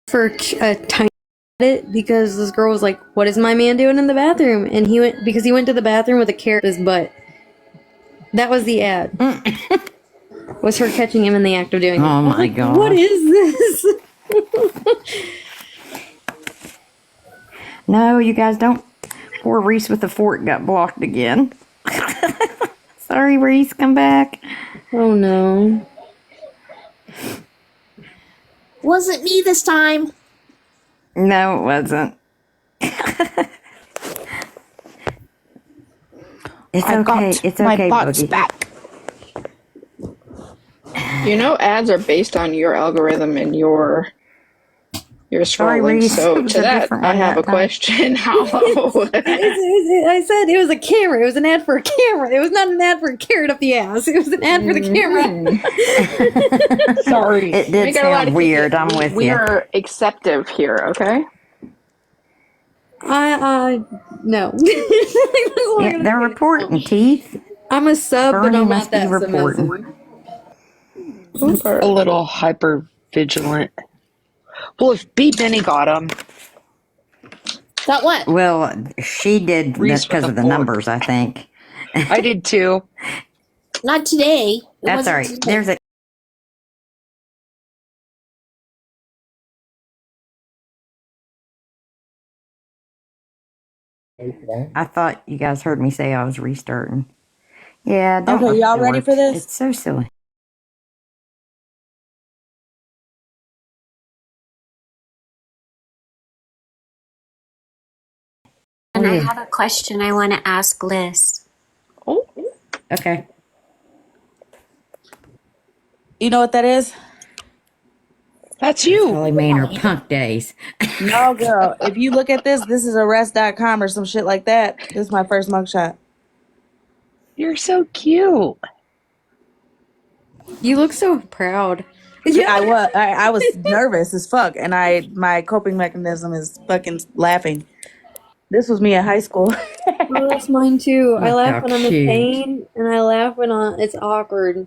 for a tiny it because this girl was like, "What is my man doing in the bathroom?" And he went because he went to the bathroom with a carrot in his butt. That was the ad. Was her catching him in the act of doing it. Oh my god! What is this? No, you guys don't. Poor Reese with the fork got blocked again. Sorry, Reese, come back. Oh no. Wasn't me this time. No, it wasn't. It's I okay. got It's my okay, bots Boogie. back. You know, ads are based on your algorithm and your Sorry, scrolling. Reese. So It was to a that, different I one have that a time. question. How? I said it was a camera. It was an ad for a camera. It was not an ad for a carrot up the ass. It was an ad for the camera. Sorry, It did sound weird. I'm with we you. are acceptive here, okay? No. Yeah, they're reporting, Teeth. I'm a sub, but Bernie I'm must not be that reporting. submissive. A little hyper vigilant. Well, if B. Benny got him, Got what? Well, she did Reese because with of the the fork. numbers, I think. I did too. Not today. It That's wasn't all right. today. There's a. I thought you guys heard me say I was restarting. Yeah, don't Okay, y'all ready report. for this? It's so silly. And I have a question I want to ask Liz. Oh, Okay. You know what that is? That's you. Holly Maynard punk days. No, girl. If you look at this is arrest.com or some shit like that. This is my first mugshot. You're so cute. You look so proud. I was nervous as fuck, and my coping mechanism is fucking laughing. This was me in high school. Oh, that's mine too. I Look laugh how when I'm in cute. pain, and I laugh when it's awkward.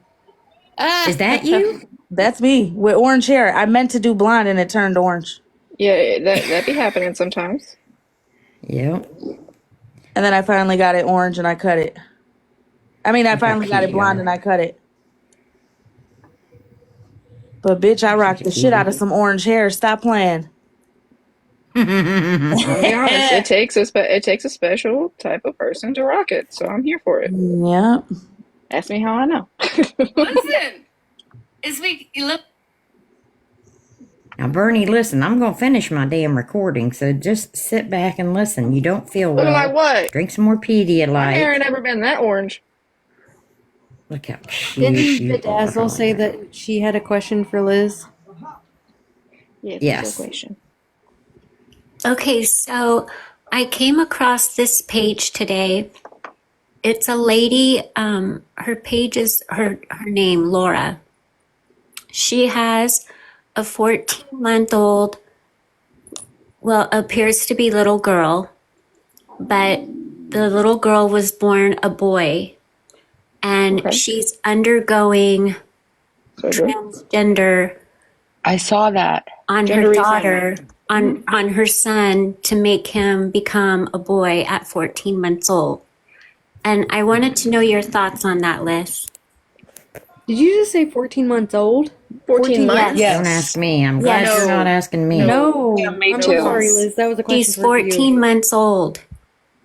Is that you? That's me with orange hair. I meant to do blonde, and it turned orange. yeah, that be happening sometimes. Yep. And then I finally got it orange, and I cut it. I mean, I finally got it blonde, and I cut it. But bitch, I rocked the shit out of some orange hair. Stop playing. I'll be honest, it takes a special type of person to rock it. So I'm here for it. Yeah. Ask me how I know. Listen, look. Now, Bernie, listen, I'm going to finish my damn recording, so just sit back and listen. You don't feel Look well. like what? Drink some more My hair Pedialyte. ain't never been that orange. Look how cute Didn't you are. Bedazzle say that she had a question for Liz? Yeah, it's Yes. a question. Okay, so I came across this page today. It's a lady, her page is her name, Laura. She has a 14-month-old, well, appears to be little girl, but the little girl was born a boy, and Okay. she's undergoing transgender I saw that. on Gender her reassignment. daughter, on her son, to make him become a boy at 14 months old. And I wanted to know your thoughts on that, Liz. Did you just say 14 months old? 14 months? Yes. Don't ask me. I'm glad Yes. you're not asking me. No. Yeah, me I'm too. sorry, Liz. That was a question She's for you. 14 months old.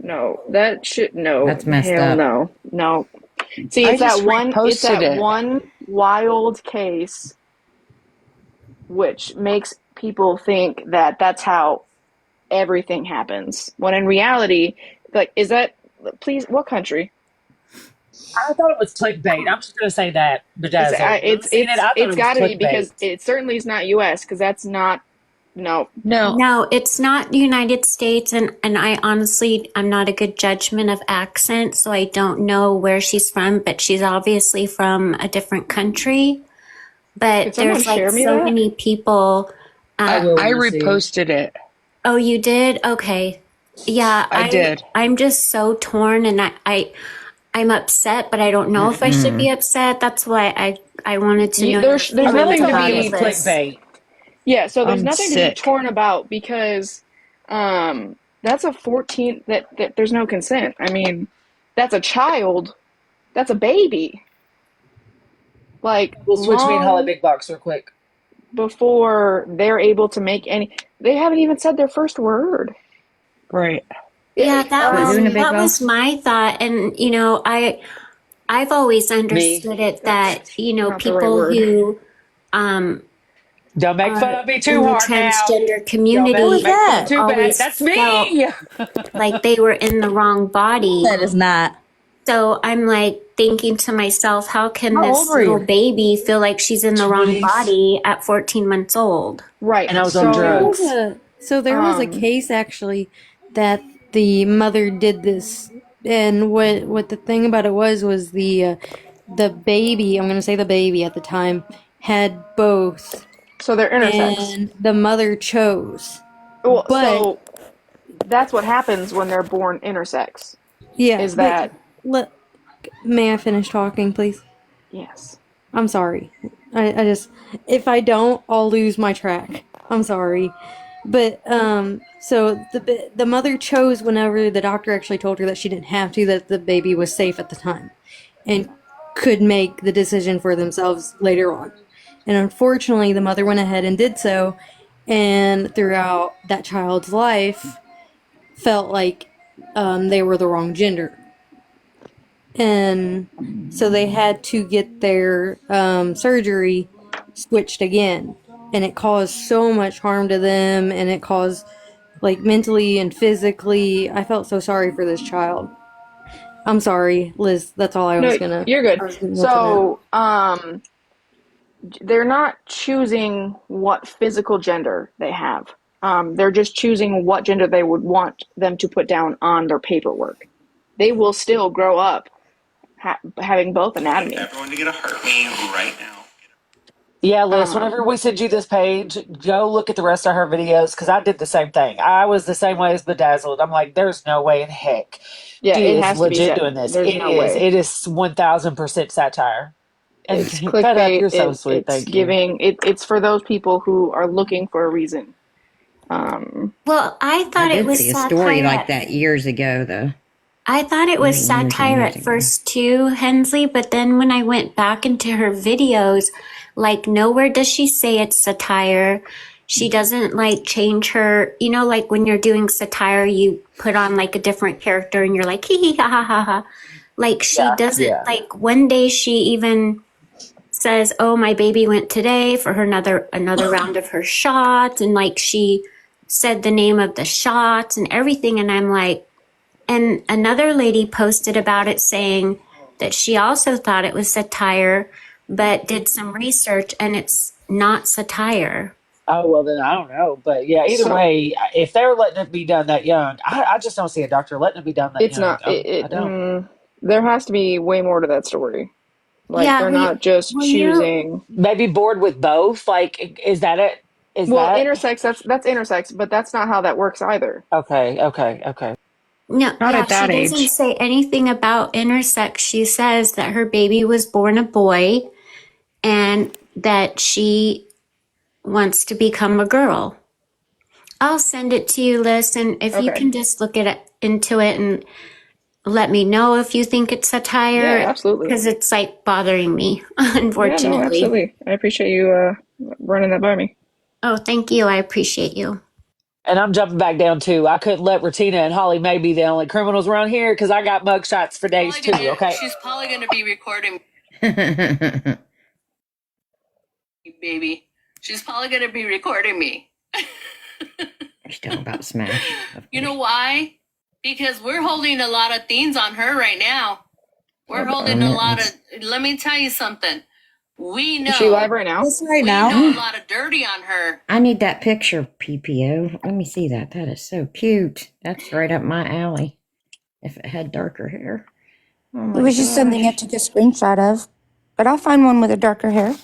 No, that should no. That's messed Hell up. no, no. See, I it's that just one. It's reposted that it. one wild case, which makes people think that that's how everything happens. When in reality, like, is that? Please, what country? I thought it was clickbait. I'm just going to say that. Bedazzle. I thought it was Got to be clickbait. because it certainly is not U.S. because that's not. No, No. No, it's not the United States, and I honestly, I'm not a good judgment of accent, so I don't know where she's from, but she's obviously from a different country. But Can someone there's like share me so that? many people. I will see. reposted it. Oh, you did? Okay. Yeah, I did. I'm just so torn, and I'm upset, but I don't know if I should be upset. That's why I wanted to know. There's your nothing feelings to about be it, Liz. Clickbait. Yeah, so there's I'm nothing to be sick. torn about because that's a 14 that there's no consent. I mean, that's a child. That's a baby. Like We'll switch me and Holly long big box real quick. before they're able to make any, they haven't even said their first word. Right. Yeah, that We're doing a big was box? my thought. And, you know, I've always understood it that, you know, not the right people word. who Don't make fun are of me in too the hard now. transgender Don't community make fun that? too bad. always That's felt me. like they were in the wrong body. That is not. So I'm like thinking to myself, how can How this old were little you? baby feel like she's in the wrong 20s. body at 14 months old? Right. And I was on drugs. There was a case actually that the mother did this, and what the thing about it was the baby. I'm gonna say the baby at the time had both, So they're intersex. and the mother chose. Well, But so that's what happens when they're born intersex. yeah, Is that may I finish talking, please? yes? I'm sorry. I just, if I don't, I'll lose my track. I'm sorry. But so the mother chose whenever the doctor actually told her that she didn't have to, that the baby was safe at the time and could make the decision for themselves later on. And unfortunately, the mother went ahead and did so, and throughout that child's life felt like they were the wrong gender. And so they had to get their surgery switched again, and it caused so much harm to them, and it caused, like, mentally and physically. I felt so sorry for this child. I'm sorry, Liz. That's all I was gonna. You're I was good. gonna go So they're not choosing what physical gender they have. They're just choosing what gender they would want them to put down on their paperwork. They will still grow up having both anatomy. Everyone to get a heart me right now. Yeah, Liz, whenever we send you this page, go look at the rest of her videos because I did the same thing. I was the same way as Bedazzled. I'm like, there's no way in heck Yeah, she it is has to be legit said. doing this. There's It no is. way. It is 1000% satire. And It's Cut Up, clickbait. you're so sweet. It's Thank you. giving. It's for those people who are looking for a reason. Well, I thought I it did was see a satire. story like that years ago, though. I thought it was Years and satire years at ago. first too, Hensley, but then when I went back into her videos, like nowhere does she say it's satire. She doesn't like change her, you know, like when you're doing satire, you put on like a different character and you're like, hee hee ha ha ha ha. Like she doesn't, like one day she even says, oh, my baby went today for her another round of her shots. And like she said the name of the shots and everything. And I'm like, and another lady posted about it saying that she also thought it was satire, but did some research and it's not satire. Oh, well, then I don't know. But yeah, either way, if they're letting it be done that young, I just don't see a doctor letting it be done that It's young. not. I don't. There has to be way more to that story. Like Yeah, they're not just choosing. Maybe bored with both. Like, is that it? Is Well, that intersex. That's intersex, but that's not how that works either. okay? No, Not yeah, at that she doesn't age. say anything about intersex. She says that her baby was born a boy and that she wants to become a girl. I'll send it to you, Liz, and if you Okay. can just look into it and let me know if you think it's satire. Yeah, absolutely. Because it's like bothering me, unfortunately. Yeah, no, absolutely. I appreciate you running that by me. Oh, thank you. I appreciate you. And I'm jumping back down too. I couldn't let Retina and Holly May be the only criminals around here because I got mugshots for days too. Okay. She's probably gonna be recording, baby. She's probably gonna be recording me. She's talking about Smash. You know why? Because we're holding a lot of things on her right now. We're holding a lot of. Let me tell you something. We know. Is she live right now? We know a lot of dirty on her. I need that picture, PPO. Let me see that. That is so cute. That's right up my alley. If it had darker hair. Oh It was just something I took a screenshot of, but I'll find one with a darker hair.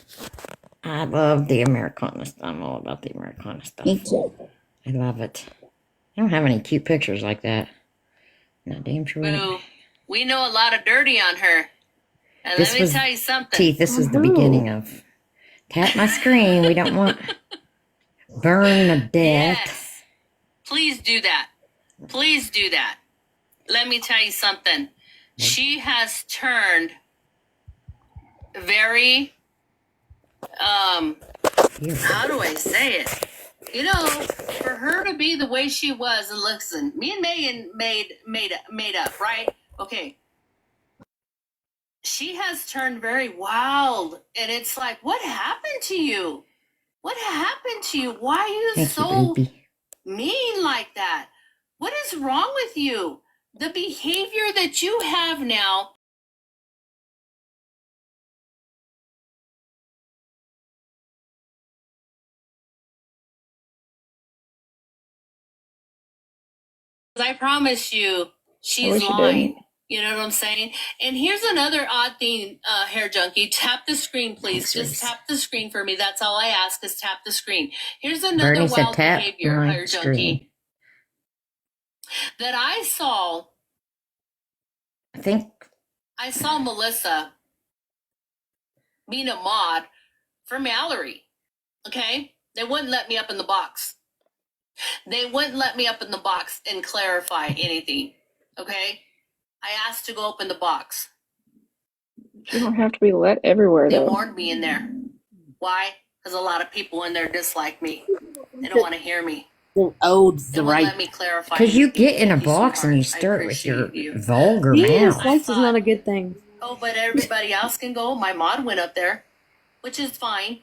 I love the Americana stuff. I'm all about the Americana stuff. Me too. I love it. I don't have any cute pictures like that. Not damn sure. Boo. We know a lot of dirty on her. And This let me was- tell you something. Teeth, this is the beginning of tap my screen. We don't want. Burn to death. Yes. Please do that. Please do that. Let me tell you something. She has turned very, how do I say it? You know, for her to be the way she was, and listen, me and Megan made up, right? Okay. She has turned very wild, and it's like, what happened to you? What happened to you? Why are you Thank so you, baby. mean like that? What is wrong with you? The behavior that you have now. I promise you, she's wish you lying. didn't. You know what I'm saying? And here's another odd thing, Hair Junkie. Tap the screen, please. Thanks, Just Reese. tap the screen for me. That's all I ask is tap the screen. Here's another Bernie said wild tap behavior, my Hair screen. Junkie, that I saw. I think Melissa being a mod for Mallory. Okay? They wouldn't let me up in the box. They wouldn't let me up in the box and clarify anything. Okay? I asked to go up in the box. You don't have to be let everywhere, They though. warned me in there. Why? Because a lot of people in there dislike me. They don't want to hear me. Oh, They the won't right. let me clarify. because you anything. get in a Thank you, box and you sweetheart. I start with your appreciate you. vulgar Being mouth. disliked is not a good thing. Oh, but everybody else can go. My mod went up there, which is fine.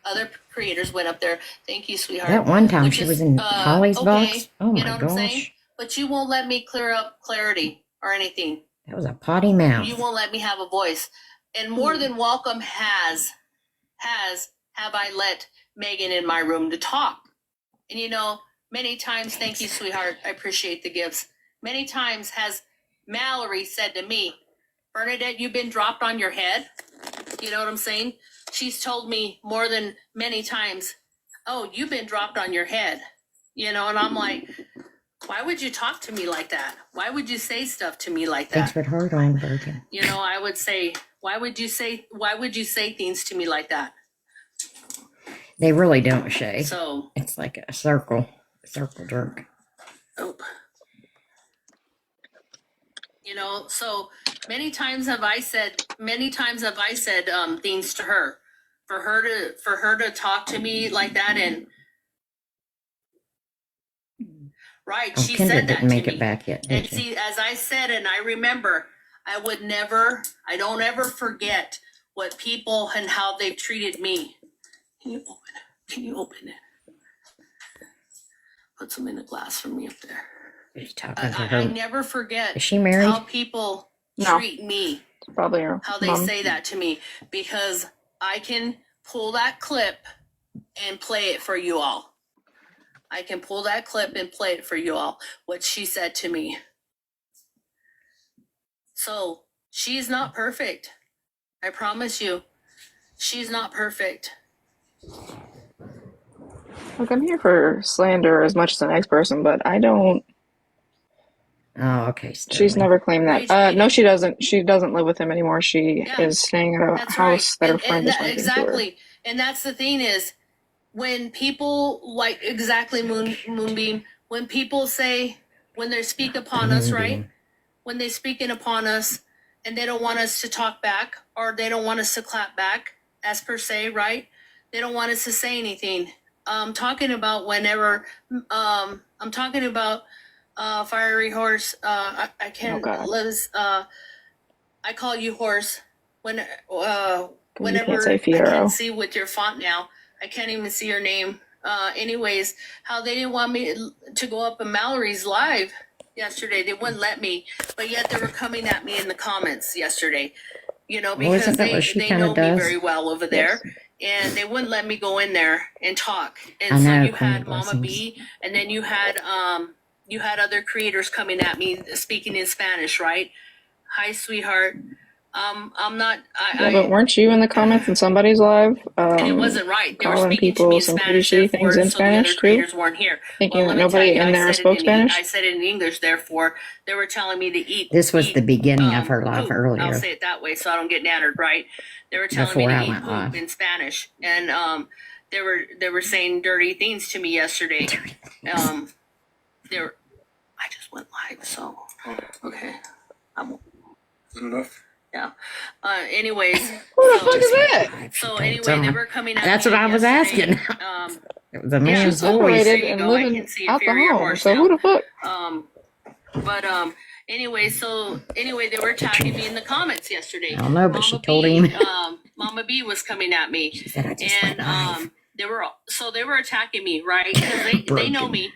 Other creators went up there. Thank you, sweetheart. That one time Which she is, was in Holly's okay. box. Oh You my know what I'm saying? gosh. But you won't let me clear up clarity or anything. That was a potty mouth. You won't let me have a voice. And more than welcome have I let Megan in my room to talk. And you know, many times, thank you, sweetheart. I appreciate the gifts. Many times has Mallory said to me, Bernadette, you've been dropped on your head. You know what I'm saying? She's told me more than many times, oh, you've been dropped on your head. You know, and I'm like, why would you talk to me like that? Why would you say stuff to me like Thanks that? for heart on Virgin. You know, I would say, why would you say things to me like that? They really don't, Shay. So, It's like a circle jerk. oh, you know, so many times have I said things to her, for her to talk to me like that, and right, Oh, she Kendra said that didn't to make me. it back yet, And did you? see, as I said, and I remember, I don't ever forget what people and how they've treated me. Can you open it? Put some in a glass for me up there. She's talking to I her. never forget Is she married? how people No. treat me, Probably her how they mom. say that to me, because I can pull that clip and play it for you all. I can pull that clip and play it for you all, what she said to me. So she's not perfect. I promise you, she's not perfect. Look, I'm here for slander as much as the next person, but I don't. Oh, okay. She's Sterling. never claimed Rage that. No, baiting. she doesn't. She doesn't live with him anymore. She Yeah, is staying at a that's right. house that her friend is renting to her. Exactly. And that's the thing is, when people like exactly Moonbeam, when people say, when they speak upon us, right? Moonbeam. When they speaking upon us and they don't want us to talk back, or they don't want us to clap back, as per se, right? They don't want us to say anything. I'm talking about whenever, I'm talking about Fiery Horse. I Oh can't, God, Liz, I call you Horse. When, you can't whenever say I Fiero. can't see with your font now, I can't even see your name. Anyways, how they didn't want me to go up in Mallory's live yesterday. They wouldn't let me, but yet they were coming at me in the comments yesterday. You know, Well, because isn't that what she they kind know of me does? very well over there, Yes. and they wouldn't let me go in there and talk. And I so know, you Queen had of Mama Blessings. B, and then you had other creators coming at me speaking in Spanish, right? Hi, sweetheart. I'm not. Yeah, but weren't you in the comments in somebody's live? It wasn't right. They were Calling speaking to me people in some pretty Spanish, shitty things therefore, in so the other Spanish too, creators weren't here. thinking Well, that let me tell nobody you, in there spoke Spanish. I said it in English, therefore, they were telling me to eat. This was the beginning of her live poop. I'll earlier, say it that way so I don't get nannered, right? They were telling me before to I eat went poop live. in Spanish. And they were saying dirty things to me yesterday. They were. I just went live, so okay. Is it enough? Yeah. Anyways. What the fuck is that? So anyway, they were coming at That's me what I was yesterday. asking. It was a Yeah, man's so voice. there Separated you and go. I living can see out the inferior home. horse So now. who the fuck? Anyway, they were attacking me in the comments yesterday. I don't know, but she Mama told B, him. Mama B was coming at me, She said, I just and went live. they were attacking me, right? Because they know Broken. me,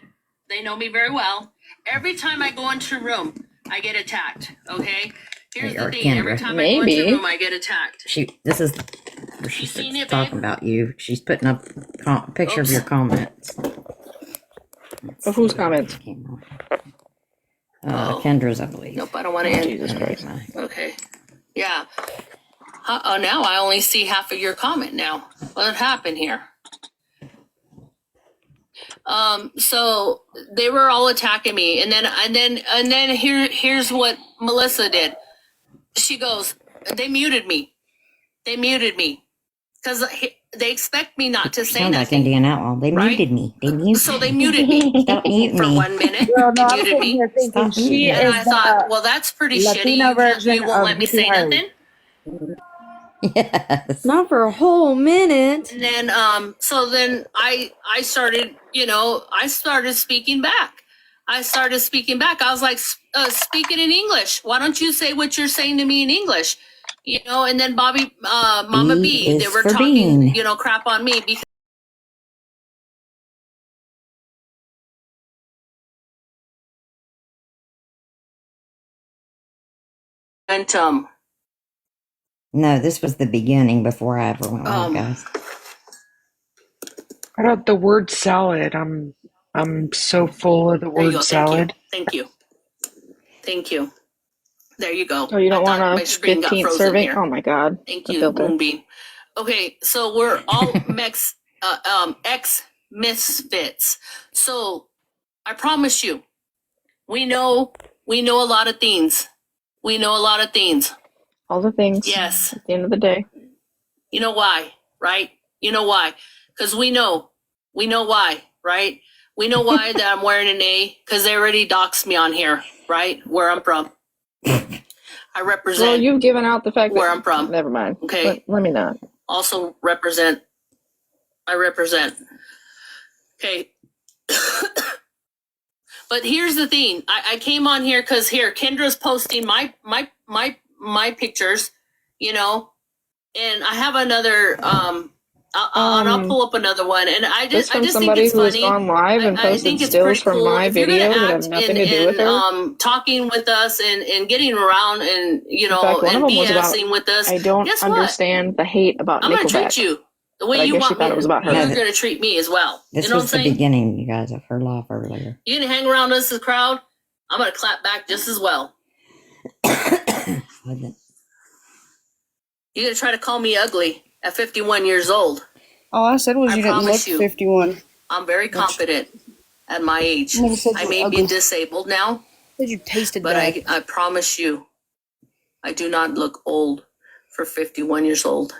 they know me very well. Every time I go into a room, I get attacked. Okay, here's Hey, the or thing: every Kendra. time I go into Maybe. a room, I get attacked. This is where You she's seen it, talking babe? about you. She's putting up a picture of Oops. your comments. Of whose comments? Oh. Kendra's, I believe. Nope, I don't want to end. Jesus Christ. Okay, yeah. Oh, now I only see half of your comment now. What happened here? So they were all attacking me, and then here's what Melissa did. She goes, they muted me because they expect me not to say Sounds like nothing. Indian Outlaw. They Right? muted me. They muted So they muted me Stop muting for me. 1 minute. Girl, no, They I'm muted sitting me, here thinking Stop she muting and is I thought, the well, that's pretty Latina shitty. version You won't of let me Nikki say Haley. nothing. Yes. Not for a whole minute. And then, so then I started, I started speaking back. I was like, speaking in English. Why don't you say what you're saying to me in English? And then Mama B B, they is were for talking, Bean. crap on me because and, No, this was the beginning before I ever went live, Um, guys. How about the word salad? I'm so full of the there you word go. salad. Thank you. There you go. Oh, you don't I thought want my a screen got 15th frozen serving? here. Oh my god. Thank The you, filter. Moonbeam. Okay, so we're all ex misfits. So I promise you, we know a lot of things. All the things. Yes. At the end of the day. You know why, right? You know why? Because we know why, right? We know why that I'm wearing an A, because they already doxed me on here, right? Where I'm from. I represent. Well, you've given out the fact where that I'm from. Never mind. Okay. Let me not. Also represent. I represent. Okay. But here's the thing. I came on here because here Kendra's posting my pictures, and I have another I'll pull up another one, and I This just from think somebody it's who has funny. gone live and I posted think it's stills pretty from cool. my If you're gonna video that have act nothing to do with her. talking with us and getting around and In fact, one and of them was about, BSing with us. I don't Guess what? understand the hate about I'm gonna Nickelback. treat you the But way I you guess she want thought me. it was about her. You're No, gonna treat me as well. This You know what I'm was the saying? beginning, you guys, of her live earlier. You can hang around us as a crowd. I'm gonna clap back just as well. Wasn't- You're gonna try to call me ugly at 51 years old. All I said was I you didn't look promise you. 51. I'm very confident at my age. Never said I you were may be ugly. disabled now, Said you tasted but bad. I promise you, I do not look old for 51 years old.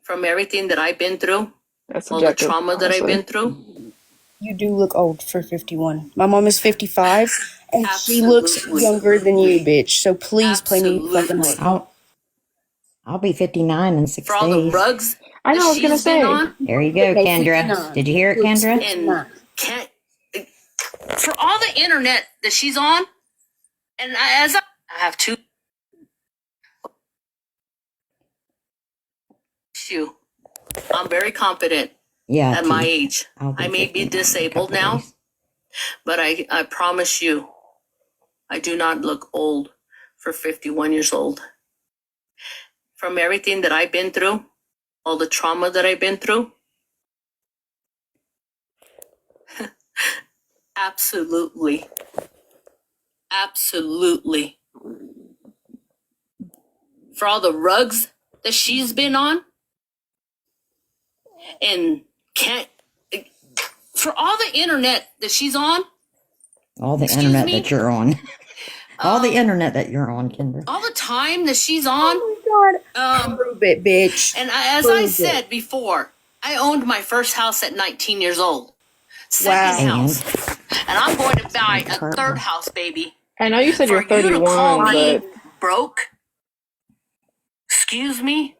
From everything that I've been through, That's all the subjective, trauma that I've honestly. been through, You do look old for 51. My mom is 55, and she looks Absolutely. younger than you, bitch. So please play me fucking Absolutely. hard. I'll be 59 in 6 for all the days. rugs I know, I was that gonna she's been say. on, There you go, No, Kendra. 59. Did you hear it, Kendra? and can't, for all the internet that she's on, and I have two. You, I'm very confident Yeah. at my T. age. I'll I may be 59 in a disabled couple now, days. but I promise you, I do not look old for 51 years old. From everything that I've been through, all the trauma that I've been through, absolutely. Absolutely. For all the rugs that she's been on, and can't, for all the internet that she's on, All the Excuse internet me? that you're on. All the internet that you're on, Kendra. all the time that she's on, Oh my god. Prove it, bitch. and as I Prove it. said before, I owned my first house at 19 years old. Second Wow. house. And I'm going to buy a third house, baby. I know you said For you're you to call 31, me but broke? Excuse me?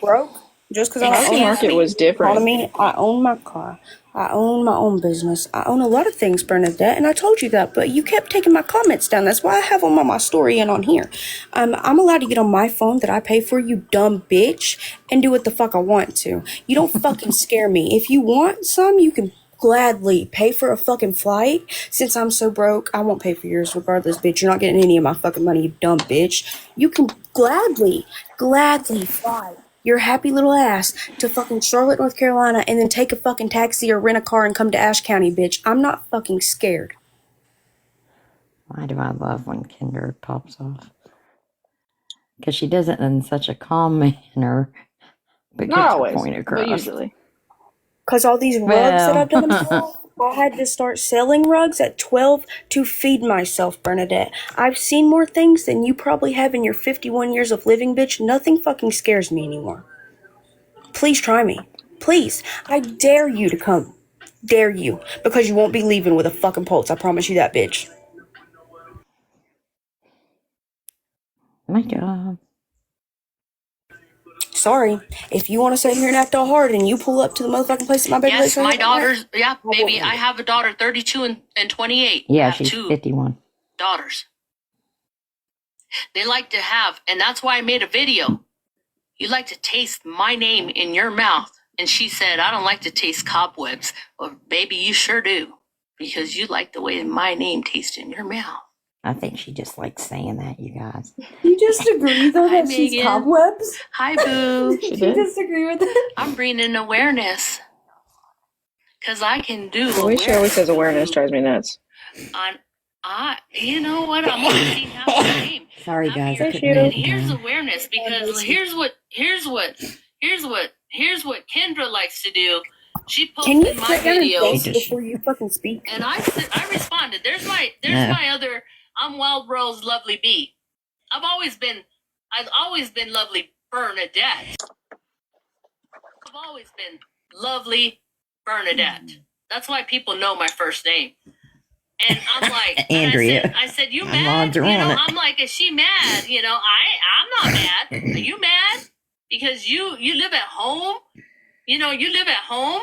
Broke? Just because the I don't housing own market was Follow different. me. I own my car. I own my own business. I own a lot of things, Bernadette, and I told you that, but you kept taking my comments down. That's why I have them on my story and on here. I'm allowed to get on my phone that I pay for, you dumb bitch, and do what the fuck I want to. You don't fucking scare me. If you want some, you can gladly pay for a fucking flight. Since I'm so broke, I won't pay for yours regardless, bitch. You're not getting any of my fucking money, you dumb bitch. You can gladly fly your happy little ass to fucking Charlotte, North Carolina, and then take a fucking taxi or rent a car and come to Ashe County, bitch. I'm not fucking scared. Why do I love when Kendra pops off? Because she does it in such a calm manner, but Not gets her always, point across. but usually. Because all these rugs that I've done myself, I had to start selling rugs at 12 to feed myself, Bernadette. I've seen more things than you probably have in your 51 years of living, bitch. Nothing fucking scares me anymore. Please try me. Please. I dare you to come. Dare you. Because you won't be leaving with a fucking pulse. I promise you that, bitch. My job. Sorry. If you want to sit here and act all hard and you pull up to the motherfucking place at my baby Yes, place, my daughters. Yeah, baby. I have a daughter, 32 and 28. Yeah, I have she's two 51. daughters. They like to have, and that's why I made a video. You like to taste my name in your mouth. And she said, I don't like to taste cobwebs. Well, baby, you sure do. Because you like the way my name tastes in your mouth. I think she just likes saying that, you guys. You just agree though Hi, that she's Megan. cobwebs? Hi, boo. She You did. disagree with that? I'm bringing awareness. Because I can do The way she always says awareness drives me nuts. You know what? I'm on the house name. Sorry, guys. I And couldn't note it here's down. awareness, because here's what Kendra likes to do. She Can you posted my sit down and videos, think before you fucking speak? and I responded. There's my other. I'm Wild Rose, Lovely Bee. I've always been Lovely Bernadette. I've always been Lovely Bernadette. That's why people know my first name. And I'm like, Andrea. I said, you I'm mad? Audrina. I'm like, is she mad? I'm not mad. Are you mad? Because you live at home? You live at home?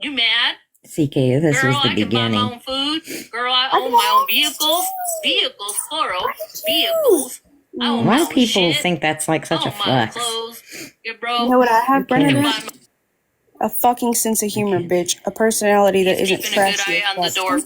You mad? CK, this Girl, was the I can buy my beginning. own food. Girl, I own my own vehicles. Vehicles, plural. Vehicles. I own A my lot own of people shit. think that's like such I a own my own flex. clothes. Yeah, bro. You know what I have, Who cares? Bernadette? A fucking sense of humor, bitch. A personality that isn't Keeping a good trashy. eye on the door.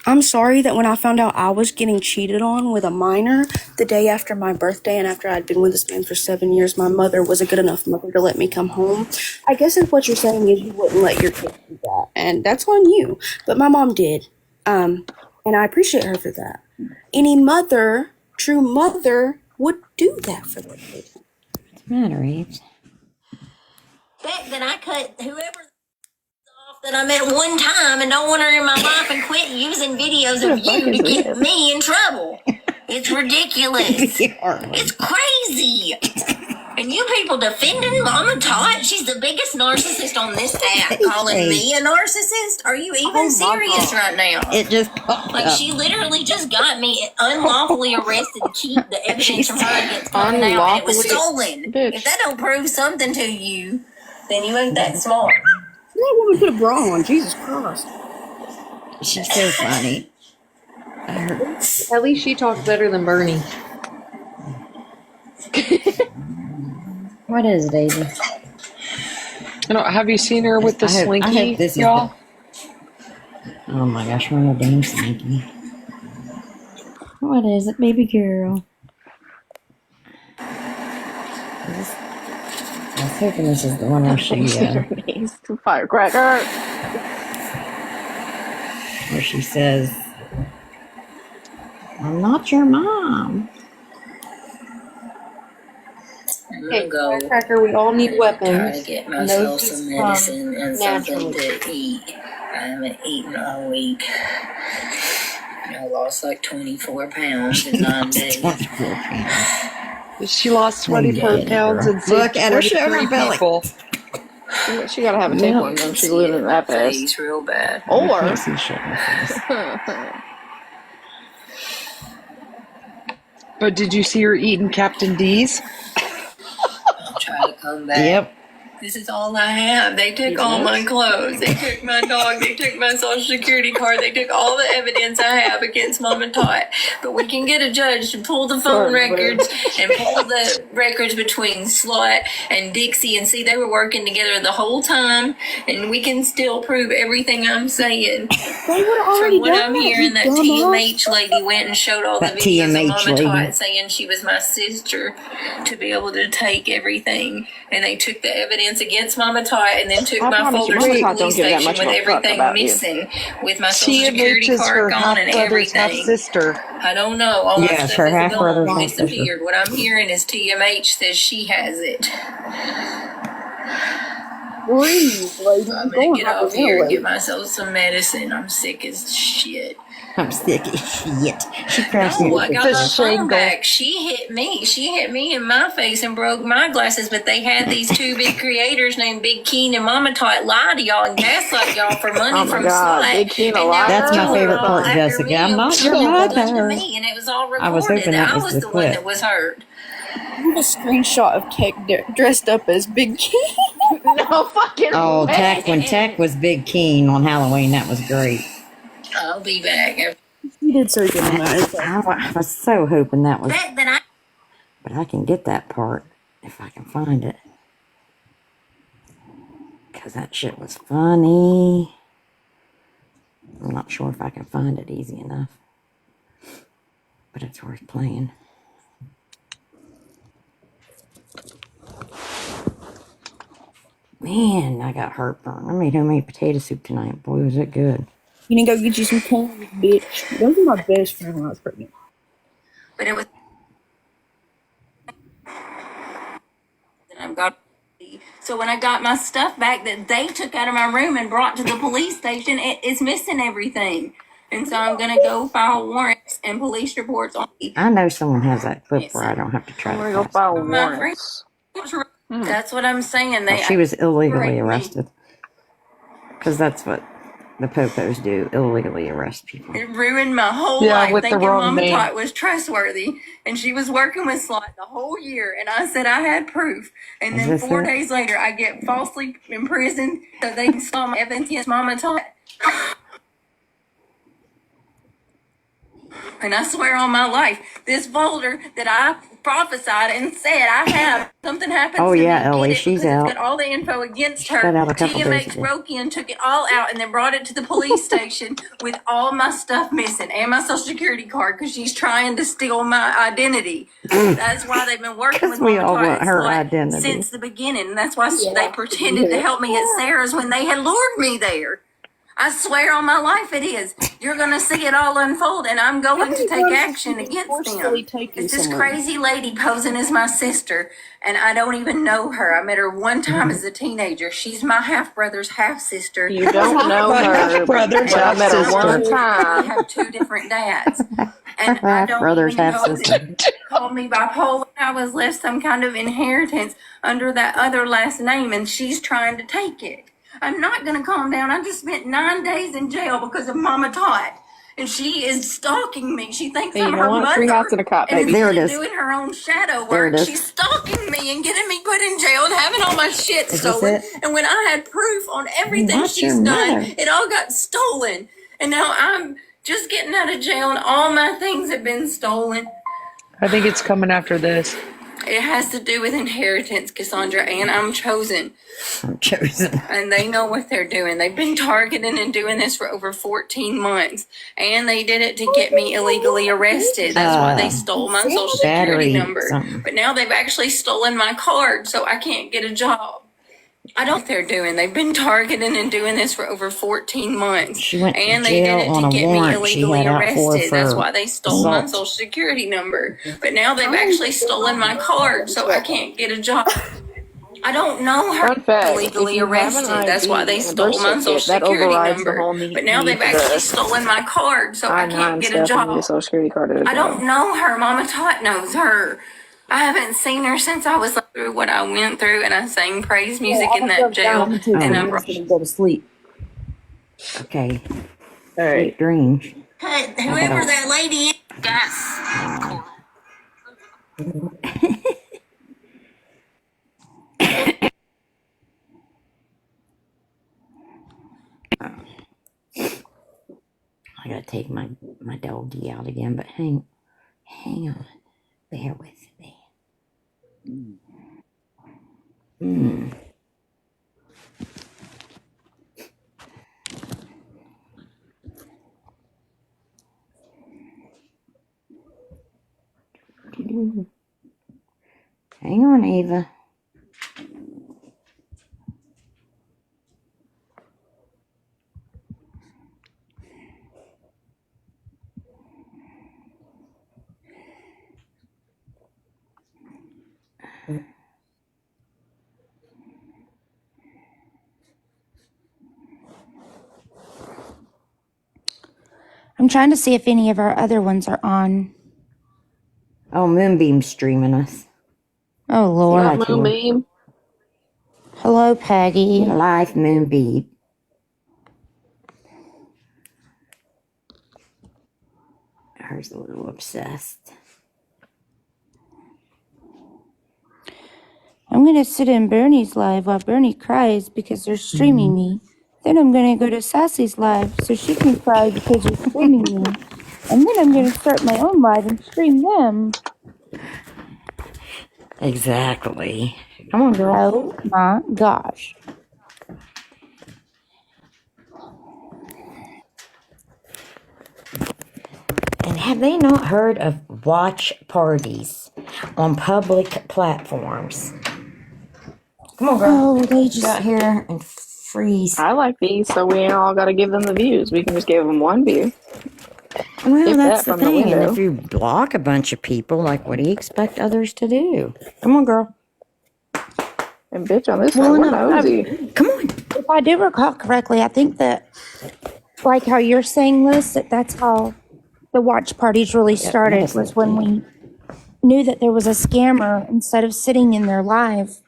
I'm sorry that when I found out I was getting cheated on with a minor the day after my birthday and after I'd been with this man for 7 years, my mother was a good enough mother to let me come home. I guess if what you're saying is you wouldn't let your kid do that, and that's on you. But my mom did, and I appreciate her for that. Any mother, true mother, would do that for their kid. What's the matter, Abe? Fact that I cut whoever off that I met one time and don't want her in my life and quit using videos of you to get me in trouble. It's ridiculous. It's crazy. And you people defending Mama Tot? She's the biggest narcissist on this app. Calling me a narcissist? Are you even serious right now? It just popped Like, up. she literally just got me unlawfully arrested to keep the evidence from her against coming out, and it was stolen. If that don't prove something to you, then you ain't that smart. That woman put a bra on. Jesus Christ. She's so funny. At least she talks better than Bernie. What is it, Daisy? Have you seen her with the slinky, I hope this y'all? Oh my gosh, we're in a damn slinky. What is it, baby girl? I was hoping this is the one where she, Firecracker. where she says, "I'm not your mom." I'm Hey, gonna go Firecracker, we all need try to weapons. get And those myself just some come medicine and something naturally. to eat. I haven't eaten all week. I lost like 24 pounds in 9 days. 24 pounds. She lost No, you 24 didn't, pounds girl. and saved Look at her showing 23 her belly. people. She gotta have a Yep. tapeworm then. She's losing that fast. Face real bad. I Or can't see shit in her face. But did you see her eating Captain D's? I'll try to come back. Yep. This is all I have. They took all my clothes. They took my dog. They took my social security card. They took all the evidence I have against Mama Tot. But we can get a judge to pull the phone records and pull the records between Slot and Dixie and see they were working together the whole time. And we can still prove everything I'm saying. They would have already From what done I'm that, hearing, you that dumbass. TMH lady went and showed all the That videos of TMH Mama lady. Tot saying she was my sister to be able to take everything. And they took the evidence against Mama Tot and then took I my promise you, folders to Mama the Tot police don't give that station much with of a fuck everything about you. missing, with my social TMH security is her card half gone and brother's half everything. sister. I don't know. All my Yes, stuff her is half gone, brother's half sister. disappeared. What I'm hearing is TMH says she has it. Breathe, lady. I'm You're gonna going get off here and hyperventilate. get myself some medicine. I'm sick as shit. I'm sick as shit. She crashed me No, with I the got my fish. phone back. She hit me in my face and broke my glasses. But they had these two big creators named Big Keen and Mama Tot lie to y'all and gaslight y'all for money Oh my from God, Slot. Big Keen a And now liar? That's my y'all are favorite all part, after Jessica. me I'm and not your y'all done to mother. me, and it was all I was recorded. hoping that I was was the the one clip. that was hurt. I have a screenshot of Tech dressed up as Big King. No fucking Oh, way. Tech, when Tech was Big Keen on Halloween, that was great. I'll be back. He did so good on that. I was so hoping that was, Bet that I but I can get that part if I can find it. Because that shit was funny. I'm not sure if I can find it easy enough. But it's worth playing. Man, I got heartburn. I made homemade potato soup tonight. Boy, was it good. You need to go get you some candy, bitch. Those are my best friend when I was pregnant. but it was and I've got so when I got my stuff back that they took out of my room and brought to the police station, it's missing everything. And so I'm gonna go file warrants and police reports on I know someone has that clip where I don't have to try I'm to gonna go pass. file my friend. warrants. That's what I'm saying. Well, They she was illegally separate me. arrested. Because that's what the Popos do, illegally arrest people. It ruined my whole Yeah, life with the thinking wrong Mama name. Tot was trustworthy. And she was working with Slot the whole year. And I said I had proof. And Is then this 4 it? days later, I get falsely imprisoned so they can stop my evidence against Mama Tot. And I swear on my life, this folder that I prophesied and said I have, something happens Oh, to yeah, me, Ellie, get it, she's because out. it's got all the info against She her. got out a couple days TMX ago. broke in, took it all out, and then brought it to the police station with all my stuff missing and my social security card because she's trying to steal my identity. That's why they've been working with Because we Mama all Tot want and her Slot identity. since the beginning. And that's why they pretended to help me at Sarah's when they had lured me there. I swear on my life it is. You're going to see it all unfold, and I'm going to take action against them. It's this crazy lady posing as my sister, and I don't even know her. I met her one time as a teenager. She's my half-brother's half-sister. You don't know her, but I met her one We time. have two different dads. And I don't Brother's even half know sister. that called me bipolar. I was left some kind of inheritance under that other last name, and she's trying to take it. I'm not going to calm down. I just spent 9 days in jail because of Mama Tot. And she is stalking me. She thinks Hey, I'm you know her what? mother. Free house and a cop, And baby. There it instead is. of doing her own shadow There it work, is. she's stalking me and getting me put in jail and having all my shit Is this stolen. it? And when I had proof on everything Not she's your done, mother. it all got stolen. And now I'm just getting out of jail and all my things have been stolen. I think it's coming after this. It has to do with inheritance, Cassandra, and I'm chosen. I'm chosen. And they know what they're doing. They've been targeting and doing this for over 14 months. And they did it to get me illegally arrested. That's why they stole my social security battery number. something. But now they've actually stolen my card, so I can't get a job. I don't know what they're doing. They've been targeting and doing this for over 14 months. She went to And they did jail it on to a get me warrant she illegally had out for arrested. That's for why they stole my assault. social security number. But now they've actually stolen my card, so I can't get a job. I don't know her. Fun fact, if Illegally you have an arrested. That's why ID they and a birth stole my social certificate, that security overrides the number. whole But now they've actually stolen my card, so I can't I-9 get a stuff and need a job. social security card at a I job. don't know her. Mama Tot knows her. I haven't seen her since I was through what I went through, and I sang praise music in that jail. And I brought go to sleep. Okay. All right. Sweet dreams. Cut whoever that lady is. Yes. I gotta take my doggy out again, but hang on. Bear with me. Hang on, Ava. I'm trying to see if any of our other ones are on. Oh, Moonbeam's streaming us. Oh, Lord. Hi, Kim. Moonbeam. Hello, Peggy. Live Moonbeam. Her's a little obsessed. I'm going to sit in Bernie's live while Bernie cries because they're streaming me. Then I'm going to go to Sassy's live so she can cry because they're streaming me. And then I'm going to start my own live and stream them. Exactly. Come on, girl. Oh my gosh. And have they not heard of watch parties on public platforms? Come on, girl. Oh, they just Get out here and freeze. I like these, so we ain't all got to give them the views. We can just give them one view. Well, If that's that the from the thing. And window. if you block a bunch of people, like, what do you expect others to do? Come on, girl. And bitch, on this Well, one, we're no, nosy. Come on. if I do recall correctly, I think that, like how you're saying, Liz, that's how the watch parties really started, yes, was when we knew that there was a scammer. Instead of sitting in their live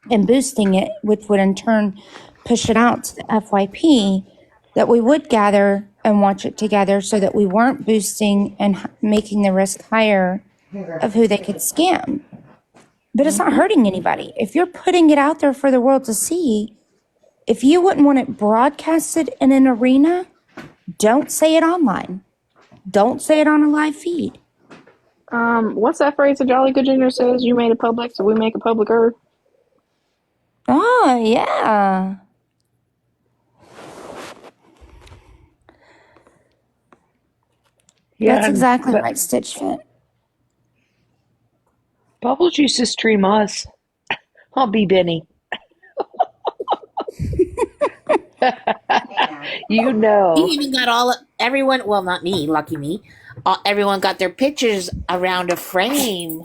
and boosting it, which would in turn push it out to the FYP, that we would gather and watch it together so that we weren't boosting and making the risk higher of who they could scam. But it's not hurting anybody. If you're putting it out there for the world to see, if you wouldn't want it broadcasted in an arena, don't say it online. Don't say it on a live feed. What's that phrase that Jolly Good Junior says? You made it public, so we make it publicer. Oh, yeah. Yeah, That's and- exactly but right, Stitch Fit. Bubbles used to stream us. I'll be Benny. You know. You even got everyone, well, not me, lucky me. Everyone got their pictures around a frame.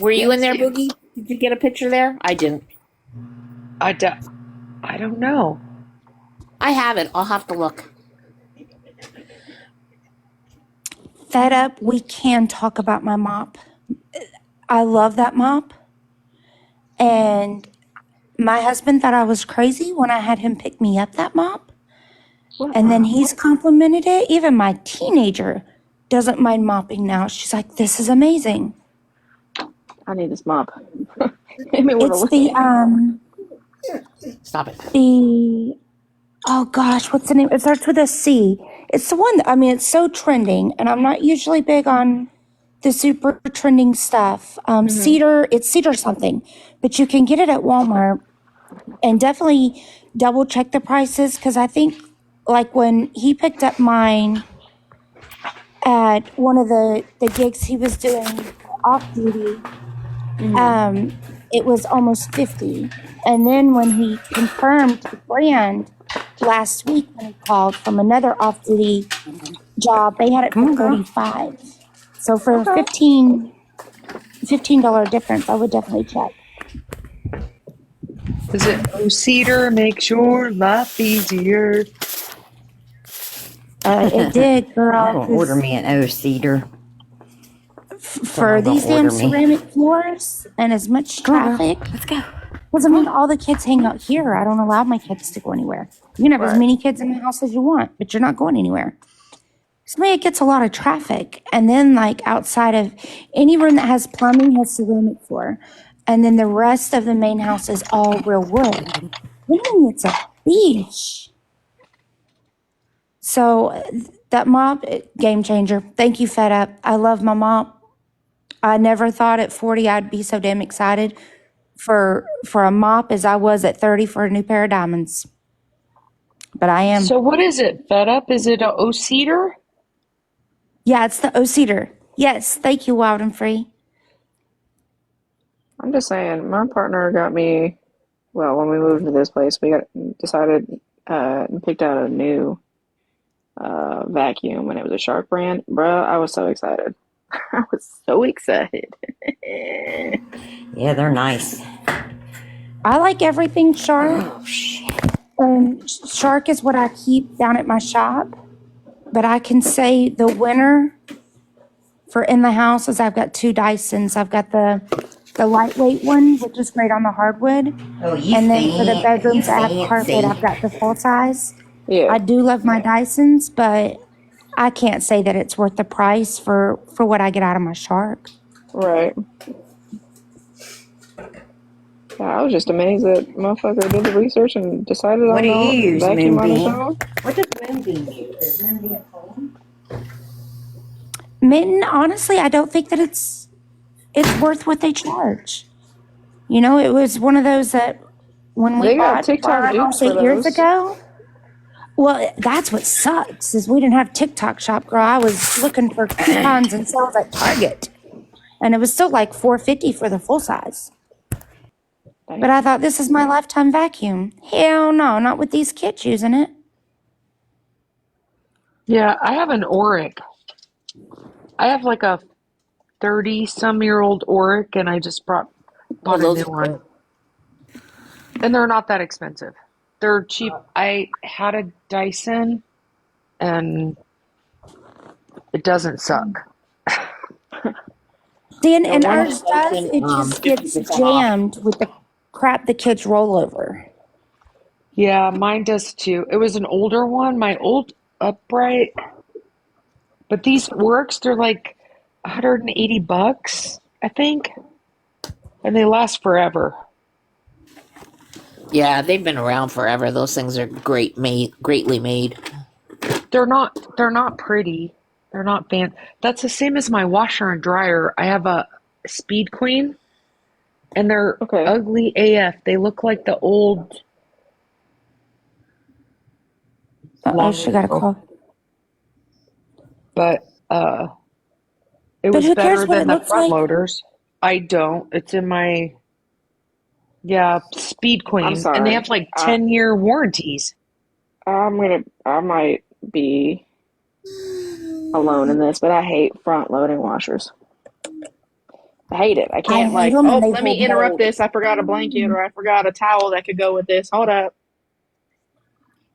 Were you in there, Boogie? Did you get a picture there? I didn't. I don't know. I haven't. I'll have to look. Fed up, we can talk about my mop. I love that mop. And my husband thought I was crazy when I had him pick me up that mop. And then he's complimented it. Even my teenager doesn't mind mopping now. She's like, this is amazing. I need this mop. Hit me with It's a the, Stop it. oh gosh, what's the name? It starts with a C. It's the one that, I mean, it's so trending, and I'm not usually big on the super trending stuff. Cedar, it's Cedar something, but you can get it at Walmart, and definitely double check the prices, because I think, like, when he picked up mine at one of the gigs he was doing off duty, it was almost 50. And then when he confirmed the brand last week when he called from another off-duty job, they had it for 35. So for $15 difference, I would definitely check. Is it Cedar makes your life easier? It did, girl. Don't order me an Cedar. For these damn ceramic floors and as much traffic. Let's go. Because I mean, all the kids hang out here. I don't allow my kids to go anywhere. You can have as many kids in the house as you want, but you're not going anywhere. So it gets a lot of traffic. And then like outside of any room that has plumbing has ceramic floor. And then the rest of the main house is all real wood. Meaning it's a beach. So that mop, game changer. Thank you, Fed Up. I love my mop. I never thought at 40 I'd be so damn excited for a mop as I was at 30 for a new pair of diamonds. But I am. So what is it? Fed Up? Is it a Cedar? Yeah, it's the Cedar. Yes, thank you, Wild and Free. I'm just saying, my partner got me, well, when we moved to this place, we decided and picked out a new vacuum, and it was a Shark brand. Bruh, I was so excited. I was so excited. Yeah, they're nice. I like everything Shark. Oh, shit. Shark is what I keep down at my shop. But I can say the winner for in the house is I've got 2 Dysons. I've got the lightweight one, which is great on the hardwood. Oh, you and then for the bedrooms that have carpet, I've got the full size. Yeah. I do love my Dysons, but I can't say that it's worth the price for what I get out of my Shark. Right. Yeah, I was just amazed that motherfucker did the research and decided What do on you use, vacuum on his Moonbeam? own. What does Moonbeam use? Is Moonbeam home? Mitten, honestly, I don't think that it's worth what they charge. You know, it was one of those that when we They got bought TikTok our dupes house for 8 years those. ago. Well, that's what sucks is we didn't have TikTok shop, girl. I was looking for coupons and sales at Target, and it was still like $4.50 for the full size. But I thought, this is my lifetime vacuum. Hell no, not with these kids using it. Yeah, I have an Auric. I have like a 30-some-year-old Auric, and I just bought a new one. And they're not that expensive. They're cheap. I had a Dyson, and it doesn't suck. Dan, and ours does, it just gets jammed with the crap the kids roll over. Yeah, mine does too. It was an older one, my old upright. But these Aurics, they're like $180, I think. And they last forever. Yeah, they've been around forever. Those things are greatly made. They're not pretty. They're not That's the same as my washer and dryer. I have a Speed Queen, and they're ugly AF. They look like the old. She got a call. But it was who cares better what than it the looks front like? loaders. I don't. It's in my Speed Queen, I'm sorry. and they have like 10-year warranties. I might be alone in this, but I hate front loading washers. I hate it. I can't hate them, and they let me hold interrupt mold. this. I forgot a blanket or I forgot a towel that could go with this. Hold up.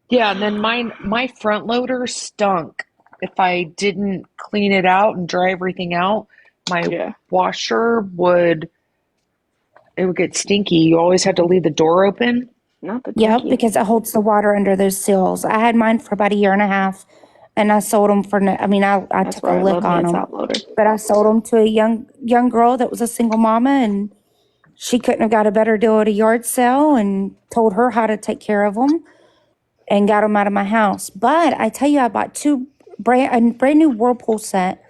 Yeah, and then my front loader stunk. If I didn't clean it out and dry everything out, my washer would get stinky. You always had to leave the door open. Not the Yep, because it holds the water under those seals. I had mine for about a year and a half, and I sold them for. I took a lick on them, but I sold them to a young girl that was a single mama, and she couldn't have got a better deal at a yard sale, and told her how to take care of them, and got them out of my house. But I tell you, I bought a brand new Whirlpool set,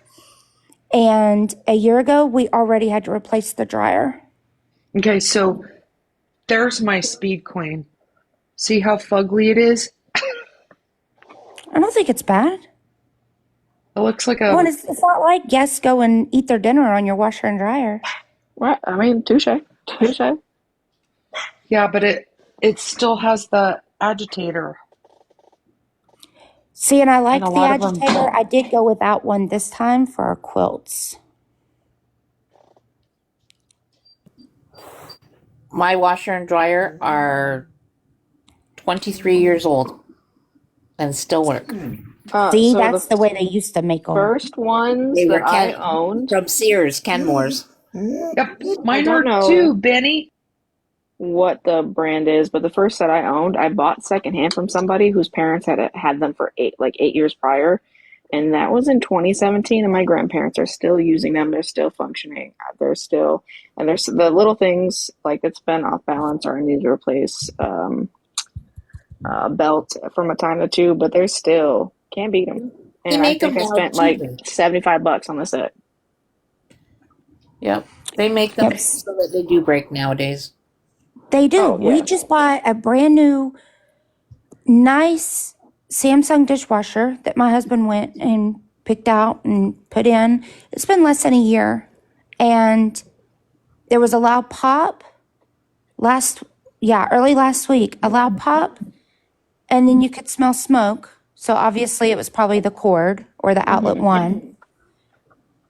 and a year ago we already had to replace the dryer. Okay, so there's my Speed Queen. See how fugly it is? I don't think it's bad. It looks like a... Well, it's not like guests go and eat their dinner on your washer and dryer. What? I mean, touche. Touche. Yeah, but it still has the agitator. See, and I And liked a the lot of them. agitator. I did go without one this time for our quilts. My washer and dryer are 23 years old and still work. See, So that's the way they used to make them. first ones They were that I owned from Sears, Kenmore's. Yep, I mine don't are know too, Benny. what the brand is, but the first set I owned, I bought secondhand from somebody whose parents had them for 8 years prior, and that was in 2017. And my grandparents are still using them. They're still functioning. And there's the little things like that's been off balance or I need to replace belt from a time or two, but they're still can't beat them. They And I make them think I now spent like too. $75 on the set. Yep. They make them Yep. so that they do break nowadays. They do. Oh, We yeah. just bought a brand new, nice Samsung dishwasher that my husband went and picked out and put in. It's been less than a year. And there was a loud pop early last week, a loud pop. And then you could smell smoke. So obviously it was probably the cord or the outlet one.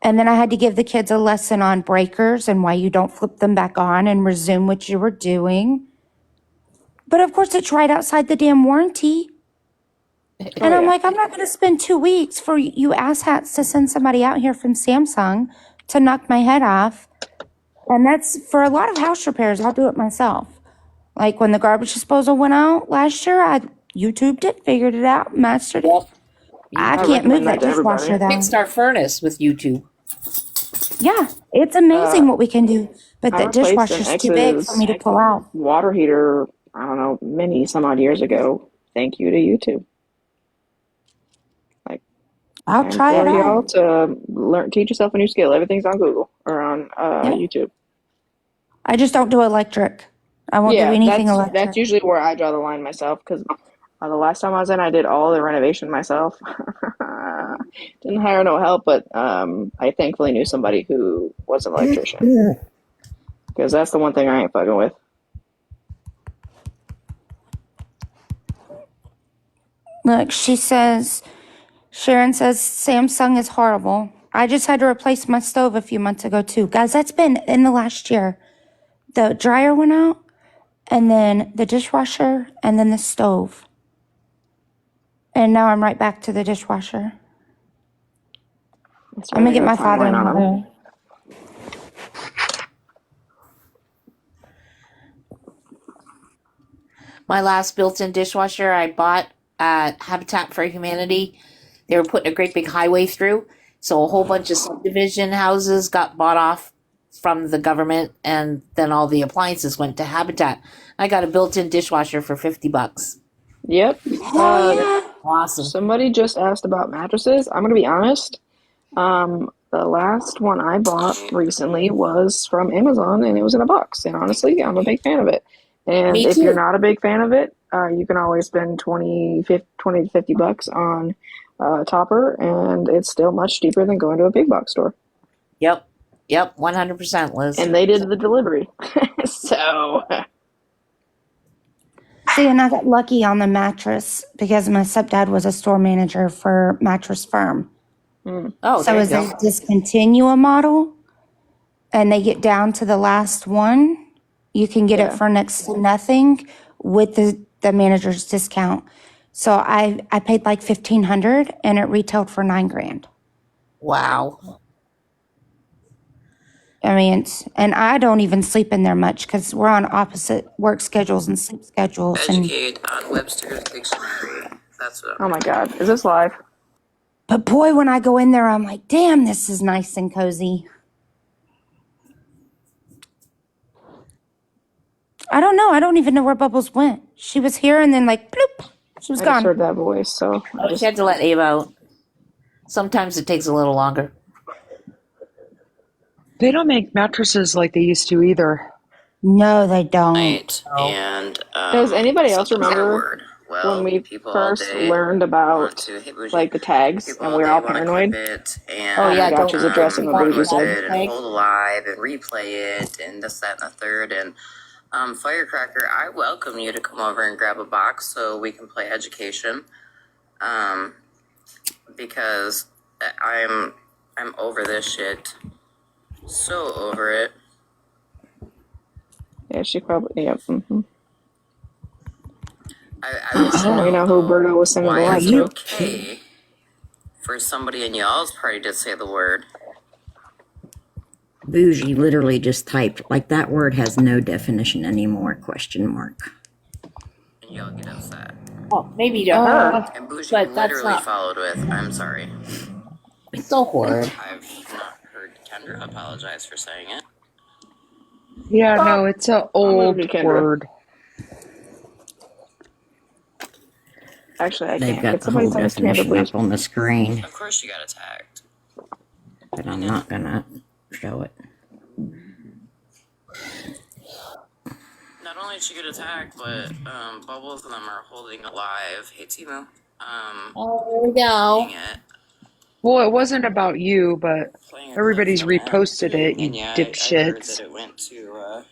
And then I had to give the kids a lesson on breakers and why you don't flip them back on and resume what you were doing. But of course, it's right outside the damn warranty. And I'm like, I'm not going to spend 2 weeks for you asshats to send somebody out here from Samsung to knock my head off. And that's for a lot of house repairs. I'll do it myself. Like when the garbage disposal went out last year, I YouTubed it, figured it out, mastered it. I can't move recommend that that to dishwasher everybody. though. Fixed our furnace with YouTube. Yeah, it's amazing what we can do. But I that replaced dishwasher's an too big for ex's me to pull out. water heater, I don't know, many some odd years ago. Thank you to YouTube. Like, I'll try it for out. y'all to teach yourself a new skill. Everything's on Google or on YouTube. I just don't do electric. I won't do anything electric. That's usually where I draw the line myself because the last time I was in, I did all the renovation myself. Didn't hire no help, but I thankfully knew somebody who was an electrician because that's the one thing I ain't fucking with. Look, Sharon says Samsung is horrible. I just had to replace my stove a few months ago too. Guys, that's been in the last year. The dryer went out, and then the dishwasher, and then the stove. And now I'm right back to the dishwasher. I'm gonna get my father-in-law. My last built-in dishwasher I bought at Habitat for Humanity. They were putting a great big highway through, so a whole bunch of subdivision houses got bought off from the government, and then all the appliances went to Habitat. I got a built-in dishwasher for $50. Yep. Awesome. Somebody just asked about mattresses. I'm gonna be honest. The last one I bought recently was from Amazon, and it was in a box. And honestly, I'm a big fan of it. And Me if too. you're not a big fan of it, you can always spend $20 to $50 on Topper, and it's still much cheaper than going to a big box store. Yep, 100%, Liz. And they did the delivery, so. See, and I got lucky on the mattress because my stepdad was a store manager for Mattress Firm. Oh, So there as you they go. discontinue a model and they get down to the last one, you can get it for next to nothing with the manager's discount. So I paid like $1,500 and it retailed for $9,000. Wow. I mean, and I don't even sleep in there much because we're on opposite work schedules and sleep schedules. Educate on Webster's Dictionary. That's what Oh my God, is this live? But boy, when I go in there, I'm like, damn, this is nice and cozy. I don't know. I don't even know where Bubbles went. She was here and then like, bloop, she was I gone. just heard that voice, so. Oh, she had to let Ava out. Sometimes it takes a little longer. They don't make mattresses like they used to either. No, they don't. Right. And Does anybody else remember well, when we people all first day learned want about to hit bougie. like the tags People and all we were day all want to paranoid. clip it Oh and yeah, Gotch don't is addressing what run Bougie with said. it and hold alive and replay it and this, that, and the third. And Firecracker, I welcome you to come over and grab a box so we can play education. Because I'm over this shit. So over it. Yeah, she probably. Yep. Mm-hmm. I want to So we know know who Berto was singing the why line is it to. okay for somebody in y'all's party to say the word? Bougie literally just typed, like, that word has no definition anymore, question mark. And y'all get upset. Well, maybe to her, And Bougie but that's literally not followed with, I'm sorry. so horrid. I've not heard Kendra apologize for saying it. Yeah, no, it's an old Kendra. word. Actually, I They've can't. got Could the somebody whole send us Kendra, definition please? up on the screen, Of course you got attacked. but I'm not gonna show it. Not only did she get attacked, but Bubbles and them are holding alive. Hey, Timo. Oh, there we go. Dang it. Well, it wasn't about you, but Playing a clip everybody's from it. reposted it, you And yeah, I heard that dipshits. it went to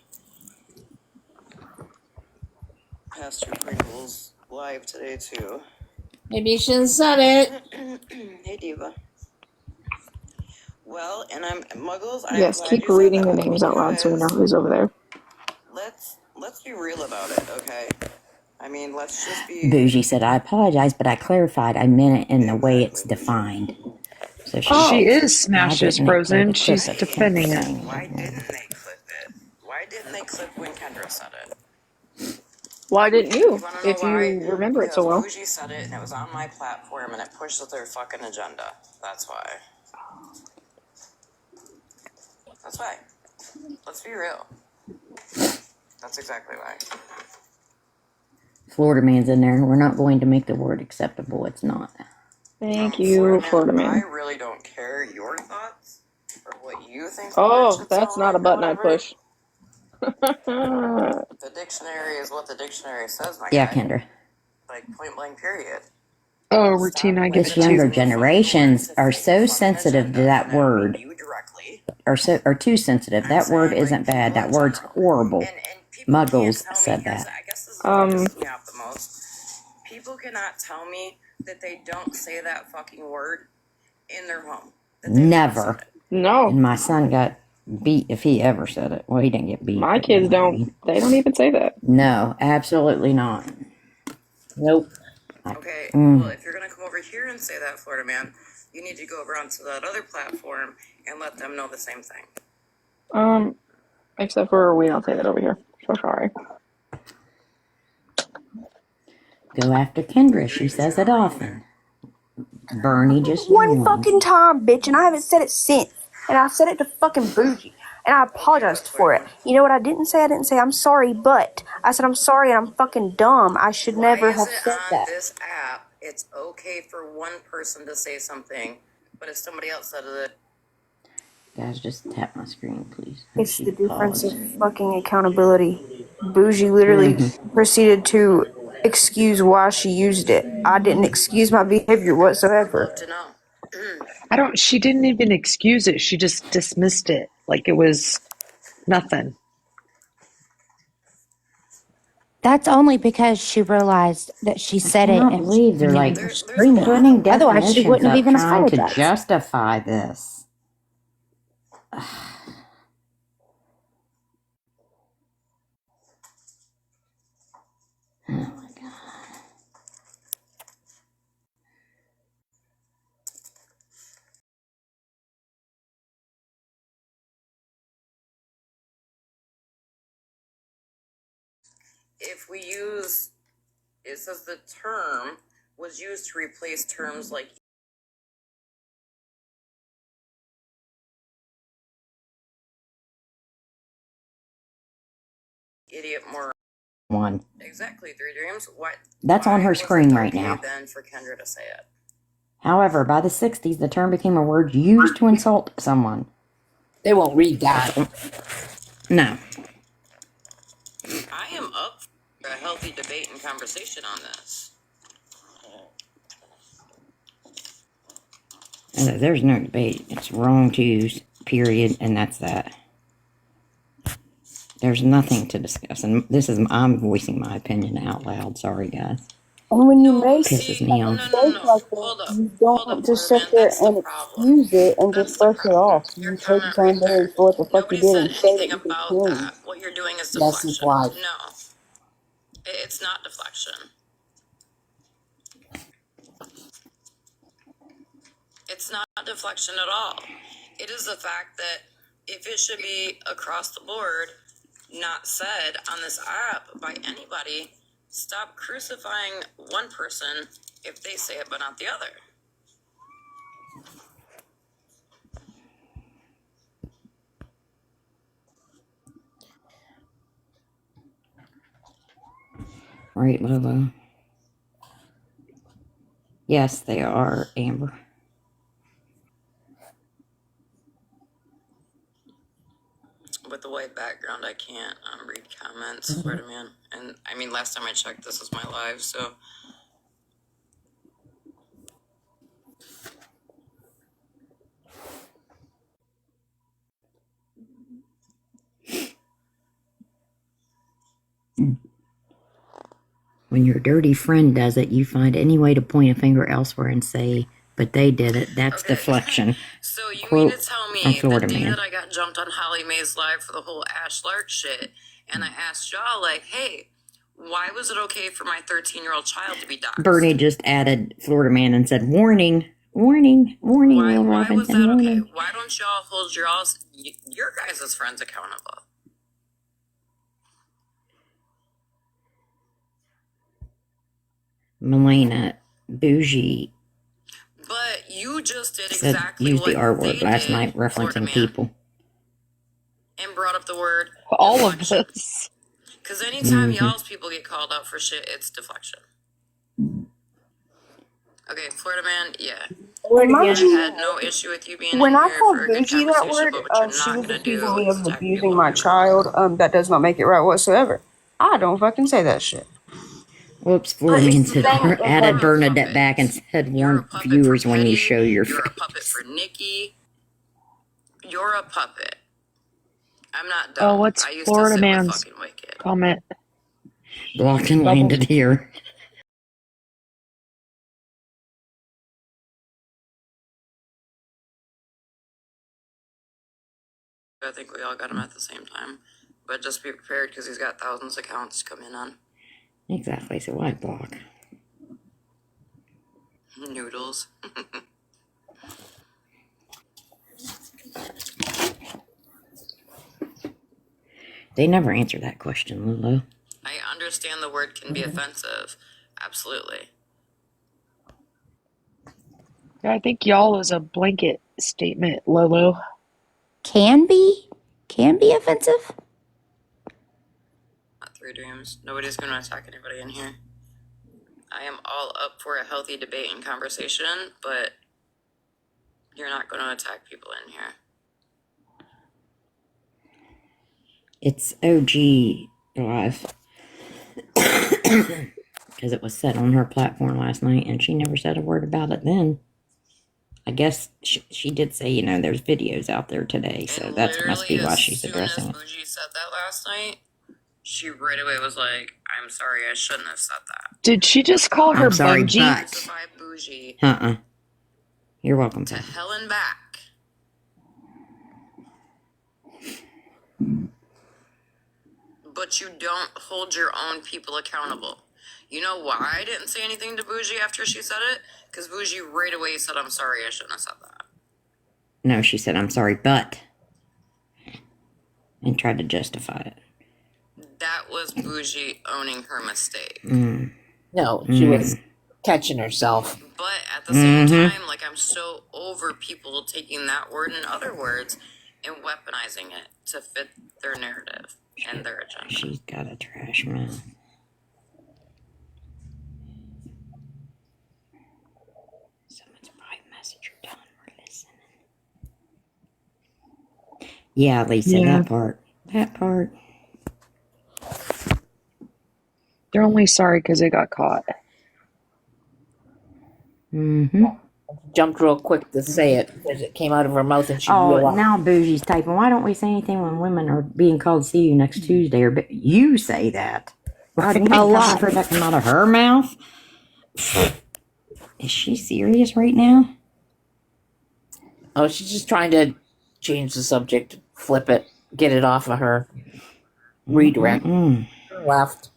Pastor Pringle's live today, too. Maybe you shouldn't have said it. Hey, Diva. Well, and I'm Muggles. Yes, I'm glad keep you said reading the that names out loud so we know who's over there. let's be real about it, okay? I mean, let's just be. Bougie said, I apologize, but I clarified I meant it in the way it's defined. So She is Smash why is didn't they frozen. clip She's it? defending it. Why didn't they clip it? Why didn't they clip when Kendra said it? Why didn't you? wanna know If why? you remember it so well. Bougie said it, and it was on my platform, and it pushed their fucking agenda. That's why. That's why. Let's be real. That's exactly why. Florida man's in there. We're not going to make the word acceptable. It's not. Thank you, Florida I man. really don't care your thoughts or what you think. Oh, that's not a button I push. The dictionary is what the dictionary says, my Yeah, guy. Kendra. Like, point blank, period. Oh, routine, I give This it to younger you. generations are so sensitive to that word. Are too sensitive. That word isn't bad. That word's horrible. Muggles said that. I guess this is what pisses me off the most. People cannot tell me that they don't say that fucking word in their home. Never. No. And my son got beat if he ever said it. Well, he didn't get beat. My kids don't. They don't even say that. No, absolutely not. Nope. Okay, well, if you're going to come over here and say that, Florida man, you need to go over onto that other platform and let them know the same thing. Except for we don't say that over here. So sorry. Go after Kendra. She says it often. Bernie just One fucking time, bitch, and I haven't said it since. And I said it to fucking Bougie. And I apologized for it. You know what I didn't say? I didn't say I'm sorry, but I said I'm sorry and I'm fucking dumb. I should never have said that. This app, it's okay for one person to say something, but if somebody else said it, guys, just tap my screen, please. It's the difference of fucking accountability. Bougie literally proceeded to excuse why she used it. I didn't excuse my behavior whatsoever. She didn't even excuse it. She just dismissed it like it was nothing. That's only because she realized that she said it. I cannot And believe they're like screaming. putting Otherwise, she definitions wouldn't have up even trying to apologized. justify this. Oh my God. if we use, it says the term was used to replace terms like idiot, moron. One. Exactly, Three Dreams. What? That's on her screen right now. Then for Kendra to say it. However, by the 60s, the term became a word used to insult someone. They won't read that. No. I am up for a healthy debate and conversation on this. There's no debate. It's wrong twos, period, and that's that. There's nothing to discuss, and I'm voicing my opinion out loud. Sorry, guys. And when you make Pisses me off. mistakes like that, you don't just sit there and excuse it and just brush it off. You take accountability for what the fuck you did and say that you can change. What you're doing is That's deflection. just life. No, it's not deflection. It's not deflection at all. It is the fact that if it should be across the board, not said on this app by anybody, stop crucifying one person if they say it but not the other. Right, Lola? Yes, they are, Amber. With the white background, I can't read comments. Swear to man. And I mean, last time I checked, this was my live, so. When your dirty friend does it, you find any way to point a finger elsewhere and say, but they did it. That's deflection. So you Quote mean to tell me from Florida the day Man. that I got jumped on Holly Mae's live for the whole Ash Lark shit, and I asked y'all, like, hey, why was it okay for my 13-year-old child to be doxxed? Bernie just added Florida Man and said, warning, warning, warning, Will Why Robinson, was that okay? warning. Why don't y'all hold your guys' friends accountable? Melena Bougie But you just did said, exactly used what the R they word last did, night, Florida referencing Man, people. and brought up the word All of deflection. this. Because anytime Mm-hmm. y'all's people get called out for shit, it's deflection. Okay, Florida Man, yeah. When I my had no issue with you being when in I here called for a good Bougie that conversation, word, but what you're she not was gonna do accusing me of is attack me abusing about my my child. That does not make it right whatsoever. I don't fucking say that shit. Whoops, But Florida Man it's the said, thing is added like, Bernadette back and said, warn viewers when you show your You're a face. puppet for Nikki. You're a puppet. I'm not Oh, dumb. what's I used to Florida sit with Man's fucking Wicked. comment? Blocked and Bubbles. landed here. I think we all got him at the same time. But just be prepared because he's got thousands of accounts to come in on. Exactly, so why block? Noodles. They never answer that question, Lulu. I understand the word can be offensive. Absolutely. Yeah, I think y'all is a blanket statement, Lolo. Can be offensive. Not three dreams. Nobody's going to attack anybody in here. I am all up for a healthy debate and conversation, but you're not going to attack people in here. It's OG Live. Because it was said on her platform last night, and she never said a word about it then. I guess she did say, you know, there's videos out there today, so that must be why she's addressing it. Bougie said that last night, she right away was like, I'm sorry, I shouldn't have said that. Did she just call her I'm sorry, Bungie? but... Crucify Bougie You're welcome, to Pat. hell and back. But you don't hold your own people accountable. You know why I didn't say anything to Bougie after she said it? Because Bougie right away said, I'm sorry, I shouldn't have said that. No, she said, I'm sorry, but... and tried to justify it. That was Bougie owning her mistake. No, she was catching herself. But at the same time, like, I'm so over people taking that word and other words and weaponizing it to fit their narrative and their agenda. She's got a trash mouth. Someone's private message her telling we're listening. Yeah, Lisa, Yeah. that part. That part. They're only sorry because they got caught. Mm-hmm. Jumped real quick to say it because it came out of her mouth and she Oh, realized. now Bougie's typing. Why don't we say anything when women are being called see you next Tuesday? Or you say that. Right? A lot. Heard that come out of her mouth. Is she serious right now? Oh, she's just trying to change the subject, flip it, get it off of her. Redirect. Left.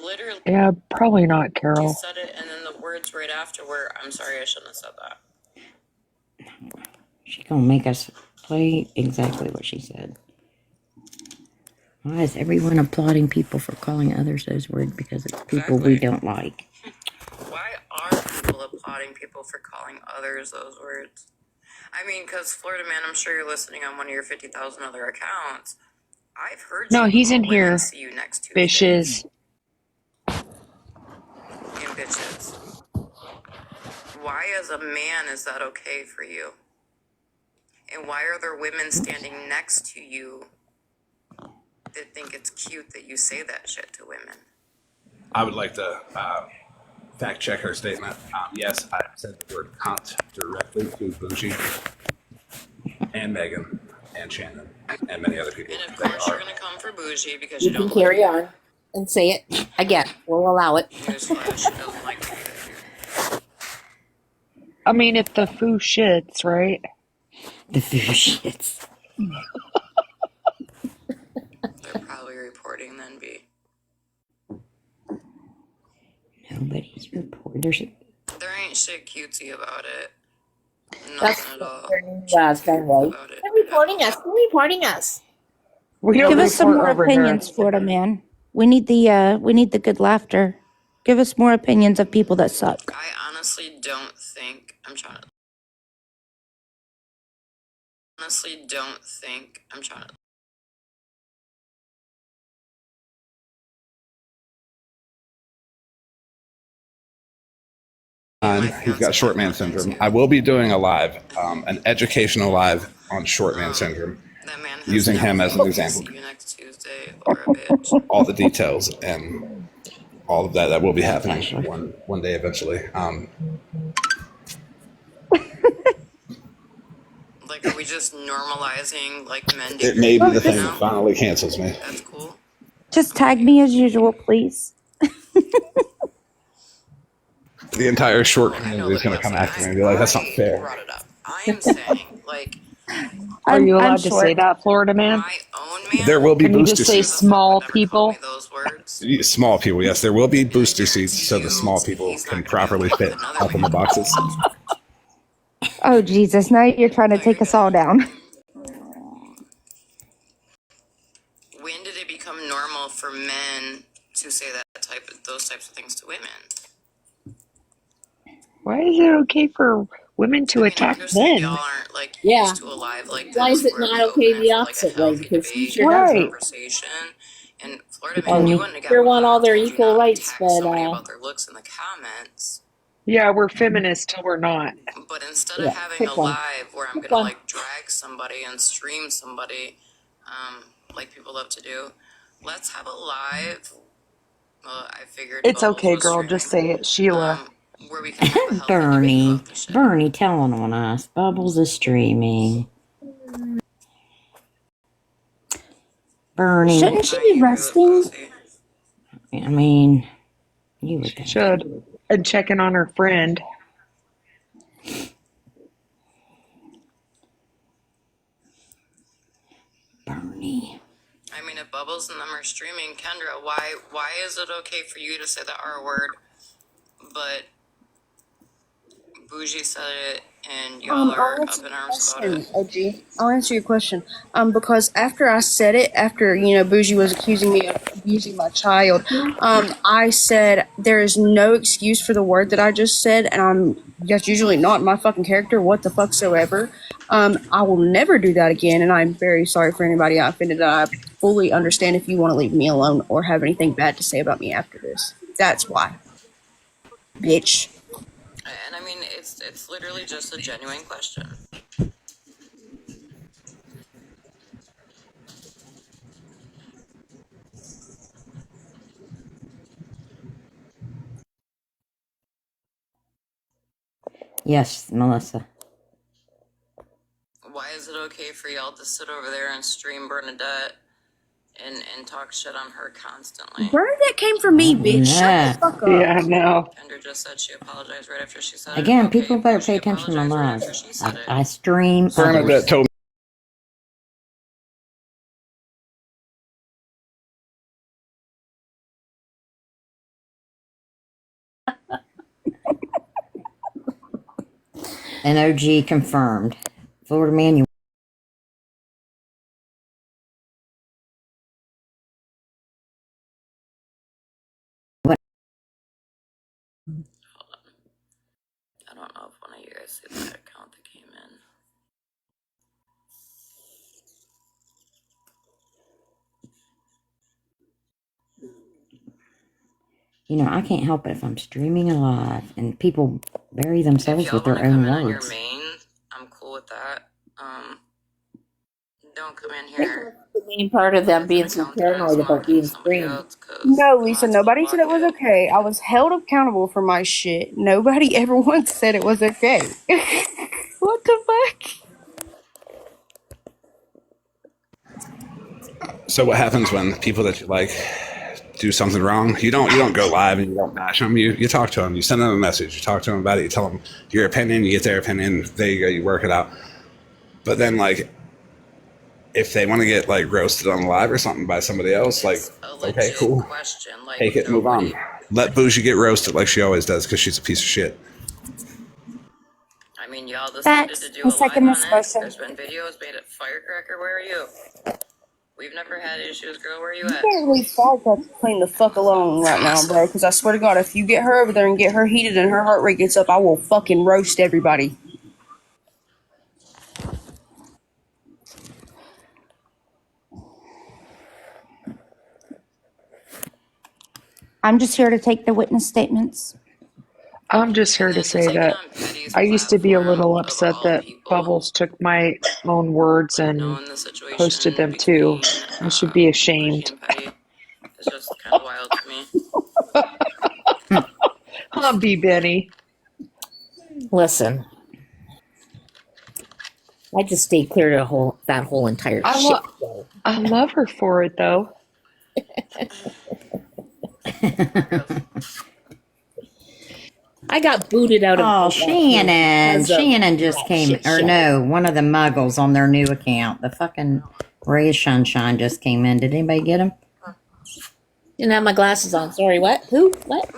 Literally, Yeah, probably not, you Carol. said it, and then the words right after were, "I'm sorry, I shouldn't have said that." She's gonna make us play exactly what she said. Why is everyone applauding people for calling others those words? Because it's people we don't like. Why are people applauding people for calling others those words? I mean, because Florida Man, I'm sure you're listening on one of your 50,000 other accounts. I've heard No, you he's call in women here. see you next Tuesday. Fishes. And bitches. Why, as a man, is that okay for you? And why are there women standing next to you that think it's cute that you say that shit to women? I would like to fact check her statement. Yes, I said the word cunt directly to Bougie and Megan and Shannon and many other people. And of course you're going to come for Bougie because You you can don't carry like on and say it again. We'll allow it. Newsflash, she doesn't like me either. I mean, if the foo shits, right? The foo shits. They're probably reporting then, B. Nobody's reporting. There ain't shit cutesy about it. That's Nothing at all. last time, right? They're reporting us. They're reporting us. We don't Give us some report more over opinions, here. Florida man. We need the good laughter. Give us more opinions of people that suck. I honestly don't think I'm trying to. He's got short man syndrome. I will be doing a live, an educational live on short man syndrome, using him as an example. See you next Tuesday or a bitch. All the details and all of that will be happening one day eventually. Like, are we just normalizing like men? It may be the thing that finally cancels me. That's cool. Just tag me as usual, please. The entire short community is going to come after me and be like, "That's not fair." I am saying, like, Are you allowed to short. say that, Florida man? There will be Can you booster just say seats. small people? Small people, yes, there will be booster seats so the small people can properly fit up in the boxes. Oh Jesus! Now you're trying to take us all down. when did it become normal for men to say those types of things to women? Why is it okay for women to attack men? Y'all aren't like Yeah. used to a live like Why this is it where not we okay open the it for, opposite like a way? healthy Because he debate sure and does it. conversation. And Florida Man, you wouldn't have got They're want all their told you equal not to rights, attack but somebody about their looks in the comments. Yeah, we're feminists till we're not. But instead Yeah, of having pick a one. live where I'm Pick gonna one. like drag somebody and stream somebody, like people love to do, let's have a live. I figured It's Bubbles okay, was girl. streaming. Just say it, Sheila. Where we can have a healthy debate Bernie. about the shit. Bernie telling on us. Bubbles is streaming. Bernie. Shouldn't she be resting? I mean, you would think. Should. And checking on her friend. Bernie. I mean, if Bubbles and them are streaming, Kendra, why is it okay for you to say the R word, but Bougie said it and y'all are I'll up answer in your arms about it? question, OG. I'll answer your question. Because after I said it, after Bougie was accusing me of abusing my child, I said there is no excuse for the word that I just said, and that's usually not my fucking character. What the fuck soever. I will never do that again, and I'm very sorry for anybody I offended. I fully understand if you want to leave me alone or have anything bad to say about me after this. That's why, bitch. And I mean, it's literally just a genuine question. Yes, Melissa. Why is it okay for y'all to sit over there and stream Bernadette and talk shit on her constantly? Bernadette came from me, bitch. Yeah. Shut the fuck up. Yeah, no. Kendra just said she apologized right after she said Again, it. Okay, people better pay she attention to my apologized right lives. after she said it. I stream Bernadette others. told me. An OG confirmed. Florida man, you. I don't know if one of you guys see that account that came in. You know, I can't help it if I'm streaming live and people bury If themselves y'all with their want to come own in on your words. main, I'm cool with that. Don't come in here. The main part of them being so paranoid about being streamed. No, Lisa, nobody said it was okay. I was held accountable for my shit. Nobody ever once said it was okay. What the fuck? So what happens when people that you like do something wrong? You don't go live and you don't bash them. You talk to them. You send them a message. You talk to them about it. You tell them your opinion. You get their opinion. There you go. You work it out. But then, like, if they want to get like roasted on live or something by somebody else, like, okay, cool, take it, move on. Let Bougie get roasted like she always does because she's a piece of shit. I mean, y'all decided to do a live on it. There's been videos made at Firecracker. Where are you? We've never had issues, girl. Where are you You at? can't leave Firecracker clean the fuck alone right now, bro. Because I swear to God, if you get her over there and get her heated and her heart rate gets up, I will fucking roast everybody. I'm just here to take the witness statements. I'm just here to say that I used to be a little upset that Bubbles took my own words and posted them too. I should be ashamed. It's just kind of wild to me. I'll be Benny. Listen, I just stayed clear of that whole entire shit show. I love her for it though. I got booted out of. Oh, Shannon. Shannon just came. shit Or show. no, one of the muggles on their new account. The fucking Ray of Sunshine just came in. Did anybody get him? Didn't have my glasses on. Sorry, what? Who? What?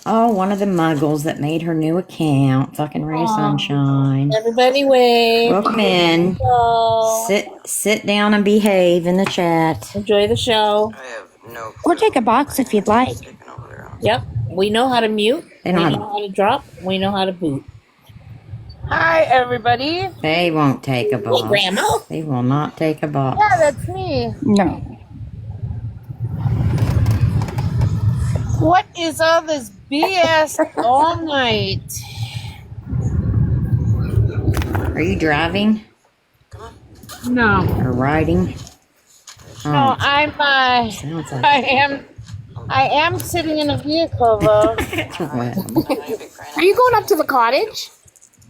Oh, one of the muggles that made her new account. Fucking Ray of Sunshine. Everybody wave. Welcome in. Sit down and behave in the chat. Enjoy the show. Or take a box if you'd like. Yep. We know how to mute. They We don't know have- how to drop. We know how to boot. Hi, everybody. They won't take a box. Grandma. They will not take a box. Yeah, that's me. No. What is all this BS all night? Are you driving No. or riding? No, I'm Sounds like I am sitting in a vehicle though. Are you going up to the cottage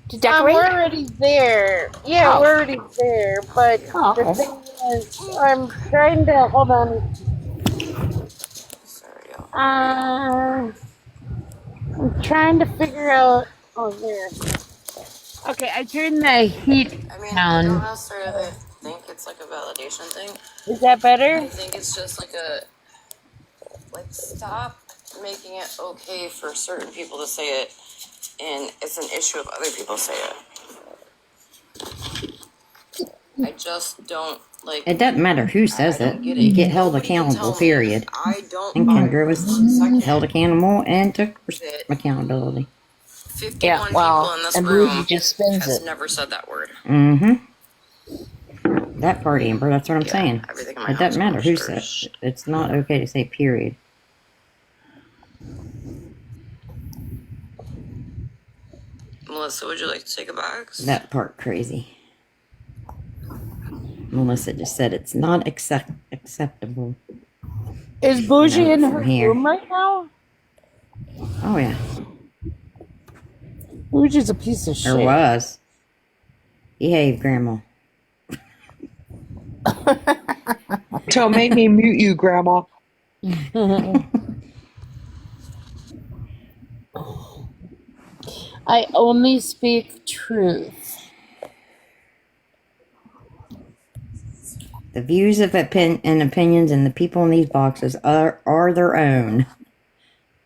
to decorate? We're already there. Yeah, Oh. we're already there. But Oh, okay. the thing is, I'm trying to hold on. I'm trying to figure out. Oh, there. Okay, I turned the heat I don't down. necessarily think it's like a validation thing. Is that better? I think it's just like stop making it okay for certain people to say it, and it's an issue if other people say it. I just don't like. It doesn't matter who says it. You get held accountable, period. I don't. And Kendra was held accountable and took accountability. 51 well, people in this and room Bougie just spins has it. never said that word. Mm-hmm. That part, Amber, that's what I'm saying. Everything in my It doesn't house matter who says it. It's not okay to say period. Melissa, would you like to take a box? That part crazy. Melissa just said it's not acceptable. Is Bougie No, in from her here. room right now? Oh, yeah. Bougie's a piece of There shit. was. Behave, Grandma. So make me mute you, Grandma. I only speak truth. The views of and opinions and the people in these boxes are their own.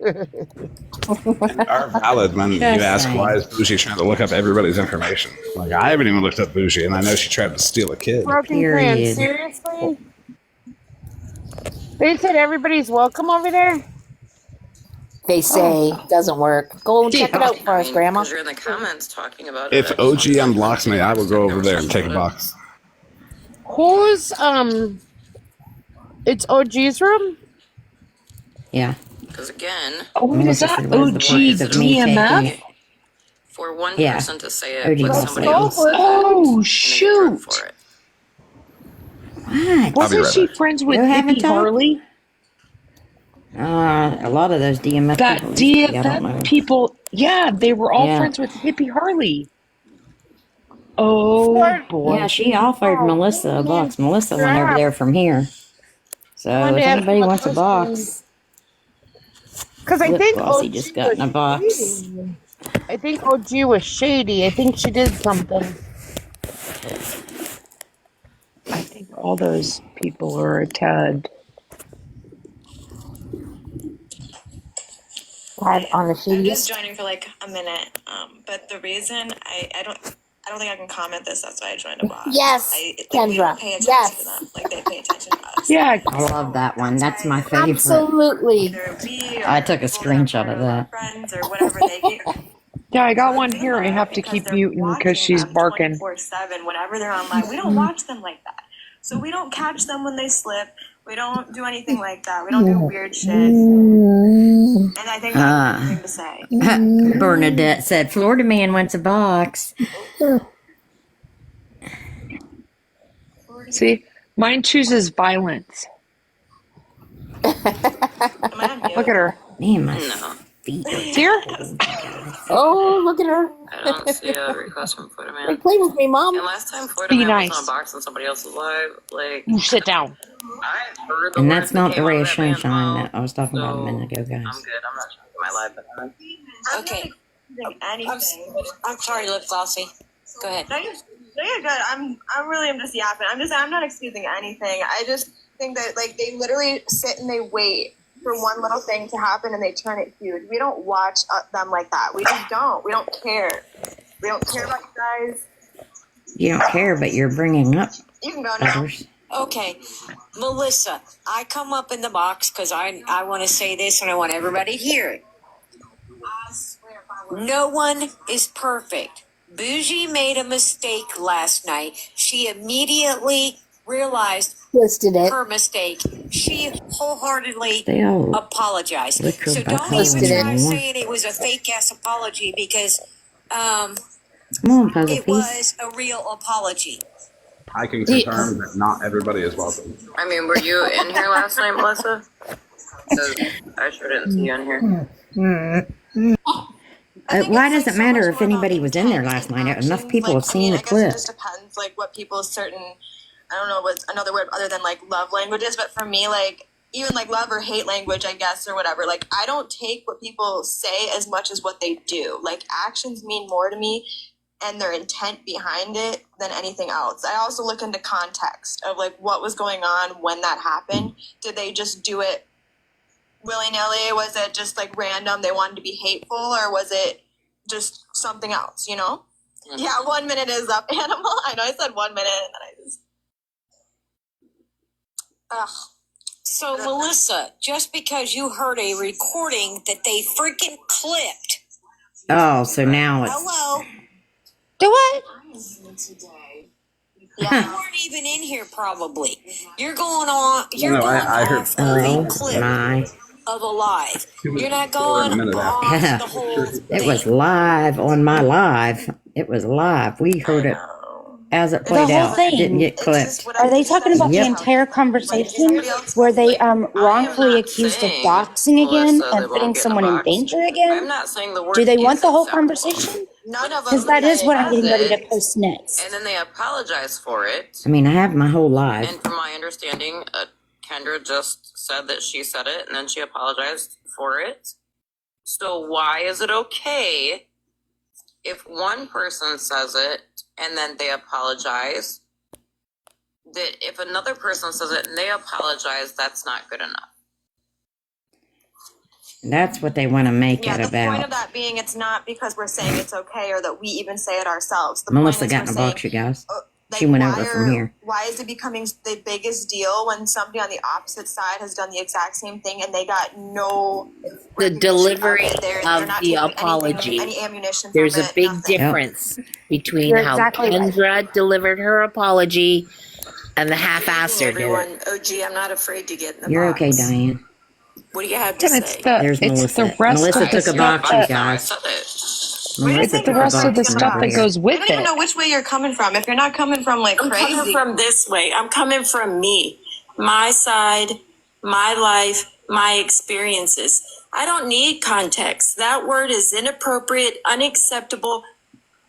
And are valid when you ask saying. why is Bougie trying to look up everybody's information. Like, I haven't even looked up Bougie, and I know she tried to steal a kid. Broken Crayon, seriously? They said everybody's welcome over there? They say it doesn't work. Go and check it out for us, Grandma. Because you're in the comments talking about If it. OG unblocks me, I will go over there and take a box. Who's, it's OG's room? Yeah. Because again, Is that OG DMF? for one Yeah. person to say it, OG but Boss somebody Lady. else said it, Oh, shoot. for it. What? Wasn't right she back. friends with You haven't Hippie talked? Harley? A lot of those DMF That people. I don't know. DFF people, yeah, they were all Yeah. friends with Hippie Harley. Oh, boy. Yeah, she offered Melissa a box. Melissa went over there from here. So Wanted if to ask anybody my wants a question. box, Because I Lip think Glossy OG just got in a was box. shady. I think OG was shady. I think she did something. I think all those people are a tad. On the I'm shady. just joining for like a minute. But the reason I don't think I can comment this. That's why I joined a box. Yes, We Kendra. don't pay attention to them. Like they pay attention to us. Yeah. I love that one. That's my favorite. Absolutely. Either we or I took a people that screenshot are of our that. friends or whatever they get. Yeah, I got one here. I have to keep muting because she's barking. 24/7 whenever they're online. We don't watch them like that. So we don't catch them when they slip. We don't do anything like that. We don't do weird shit. And I think that's the thing to say. Bernadette said, Florida man wants a box. See, mine chooses violence. Look at her. Man, my No. feet. See her? Oh, look at her. I don't see a request from Florida Man. Like, play with me, Mom. And last time Florida Be Man nice. was on a box on somebody else's live, like, You sit down. I heard the And words that's that not the came out ray of of that man's sunshine mouth, that I was talking about a minute ago, I'm guys. good. I'm not checking my live behind. Okay. I'm sorry, Lip Glossy. Go ahead. No, you're good. I'm really just yapping. I'm not excusing anything. I just think that like they literally sit and they wait for one little thing to happen and they turn it huge. We don't watch them like that. We just don't. We don't care. We don't care about you guys. You don't care, but you're bringing up You can go now. others. Okay, Melissa, I come up in the box because I want to say this and I want everybody to hear it. No one is perfect. Bougie made a mistake last night. She immediately realized her mistake. She wholeheartedly They all apologized. lick her So butt don't hole even when try you want. saying it was a fake ass apology because Come on, puzzle it piece. was a real apology. I can confirm that not everybody is welcome. I mean, were you in here last night, Melissa? Because I sure didn't see you in here. Why does it matter if anybody was in there last night? Enough people have seen the I guess it clip. just depends, like what people's certain, I don't know what's another word other than like love languages, but for me, like even like love or hate language, I guess, or whatever. Like I don't take what people say as much as what they do. Like actions mean more to me and their intent behind it than anything else. I also look into context of like what was going on when that happened. Did they just do it willy-nilly? Was it just like random, they wanted to be hateful, or was it just something else, you know? Yeah, 1 minute is up, Animal. I know I said 1 minute and then I just So, Melissa, just because you heard a recording that they freaking clipped. Oh, so now it's... Hello? Do what? Yeah, you weren't even in here probably. You're going on, you're No, going I heard. off of a Oh, clip my. of a live. You're not A going minute off after. the whole It was live on my live. It was live. We heard it as it The played whole out. It didn't thing. get clipped. Are they talking about the Yep. entire conversation where they wrongfully accused of doxing again Melissa, and they putting won't get in a someone in box. danger I'm again? not saying the word Do they want is the whole acceptable. conversation? None of them. Because that is what I'm getting ready to it, post next. and then they apologize for it. I mean, I have my whole life. And from my understanding, Kendra just said that she said it, and then she apologized for it. So why is it okay if one person says it and then they apologize, that if another person says it and they apologize, that's not good enough? That's what they want to make Yeah, it the about. point of that being it's not because we're saying it's okay or that we even say it ourselves. The Melissa point is got in we're a saying, box, you guys. like, She went over from here. Why is it becoming the biggest deal when somebody on the opposite side has done the exact same thing and they got no The delivery they're of not the taking apology. any ammunition There's from a it, big nothing. difference between You're how exactly right. Kendra delivered her apology and the half-assed her did it. Everyone, OG, I'm not afraid to get in the You're box. okay, Diane. What do you have to Tim, it's say? There's Melissa. the rest Melissa of the took a stuff box, you that guys. Melissa it's took the a rest of the box from stuff over that here. goes I with don't even it. know which way you're coming from. If you're not coming from like I'm crazy. coming from this way. I'm coming from me, my side, my life, my experiences. I don't need context. That word is inappropriate, unacceptable.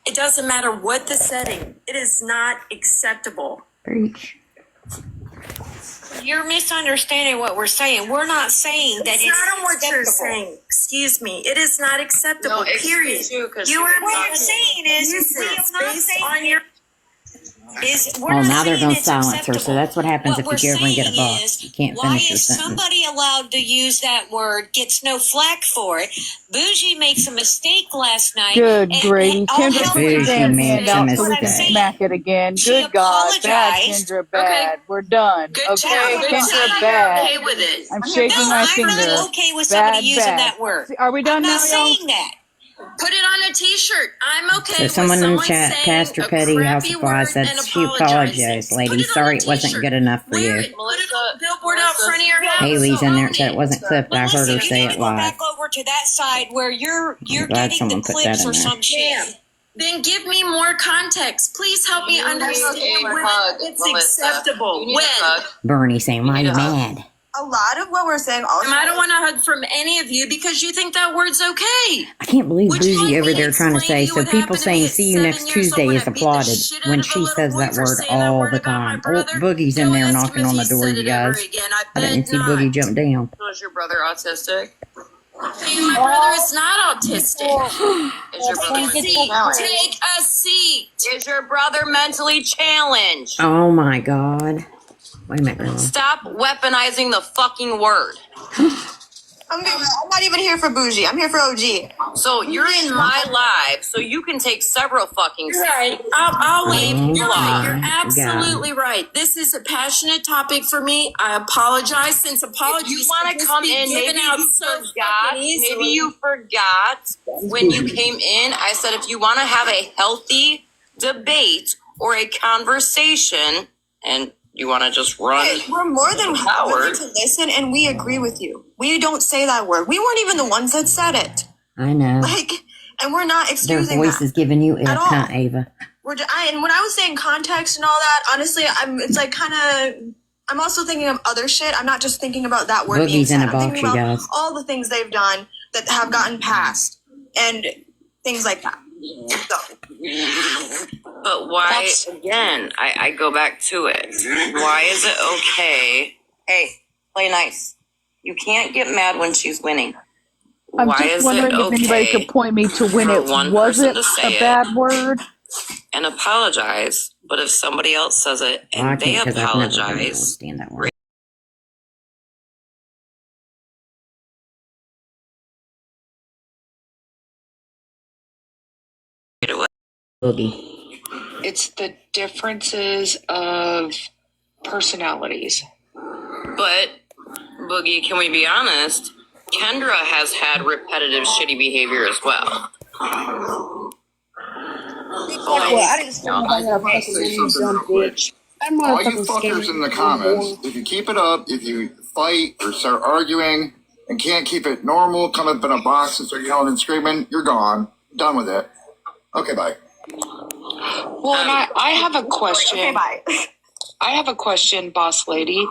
It doesn't matter what the setting. It is not acceptable. Preach. You're misunderstanding what we're saying. We're not saying that It's not what you're saying. Excuse me. It is not acceptable. Period. You are What not I'm saying is, we am not based saying on your. we're Oh, not now they're saying going to it's silence her. So acceptable. that's what happens What if we're you go over and get a saying box. is, You can't why finish your is sentence. somebody allowed to use that word, gets no flack for it? Bougie makes a mistake last night. Good and gravy. all Kendra, hell put your Bougie damn makes hand a out so we can mistake. smack it again. She Good God. Bad, apologized. Kendra, bad. We're done. Good Okay? job. Good Kendra, job. bad. Okay with it. I'm shaking No, my I'm finger. not okay with somebody Bad, using bad. that word. See, are we done I'm now, not y'all? saying that. Put it on a T-shirt. I'm okay So with someone in someone the chat, saying Pastor a Petty House crappy of Flies, word said and she apologized, lady. Sorry it wasn't good enough for Wear you. it. Put it on a billboard out front of your house. Haley's in there. It Own said it wasn't clipped. I heard Melissa, her you say need to it go live. back over to that side where you're glad getting the someone put that clips in or there. some shit. Then give me more context. Please help me understand when it's Melissa. acceptable. When? Bernie saying, why are you mad? A lot of what we're saying also. And I don't want a hug from any of you because you think that word's okay. I can't believe Would you Bougie like over me to there trying to explain say, to you so what people happened to saying me at see you next 7 years Tuesday old when is I beat the applauded shit out when of a she little says boy that for word saying that all word the about my time. Oh, brother? Boogie's in Go there ask him knocking if on he the door, said you it ever guys. again. I didn't bet see not. Boogie jump down. Was your brother autistic? Hey, my brother is not autistic. Is your brother Take a seat. Is your brother mentally challenged? Oh my God. Wait a minute, girl. Stop weaponizing the fucking word. I'm not even here for bougie. I'm here for OG. So you're in my live, so you can take several fucking seats. Right. I'll leave. You're right. You're absolutely right. This is a passionate topic for me. I apologize. Since apologies, if you want to come in, maybe you forgot when you came in. I said if you want to have a healthy debate or a conversation, and you want to just run. Hey, we're more than willing to listen, and we agree with you. We don't say that word. We weren't even the ones that said it. I know. And we're not Their excusing voice that is giving you ick, at all. huh, Ava? And when I was saying context and all that, honestly, it's like kind of. I'm also thinking of other shit. I'm not just thinking about that word being Boogie's in said. a I'm box, thinking you about guys. all the things they've done that have gotten passed and things like that. So. But why, again, I go back to it. Why is it okay? Hey, play nice. You can't get mad when she's winning. I'm Why just is wondering it if anybody okay could point me to when for it one wasn't person to say a bad word? and apologize, but if somebody else says it Well, I and they can't because I've never been able to apologize, stand that word. Boogie. It's the differences of personalities. but Boogie, can we be honest? Kendra has had repetitive shitty behavior as well. I didn't start nobody up fucking with you, dumb bitch. I'm All you motherfucking fuckers scared. in the comments, if you keep it up, if you fight or start arguing and can't keep it normal, come up in a box and start yelling and screaming, you're gone. Done with it. Okay, bye. Well, and I have a question. Okay, bye. I have a question, boss lady.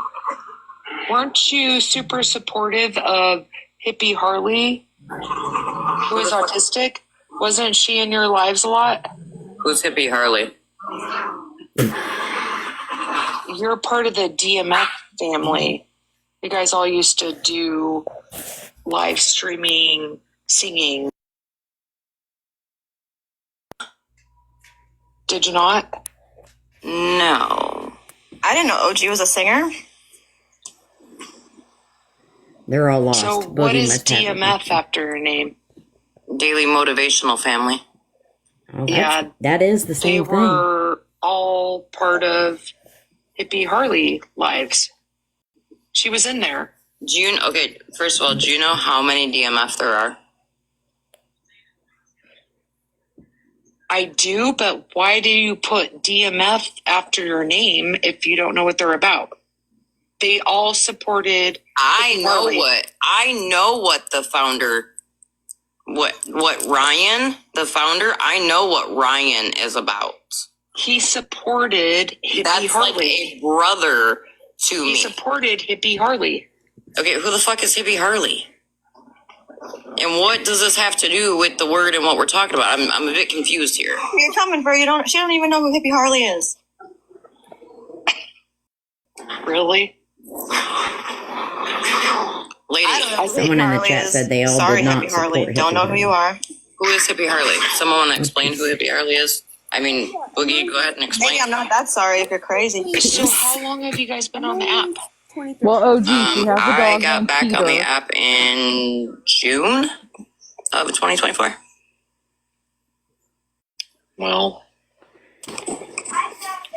Weren't you super supportive of Hippie Harley, who is autistic? Wasn't she in your lives a lot? Who's Hippie Harley? You're part of the DMF family. You guys all used to do live streaming, singing. Did you not? No. I didn't know OG was a singer. They're all lost. So what is DMF after your name? Daily Motivational Family. Oh, Yeah, that is the they same thing. were all part of Hippie Harley lives. She was in there. Okay, first of all, do you know how many DMF there are? I do, but why do you put DMF after your name if you don't know what they're about? They all supported. I know what the founder, what Ryan, the founder, I know what Ryan is about. He supported Hippie That's Harley. like a brother to me. He supported Hippie Harley. Okay, who the fuck is Hippie Harley? And what does this have to do with the word and what we're talking about? I'm a bit confused here. You're coming for she don't even know who Hippie Harley is. Really? Lady, Someone in the chat said they all Sorry, did not Hippie Harley. support Don't know Hippie who you are. who is Hippie Harley? Someone want to explain who Hippie Harley is? I mean, Boogie, go ahead and explain. Maybe I'm not that sorry if you're crazy. So how long have you guys been on the app? Well, OG, she has a I dog got named back on the Peter. app in June of 2024. Well,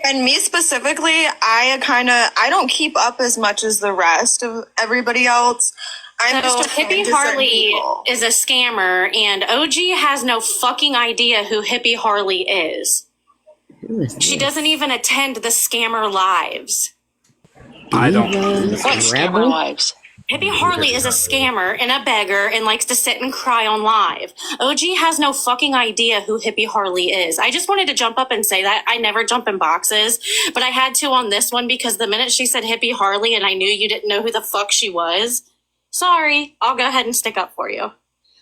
And me specifically, I don't keep up as much as the rest of everybody else. I'm So just a friend Hippie to certain Harley people. is a scammer, and OG has no fucking idea who Hippie Harley is. Who is She doesn't even attend the scammer lives. I don't. what scammer lives? Hippie Harley is a scammer and a beggar and likes to sit and cry on live. OG has no fucking idea who Hippie Harley is. I just wanted to jump up and say that. I never jump in boxes, but I had to on this one because the minute she said Hippie Harley and I knew you didn't know who the fuck she was, sorry, I'll go ahead and stick up for you.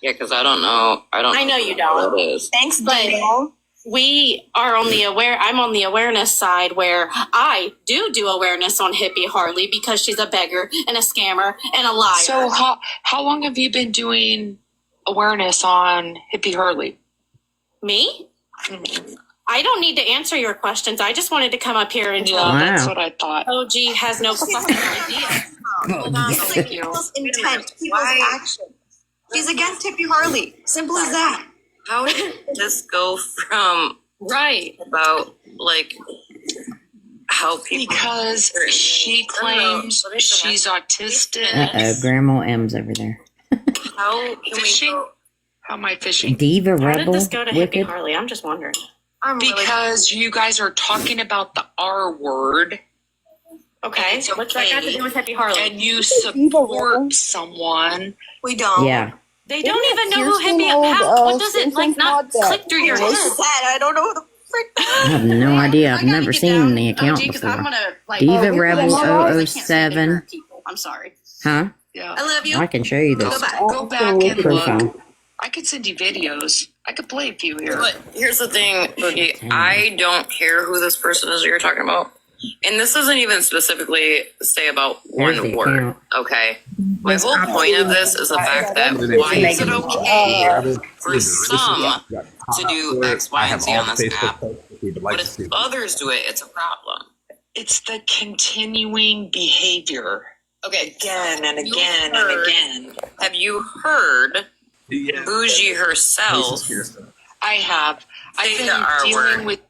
Yeah, because I don't know. I know you don't. who it is. Thanks, But Daniel. we are on the I'm on the awareness side where I do awareness on Hippie Harley because she's a beggar and a scammer and a liar. So how long have you been doing awareness on Hippie Harley? Me? I don't need to answer your questions. I just wanted to come up here and tell Yeah, you that's Wow. what I thought. OG has no fucking idea. Hold on. It's like people's intent, people's action. She's against Hippie Harley. Simple as that. How did this go from Right about like how people? Because she claims she's autistic. Uh-oh, Grandma M's over there. How can Fishing? How am I fishing? Diva How did Rebel? this go to Hippie Wicked? Harley? I'm just wondering. Because you guys are talking about the R word. Okay, so what's that got to do with Hippie Harley? And you support someone. We don't. Yeah. They don't even know who Kirsten Hippie. old, What does it like? Not Simpsons click through your What head? is that? I don't know who the frick. I have no idea. I've never seen the account OG, because I'm before. gonna like. Diva oh, Rebel I can't stand 007. ignorant people. I'm sorry. Huh? Yeah. I love you. I can show you Go this back. Go back and look. profile. I could send you videos. I could play a few here. But here's the thing, Boogie. I don't care who this person is you're talking about. And this doesn't even specifically say about There's one the word. account. Okay. My whole point of this is the fact that why is it okay for some to do X, Y, and Z on this app, but if others do it, it's a problem. It's the continuing behavior. Okay. Again and You again heard- and again. Have you heard Bougie herself? I have. I've Say been the R dealing word. with.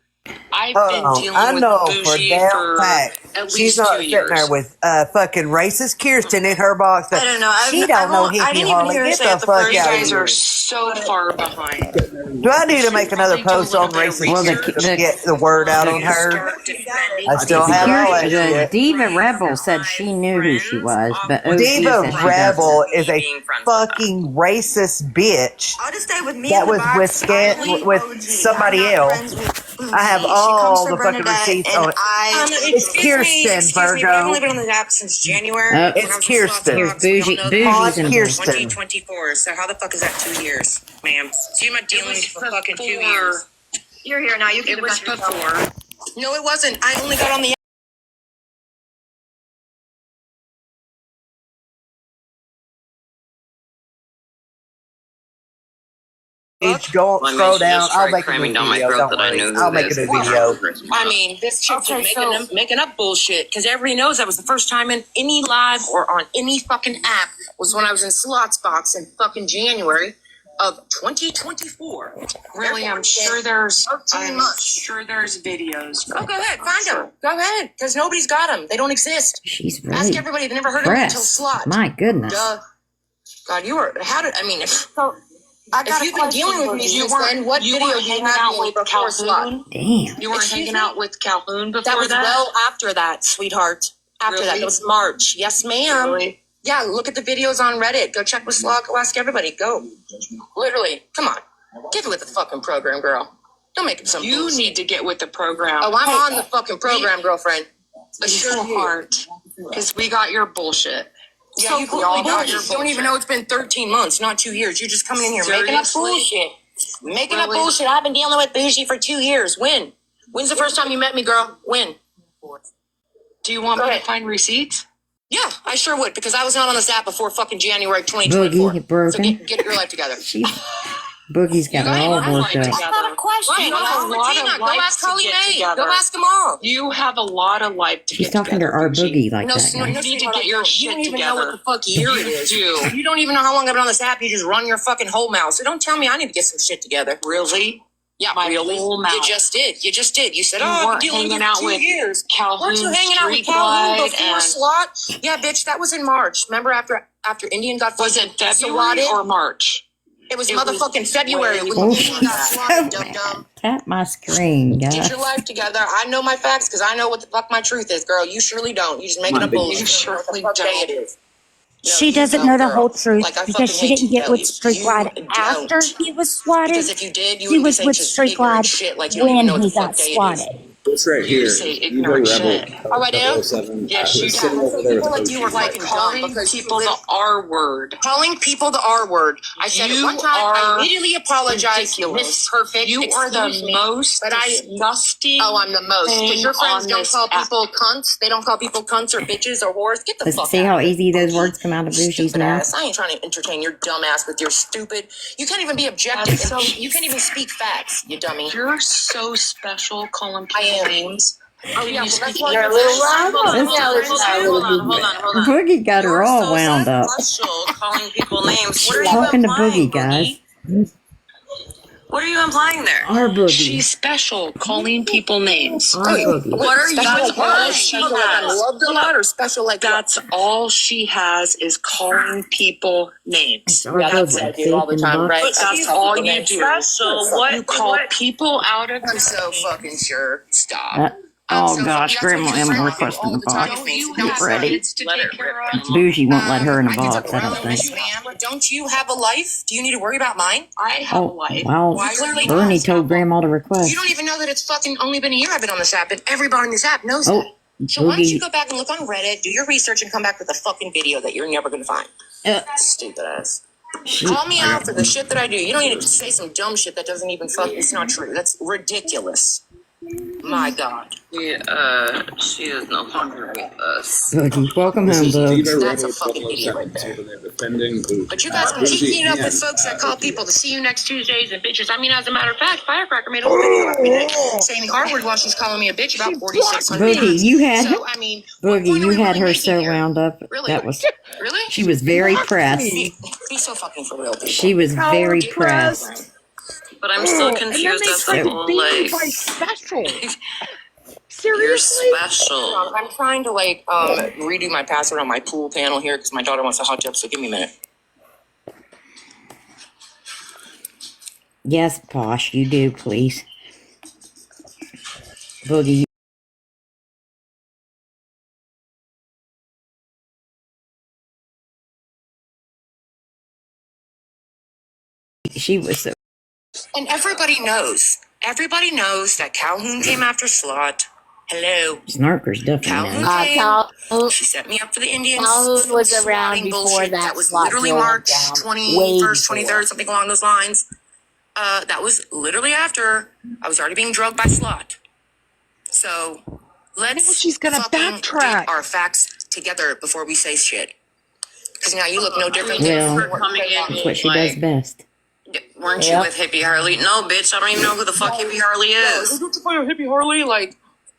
I've been dealing I with know for Bougie damn for fact at she's least not 2 sitting years. there with fucking racist Kirsten in her box. I don't know. She don't know Hippie I didn't even Harley. hear her Get say the it the fuck first You out of guys here. are so far behind. Do I need to make another post on racism to get the word out on her? I still have all that The shit. Diva Rebel said she knew who she was, but OG Diva said she Rebel doesn't. is a fucking racist bitch I'll just stay with me. that in the was box. with somebody else. I have all the fucking receipts on it. It's Kirsten, excuse me, Virgo. I've only been on the app since January. when It's I was Kirsten. in Here's Slots Box. We Bougie. all know Bougie's that. in Kirsten. 2024. So how the fuck is that 2 years, ma'am? So you're not dealing for fucking 2 years. You're here now. You can It was defend yourself. before. No, it wasn't. I only got on the Don't scroll down. I'll make a new cramming down my video. throat Don't that I worry. knew who I'll make a this new was. video. I mean, this chick's Okay, just making up bullshit because everybody knows that was the first time in any live or on any fucking app was when I was in Slots Box in fucking January of 2024. Really, I'm sure there's videos. Oh, go ahead, find them. Go ahead, because nobody's got them. They don't exist. She's Ask really everybody. They've never heard of them until pressed. Slot. My goodness. Duh. God, you were. How did I mean? So I got If you've been dealing with me since then, what video do you have me before Slot? Damn. You weren't hanging out with Calhoun before That was that? well after that, sweetheart. After that, Really? it was March. Yes, ma'am. Really? Yeah, look at the videos on Reddit. Go check with Slot. Go ask everybody. Go. Literally, come on. Get with the fucking program, girl. Don't make it some You bullshit. need to get with the program. Oh, I'm on the fucking program, girlfriend. Assure your heart. Because we got your bullshit. Yeah, you we all clearly got don't. your You don't even bullshit. know it's been 13 months, not 2 years. You're just coming in here making up Seriously? bullshit. Making up Really? bullshit. I've been dealing with Bougie for 2 years. When? When's the first time you met me, girl? When? Do you want Go me ahead. to find receipts? Yeah, I sure would, because I was not on this app before fucking January 2024. Boogie broken. So get your life together. Boogie's got her all worked up. I've got a question. You have a lot of Go life ask to Holly get Mae. together. Go ask them all. You have a lot of life to She's get talking to together. our Boogie like No, that, no, guys. no, You need to sweetheart, get your you shit don't even together. know what the fuck year it is. You do. You don't even know how long I've been on this app. You just run your fucking whole mouth. So don't tell me I need to get some shit together. Really? Yeah, My really. whole mouth. You just did. You just did. You said, You "Oh, I've weren't been dealing with hanging you out for 2 with years." Calhoun Weren't you hanging out with Calhoun Streetlight before and- Slot? Yeah, bitch, that was in March. Remember after Indian got Was fucking it February swatted? or March? It was It was motherfucking February way when Oh, Indian got she's swatted, so dum dum. Tap my screen, Get guys. your life together. I know my facts because I know what the fuck my truth is, girl. You surely don't. You just making up bullshit. You surely What the fuck day don't. it is. No, She you doesn't don't, know the girl. whole truth Like, I because fucking she hate didn't to get tell with you. Streetlight You after don't. he was swatted. Because if you did, you She would be was saying with just ignorant Streetlight shit like you don't even when know what he the fuck got day it is. swatted. This right You here. say You go ignorant rebel. shit. Oh, I do? 007. Yes, you was do. sitting over there with People the like you were Bougie. fucking dumb Calling because people you the R word. calling people the R word. I said it You one time. I are immediately apologized. ridiculous. Miss Perfect. You are the excuse me, most but I. disgusting. Oh, I'm the most. Because thing your friends on don't this call app. people cunts. They don't call people cunts or bitches or whores. Get the Let's fuck see out how of here. easy those words come out of Bougie's Stupid mouth. ass. I ain't trying to entertain your dumb ass with your stupid. You can't even be objective. That's so- You can't even speak facts, you dummy. You're so special calling I people am. names. Oh yeah, well, that's why You're a you're little so rival. fucking Yeah, let's hold on. Boogie got her You're all so wound up. special calling people names. What are She's you talking to implying, Boogie, guys. What are you implying there? Our Boogie. She's special calling people names. Our Boogie. What are you Special like implying? what? Special like I'm loved a lot or special like That's all she has is calling people names. It's our Yeah, that's Boogie. what I do See, all the in time, box. right? But that's I all call you people do. names. So what? You call people out of I'm so fucking sure. Stop. Uh, I'm oh so gosh, that's what Grandma your Emma friends do requesting all the the time box. with me, so you don't Get have start. ready. kids to take care of? Bougie won't let her in a I get box, the I don't realness, think. ma'am. Don't you have a life? Do you need to worry about mine? I have a Oh, life. well, You clearly Bernie don't. told Grandma to request. You don't even know that it's fucking only been a year I've been on this app, and everybody on this app knows Oh, that. So why don't you Boogie. go back and look on Reddit, do your research, and come back with a fucking video that you're never gonna find. Stupid ass. Call me out for the shit that I do. You don't need to say some dumb shit that doesn't even fuck. It's not true. That's ridiculous. My God. Yeah, she is no longer with us. Boogie, welcome This home, is Boogie. Diva That's a Rebel fucking idiot right 007. there. So they're defending Bougie. But you guys been Bougie keeping it up with and, folks that call Bougie. people to see you next Tuesdays and bitches. I mean, as a matter of fact, Firecracker made a whole video about me saying the R word while she's calling me a bitch about 4,600 Boogie, times. you had So, I mean, what Boogie, point are you we had really her making so here? wound up. Really? That was Really? she was very pressed. Be so fucking for real, people. She was very pressed. But I'm still And then confused they as try to to whole beat me like by special. you're Seriously? special. I'm trying to redo my password on my pool panel here because my daughter wants a hot tub. So give me a minute. Yes, Posh, you do, please. Boogie. She was so. And everybody knows that Calhoun came after Slot Hello. Snarker's definitely Calhoun knows. came. She set me up for the Indians. Calhoun was around Swatting before bullshit. that was slot literally deal went March down. 21st, 23rd, something along those lines. That was literally after I was already being drugged by Slot. So let's she's gonna backtrack. get our facts together before we say shit. Because now you look no different Well, than coming in that's what she does best. Weren't you with Hippie Harley? No, bitch, I don't even know who the fuck Hippie Harley is. Who's to play with Hippie Harley? Like,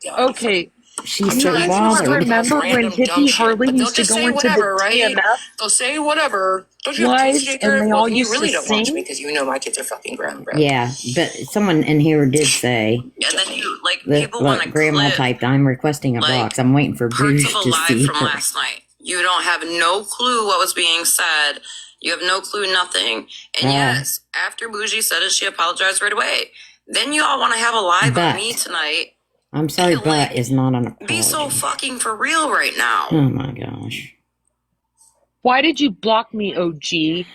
okay. She's so bothered. Remember when Hippie Harley used to go into whatever, the right? TMF They'll say whatever. Don't you have kids lives to take and they care all of? You used really to don't want to sing? because you know my kids are fucking grown, bro. Yeah, but someone in here did say, And then you, like, that, people want to Grandma clip typed, I'm requesting a box. I'm waiting for parts Bruce of a to live see from her. last night. You don't have no clue what was being said. You have no clue, nothing. And yes, after Bougie said it, she apologized right away. Then you all want to have a live But- on me tonight. I'm sorry, but is not an apology. Be so fucking for real right now. Oh my gosh. Why did you block me, OG?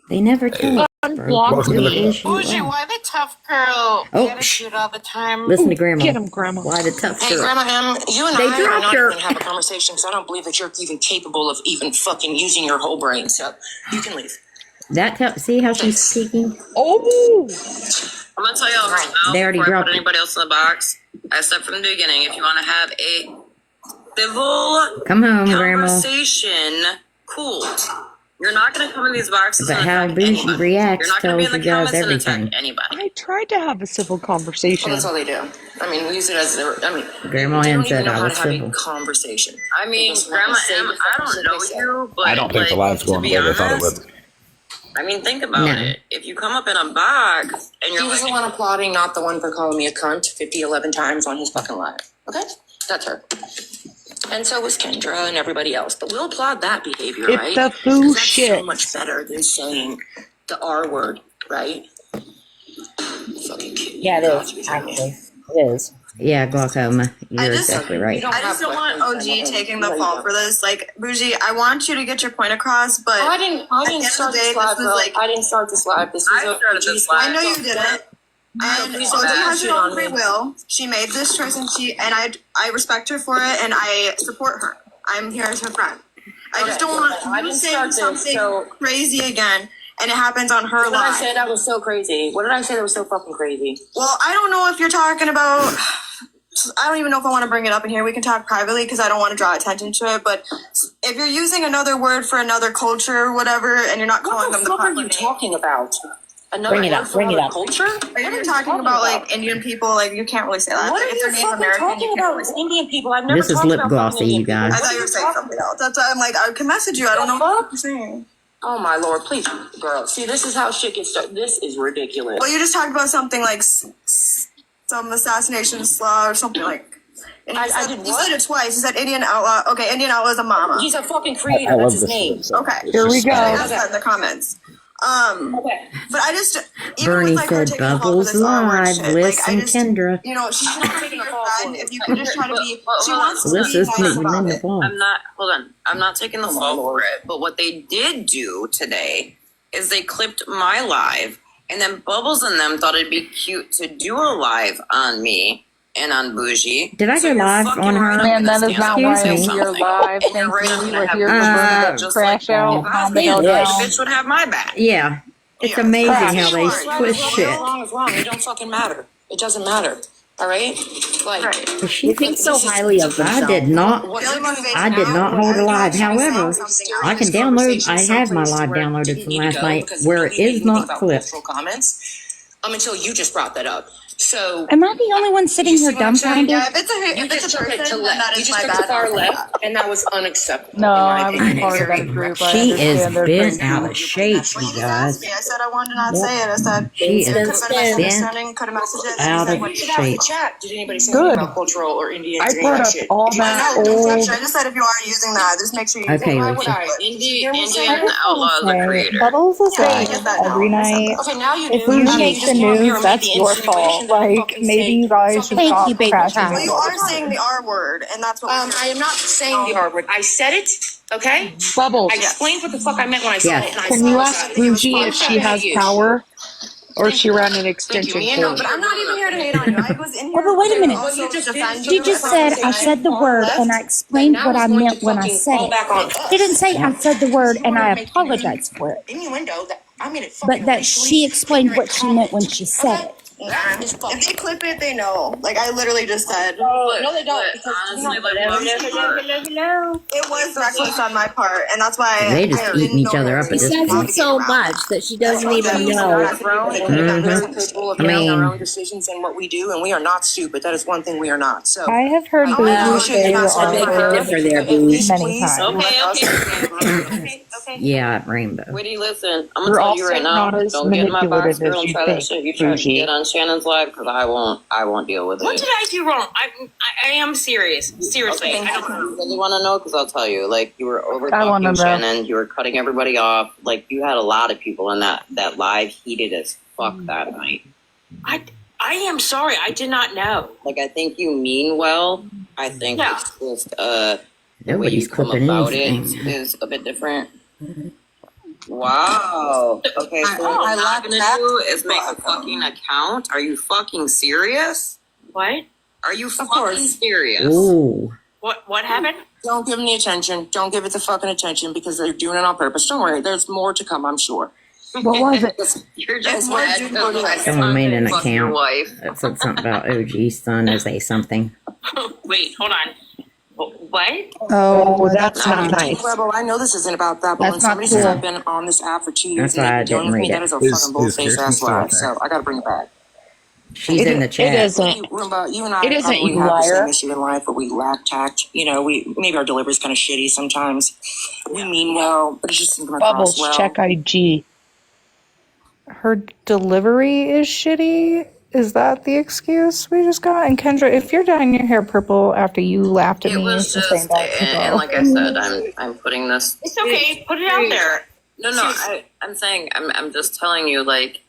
They never tell us. Unblock me. Bougie, why the tough girl Oh, attitude all the time? Listen to Grandma. Get him, Grandma. Why the tough Hey, girl? Grandma M, you and They I are dropped not her. even have a conversation because I don't believe that you're even capable of even fucking using your whole brain. So you can leave. See how she's speaking? Oh! I'm gonna tell y'all right now, They already before I dropped put it. anybody else in the box, I said from the beginning, if you want to have a civil Come home, Grandma. conversation, cool. You're not gonna come in these boxes But and how attack Bougie anybody. reacts You're not gonna be in tells the you guys comments and everything. attack anybody. I tried to have a civil conversation. Well, that's all they do. I mean, use it as Grandma they Ann don't even said know I how was to have a civil. conversation. I mean, They just Grandma want to say M, the I fucking don't shit know they say. you, but I don't think the live's going to the be way they thought it honest, would. I mean, think about No. it. If you come up in a box and you're He was like, the one applauding, not the one for calling me a cunt 11 times on his fucking live. Okay? That's her. And so was Kendra and everybody else. But we'll applaud that behavior, It's right? the 'Cause foo that's shit. so much better than saying the R word, right? Fucking kid. Yeah, it is, actually. It is. Yeah, glaucoma. You're just- exactly right. I just don't want OG taking the fall for this. Like, Bougie, I want you to get your point across, but I didn't start this live, bro. I didn't start this live. This is I started this live. I know you didn't. And Please so don't OG bash has it her on own free me. will. She made this choice, and I respect her for it, and I support her. I'm here as her friend. I just don't want I you didn't saying start this, something so- crazy again, and it happens on her What did I live. say that was so crazy? What did I say that was so fucking crazy? Well, I don't know if you're talking about. I don't even know if I want to bring it up in here. We can talk privately because I don't want to draw attention to it. But if you're using another word for another culture or whatever, and you're not calling them the proper name. What are you talking about? Another Bring it up, word for bring it another up. culture? Are you talking about like Indian people? Like you can't really say that. What Like, are if you they're Native fucking American, talking you can't about? really say. Indian people. I've never This is talked lip about glossy, fucking Indian you guys. I people. thought you were saying something else. That's why I'm like, I can message you. I don't know what you're saying. Oh my lord, please, girl. See, this is how shit gets started. This is ridiculous. Well, you just talked about something like some assassination slaw or something like. And you I said, did you what? said it twice. You said Indian outlaw. Okay, Indian outlaw is a mama. He's a fucking creator. That's his name. Okay. Here we go. I asked that in the comments. But I just even Bernie with like her said taking the fall for Bubbles this R word Live, shit, Bliss like I and just Kendra. you know she's not taking a fall for if you could just try to be. She Hold on. wants to Bliss be is nice putting about in the it. ball. I'm not. Hold on. I'm not taking the fall for it. But what they did do today is they clipped my live, and then Bubbles and them thought it'd be cute to do a live on me and on Bougie. Did I So go you're live fucking on her? right up Man, in that the is stance not of why saying we are something. live. And you're Thank right you. up We in were the here to head. burn the Just trash like out, calm the hell this down. bitch would have my back. Yeah. It's amazing how they twist shit. Wrong is wrong. It don't fucking matter. It doesn't matter. All right. Like She thinks so highly of I did not. I did not hold a live. However, I can download. I have my live downloaded from last night where it is not clipped. Comments. Until you just brought that up. So Am I the only one sitting here dumbfounded? yeah, if it's a person, then that is my bad. Far left, and that was unacceptable. No, I was part of that group. I She is understand they're bent crazy. out of shape, you guys. I said I wanted to not say it. I said She could have is been a bent misunderstanding. Could have messaged it. out Said, of what did shape. chat? Did anybody say Good. anything about cultural or Indian? I brought up all that No, don't old. touch it. I just said if you are using that, just make sure you. Okay, Why would Lisa. I? Indian outlaw is the Okay, creator. Bubbles is Yeah, I like get that now. every night. Okay, now you If do. you I mean, make just the came up here news, and that's made the your insinuation fault. that I Like, fucking maybe say you guys should something stop else. crashing. Well, you are saying the R word, and that's what. I am not saying the R word. I said it. Okay. Bubbles. I explained what the fuck I meant when I said Yes. it. And I Can you apologize. ask Bougie if she has power? Or she ran an Thank you. extension Me and no, cord. but I'm not even here to hate on you. I was in Well, here but wait a to minute. also defend She you. just If said I'm I saying said the far word left, and I that explained now what is I going to meant when I fucking said fall it. back on She us. didn't say I said the word and I apologize for it, Innuendo that I made it but fucking that racially she explained ignorant what she meant when comment. she said Okay? it. If they clip it, they know. Like I literally just said. No, they don't. Because honestly, like, it was reckless on my part, and that's why They just I eating didn't each know other how up to at She this says point. it so much that she doesn't even know. They're very Mm-hmm. capable of I making our mean, own decisions in what we do, and we are not stupid. That is one thing we are not. So I have heard I want to Boozy make sure you say guys our stand for Beg to her. differ there, At Boo. least, many please, times. let us stand for her. yeah, Rainbow. Witty, listen, I'm gonna You're tell you also right now. not as Don't get in my box, manipulative girl, as and you try that think, shit you try to get Bougie. on Shannon's live, because I won't deal with What it. did I do wrong? I am serious. Seriously. Okay, I don't you really want to know? Because I'll tell you. Like, you were over I wanna talking know. Shannon. You were cutting everybody off. Like, you had a lot of people in that live heated as fuck that night. I am sorry. I did not know. Like, I think you mean well. I think Yeah. it's just the way Nobody's you come clipping about it anything. is a bit different. Wow. Okay, so what I I'm not lack gonna tact. do is make a fucking account. Are you fucking serious? What? Are you fucking course. serious? Ooh. What happened? Don't give them the attention. Don't give it the fucking attention because they're doing it on purpose. Don't worry. There's more to come, I'm sure. What was it? You're It's just more mad to because do my with it. Someone made an son fucked your account wife. that said something about OG's son as a something. Wait, hold on. What? Oh, that's not nice. Rebel, I know this isn't about that, but That's when not somebody says cool. I've been on this app for 2 years That's and why they've I been dealing didn't with me, read that it. is a Is fucking bullface Kirsten ass still lie. out there? So I gotta bring it back. She's in the It chat. isn't. Roomba, you and I It isn't, probably you have the same liar. issue in life, but we lack tact. You know, we maybe our delivery's kind of shitty sometimes. We mean well, but it just doesn't come across Bubbles, well. check IG. Her delivery is shitty. Is that the excuse we just got? And Kendra, if you're dyeing your hair purple after you laughed at It me was for saying just, that to and go. like I said, I'm putting this. It's okay. Put it out there. No, I'm saying, I'm just telling you, like,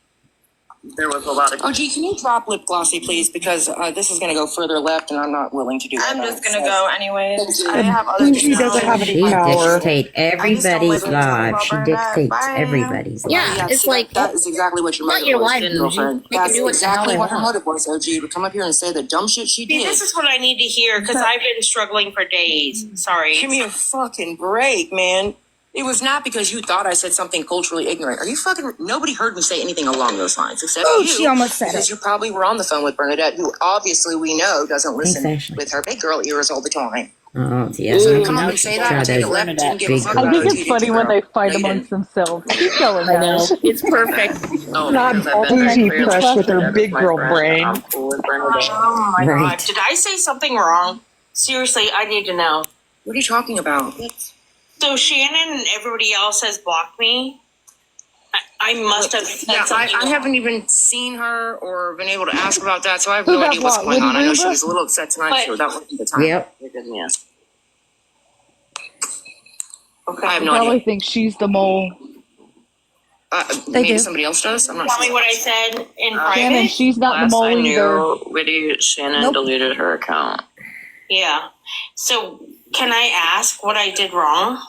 there was a lot of. Oh, gee, can you drop lip glossy, please? Because this is going to go further left, and I'm not willing to do that. I'm just gonna go anyways. I And have other things Bougie to doesn't do. have any She power. dictates everybody's live. She dictates everybody's live. Yeah, it's like that is exactly what your not motive your was, life, Bougie. girlfriend. They can That's do what the hell exactly they what her want. motive was, OG, to come up here and say the dumb shit she See, did. this is what I need to hear because I've been struggling for days. Sorry. Give me a fucking break, man. It was not because you thought I said something culturally ignorant. Are you fucking? Nobody heard me say anything along those lines except Oh, you. she almost said Because it. you probably were on the phone with Bernadette, who obviously we know doesn't listen Ashley. with her big girl ears all the time. Oh, yeah. So to Ooh, come up now and say she's that Try and take those it left, didn't give a big fuck I about think OG, it's did funny you, when girl? they fight No, you amongst didn't. themselves. Keep going, I know. guys. It's perfect. Oh, Not because I've been bougie very pressed with her Bernadette is big my girl friend. brain. I'm cool with Bernadette. Oh my Right. God. Did I say something wrong? Seriously, I need to know. What are you talking about? So Shannon and everybody else has blocked me. I must have said Yeah, something I wrong. haven't even seen her or been able to ask about that, so I have Who no got idea what's blocked? going on. I know she Liddy was a little upset tonight, But- so that wasn't the time. Yep. Yeah. Okay, I have You no probably idea. think she's the mole. They Maybe do. somebody else does. I'm not Tell sure. me what I said in Shannon, private. she's not the Last mole I either. knew, Witty, Shannon Nope. deleted her account. Yeah. So can I ask what I did wrong?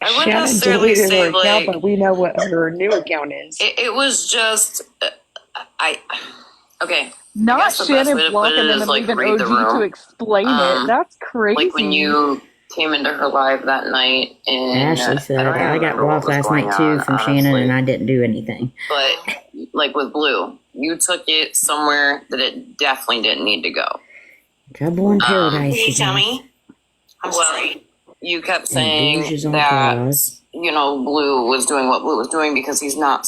I wouldn't Shannon necessarily deleted say, her account, like, but we know what her new account is. it was just, okay. I Not guess the best Shannon way to put blocking it them is, and like, leaving read the OG to room. explain it. That's crazy. Like, when you came into her live that night, and Ashley said, I don't I got remember what blocked was last going night too on, from Shannon honestly. and I didn't do anything. But, like, with Blue, you took it somewhere that it definitely didn't need to go. Trouble in paradise. Can you you tell guys. me? I'm sorry. You kept And saying Bouge's on that, pause. you know, Blue was doing what Blue was doing because he's not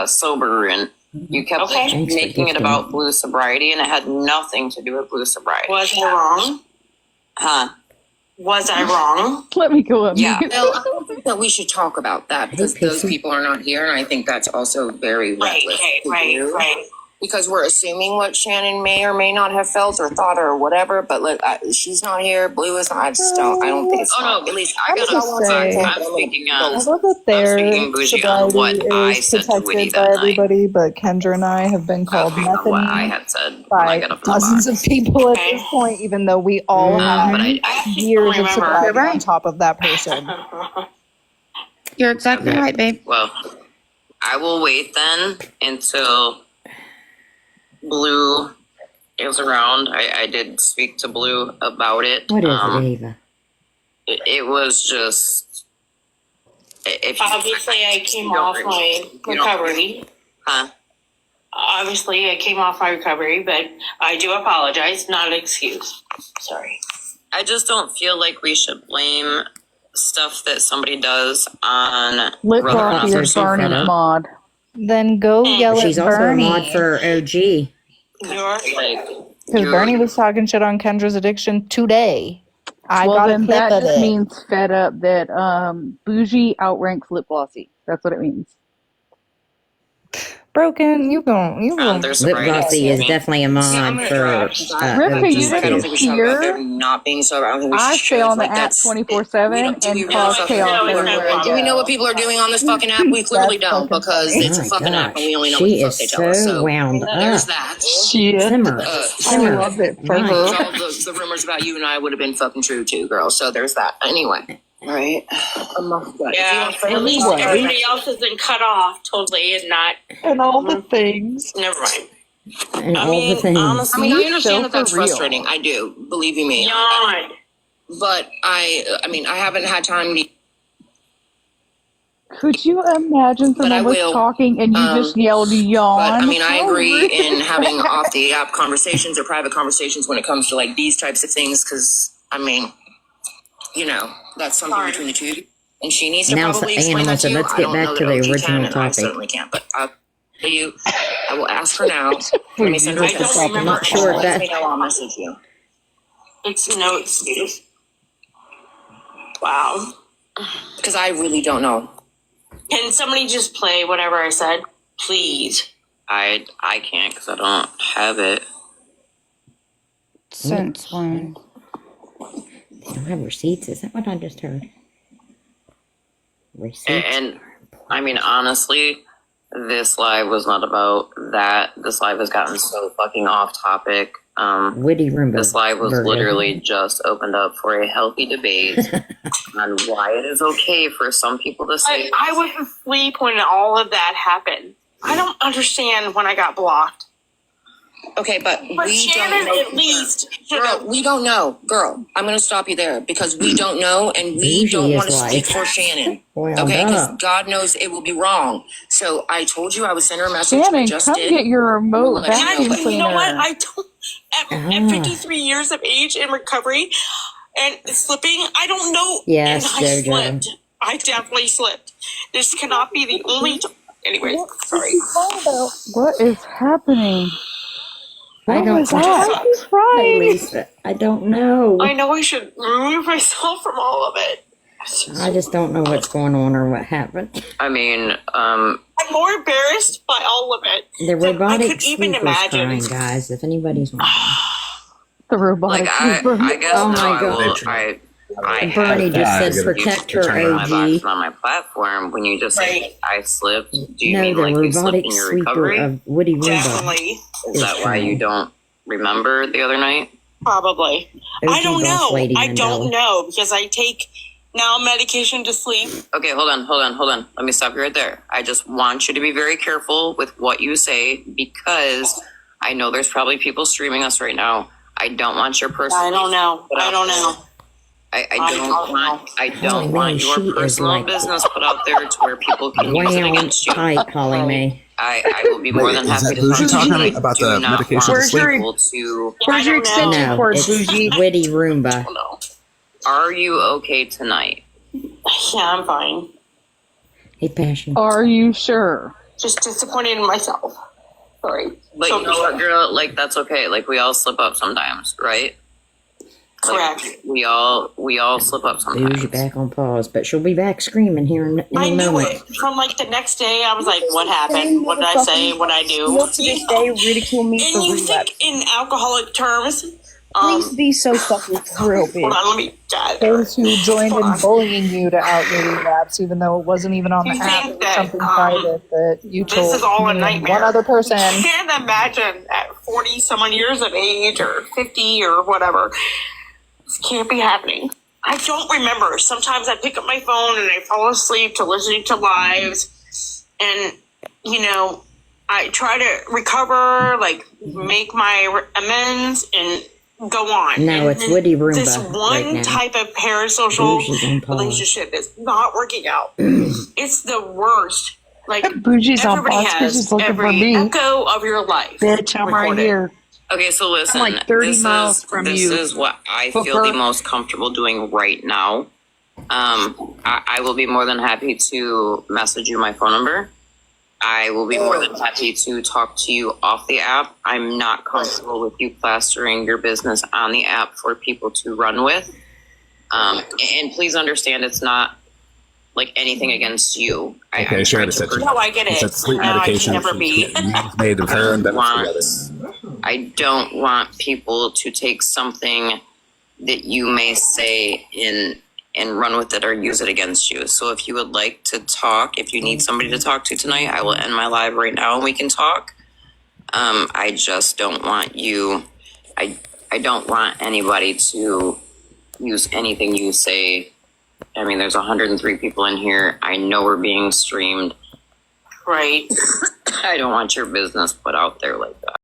sober, and you kept Okay. Thanks for making it gifting. about Blue's sobriety, and it had nothing to do with Blue's sobriety. Was I wrong? Huh? Was I wrong? Let me go up. Yeah. Well, I don't think that we should talk about that because those people are not here, and I think that's also very reckless to do. Because we're assuming what Shannon may or may not have felt or thought or whatever, but she's not here. Blue is not. I just don't. I don't think it's. Oh no, At least I'm just saying, I'm speaking I on. love that their speaking Bougie on what sobriety I is said to Witty protected by that night. everybody, but Kendra and I have been called Not what I nothing had said when I by got up in the dozens box. of people at this point, even though we all have But I years of remember. sobriety You're on right. top of that person. You're exactly right, babe. Well, I will wait then until Blue is around, I did speak to Blue about it. What is it, Ava? It was just. Obviously, I came off my recovery. Huh? Obviously, I came off my recovery, but I do apologize. Not an excuse. Sorry. I just don't feel like we should blame stuff that somebody does on Lip whether or not glossy they're is Bernie's so mod. Then go yell She's at also a Bernie. mod for OG. Because Bernie was talking shit on Kendra's addiction today. I well, got a then clip that of just it. means fed up that bougie outranks lip glossy. That's what it means. Broken, you gon' Lip glossy is definitely a mod for Ripka, OG. you didn't hear? Not being so. I don't think we I should stay share on the like app that's 24/7 and cause chaos everywhere. Do we know what people are doing on this fucking app? We clearly don't because it's a My fucking app and we only know gosh, what she the fuck is they tell us. so So wound there's up. that. Simmer, simmer. I love it for Right. her. All the rumors about you and I would have been fucking true too, girl. So there's that. Anyway, right? Yeah, at least everybody else has been cut off totally and not. And all the things. Never mind. And all the things. Honestly, I understand that that's for real. frustrating. I do. Believe you me. Yawn. But I mean, I haven't had time to. Could you imagine But I someone was will. talking and you just yelled yawn? But I mean, I How agree rude. in having off the app conversations or private conversations when it comes to like these types of things. Because I mean, you know, that's something between the two of you. And she needs to Now, probably Anna, explain that so to you. let's I get don't back know to that the OG original can, and I topic. certainly can't. But I'll tell you, I will ask her now. Let me send her a I don't text. remember. Not sure if Let that. me know. I'll message you. It's no excuse. Wow. Because I really don't know. Can somebody just play whatever I said, please? I can't because I don't have it. Since when? They don't have receipts. Is that what I just heard? Receipts. And I mean, honestly, this live was not about that. This live has gotten so fucking off topic. Witty Roomba. This live was version. literally just opened up for a healthy debate on why it is okay for some people to say. I was asleep when all of that happened. I don't understand when I got blocked. Okay, but we Shannon, don't know. at least. Girl, we don't know. Girl, I'm going to stop you there because we don't know and we Bougie don't is want to speak like for Shannon. wound Okay, because up. God knows it will be wrong. So I told you I would send her a message. I Shannon, just come did. get your remote Let you know, vacuum but- cleaner. You know what? I don't. At Ah. 53 years of age in recovery and slipping, I don't know. Yes, and I Jojo. slipped. I definitely slipped. This cannot be the only. Anyway, sorry. What is happening? I What don't was that? know. Who's Hey, crying? Lisa, I don't know. I know I should remove myself from all of it. I just don't know what's going on or what happened. I mean, I'm more embarrassed by all of it. The than I robotic could even sweeper's imagine. crying, guys. If anybody's wondering. The robotic like sweeper. I guess Oh now my I will. God. I Bernie have just said you protect her, turn on my box OG. on my platform when you just say I slipped. Do you No, mean the like you slipped robotic in your sweeper recovery? of Woody Roomba. Definitely. Is that why you don't remember the other night? Probably. OG I don't boss know. lady I Mandela. don't know because I take now medication to sleep. Okay, hold on. Let me stop you right there. I just want you to be very careful with what you say because I know there's probably people streaming us right now. I don't want your personal. I don't know. I don't know. I Holy don't want man, your she is personal like business put out there to where people can use it wound against you. tight, Holly Mae. I will be more Wait, than is happy that to Bougie talk to talking you. about Do the not medication want to sleep? people to. Where's your extension No, cord, it's Bougie? Woody Roomba. Are you okay tonight? Yeah, I'm fine. Hey, Passion. Are you sure? Just disappointed in myself. Sorry. But you know what, girl? Like that's okay. Like we all slip up sometimes, right? Correct. Like, we all slip up sometimes. Bougie back on pause, but she'll be back screaming here in I a knew moment. it. From like the next day, I was like, what happened? What did I say? What did I do? Still to this day ridicule me And for you relapse. think in alcoholic terms, Please be so fucking real, bitch. hold on, let me die. Those who joined in bullying you to outdo relapse, even though it wasn't even on the You app, think it was that, something private that you this told is all a me and nightmare. one other person. I can't imagine at 40 some years of age or 50 or whatever. This can't be happening. I don't remember. Sometimes I pick up my phone and I fall asleep to listening to lives. And, you know, I try to recover, like make my amends, and go on. No, it's Woody Roomba This right one now. type of parasocial Bouge is on pause. relationship is not working out. It's the worst. Like Bougie's on everybody pause. has Bougie's looking for every me. echo of your life. Bitch, I'm right recorded. here. Okay, so listen. I'm like 30 miles from this you. is what I feel Hooker. the most comfortable doing right now. I will be more than happy to message you my phone number. I will be more than happy to talk to you off the app. I'm not comfortable with you plastering your business on the app for people to run with. And please understand, it's not like anything against you. Okay, I'm sure. trying It's to such No, I get it. sleep No, I can medication. never be. Made of her and benefits together. I don't want people to take something that you may say and run with it or use it against you. So if you would like to talk, if you need somebody to talk to tonight, I will end my live right now and we can talk. I just don't want you, I don't want anybody to use anything you say. I mean, there's 103 people in here. I know we're being streamed. Right. I don't want your business put out there like that.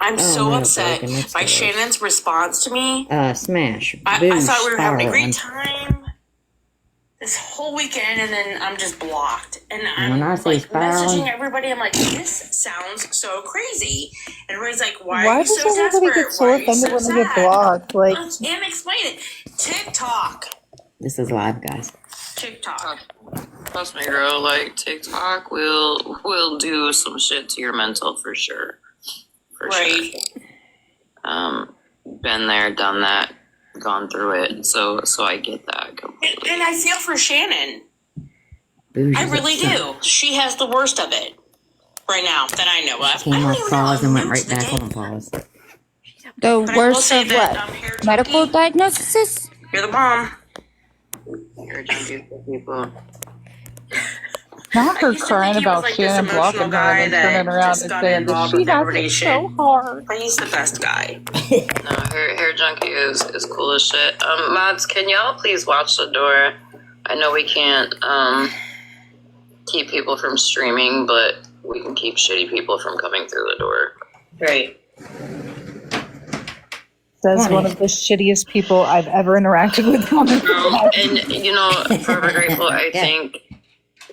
I'm so no, upset broken, it's by the worst. Shannon's response to me. Smash. I Booze, thought we were having a spiral, great and- time this whole weekend, and then I'm just blocked. And I'm When I say like spiraling- messaging everybody. I'm like, this sounds so crazy. And everybody's like, why Why are you does so everybody desperate? get so Why are you offended so when they get sad? blocked? Like, And explain it. TikTok. This is live, guys. TikTok. Trust me, girl, like TikTok will do some shit to your mental for sure. For sure. Been there, done that, gone through it. So I get that completely. And I feel for Shannon. Bouge I is really upset. do. She has the worst of it right now that I know of. Came off pause and went right back on pause. The But I will worst say of that, what? Medical diagnosis? You're the mom. You're junkie for people. not her crying he was about like this Shannon emotional blocking her guy and then that turning around just and got saying that involved she with does it everybody so hard. But he's the best guy. No, hair junkie is cool as shit. Mods, can y'all please watch the door? I know we can't keep people from streaming, but we can keep shitty people from coming through the door. Right. Says one of the shittiest people I've ever interacted with on the And you know, forever grateful. I think,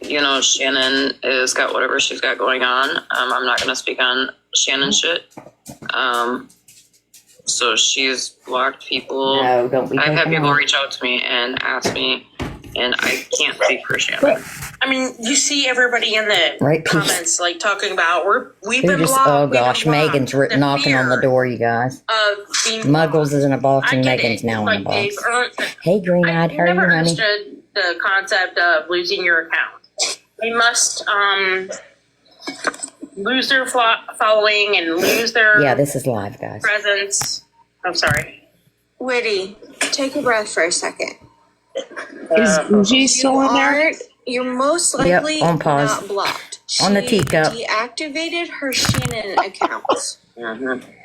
you know, Shannon has got whatever she's got going on. I'm not gonna speak on Shannon shit. So she's blocked people. No, don't be I've had taking people off. reach out to me and ask me, and I can't speak for Shannon. I mean, you see everybody in the Right, Pete. comments like talking about we've Who been just, blocked. oh we've been gosh, blocked. Megan's The knocking on the fear door, you guys. of being Muggles is in a box I and get Megan's it. now in a Like box. they've earned. Hey, Green Eyed, how are you, Never honey? understood the concept of losing your account. They must lose their following and lose their Yeah, this is live, guys. presence. I'm sorry. Witty, take a breath for a second. Is Bougie still in there? You're most Yep, likely on pause. not blocked. On the She teacup. deactivated her Shannon account.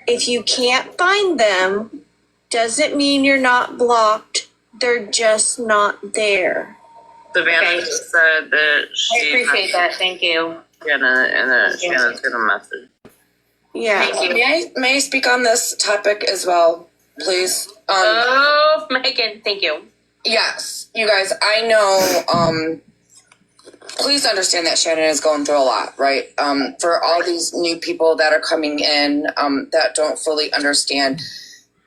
If you can't find them, doesn't mean you're not blocked. They're just not there. Savannah just said that I she appreciate that. Thank you. Shannon's gonna message. Yeah. May I speak on this topic as well, please? Oh, Megan, thank you. Yes, you guys, I know, please understand that Shannon is going through a lot, right? For all these new people that are coming in, that don't fully understand,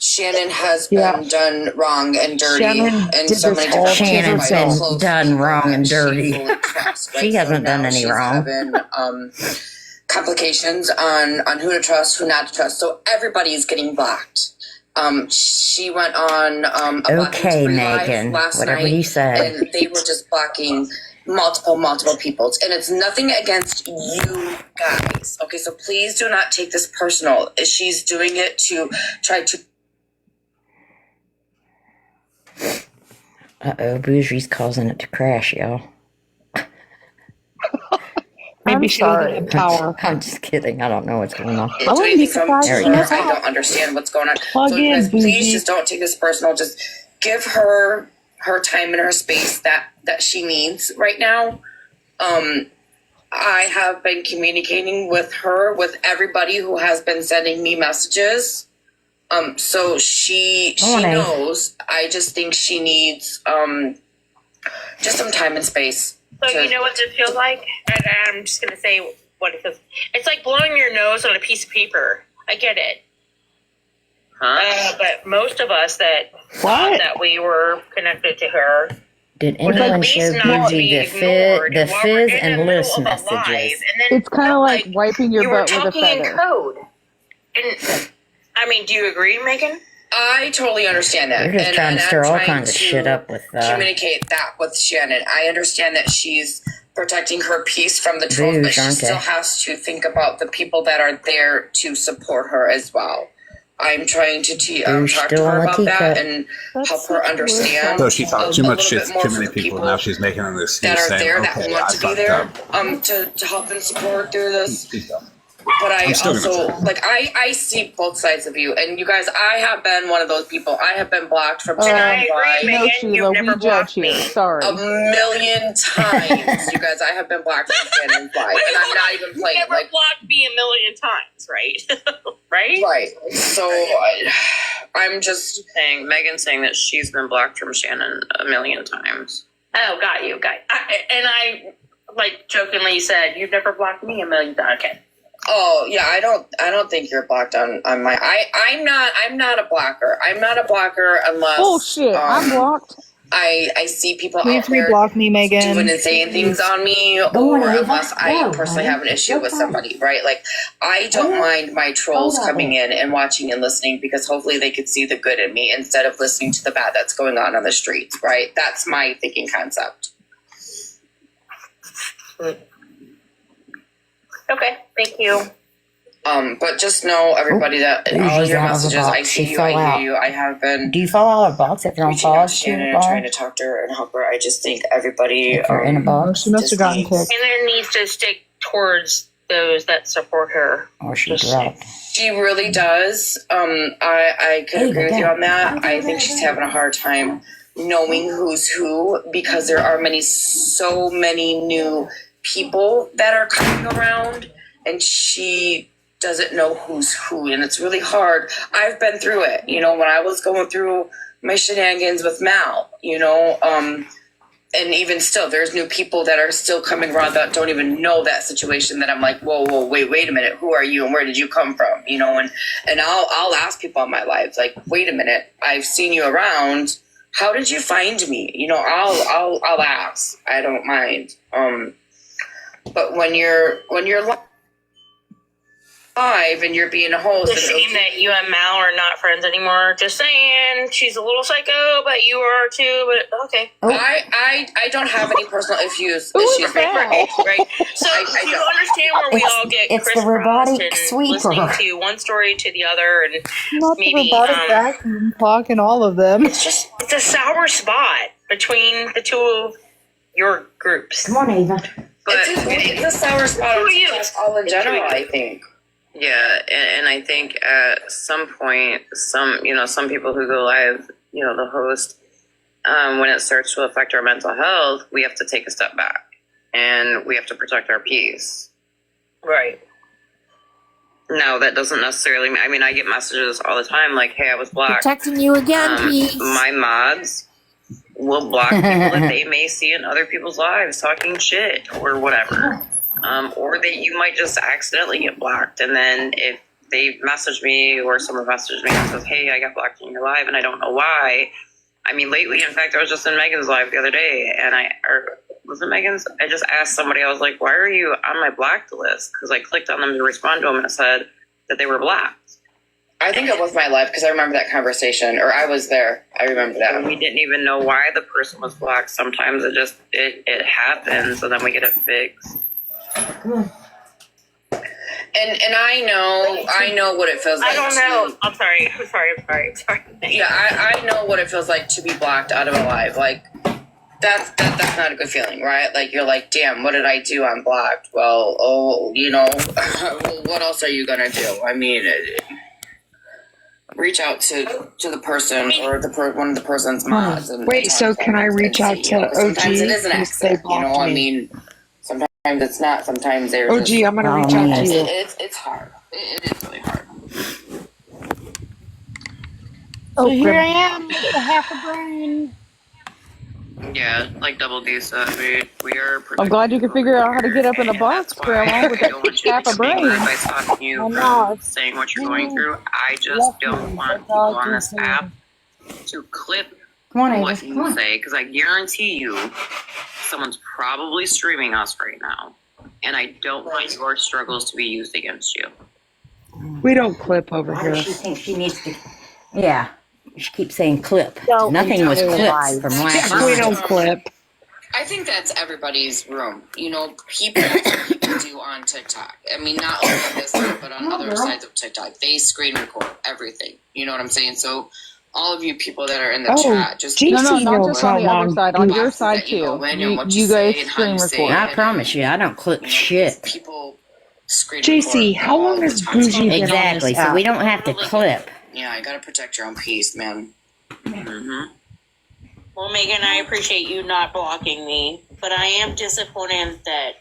Shannon has been done wrong and dirty Shannon in did so this many whole different ways Shannon's by been close done wrong and dirty. fully trusts, right? She hasn't done now any she's wrong. having, complications on who to trust, who not to trust. So everybody is getting blocked. She went on a blocking Okay, spree live Megan, last whatever night, you said. and they were just blocking multiple people. And it's nothing against you guys. Okay, so please do not take this personal. She's doing it to try to. Uh-oh, Bougie's causing it to crash, y'all. Me You'd be sorry. Power. I'm just kidding. I don't know what's going on. I wouldn't be surprised. There She you go. knows I don't understand what's going on. Plug so in, you guys, please bougie. just don't take this personal. Just give her her time and her space that she needs right now. I have been communicating with her, with everybody who has been sending me messages. So she knows. I just think she needs just some time and space. So you know what it feels like? And I'm just gonna say what it feels. It's like blowing your nose on a piece of paper. I get it. But most of us that thought that we were connected to her. Did anyone show Bougie the fizz and list messages? It's kind of like wiping your You were butt with a talking in feather. code. And I mean, do you agree, Megan? I totally understand that. You're just trying to stir I'm all trying kinds of to shit up with communicate that with Shannon. I understand that she's protecting her peace from the trolls, but she aren't still they? has to think about the people that are there to support her as well. I'm trying to talk to still her on the about that teacup. and help her understand. So she talked too a much little shit bit more to for many the people. Now she's making an excuse that are saying, there that okay, want I to be fucked there up. to help and support through this. But I I'm still gonna also say it. like I see both sides of you, and you guys. I have been one of those people. I have been blocked from I Channel agree, Five no, Sheila, we judge here. Sorry. a million times. You guys, I have been blocked from Channel Five, and I'm not even playing. You never Like, blocked me a million times, right? right? right. So I'm just saying, Megan's saying that she's been blocked from Shannon a million times. Oh, got you. I like jokingly said, you've never blocked me a million times. Okay. Oh yeah, I don't think you're blocked on my. I'm not a blocker. I'm not a blocker unless. Bullshit. I'm blocked. I see people Please out there reblock me, Megan. doing and saying things on me, Go or on, Ava. unless I Go, personally honey. have an issue Go with for it. somebody, right? Like I don't mind my trolls Go that coming way. in and watching and listening because hopefully they could see the good in me instead of listening to the bad that's going on the streets, right? That's my thinking concept. Okay. Thank you. But just know everybody that Ooh, all she's your out of the messages, I box. see She you, fell I out. hear you. I have been Do you fall out of the box if you don't reaching out follow to us to Shannon the and bar? trying to talk to her and help her. I just think everybody If you're in a box? She must have gotten kicked. And there needs to stick towards those that support her. Or she dropped. She really does. I could agree with you on that. I think she's having a hard time knowing who's who because there are so many new people that are coming around, and she doesn't know who's who, and it's really hard. I've been through it, when I was going through my shenanigans with Mal, and even still, there's new people that are still coming around that don't even know that situation. That I'm like, whoa, wait a minute, who are you and where did you come from? And I'll ask people in my life, like, wait a minute, I've seen you around. How did you find me? I'll ask. I don't mind. But when you're live and you're being a host, It's a shame that you and Mal are not friends anymore. Just saying, she's a little psycho, but you are too. But okay. I don't have any personal issues. Right. So I you don't. understand where we all get it's the crisscrossed robotic and sweeper. listening to one story to the other, and Not the maybe robotic vacuum clock and all of them. it's a sour spot between the two of your groups. Come on, Ava. But it's a sour spot all in general, I think. Yeah, and I think at some point, some people who go live, the host, when it starts to affect our mental health, we have to take a step back and we have to protect our peace. Right. No, that doesn't necessarily mean, I get messages all the time like, hey, I was blocked. Protecting you again, peace. My mods will block people that they may see in other people's lives talking shit or whatever. Or that you might just accidentally get blocked. And then if they message me or someone messages me and says, hey, I got blocked in your live and I don't know why. Lately, in fact, I was just in Megan's live the other day and was it Megan's? I just asked somebody, I was like, why are you on my blocked list? Because I clicked on them to respond to them and it said that they were blocked. I think it was my life because I remember that conversation, or I was there. I remember that. And we didn't even know why the person was blocked. Sometimes it happens, and then we get it fixed. And I know what it feels like. I don't know. I'm sorry. Yeah, I know what it feels like to be blocked out of a live. Like that's not a good feeling, right? Like you're like, damn, what did I do? I'm blocked. Well, what else are you gonna do? I mean, reach out to the person or one of the person's mods. And Wait, so can I reach out to OG? Sometimes it is an Because they accident. blocked I me. mean, sometimes it's not. Sometimes they're OG, just. I'm gonna reach out to you. It's hard. It is really hard. So here I am with a half a brain. Yeah, like Double D said, we are. I'm glad you can figure out how to get up in a box, Grandma, with that half a brain. By stopping you from saying what you're going through. I just don't want people on this app to clip what you say, because I guarantee you someone's probably streaming us right now, and I don't want your struggles to be used against you. We don't clip over Why here. does she think she needs to? Yeah, she keeps saying clip. Nothing was clipped from last night. We don't clip. I think that's everybody's room. People do on TikTok. I mean, not only on this one, but on other sides of TikTok. They screen record everything. You know what I'm saying? So all of you people that are in the chat, just no, not just on the other side, on your side too. You guys screen record. I promise you, I don't clip shit. People screen JC, record how long all has the time. Bougie been on Exactly, this so app? we don't have to clip. Yeah, I gotta protect your own peace, man. Mm-hmm. Well, Megan, I appreciate you not blocking me, but I am disappointed that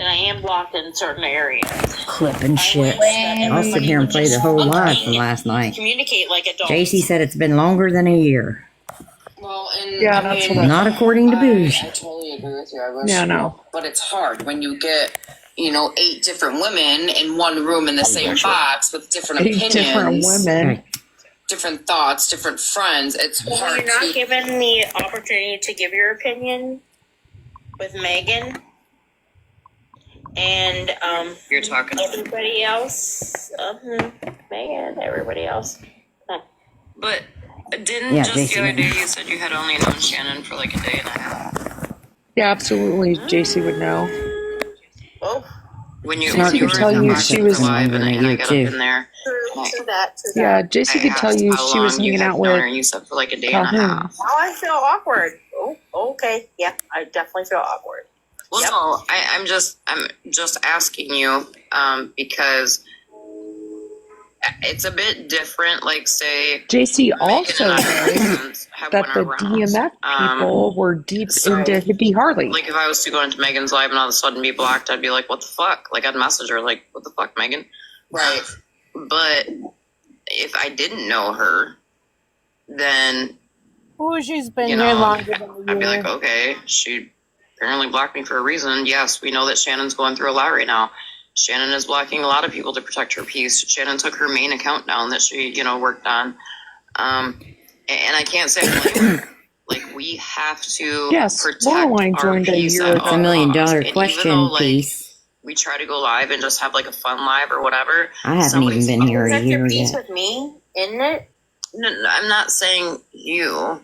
I am blocked in certain areas. Clipping shit. I'll sit here and play the whole live from last night. Communicate like adults. JC said it's been longer than a year. Well, and Yeah, that's what Not according to Bougie. I totally agree with you. I wish. Yeah, no. But it's hard when you get 8 different women in one room in the same box with different 8 opinions, different women. different thoughts, different friends. It's Well, hard. you're not given the opportunity to give your opinion with Megan and You're talking. everybody else. Megan, everybody else. But didn't Yeah, just the other JC. day you said you had only known Shannon for like a day and a half? Yeah, absolutely. JC would know. Oh, When you JC could tell you she was live and I year got up too. in there. true that. Yeah, JC could tell you she was hanging out with her and you said for like a day and a Calhoun. half. Now I feel awkward. Oh, okay. Yeah, I definitely feel awkward. Well, no, I'm just asking you because it's a bit different. Like, say JC Megan also and I, for knows instance, have that one the around. DMF people were deep into Hippie Harley. Like, if I was to go into Megan's live and all of a sudden be blocked, I'd be like, "What the fuck?" Like, I'd message her like, "What the fuck, Megan?" Right. But if I didn't know her, then Bougie's been you here know, longer than a year. I'd be like, okay, she apparently blocked me for a reason. Yes, we know that Shannon's going through a lot right now. Shannon is blocking a lot of people to protect her peace. Shannon took her main account down that she, worked on. And I can't say I blame her. Like, we have to Yes, protect Loreline our joined a peace year at ago. It's all $1 million costs. And even question though, like, piece. we try to go live and just have like a fun live or whatever. I haven't somebody's even been here a Protect year your peace yet. with me, isn't it? No, I'm not saying you.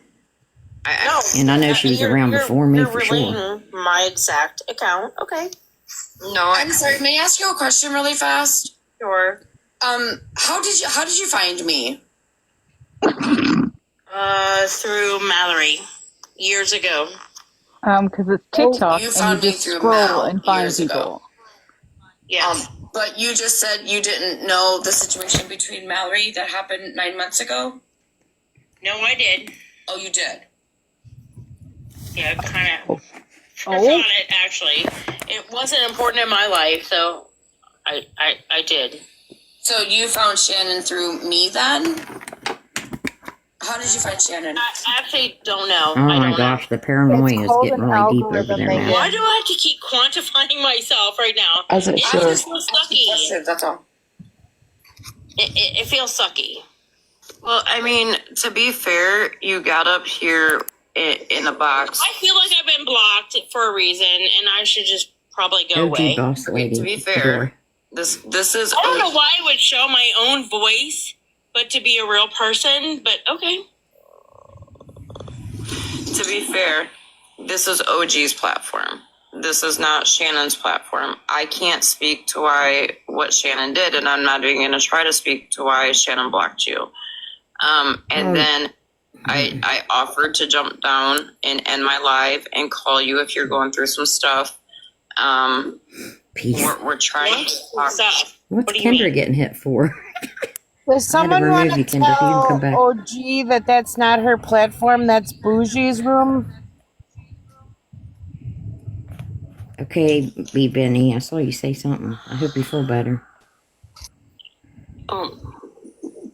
No. And I know she was around before me You're for sure. relaying my exact account. Okay. No, I'm sorry. May I ask you a question really fast? Sure. How did you find me? Through Mallory years ago. Because it's TikTok You and found you me just through scroll Mal and find years people. ago. Yes. But you just said you didn't know the situation between Mallory that happened 9 months ago? No, I did. Oh, you did? Yeah, kind of. Forgot it, actually. It wasn't important in my life, so I did. So you found Shannon through me then? How did you find Shannon? I actually don't know. Oh my gosh, the paranoia is getting really deep over there now. Why do I have to keep quantifying myself right now? As it should. Just feels sucky. That's all. It feels sucky. Well, I mean, to be fair, you got up here in a box. I feel like I've been blocked for a reason, and I should just probably go away. boss lady. To be at the fair, door. this is. I don't know why I would show my own voice, but to be a real person. But okay. To be fair, this is OG's platform. This is not Shannon's platform. I can't speak to what Shannon did, and I'm not even going to try to speak to why Shannon blocked you. And then I offered to jump down and end my live and call you if you're going through some stuff. Peace. We're trying to talk. What's Kendra getting hit for? Does someone remove want to you, Kendra, if you can come tell back. OG that that's not her platform? That's Bougie's room. Okay, B. Benny, I saw you say something. I hope you feel better.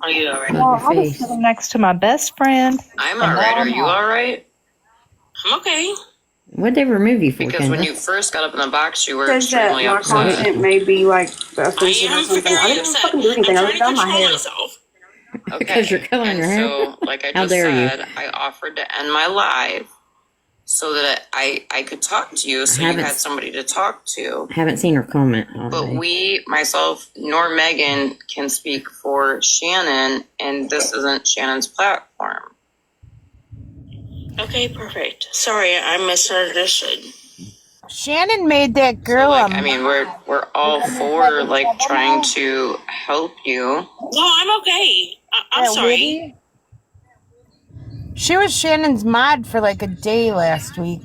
Are you all right? Love Well, your I was face. sitting next to my best friend. I'm and all right. now Are I'm you not. all right? I'm okay. What'd they remove you for, Because when Kendra? you first got up in the box, you were Says that extremely my upset. content may be like offensive I or am something. very I didn't upset. fucking do anything. I I'm was trying done to my control hair. myself. Because you're coloring And your hair? so, like I How just dare you? said, I offered to end my live so that I could talk to you, so you haven't- had somebody to talk to. I haven't seen her comment all But day. we, myself, nor Megan, can speak for Shannon, and this isn't Shannon's platform. Okay, perfect. Sorry, I misunderstood. Shannon made that girl I mean, we're all for like trying to help you. No, I'm okay. I'm that sorry. Whitty. She was Shannon's mod for like a day last week.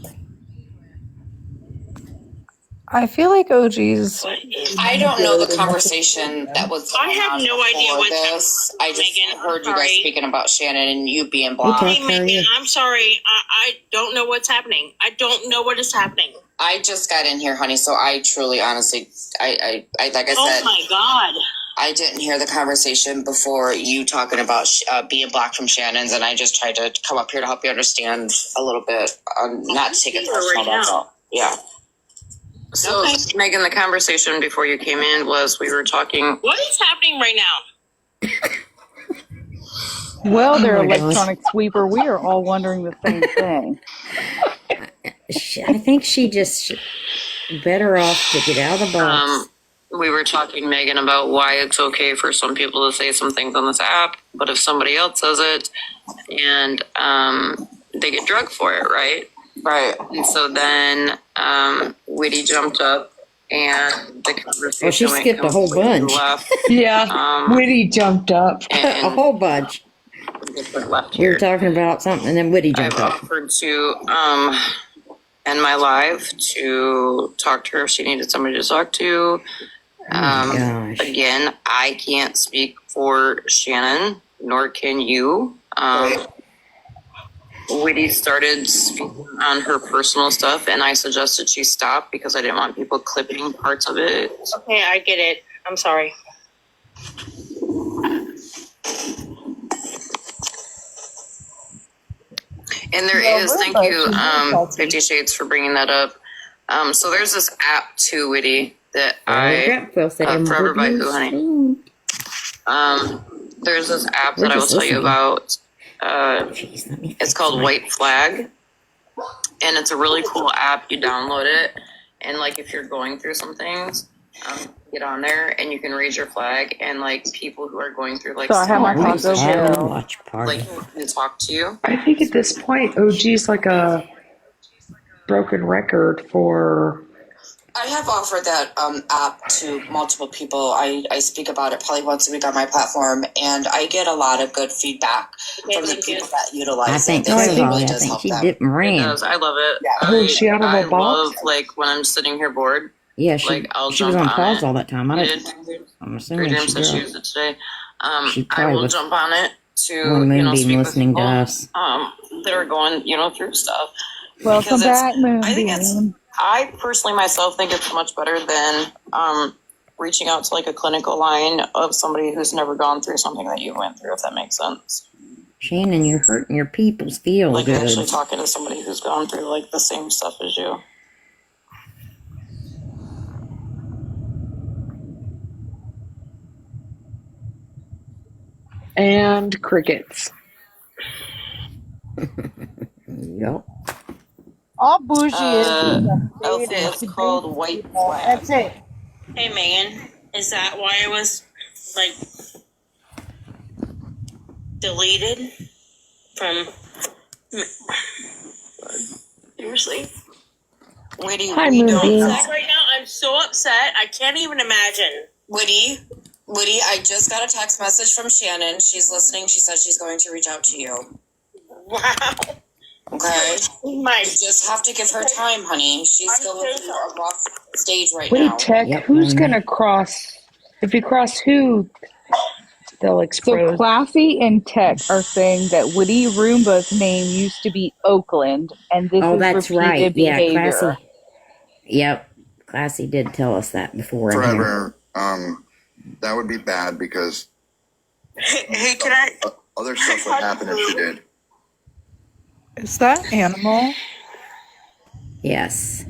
I feel like OG's. I don't know the conversation that was. I have no idea before what's this. I just Megan, heard you guys sorry. speaking about Shannon and you being Hey, blocked. Tess, Hey, how are you? Megan, I'm sorry. I don't know what's happening. I don't know what is happening. I just got in here, honey, so I truly, honestly, I like I Oh said, my God. I didn't hear the conversation before you talking about being blocked from Shannon's, and I just tried to come up here to help you understand a little bit, not to take it here personal. right That's now. all. Yeah. So, Megan, the conversation before you came in was we were talking. What is happening right now? Well, their Oh my gosh. electronic sweeper, we are all wondering the same thing. I think she just better off to get out of the box. We were talking, Megan, about why it's okay for some people to say some things on this app, but if somebody else says it and they get drugged for it, right? Right. And so then Whitty jumped up and the conversation Well, she went skipped a whole completely bunch. left. Yeah, Whitty jumped up. A And whole bunch. just went left We were here. talking about something, and then Whitty I've jumped up. offered to end my live to talk to her if she needed somebody to talk to. Gosh. Again, I can't speak for Shannon, nor can you. Whitty started speaking on her personal stuff, and I suggested she stop because I didn't want people clipping parts of it. Okay, I get it. I'm sorry. And there is, thank you, 50 Shades, for bringing that up. So there's this app too, Whitty, that Forever by Who, honey. There's this app that I will tell you about. It's called White Flag, and it's a really cool app. You download it, and like if you're going through some things, get on there and you can raise your flag, and like people who are going through like So I have my similar Taco things, Bell. Watch party. like can talk to you. I think at this point, OG's like a broken record for. I have offered that app to multiple people. I speak about it probably once a week on my platform, and I get a lot of good feedback from the people that utilize I it. think They so, say it really Holly. I does think help she them. did It ran. does. I love it. Yeah. Oh, is she out of I a box? love like when I'm sitting here bored. Yeah, she Like I'll she was jump on on pause it. all that time. I You don't, did? I'm Three assuming Dreams she said she did. used it today. She I probably will was jump on it to one Moonbeam speak with listening to people us. that are going through stuff. Welcome Because back, I think it's Moonbeam. I personally myself think it's much better than reaching out to like a clinical line of somebody who's never gone through something that you went through, if that makes sense. Shannon, you're hurting your people's feel Like good. actually talking to somebody who's gone through like the same stuff as you. And crickets. Yep. All Bougie is Elsie, it's called White Flag. That's it. Hey, Megan, is that why I was like deleted from? Seriously. Whitty, Hi, we don't Moonbeam. know. Right now, I'm so upset. I can't even imagine. Woody, I just got a text message from Shannon. She's listening. She says she's going to reach out to you. Wow. Okay. My You just have to give her time, honey. She's going through a rough stage right Wait, now. Tech, Yep, who's I know. gonna cross? If you cross who, they'll So expose. Classy and Tech are saying that Woody Roomba's name used to be Oakland, and this Oh, is that's right. repeated Yeah, behavior. Classy. Yep. Classy did tell us that before in here. Forever. That would be bad because hey, can I? other stuff would happen if she did. Is that Animal? Yes.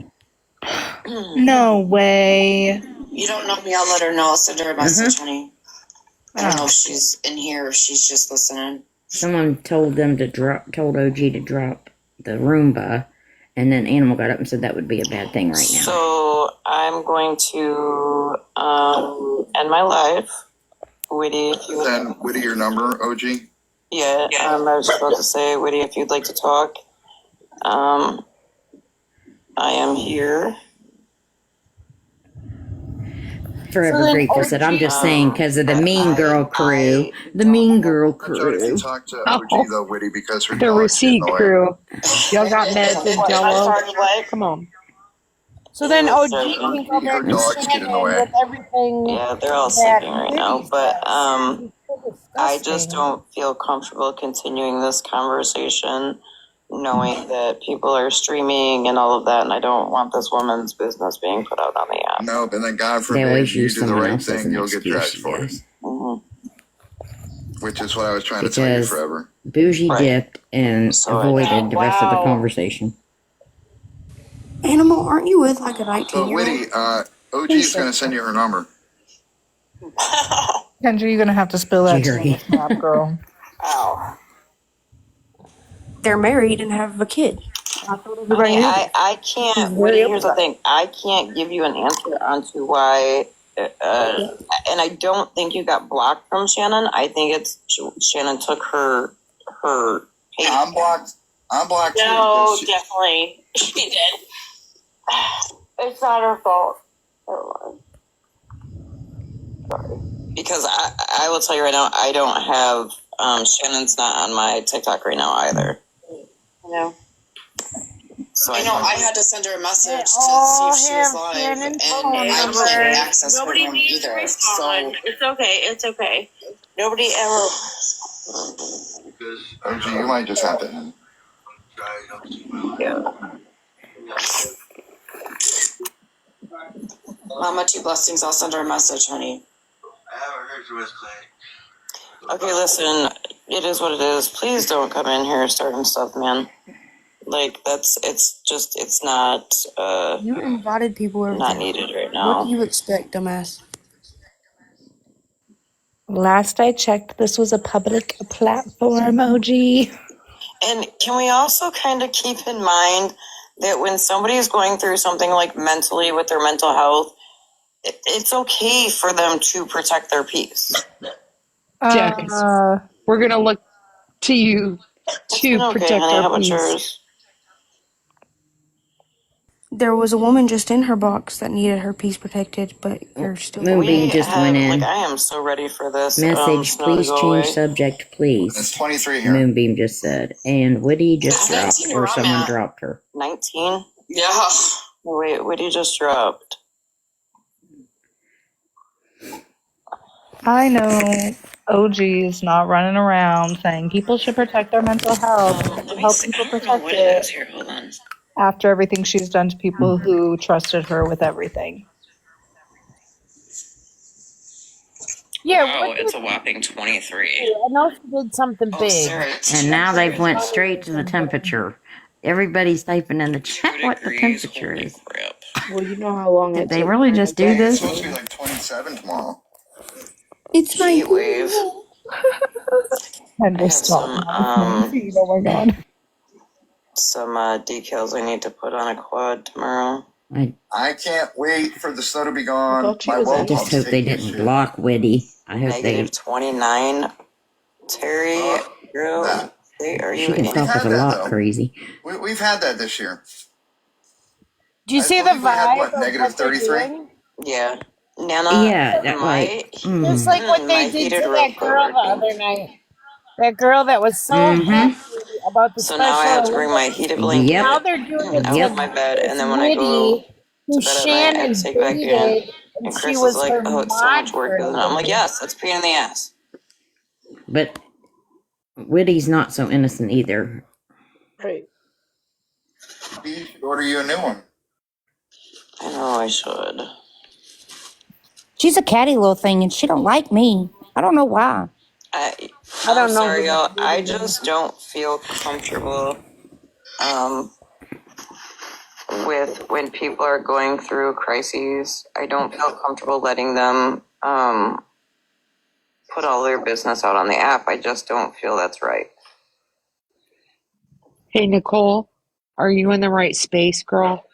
No way. You don't know me. I'll let her know. I'll send her a message, honey. I don't know Oh. if she's in here or if she's just listening. Someone told them to told OG to drop the Roomba, and then Animal got up and said that would be a bad thing right now. So I'm going to end my life. Witty, if you Then Woody, your number, OG. yeah, I was just about to say, Witty, if you'd like to talk, I am here. Forever Grateful said, I'm just saying because of the Mean Girl crew. The Mean Girl crew. Talk to OG though, Woody, because her The dog's receipt getting crew. Y'all got meds and Jello. Come on. So then OG Her can go back to dog's getting in the Shannon way. with everything. Yeah, they're all that sleeping right now, Witty but says. I just don't feel comfortable continuing this conversation, knowing that people are streaming and all of that, and I don't want this woman's business being put out on the app. Nope, and then God They forbid always you use do the someone right else as thing, an you'll get excuse, dragged you for it. guys. Which is what I was trying to tell you Because forever. Bougie dipped and avoided the rest of the Wow. conversation. Animal, aren't you with like a So 19-year-old? Woody, OG is going to send you her number. Kendra, you're gonna have to spill that to Jerry. the snap, girl. Ow. They're married and have a kid. I thought everybody knew. I can't, Woody, here's the thing. I can't give you an answer onto why, and I don't think you got blocked from Shannon. I think it's Shannon took her page. I'm blocked. I'm blocked too. No, because definitely. She did. It's not her fault. Sorry. Because I will tell you right now, I don't have, Shannon's not on my TikTok right now either. No. So I know I had to send her a message to see if she was live, and I can't access her Nobody phone needs to either. respond. So It's okay. It's okay. Nobody ever. OG, you might just have to. Mama, 2 blessings. I'll send her a message, honey. Okay, listen, it is what it is. Please don't come in here starting stuff, man. Like, it's not, You invited people over. not needed right What now. do you expect, dumbass? Last I checked, this was a public platform, OG. And can we also kind of keep in mind that when somebody is going through something like mentally with their mental health, it's okay for them to protect their peace. Jack, we're gonna look to you to Okay, protect honey, how our about peace. yours? There was a woman just in her box that needed her peace protected, but you're still. Moonbeam just went in. Like, I am so ready for this Message, snow to please go change away. subject, please. It's 23 here. Moonbeam just said. And Woody just It's dropped, 19 or where I'm someone at. dropped her. 19? Yeah. Wait, what you just dropped? I know OG is not running around saying people should protect their mental health. We should help people protect it Here, hold on. after everything she's done to people who trusted her with everything. Yeah, Wow, it's a whopping 23. I know she did something big. And now they've went straight to the temperature. Everybody's typing in the chat what the temperature is. Well, you know how long Did they really just do It's this? supposed to be like 27 tomorrow. It's my Heat wave. And I have just stop. some, Oh my god. some decals I need to put on a quad tomorrow. I can't wait for the snow to be gone. My I well just pump's hope they taking didn't shit. block Woody. I hope they. Negative 29. Terry, girl, are She you can in? talk us a that, lot though. crazy. We've had that this year. Do you I see the believe we had, vibe what, of negative what they're 33? doing? Yeah. Nana, Yeah, that like. Just like what they did to that girl the other night. That girl that was so Mm-hmm. happy about the So now I have to special bring my Olympics. heated blanket Now they're doing it out to of my bed, and this then when I go Witty, who to bed at night, I have Shannon to take it back in. dated, and And she Chris is was like, her "Oh, it's so much mod work." for And I'm like, everything. "Yes, that's a pain in the ass." But Witty's not so innocent either. Right. You should order you a new one. I know I should. She's a catty little thing, and she don't like me. I don't know why. I'm don't know sorry, who y'all. that I is. just don't feel comfortable with when people are going through crises. I don't feel comfortable letting them put all their business out on the app. I just don't feel that's right. Hey, Nicole, are you in the right space, girl?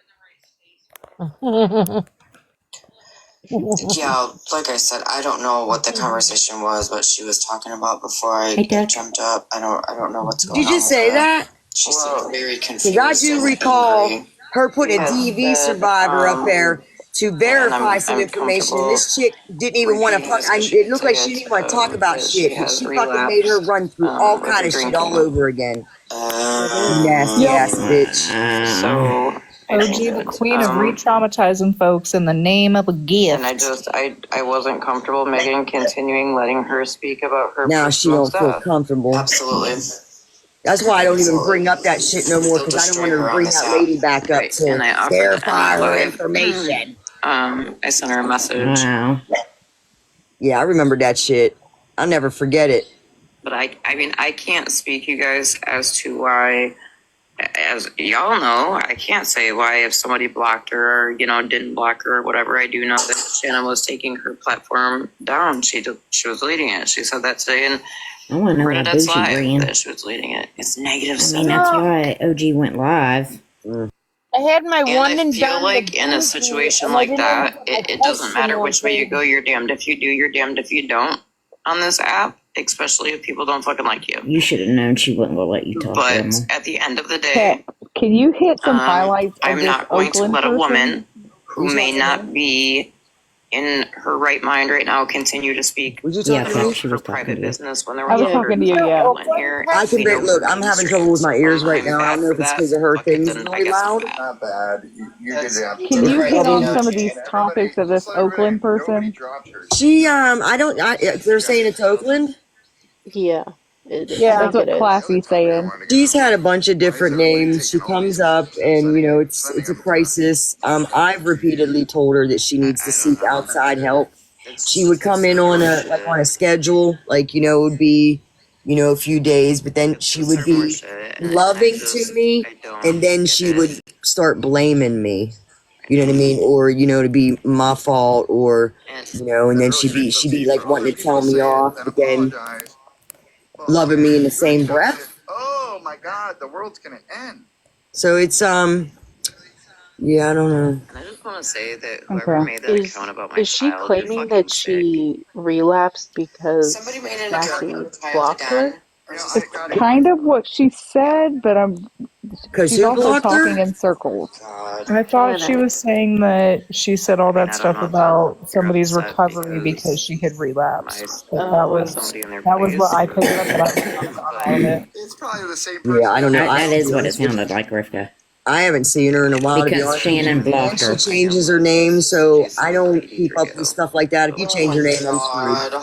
Yeah, like I said, I don't know what the conversation was, what she was talking about before I jumped up. I don't know what's going on. Did you with say her. that? She seemed very Because confused. I do and recall angry. her putting a Yes, DV survivor up there to verify some I'm information, and comfortable this chick didn't even want to repeating fuck. this, 'cause she It can looked say like she didn't want to talk about that shit, she but has she fucking made her relapsed run through all with kind the of shit drinking. all over again. You nasty Yep. ass bitch. So I OG, think the that queen of re-traumatizing folks in the name of a gift. and I wasn't comfortable Megan continuing letting her speak about her Now she personal don't feel stuff. comfortable. Absolutely. That's why I don't even bring up that shit no more, They'll because I don't destroy want her her to on bring this that app. lady back up Right, and I to offered to verify end it her live. information. I sent her a message. Wow. Yeah, I remember that shit. I'll never forget it. But I mean, I can't speak, you guys, as to why, as y'all know, I can't say why if somebody blocked her or, didn't block her or whatever. I do know that Shannon was taking her platform down. She was leading it. She said that today in I want to know why Bernadette's Bougie live ran. that she was leading it. It's negative I mean, that's 7. why OG went live. I had my And one I and feel done like with in a Bougie, situation and I like didn't even that, put my it doesn't text matter in which way you go. answered. You're damned if you do, you're damned if you don't on this app, especially if people don't fucking like you. You should have known she wasn't going to let you talk to But him. at the end of the day, Okay, can you hit some highlights of I'm this not going to Oakland let a person? woman who may not be in her right mind right now continue to speak Yeah, about she her was talking private to you. business when there I was was talking to you, yeah. 100 people in here. I can look. I'm having trouble with my ears right now. I don't know if it's because of her things Then I really guess I'm loud. bad. Not bad. You did that. Can you hit on Trouble. some of these topics of this Oakland person? She they're saying it's Oakland. Yeah, it, I Yeah, that's think what it is. Classy's saying. She's had a bunch of different names. She comes up and it's a crisis. I've repeatedly told her that she needs to seek outside help. She would come in on a schedule, it would be, a few days, but then she would be loving to me, and then she would start blaming me. You know what I mean? Or, to be my fault, or, and then she'd be like wanting to tell me off, but then loving me in the same breath. Oh my God, the world's gonna end. So it's yeah, I don't know. And I just want to say that whoever made that account about my Is she child, you're claiming fucking that sick. she relapsed because Somebody made an Sassy account with blocked her? It's kind of what she said, but she's who also blocked her? talking in circles. I thought Trying she to- was saying that she said all that I don't stuff know if about somebody's upset recovery because she had relapsed. But that was what I picked up, and I was on all of it. It's probably the same Yeah, I don't know. That is what it sounded like, Rivka. I haven't seen her in a while, to be Because honest. Shannon blocked her. She changes her name, so I don't keep up with stuff like that. If you change your name, I'm screwed.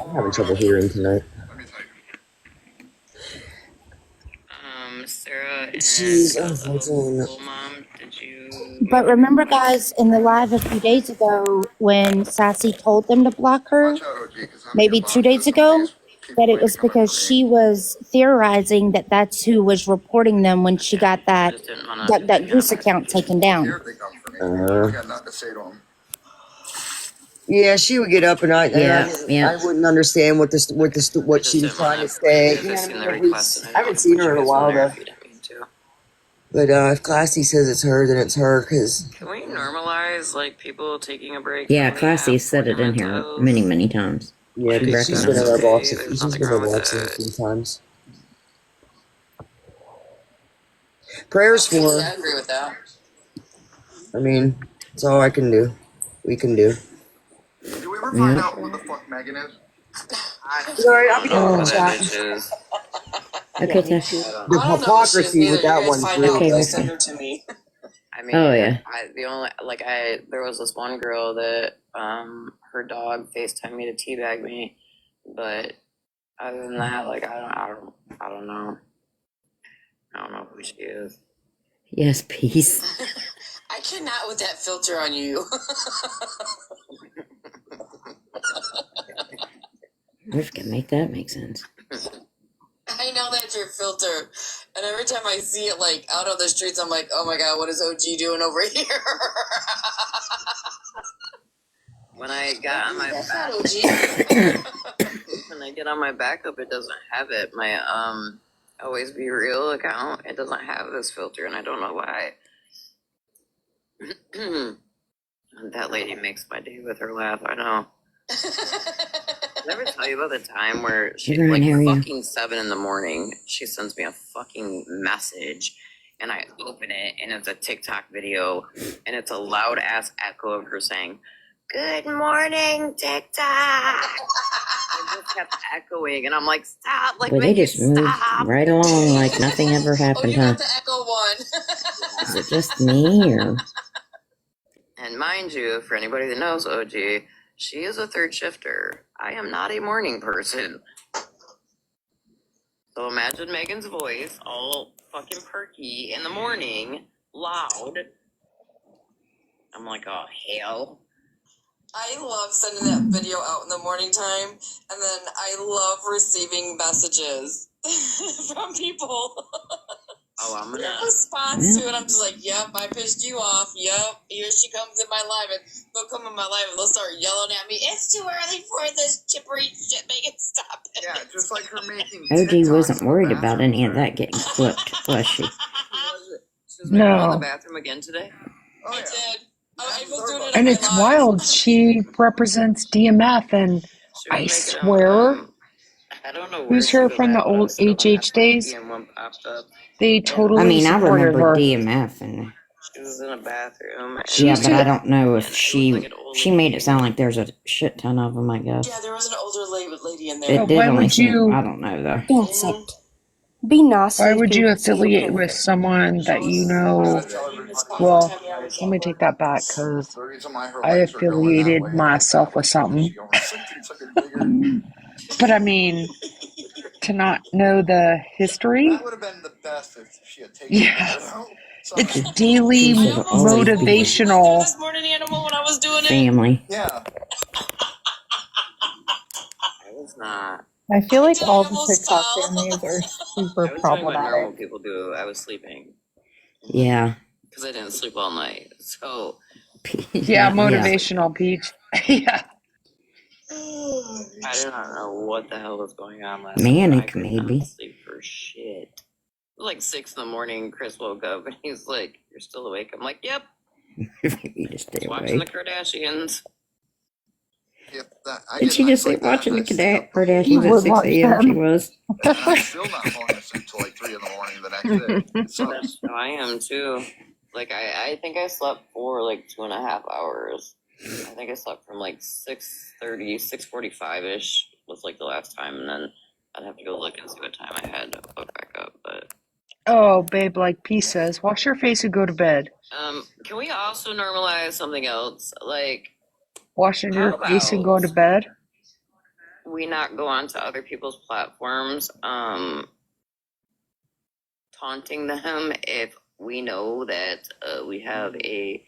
I'm having trouble hearing tonight. Sarah and Mom, but remember, guys, in the live a few days ago when Sassy told them to block her, maybe 2 days ago, that it was because she was theorizing that that's who was reporting them when she got that Goose account taken down. Yeah, she would get up, and I wouldn't understand what she was trying to say. I haven't seen her in a while though. But if Classy says it's her, then it's her. Cause can we normalize people taking a break? Yeah, Classy said it in here many, many times. Yeah, She she's been in recognized our it. boxes. She's been in our boxes a few times. Prayers for her. I agree with that. I mean, it's all I can do. We can do. Did we ever find out who the fuck Megan is? Sorry, I'll be I don't know doing who the that chat. bitch is. Okay, Yeah, me Tess. too. The hypocrisy with that one's Find real. out, Okay, please Ricky. send her to me. I mean, Oh, yeah. there was this one girl that, her dog FaceTimed me to teabag me, but other than that, like, I don't know. I don't know who she is. Yes, peace. I cannot with that filter on you. We're just gonna make that make sense. I know that's your filter, and every time I see it, like, out on the streets, I'm like, oh my god, what is OG doing over here? When I got on my back, when I get on my backup, it doesn't have it. My Always Be Real account, it doesn't have this filter, and I don't know why. That lady makes my day with her laugh. I know. Did I ever tell you about the time where she, You're like, in area. fucking 7 a.m, she sends me a fucking message, and I open it, and it's a TikTok video, and it's a loud ass echo of her saying, "Good morning, TikTok." It just kept echoing, and I'm like, stop, like, Well, they make it just moved stop. right along like nothing ever Oh, happened, you huh? got the echo one. Is it just me, or? And mind you, for anybody that knows OG, she is a third shifter. I am not a morning person. So imagine Megan's voice, all fucking perky in the morning, loud. I'm like, oh, hell. I love sending that video out in the morning time, and then I love receiving messages from people. Oh, I'm gonna response to it. I'm just like, yep, I pissed you off. Yep, here she comes in my life, and they'll come in my life and they'll start yelling at me. It's too early for this chippery shit. Make it stop. Yeah, just like her making OG TikToks wasn't in the worried about bathroom. any of that getting clipped, was she? She's been going to the No. bathroom again today. Oh, I yeah. did. I was doing it And on it's my live. wild. She represents DMF, and She I was making swear, I don't know where who's she her was from the at, but I old was still in that HH days? PM one popped up. They And I totally mean, I supported remember her. DMF, and she was in a bathroom. She yeah, used but I to. don't know if And it was like she an old she lady. made it sound like there's a shit ton of them. I guess Yeah, there was an older lady in it there. But did why only would seem. I you? don't know though. Vincent, be nice to Why these would you people so you affiliate can. with someone that you know? Well, let me take that back because The reason why her I legs are going that affiliated way myself with is something. she overslept and took a bigger. But I mean, to not know the history, That would have been the best if she had taken yeah, it out. it's Sorry. daily Peace I will almost always did be motivational. this morning animal when I was doing it. family. Yeah. I was not. I feel like all I the almost TikTok fell. families are super I was doing what normal problematic. people do. I was sleeping Yeah. because I didn't sleep all night. So Yeah, Yeah. motivational, Peach. Yeah. I did not know what the hell was going on last night. I Manic, could maybe. not sleep for shit. It was like 6 a.m. Chris woke up and he's like, "You're still awake?" I'm like, "Yep." You just stay Watching the awake. Kardashians. Yep, that, I Did get she just nights say like that, watching and the I stay up till You Kardashians at would 6 watch a.m. She them. was? and I'm still not falling asleep till like 3 in the morning the next day. It sucks. I am too. Like I think I slept for like 2.5 hours. I think I slept from like 6:30, 6:45-ish was like the last time, and then I'd have to go look and see what time I had to hook back up. But Oh, babe, like Peace says, wash your face and go to bed. can we also normalize something else? Like, Washing how your face and about go to bed. we not go onto other people's platforms, taunting them if we know that we have a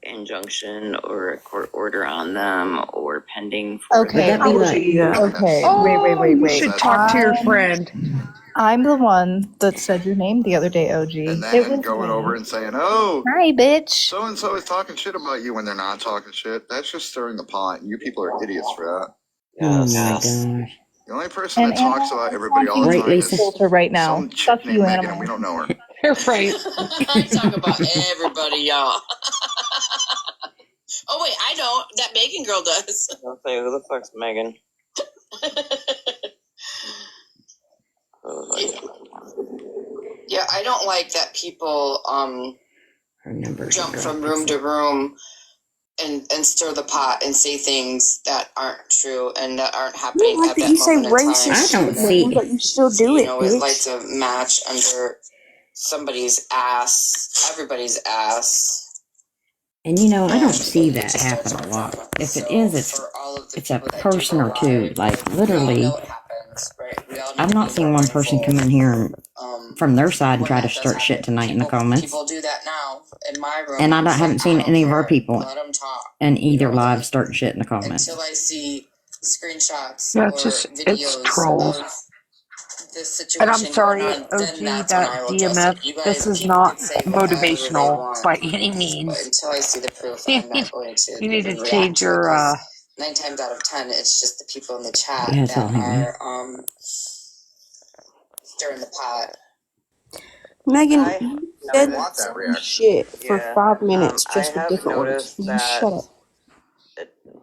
injunction or a court order on them or pending for Would Okay, that be like? okay. Oh, Wait. you should talk to your friend. I'm the one that said your name the other day, OG. And It then was going me. over and saying, "Oh, Hi, bitch. so and so is talking shit about you," when they're not talking shit. That's just stirring the pot, and you people are idiots for that. Oh my gosh. The only person And that talks Animal, about I'm everybody all the talking Right, time to Lisa? is Filter right now. some chick Fuck named you, Megan, Animal. and we don't know her. You're right. I talk about everybody, y'all. Oh wait, I don't. That Megan girl does. Okay, who the fuck's Megan? Yeah, I don't like that people Her number. jump from room to room and stir the pot and say things that aren't true and that aren't I happening don't like at that that you say moment in time. racist I don't shit, see. man, but you still do it, It bitch. lights a match under somebody's ass, everybody's ass. And you know, I don't And see it that just starts happen a a lot. drama. If it So is, it's for all of the it's a people that do person go or two. live, Like we all literally, know it happens, right? We all need I've to not be seen more one person mindful. come in here and, from their side and When try to that does start shit happen, tonight in the comments. people do that now in my room. And I It's haven't like, seen I don't any of our care. people Let them talk. in either live start shit in the comments. Until I see screenshots Yeah, or it's just it's videos trolls. of this And I'm situation going sorry, on, then OG, that's when I that will address it. DMF. You This guys, is people not can say whatever they motivational want, by any but means. until I see the proof, You I'm not going to need to even react change to it, your. 'cause 9 times out of 10, it's just the people in the chat Yeah, it's all that him. are stirring the pot. Megan, I you never said want the that same reaction. shit for Yeah, 5 minutes I just with have different words. noticed You that shut up.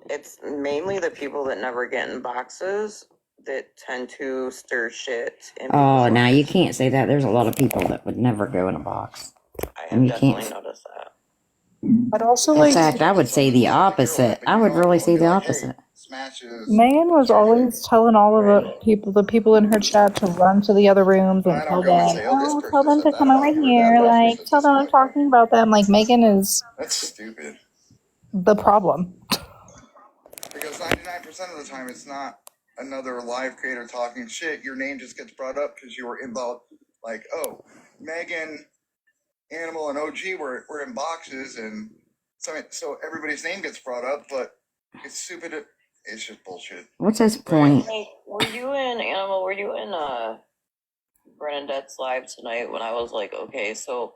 it's mainly the people that never get in boxes that tend to stir shit in people's Oh, now you lives. can't say that. There's a lot of people that would never go in a box. I And have you definitely can't. noticed that. I'd also In like fact, I would say the opposite. I would really say the opposite. Megan was always telling all of the people in her chat to run to the other rooms and tell them, oh, tell them to come over here. Like, tell them I'm talking about them. Like, Megan is That's stupid. the problem. Because 99% of the time, it's not another live creator talking shit. Your name just gets brought up because you were involved. Like, oh, Megan, Animal, and OG were in boxes, and so everybody's name gets brought up, but it's stupid. It's just bullshit. What's his point? Hey, were you in Animal? Were you in Bernadette's live tonight when I was like, okay, so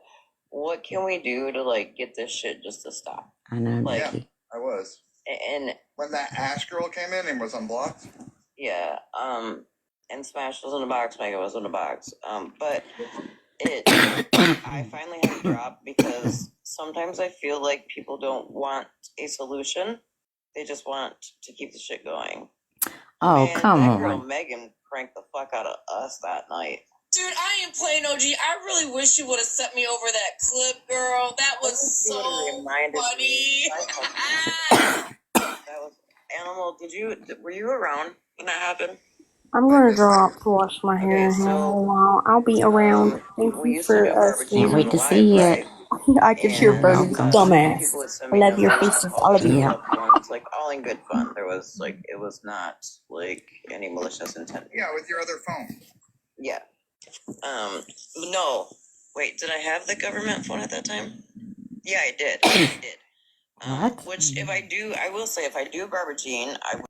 what can we do to like get this shit just to stop? I know, Like, Yeah, I was. and When that Ash girl came in and was unblocked. yeah, and Smash was in a box, Mega was in a box. But I finally had to drop because sometimes I feel like people don't want a solution. They just want to keep the shit going. Oh, And come that girl on. Megan cranked the fuck out of us that night. Dude, I ain't playing OG. I really wish you would have sent me over that clip, girl. That was so funny. That was Animal. Were you around when that happened? I'm gonna draw up to wash my hair Okay, in a so little while. I'll be around. Thank we you used to do for barbecue Can't on wait the to live, see right? it. I could hear You're Bernie's welcome. dumbass. People would send I me love your messages faces. I calling love you. their Yeah. loved ones, like all in good fun. There was like it was not like any malicious intent. Yeah, with your other phone. Yeah. No. Wait, did I have the government phone at that time? Yeah, I did. I did. What? Which, if I do, I will say, if I do Barbergene, I would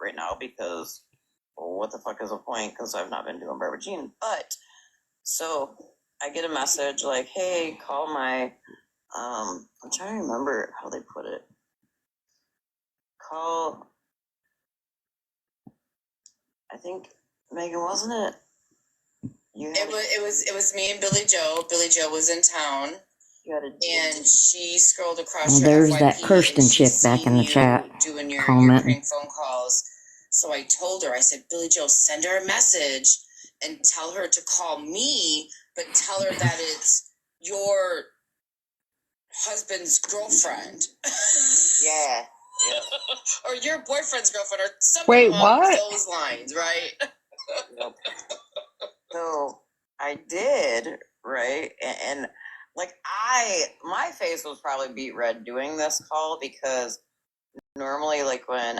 right now because what the fuck is the point? Because I've not been doing Barbergene. But so I get a message like, "Hey, call my." I'm trying to remember how they put it. Call. I think Megan, wasn't it? It was me and Billy Joe. Billy Joe was in town, and she scrolled across Well, your there's FYP that Kirsten and she chick back in the seen chat you doing your commenting. prank phone calls. So I told her, I said, Billy Joe, send her a message and tell her to call me, but tell her that it's your husband's girlfriend. Yeah. Or your boyfriend's girlfriend or something Wait, along what? those lines, right? Yep. So I did, right? And like my face was probably beat red doing this call because normally like when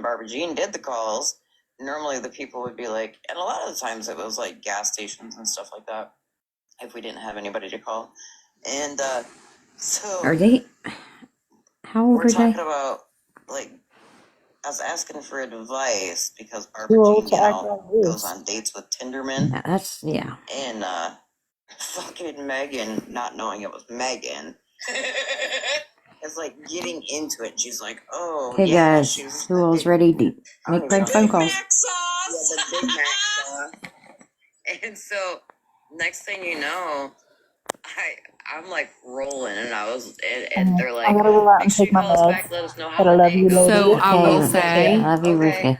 Barbergene did the calls, normally the people would be like, and a lot of the times it was like gas stations and stuff like that if we didn't have anybody to call. And so Are they? How old we're are talking they? about like I was asking for advice because Too old Barbergene, to act like goes this. on dates with Tinderman. That's, yeah. And fucking Megan, not knowing it was Megan, is like getting into it. She's like, "Oh, Hey yeah, guys, she's who all's ready to make prank phone calls? Yeah, the Big Mac sauce." And so, next thing you know, I'm like rolling, and and they're like, I gotta go out and "Make sure take you my call us meds. back. Let us know how But I the love day you, goes." lady. So I will Okay. say, Love you, Rufka.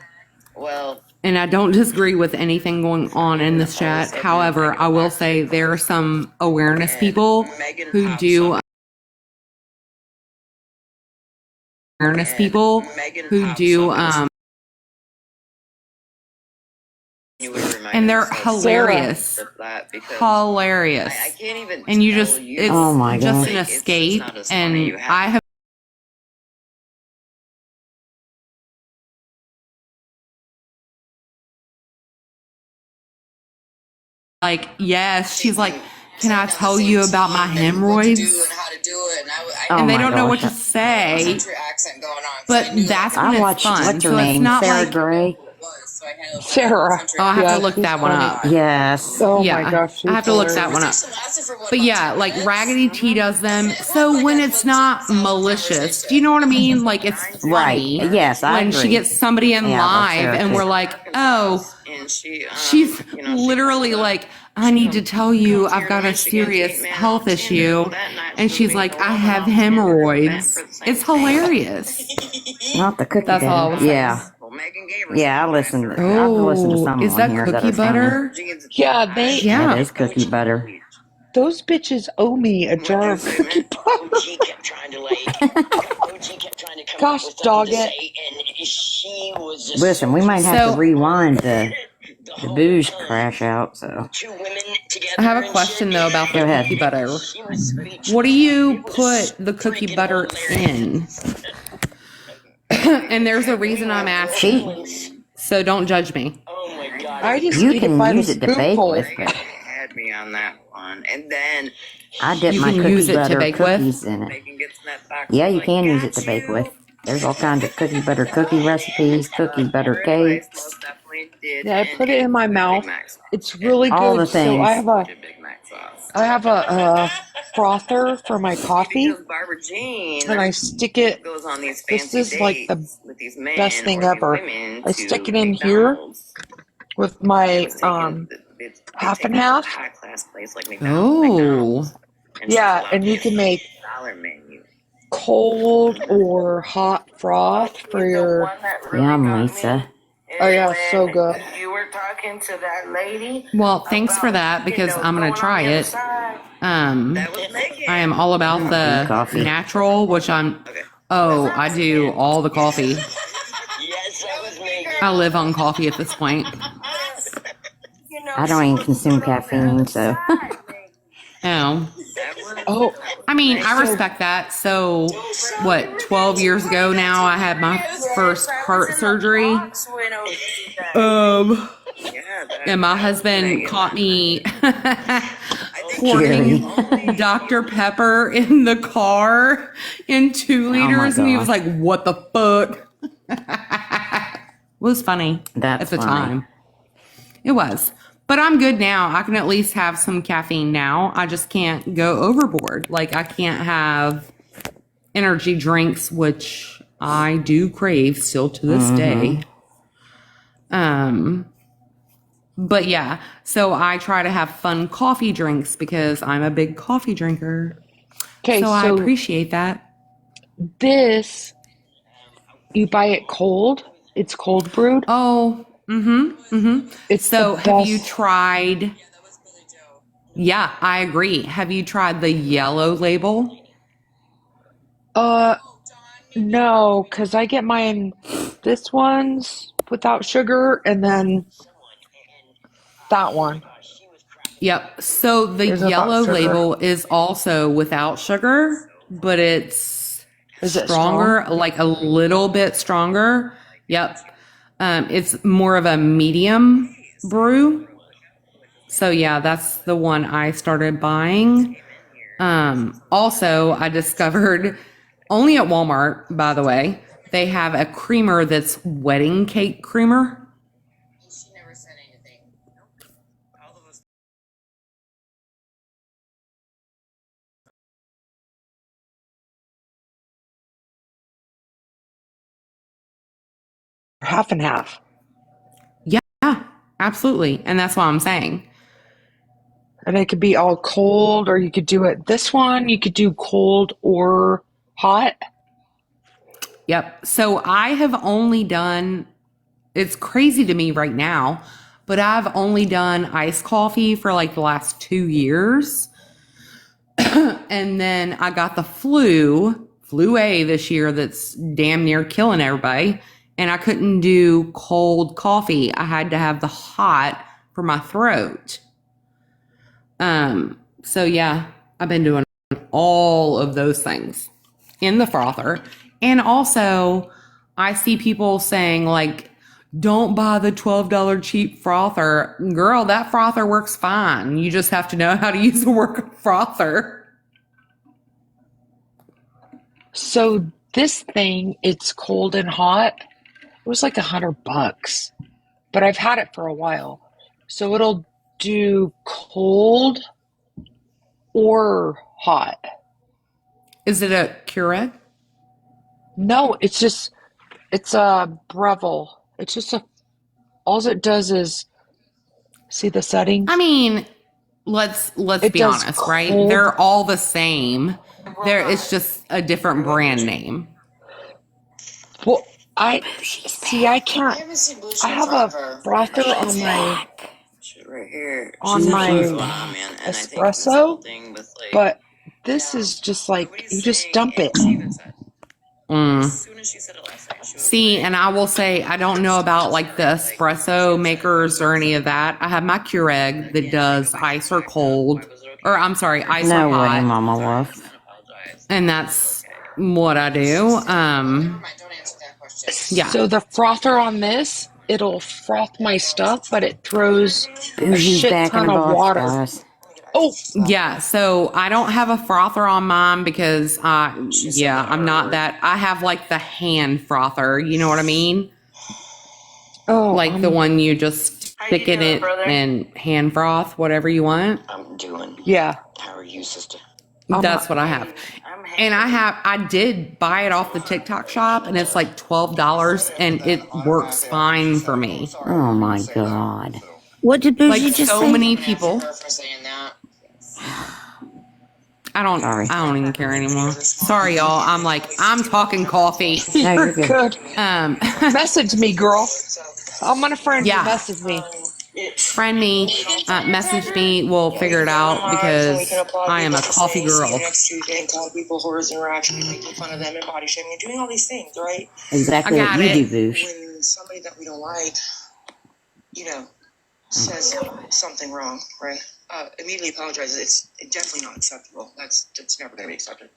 Well, and I don't disagree with anything going on in this chat. However, I will say there are some awareness people who do awareness people who do and they're hilarious. Hilarious. And you just it's Oh my just gosh. an escape and I have like, yes, she's like, can I tell you about my hemorrhoids? And they don't know what to say. But that's when I it's watched, fun. what's her So it's name? not Sarah like, Gray. Sarah. oh, I have Yeah, to look she's that one funny. up. Yes. Oh Yeah, my gosh, I have to look that one up. But yeah, like Raggedy T does them. So when it's not malicious, do you know what I mean? Like it's funny. Right. Yes, I When agree. she gets somebody in Yeah, I love live Sarah and too. we're like, oh, she's literally like, I need to tell you I've got a serious health issue. And she's like, I have hemorrhoids. It's hilarious. Not the cookie That's butter. all I was saying. Yeah. Yeah, I've listened to some is on that here that cookie are funny. butter? Yeah, they. Yeah. That is cookie butter. Those bitches owe me a jar of cookie butter. Gosh, dog it. Listen, we might have to rewind the booze crash out. So I have a question though about the Go ahead. cookie butter. What do you put the cookie butter in? And there's a reason I'm asking. So don't judge me. I just you eat it can by the use it to bake spoonful. with, but Had me on that one, and then I dip You my can cookie use it to butter bake with? cookies in it. Megan gets in that box. Yeah, I'm you like, can use it "Got to bake you." with. There's all kinds of cookie butter cookie recipes, cookie butter Anyways, cakes. most definitely did. Yeah, I and put it in my Big mouth. Mac sauce. It's really All good. the So things. Big Mac sauce. I have a frother for my coffee, Because Barbara Jean and I stick it. goes on these This fancy is like the dates with these men best thing or ever. these women I to stick it in here McDonald's. with my They half take and it to a half. high class place like McDonald's. Oh. And Yeah, she's and you can make $dollar menu. cold or hot froth for your. Yum, Lisa. Oh yeah, so good. You were talking to that lady. Well, thanks for that because I'm going to try it. I am all about the coffee. natural, which I do all the coffee. Yes, that was Megan. I live on coffee at this point. I don't even consume caffeine, so. Oh. Oh, I mean, I respect that. So, what, 12 years ago now, I had my first heart surgery. And my husband caught me pouring Dr. Pepper in the car in 2 liters. And he was like, what the fuck? It was funny That's at the funny. time. It was. But I'm good now. I can at least have some caffeine now. I just can't go overboard. Like, I can't have energy drinks, which I do crave still to this day. But yeah, so I try to have fun coffee drinks because I'm a big coffee drinker. okay. So I So appreciate that. this, you buy it cold. It's cold brewed. Oh, It's So the have you best. tried? Yeah, I agree. Have you tried the yellow label? No, because I get mine. This one's without sugar, and then that one. Yep. So the Is without yellow sugar. label is also without sugar, but it's Is it stronger, like a little bit stronger. Yep. It's more of a medium brew. So yeah, that's the one I started buying. Also, I discovered only at Walmart, by the way, they have a creamer that's wedding cake creamer. Half and half. Yeah, absolutely. And that's what I'm saying. And it could be all cold, or you could do it. This one, you could do cold or hot. Yep. So I have only done, it's crazy to me right now, but I've only done iced coffee for like the last 2 years. And then I got the flu flu A this year that's damn near killing everybody. And I couldn't do cold coffee. I had to have the hot for my throat. So yeah, I've been doing all of those things in the frother. And also I see people saying like, don't buy the $12 cheap frother. Girl, that frother works fine. You just have to know how to use the frother. So this thing, it's cold and hot. It was like $100, but I've had it for a while. So it'll do cold or hot. Is it a Keurig? No, it's a Breville. It's just all it does is see the settings. I mean, let's It be does honest, right? cold. They're all the same. It's just a different brand name. Well, I can't. I have a frother on my Right here. espresso, but this is just like you just dump it. See, and I will say, I don't know about like the espresso makers or any of that. I have my Keurig that does ice or cold, or I'm sorry, ice No or way, hot, Mama Wolf. and that's what I do. Yeah. So the frother on this, it'll froth my stuff, but it throws a Bougie's shit back in ton the of box, water. guys. Oh, Yeah, so I don't have a frother on mine because I'm not that. I have like the hand frother, you know what I mean? Oh, Like the one you just stick in it and hand froth, whatever you want. I'm doing. Yeah. How are you, sister? That's what I have. And I did buy it off the TikTok shop and it's like $12 and it works fine for me. Oh my God. What did Bougie Like just so say? many people. I don't even care anymore. Sorry, y'all. I'm talking coffee. No, You're you're good. good. Message me, girl. I'm gonna friend you. Yeah. Message me. Friend me, message me. We'll figure it out because I am a coffee girl. Next Tuesday and call people whores and we're actually making fun of them and body shaming and doing all these things, right? Exactly I what got you it. do, Boosh. When somebody that we don't like, says something wrong, right? Immediately apologizes. It's definitely not acceptable. That's never going to be accepted.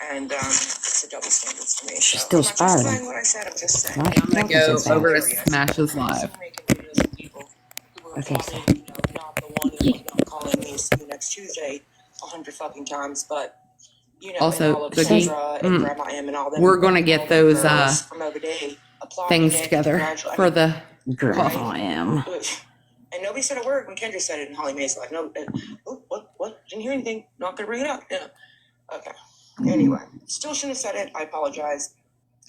And it's a double standard for me. She's So still I'm not justifying spiraling. what I said. I'm just saying. Why I'm gonna is go it so over to fast? Smash's live. Okay, so Not the one who ended up calling me see you next Tuesday 100 fucking times, but Also, and all of Cookie, Sandra and Grandma M and all them. we're gonna get those from over day things together for the Grandma M. And nobody said a word when Kendra said it in Holly Mae's life. No, what? Didn't hear anything. Not gonna bring it up. Yeah. Okay. Anyway, still shouldn't have said it. I apologize.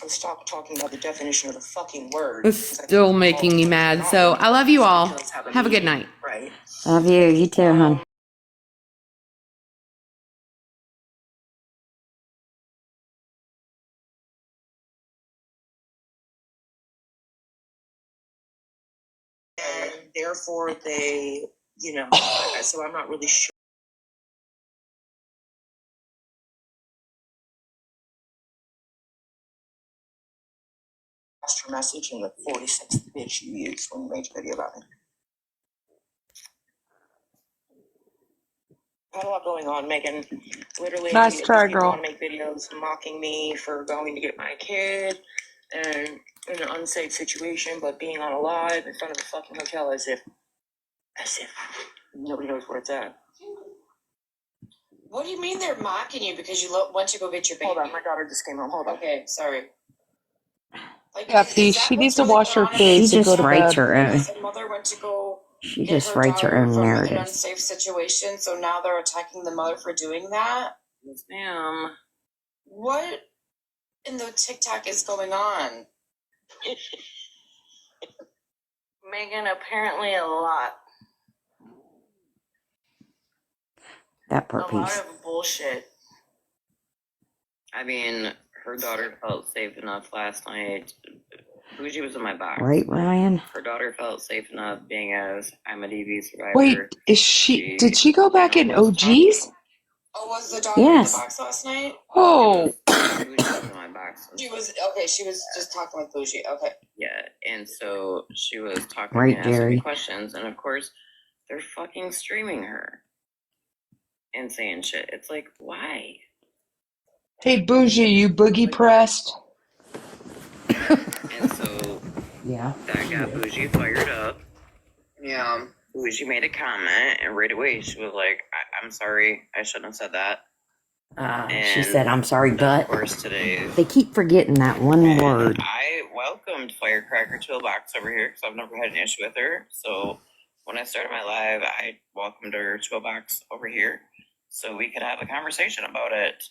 I was talking about the definition of the fucking word. It's still making me mad. So I love you all. Have a good night. Right. Love you. You too, hon. And therefore they, so I'm not really sure. Your message and the 46th bitch you used when you made your video about it. I had a lot going on, Megan. Literally, Nice try, people girl. want to make videos mocking me for going to get my kid and in an unsafe situation, but being on a live in front of a fucking hotel as if nobody knows where it's at. What do you mean they're mocking you because you went to go get your baby? Hold on, my daughter just came home. Hold on. Okay, sorry. Yeah, please. She needs to wash her She face and go just to writes bed. her own. The mother went to go She get just her writes her daughter own from an narratives. unsafe situation, so now they're attacking the mother for doing that? Yes, ma'am. What in the TikTok is going on? Megan, apparently a lot. That poor A lot piece. of bullshit. I mean, her daughter felt safe enough last night. Bougie was in my box. Right, Ryan? Her daughter felt safe enough being as I'm a DV survivor. Wait, did she go back in OGs? Oh, was the daughter Yes. in the box last night? Oh. Bougie was in my box. She was okay. She was just talking with Bougie. Okay. Yeah, and so she was talking Right, and asking Jerry. me questions, and of course, they're fucking streaming her and saying shit. It's like, why? Hey, Bougie, you boogie pressed? And so Yeah. that got Bougie fired up. Yeah. Bougie made a comment, and right away she was like, I'm sorry, I shouldn't have said that. She And said, I'm sorry, but of course today they keep forgetting that one word. I welcomed Firecracker to a box over here because I've never had an issue with her. So when I started my live, I welcomed her to a box over here so we could have a conversation about it.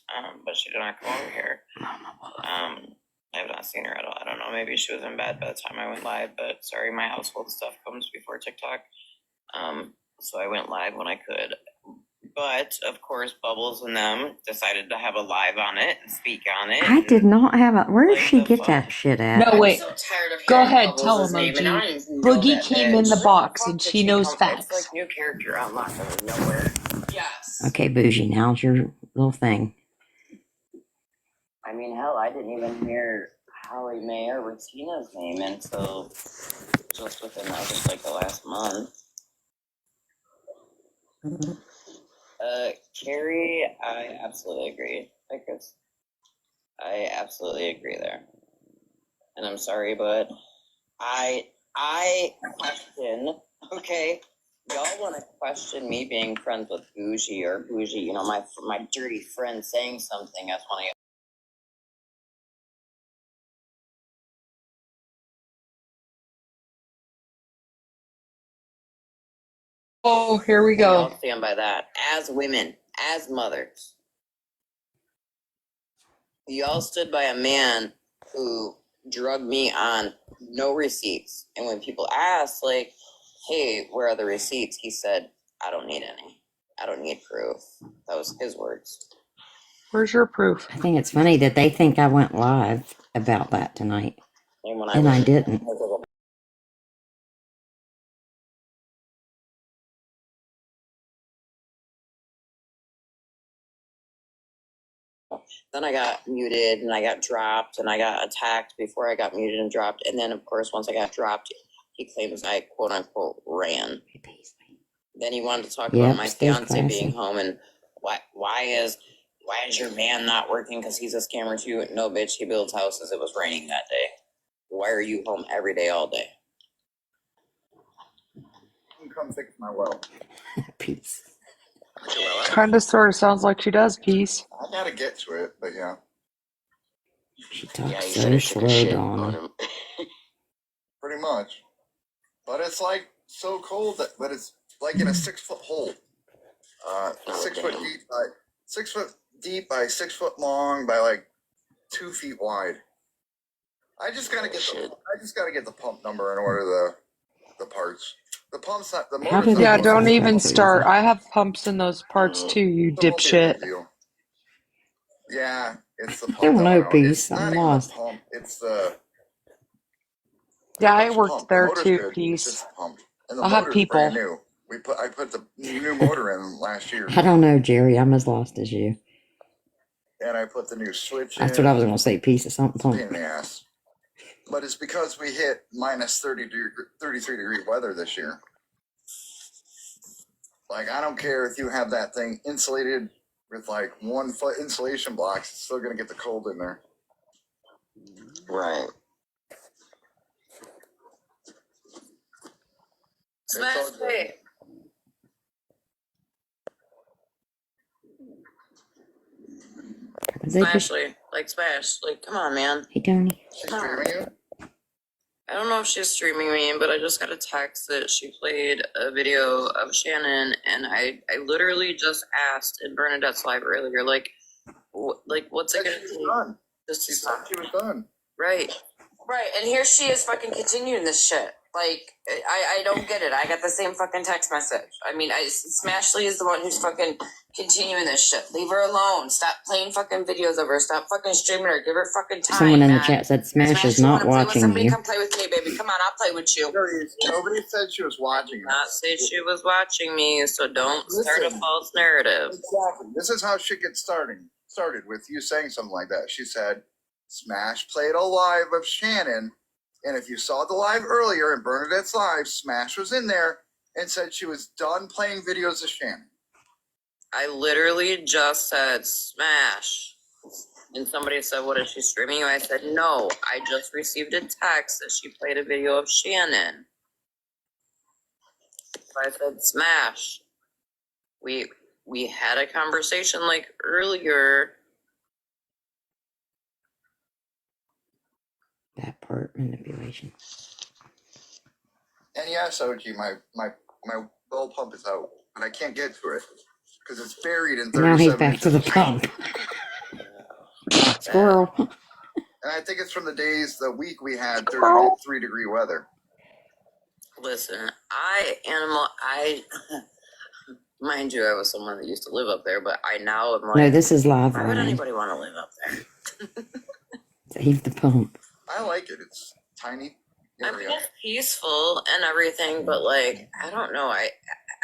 But she did not come over here. I have not seen her at all. I don't know. Maybe she was in bed by the time I went live. But sorry, my household stuff comes before TikTok. So I went live when I could. But, of course, Bubbles and them decided to have a live on it and speak on it. I did not have a. Where did she get that shit at? No, wait. I'm so tired of Go hearing ahead, Bubbles' tell him, name, and I OG. don't even know Boogie that came in bitch. the box Fuck and did she knows come- facts. It's like new character unlocked out of nowhere. Yes. Okay, Bougie, now's your little thing. I mean, hell, I didn't even hear Holly Mae or Regina's name until just within, like the last month. Carrie, I absolutely agree. Because I absolutely agree there. And I'm sorry, but I question, okay, y'all want to question me being friends with Bougie or Bougie, you know, my dirty friend saying something as one of Oh, here we y'all. go. I'll stand by that. As women, as mothers, y'all stood by a man who drugged me on no receipts. And when people asked, like, hey, where are the receipts? He said, I don't need any. I don't need proof. That was his words. Where's your proof? I think it's funny that they think I went live about that tonight. And when I didn't. Then I got muted and I got dropped and I got attacked before I got muted and dropped. And then, of course, once I got dropped, he claims I quote unquote ran. Then he wanted to talk about my still fiance being classy. home and why is your man not working because he's a scammer too? No, bitch, he builds houses. It was raining that day. Why are you home every day, all day? Come fix my well. Peace. Kind of sort of sounds like she does, Peace. I gotta get to it, but yeah. She talks Yeah, you so should have slow, shit Donna. on him. Pretty much. But it's like so cold that, but it's like in a 6 foot hole. 6 foot deep by 6 foot deep by 6 foot long by like 2 feet wide. I just gotta get the pump number and order the parts. The pump's not the motor's not Yeah, the don't most even difficult. start. I have pumps in those parts too, you It won't be a big dipshit. deal. Yeah, it's the pump. Don't know, It's Peace. not I'm even lost. the pump. It's the Yeah, I clutch worked pump. The there motor's too, good. It's Peace. just the pump. And the I'll have motor's brand people. new. I put the new motor in last year. I don't know, Jerry. I'm as lost as you. And I put the new switch in. That's what I was going to say. Piece of something. It's a pain in the ass. But it's because we hit minus 33 degree weather this year. Like, I don't care if you have that thing insulated with like 1 foot insulation blocks, it's still going to get the cold in there. Right. Smash it. Smashly. Like, Smash. Like, come on, man. Hey, Tony. She's streaming you? I don't know if she's streaming me, but I just got a text that she played a video of Shannon, and I literally just asked in Bernadette's live earlier, like what's it gonna take? She thought she was done. Right. Right, and here she is fucking continuing this shit. Like, I don't get it. I got the same fucking text message. I mean, Smashly is the one who's fucking continuing this shit. Leave her alone. Stop playing fucking videos of her. Stop fucking streaming her. Give her fucking time. Someone in the man. chat said Smash is you not wanna play with watching somebody? you. Come play with me, baby. Come on, I'll play with you. Nobody said she was watching. Not say she was watching me, so don't start a false narrative. Exactly. This is how shit gets started with you saying something like that. She said, Smash played a live of Shannon, and if you saw the live earlier in Bernadette's live, Smash was in there and said she was done playing videos of Shannon. I literally just said Smash. And somebody said, what is she streaming? I said, no, I just received a text that she played a video of Shannon. So I said, Smash. We had a conversation like earlier. That part, manipulation. And yes, OG, my well pump is out, but I can't get to it because it's buried in 37 Now he's back to the inches. pump. Squirrel. And I think it's from the week we had 33-degree weather. Listen, mind you, I was someone that used to live up there, but I now am like, No, this is live, why would Ryan. anybody want to live up there? Save the pump. I like it. It's tiny. I mean, it's peaceful and everything, but like, I don't know. I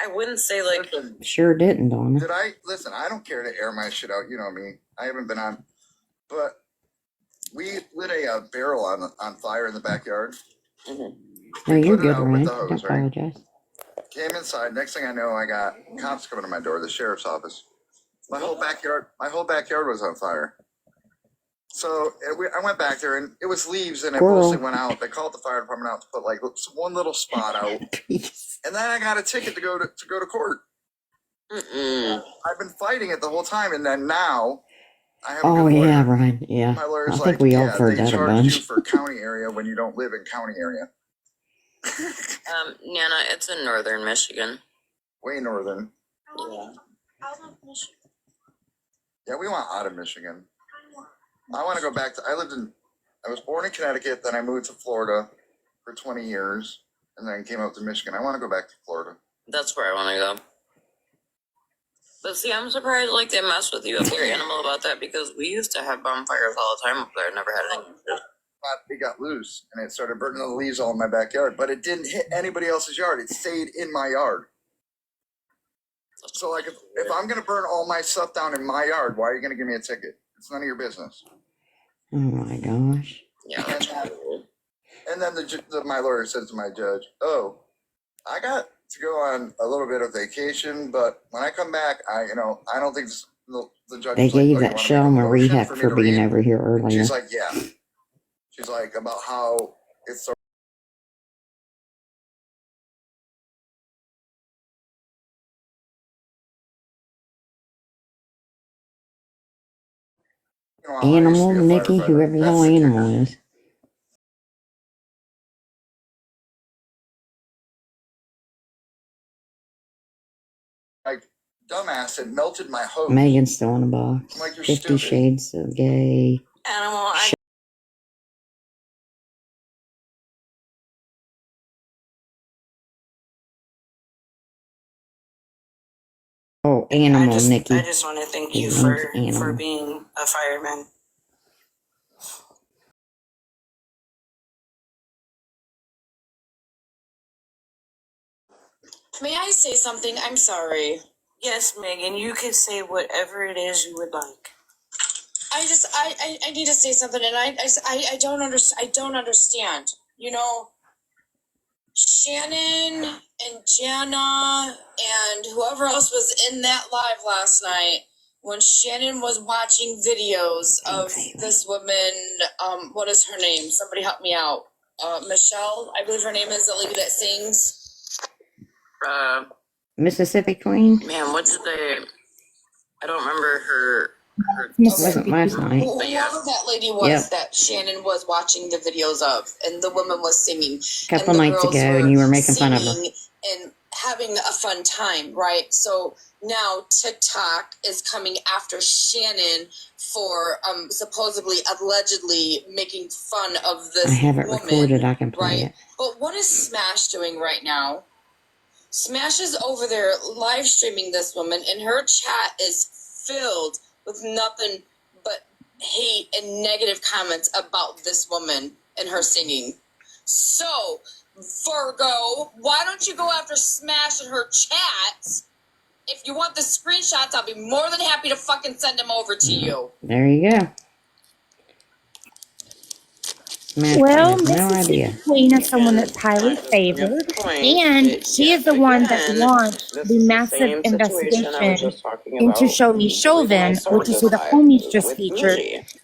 wouldn't say like. Sure didn't, Donna. Did I listen? I don't care to air my shit out. You know me. I haven't been on, but we lit a barrel on fire in the backyard. Mm-hmm. No, you're Put it good, out with Ryan. the hose, Don't right? apologize. Came inside. Next thing I know, I got cops coming to my door. The sheriff's office. My whole backyard was on fire. So I went back there, and it was leaves, and it mostly went out. They called the fire department out to put like one little spot out, and then I got a ticket to go to court. I've been fighting it the whole time, and then now I have. Oh yeah, Ryan. Yeah. My lawyer's I think like, we all yeah, heard they that a charged bunch. you for county area when you don't live in county area. Nana, it's in northern Michigan. Way northern. Yeah. Yeah, we want out of Michigan. I want to go back to. I was born in Connecticut, then I moved to Florida for 20 years, and then came up to Michigan. I want to go back to Florida. That's where I want to go. But see, I'm surprised like they mess with you up there, Animal, about that, because we used to have bonfires all the time up there. Never had any. It got loose, and it started burning the leaves all in my backyard, but it didn't hit anybody else's yard. It stayed in my yard. So, like, if I'm going to burn all my stuff down in my yard, why are you going to give me a ticket? It's none of your business. Oh my gosh. Yeah. And then my lawyer says to my judge, "Oh, I got to go on a little bit of vacation, but when I come back, I don't think the judge." They was like, gave "Oh, that you show wanna make a Marie motion heck me for to being read?" over here And earlier. she's like, "Yeah." She's like, about how it's so. Animal, Nikki, whoever the hell Animal is. Like, dumbass had melted my hose. Megan's still in a box. I'm like, you're 50 stupid. Shades of Gay. Animal, Oh, Animal, Nikki. I just want to thank you His for name's Animal. being a fireman. May I say something? I'm sorry. Yes, Megan, you can say whatever it is you would like. I need to say something, and I don't understand. I don't understand. You know, Shannon and Jana and whoever else was in that live last night, when Shannon was watching videos of this woman, what is her name? Somebody help me out. Michelle, I believe her name is, the lady that sings. Mississippi Queen? Man, what did they? I don't remember her. It wasn't last night. Whoever that lady was that Shannon was watching the videos of, and the woman was singing. A couple and the nights girls ago, were and you were making fun of her. singing and having a fun time, right? So now TikTok is coming after Shannon for supposedly, allegedly making fun of this I have it woman, recorded. I can play right? it. But what is Smash doing right now? Smash is over there live streaming this woman, and her chat is filled with nothing but hate and negative comments about this woman and her singing. So, Virgo, why don't you go after Smash and her chats? If you want the screenshots, I'll be more than happy to fucking send them over to you. There you go. Smash Well, has no Mississippi idea. Queen is someone that's highly favored, and she is the one that launched the massive investigation into Show Me Chauvin, which is who the homies just featured,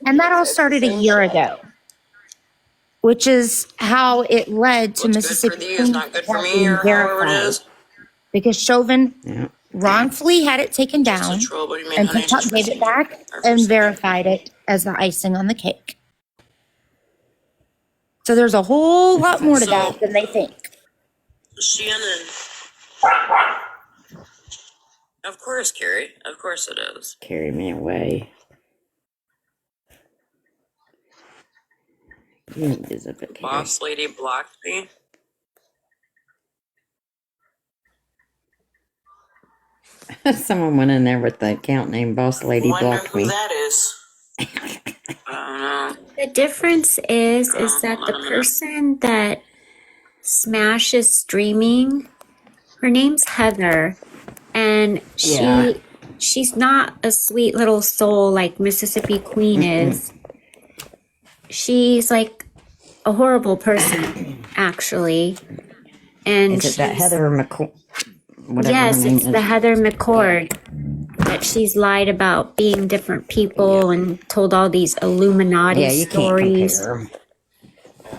and that all started a year ago, which is how it led to Mississippi Queen's account being verified, because Chauvin wrongfully had it taken down, and TikTok gave it back and verified it as the icing on the cake. So there's a whole lot more to that than they think. Shannon. Of course, Carrie. Of course it is. Carry me away. You need to zip it, Carrie. Boss lady blocked me. Someone went in there with the account name Boss Lady Wonder Blocked who Me. that is. I don't know. The difference is that the person that Smash is streaming, her name's Heather, and she's not a sweet little soul like Mississippi Queen is. She's like a horrible person, actually. And Is it that Heather McCord? Yes, it's the Heather McCord that she's lied about being different people and told all these Illuminati Yeah, you stories. can't compare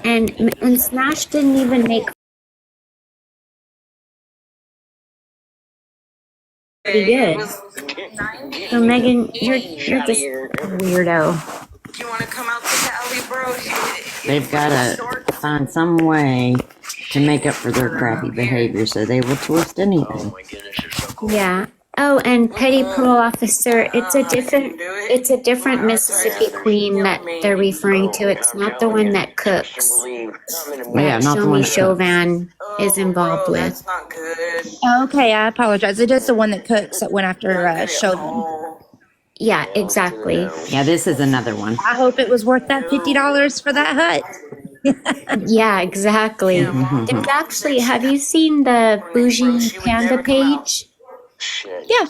'em. And Smash didn't even make pretty good. So Megan, you're just a weirdo. You want to come out to Cali, bro? They've got to find some way to make up for their crappy behavior, so they will twist anything. Yeah. Oh, and Petty Parole Officer, it's a different Mississippi Queen that they're referring to. It's not the one that cooks. Yeah, not the Show one Me that Chauvin is involved with. Okay, I apologize. It is the one that cooks that went after Chauvin. Yeah, exactly. Yeah, this is another one. I hope it was worth that $50 for that hut. Yeah, exactly. There's actually, have you seen the Bougie Panda page? Yeah.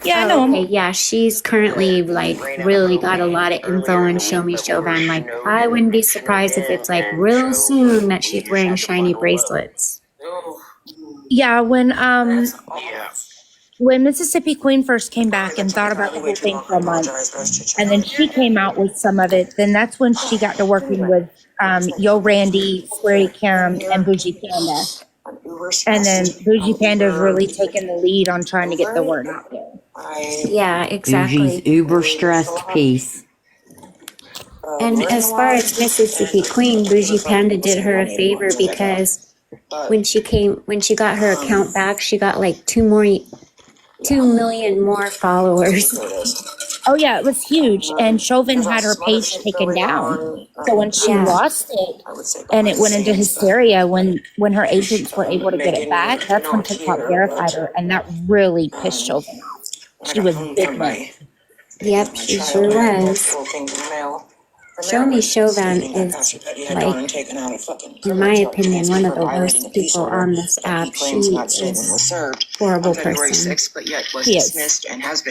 Yeah, I know him. Okay, yeah, she's currently like really got a lot of info on Show Me Chauvin. Like, I wouldn't be surprised if it's like real soon that she's wearing shiny bracelets. Yeah, when Mississippi Queen first came back and thought about the whole thing for a month, and then she came out with some of it, then that's when she got to working with Yo Randy, Squarey Cam, and Bougie Panda. And then Bougie Panda's really taken the lead on trying to get the word out there. Yeah, exactly. Bougie's uber stressed piece. And as far as Mississippi Queen, Bougie Panda did her a favor because when she got her account back, she got like 2 million more followers. Oh yeah, it was huge, and Chauvin had her page taken down. So when she lost it, and it went into hysteria, when her agents were able to get it back, that's when TikTok verified her, and that really pissed Chauvin off. She was big money. Yep, she sure was. Show Me Chauvin is, like, in my opinion, one of the worst people on this app. She is a horrible person. She is.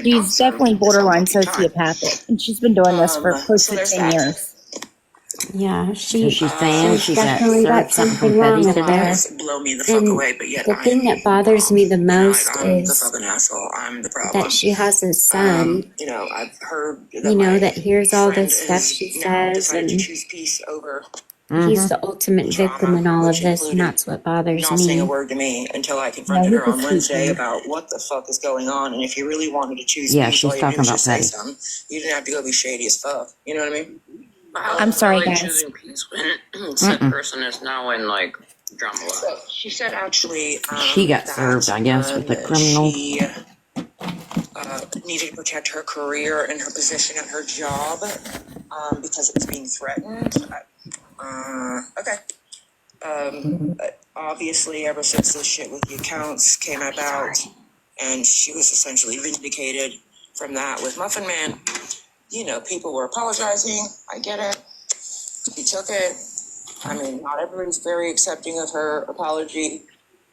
She's definitely borderline sociopathic, and she's been doing this for close to 10 years. Yeah, she's saying she's definitely got something wrong with her. And the thing that bothers me the most is that she has a son, that hears all this stuff she says, and he's the ultimate victim in all of this, and that's what bothers Not saying a me. word to me until I confronted her on Wednesday about what the fuck is going on, and if you really wanted to choose Yeah, peace, she's all you talking do is about just say Petty. something. You didn't have to go be shady as fuck. You know what I mean? I'm sorry, guys. Choosing peace when said person is now in like drama was. So she said actually She got that served, I guess, with a criminal. she needed to protect her career and her position at her job because it was being threatened. Okay. Obviously, ever since this shit with the accounts came about, and she was essentially vindicated from that with Muffin Man, you know, people were apologizing. I get it. She took it. I mean, not everybody's very accepting of her apology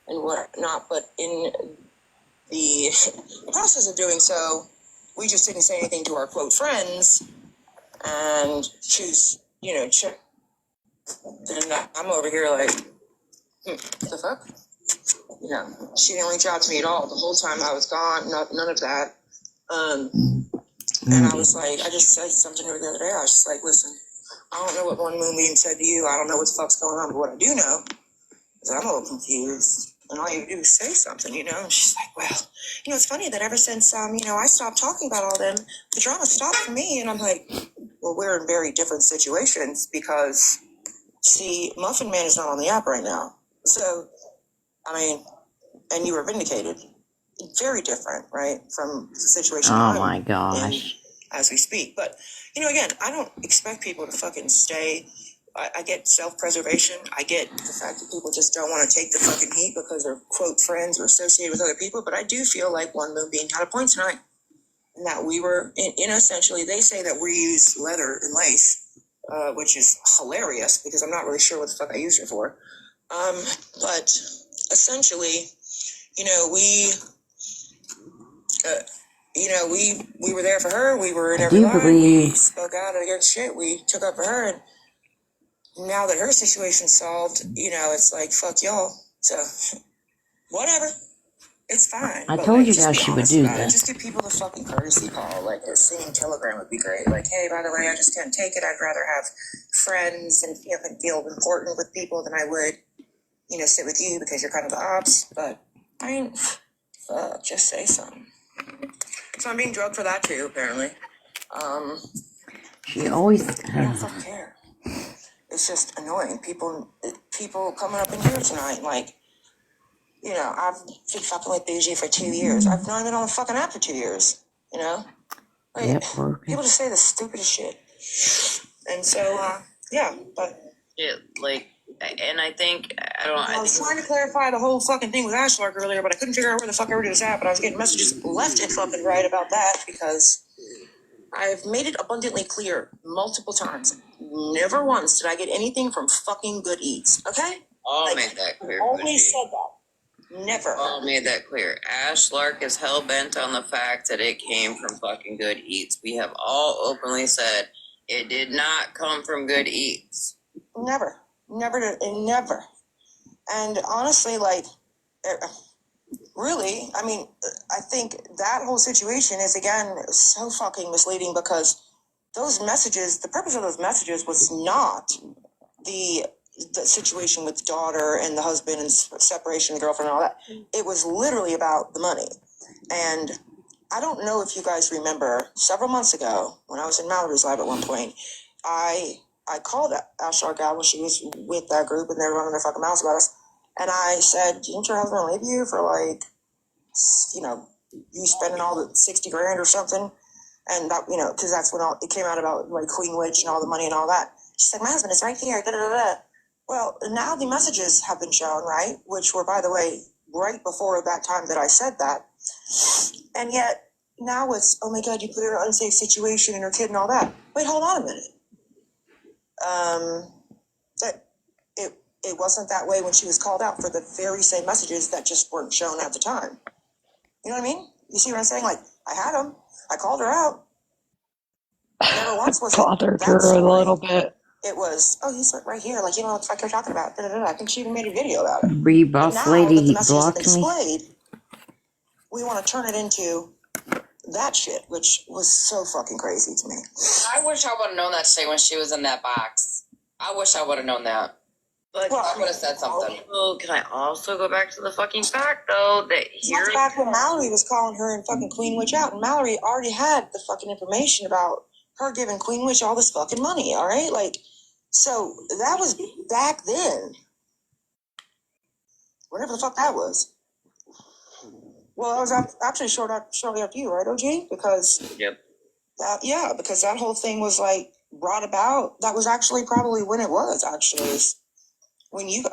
and whatnot, but in the process of doing so, we just didn't say anything to our quote friends, and she's, you know, then I'm over here like, the fuck? You know, she didn't reach out to me at all the whole time I was gone. None of that. And I was like, I just said something to her the other day. I was just like, listen, I don't know what One Moonbeam said to you. I don't know what the fuck's going on, but what I do know is I'm a little confused. And all you do is say something, you know? And she's like, well, you know, it's funny that ever since, you know, I stopped talking about all them, the drama stopped for me. And I'm like, well, we're in very different situations because, see, Muffin Man is not on the app right now. So, I mean, and you were vindicated. Very different, right, from the situation Oh I'm my in gosh. as we speak. But, you know, again, I don't expect people to fucking stay. I get self-preservation. I get the fact that people just don't want to take the fucking heat because they're, quote, friends or associated with other people. But I do feel like One Moonbeam had a point tonight. And that we were, in essentially, they say that we use leather and lace, which is hilarious because I'm not really sure what the fuck I used it for. But essentially, you know, we were there for her. We were in I every do line. We believe spoke out against shit. We took up for her. And now that her situation's solved, you know, it's like, fuck y'all. So, whatever. It's fine. I But, told like, you just guys be she would honest do about it. this. Just give people the fucking courtesy call. Like, a singing telegram would be great. Like, hey, by the way, I just can't take it. I'd rather have friends and feel important with people than I would, you know, sit with you because you're kind of the ops. But, I mean, fuck, just say something. So I'm being drugged for that too, apparently. She always. I don't fucking care. It's just annoying. People coming up in here tonight, like, you know, I've been fucking with Bougie for 2 years. I've not been on the fucking app for 2 years, you know? Like, Yep. people just say the stupidest shit. And so, yeah, but. It, like, and I think, I was trying to clarify the whole fucking thing with Ashlark earlier, but I couldn't figure out where the fuck everybody was at, but I was getting messages left and fucking right about that because I've made it abundantly clear multiple times. Never once did I get anything from fucking Good Eats, okay? all made that clear. Always said that. Never. All made that clear. Ash Lark is hell bent on the fact that it came from fucking Good Eats. We have all openly said it did not come from Good Eats. Never. Never. And honestly, like, really, I mean, I think that whole situation is, again, so fucking misleading because those messages, the purpose of those messages was not the situation with the daughter and the husband and separation, the girlfriend and all that. It was literally about the money. And I don't know if you guys remember, several months ago, when I was in Mallory's live at one point, I called Ashlar Gal when she was with that group and they were running their fucking mouths about us. And I said, didn't your husband leave you for, like, you know, you spending all the 60 grand or something? And that, you know, because that's when it came out about, like, Queen Witch and all the money and all that. She's like, my husband is right here, da-da-da-da. Well, now the messages have been shown, right? Which were, by the way, right before that time that I said that. And yet, now it's, oh my God, you put her in an unsafe situation and her kid and all that. Wait, hold on a minute. It wasn't that way when she was called out for the very same messages that just weren't shown at the time. You know what I mean? You see what I'm saying? Like, I had them. I called her out. Never once was bothered it her that story. a little bit. It was, oh, he's right here. Like, you know what the fuck you're talking about. Da-da-da-da. I think she even made a video about it. Bree Boss Now Lady that the messages have been blocked me. displayed, we want to turn it into that shit, which was so fucking crazy to me. I wish I would have known that today when she was in that box. I wish I would have known that. But I would have said something. Well, can I also go back to the fucking fact, though, that here... That's back when Mallory was calling her and fucking Queen Witch out, and Mallory already had the fucking information about her giving Queen Witch all this fucking money, all right? Like, so that was back then. whatever the fuck that was. Well, I was actually shortly after you, right, OG? Because Yep. because that whole thing was like brought about. That was actually probably when it was actually is when you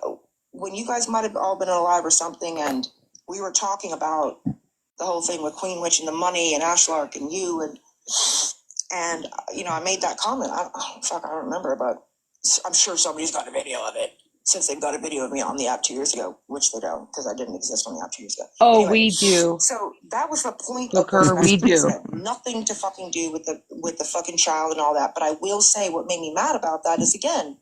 guys might have all been alive or something, and we were talking about the whole thing with Queen Witch and the money and Ashlark and you and I made that comment. I don't remember, but I'm sure somebody's got a video of it. Since they've got a video of me on the app 2 years ago, which they don't, because I didn't exist on the app 2 years ago. Oh, Anyway, we do. so that was the point Look, of this we message. do. It had nothing to fucking do with the fucking child and all that. But I will say what made me mad about that is, again,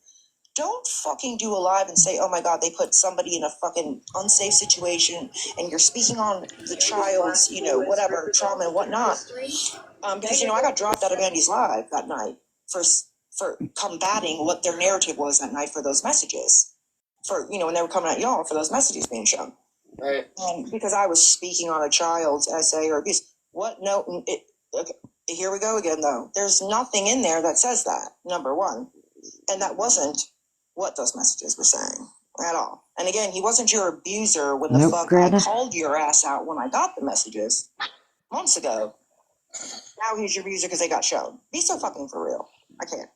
don't fucking do a live and say, oh my God, they put somebody in a fucking unsafe situation and you're speaking on the child's, whatever, trauma and whatnot. Because, I got dropped out of Andy's live that night for combating what their narrative was that night for those messages. For, when they were coming at y'all for those messages being shown. Right. And because I was speaking on a child's essay or abuse. What? No. Okay, here we go again, though. There's nothing in there that says that, number one. And that wasn't what those messages were saying at all. And again, he wasn't your abuser when the fuck Greta. I called your ass out when I got the messages months ago. Now he's your abuser because they got shown. Be so fucking for real. I can't.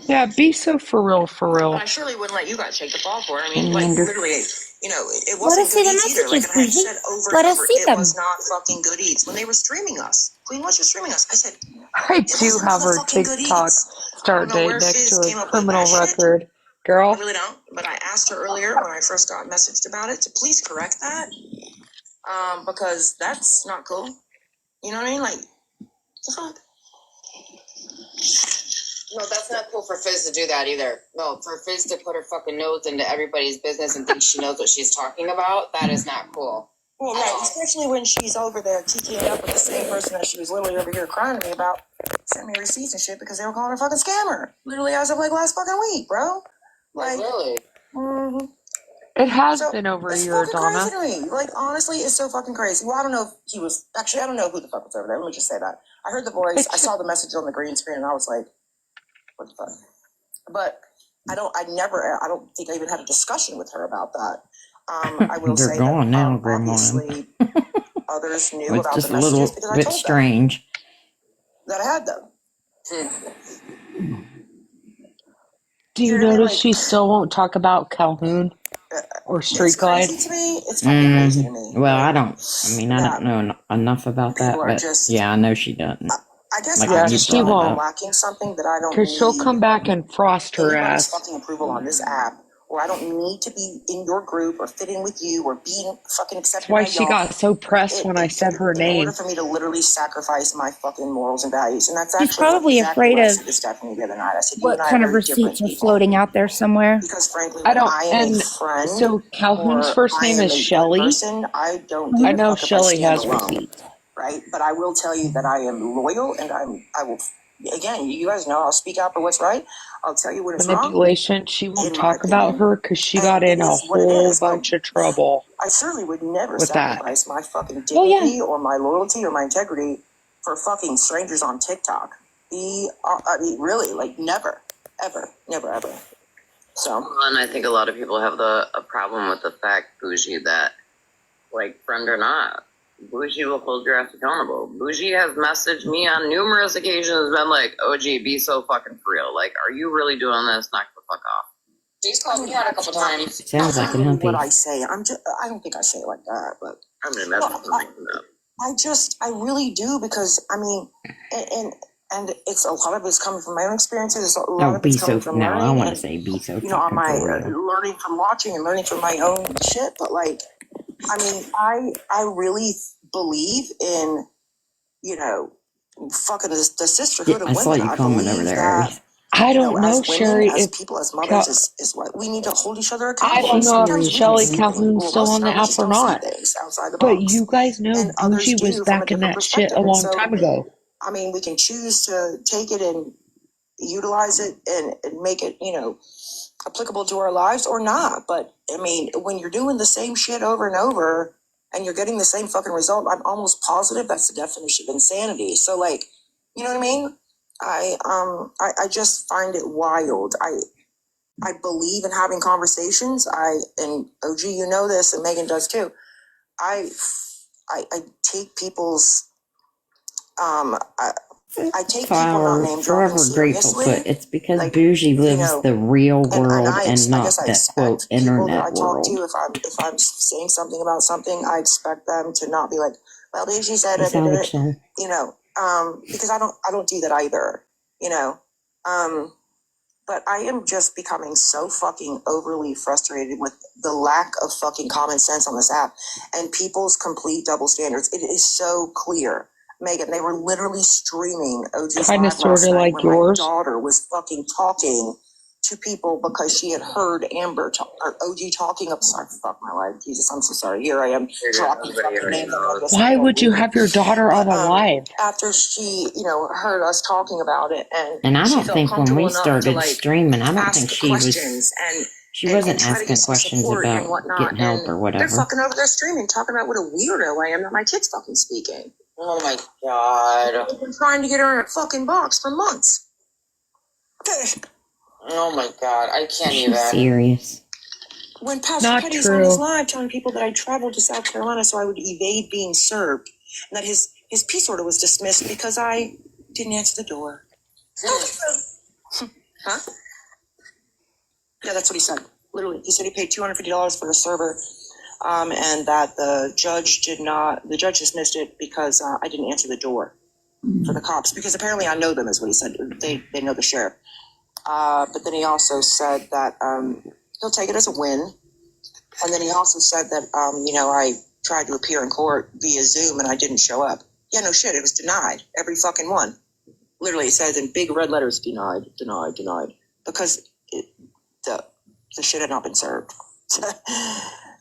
Yeah, be so for real, for real. But I surely wouldn't let you guys take the fall for it. I mean, Commander. literally, it Let wasn't us see good the eats either. Like, messages, and I had Bougie. said over Let and us over, see it them. was not fucking good eats. When they were streaming us, Queen Witch was streaming us. I said, I do have her TikTok start date next to her criminal record. Girl. I really don't. But I asked her earlier when I first got messaged about it to please correct that. Because that's not cool. You know what I mean? Like, the fuck? No, that's not cool for Fizz to do that either. No, for Fizz to put her fucking nose into everybody's business and think she knows what she's talking about, that is not cool. Well, right, especially when she's over there kikiing it up with the same person that she was literally over here crying to me about, sending me receipts and shit because they were calling her a fucking scammer. Literally as of like last fucking week, bro. Like, really? Mm-hmm. It has been over a year, Donna. Crazy to me. Like, honestly, it's so fucking crazy. Well, I don't know if he was, actually, I don't know who the fuck was over there. Let me just say that. I heard the voice, I saw the message on the green screen, and I was like, what the fuck? But I don't think I even had a discussion with her about that. I will They're say gone that, now, Grandma. obviously, others knew It's about just the a messages little because I bit told them strange. that I had them. Do you notice she still won't talk about Calhoun or Street Glide? Crazy to me. It's fucking crazy to me. Well, I don't know enough about that, are but just- yeah, I know she doesn't. I guess Like, I Yeah, just she feel like won't. I'm lacking something that I don't Because she'll need come back and frost her anybody's ass. fucking approval on this app, or I don't need to be in your group or fit in with you or being fucking accepted That's why by she y'all. got so pressed when I said her In name. order for me to literally sasacrifice my fucking morals and values, and that's She's actually probably exactly afraid what I of said to Stephanie the other night. I said, you what and I kind are of very different receipts are people. floating out there somewhere. Because frankly, I when don't, I am and a friend so Calhoun's or first I name am is a good Shelly. person, I don't I give a know fuck if I Shelly stand has alone. receipts. Right? But I will tell you that I am loyal and I will, again, you guys know I'll speak out for what's right. I'll tell you when it's wrong. Manipulation, she won't In my talk about opinion. her because she And got in it a is what it whole is. But bunch of trouble I certainly would never with that. sacrifice my fucking Oh, yeah. dignity or my loyalty or my integrity for fucking strangers on TikTok. I mean, really, like never, ever, never, ever. So. Well, and I think a lot of people have a problem with the fact, Bougie, that, like, friend or not, Bougie will hold your ass accountable. Bougie has messaged me on numerous occasions, been like, OG, be so fucking for real. Like, are you really doing this? Knock the fuck off. She's called me out a couple times. Sounds like it, huh, What I Pete? say, I don't think I say it like that, but. I mean, that's No, something. I really do because, I mean, and it's a lot of it's coming from my own experiences. A lot Oh, of be it's coming so. from No, I learning want to and, say be so on fucking my for real. learning from watching and learning from my own shit. But like, I mean, I really believe in, fucking the sisterhood Yeah, of I saw women. you I comment over believe there. that, I don't know, as women, Sherry, as if people, as mothers, is what we need to hold each other I accountable. don't And know if sometimes we can Shelly see things. Calhoun's Well, still most on of the the time we app just or don't see not. things outside the But box. you guys know And others Bougie was do from a back in different that shit perspective. a And long so, time ago. I mean, we can choose to take it and utilize it and make it, applicable to our lives or not. But I mean, when you're doing the same shit over and over and you're getting the same fucking result, I'm almost positive that's the definition of insanity. So like, you know what I mean? I just find it wild. I believe in having conversations. And OG, you know this, and Megan does too. I take people's I take people not name dropping Forever grateful seriously. foot. It's because Bougie lives the real world and not guess I the expect quote people that internet I talk world. to, if I'm saying something about something, I expect them to not be like, well, Bougie said Hey, Salvage Soul. because I don't do that either, but I am just becoming so fucking overly frustrated with the lack of fucking common sense on this app and people's complete double standards. It is so clear. Megan, they were literally streaming OG's Kind of live last sort of night like when my yours. daughter was fucking talking to people because she had heard Amber or OG talking up. Sorry, fuck my life, Jesus, I'm so sorry. Here I am dropping fucking names. Why would you have your daughter on a live? After she, heard us talking about it, And I she don't felt think when comfortable we enough to, started like, streaming, I don't ask think the she was. questions and She wasn't try to asking get some questions support and about whatnot. getting help And or they're whatever. fucking over there streaming, talking about what a weirdo I am that my kid's fucking speaking. Oh my god! I've been trying to get her in a fucking box for months. Oh my god! I can't She's serious. When Pastor Not Petty's on his true. live telling people that I traveled to South Carolina so I would evade being served, and that his peace order was dismissed because I didn't answer the door. Huh? Yeah, that's what he said. Literally, he said he paid $250 for a server, and that the judge dismissed it because I didn't answer the door for the cops, because apparently I know them, is what he said. They know the sheriff. But then he also said that he'll take it as a win. And then he also said that, I tried to appear in court via Zoom and I didn't show up. Yeah, no shit. It was denied. Every fucking one. Literally, it says in big red letters, denied, denied, denied. Because the shit had not been served.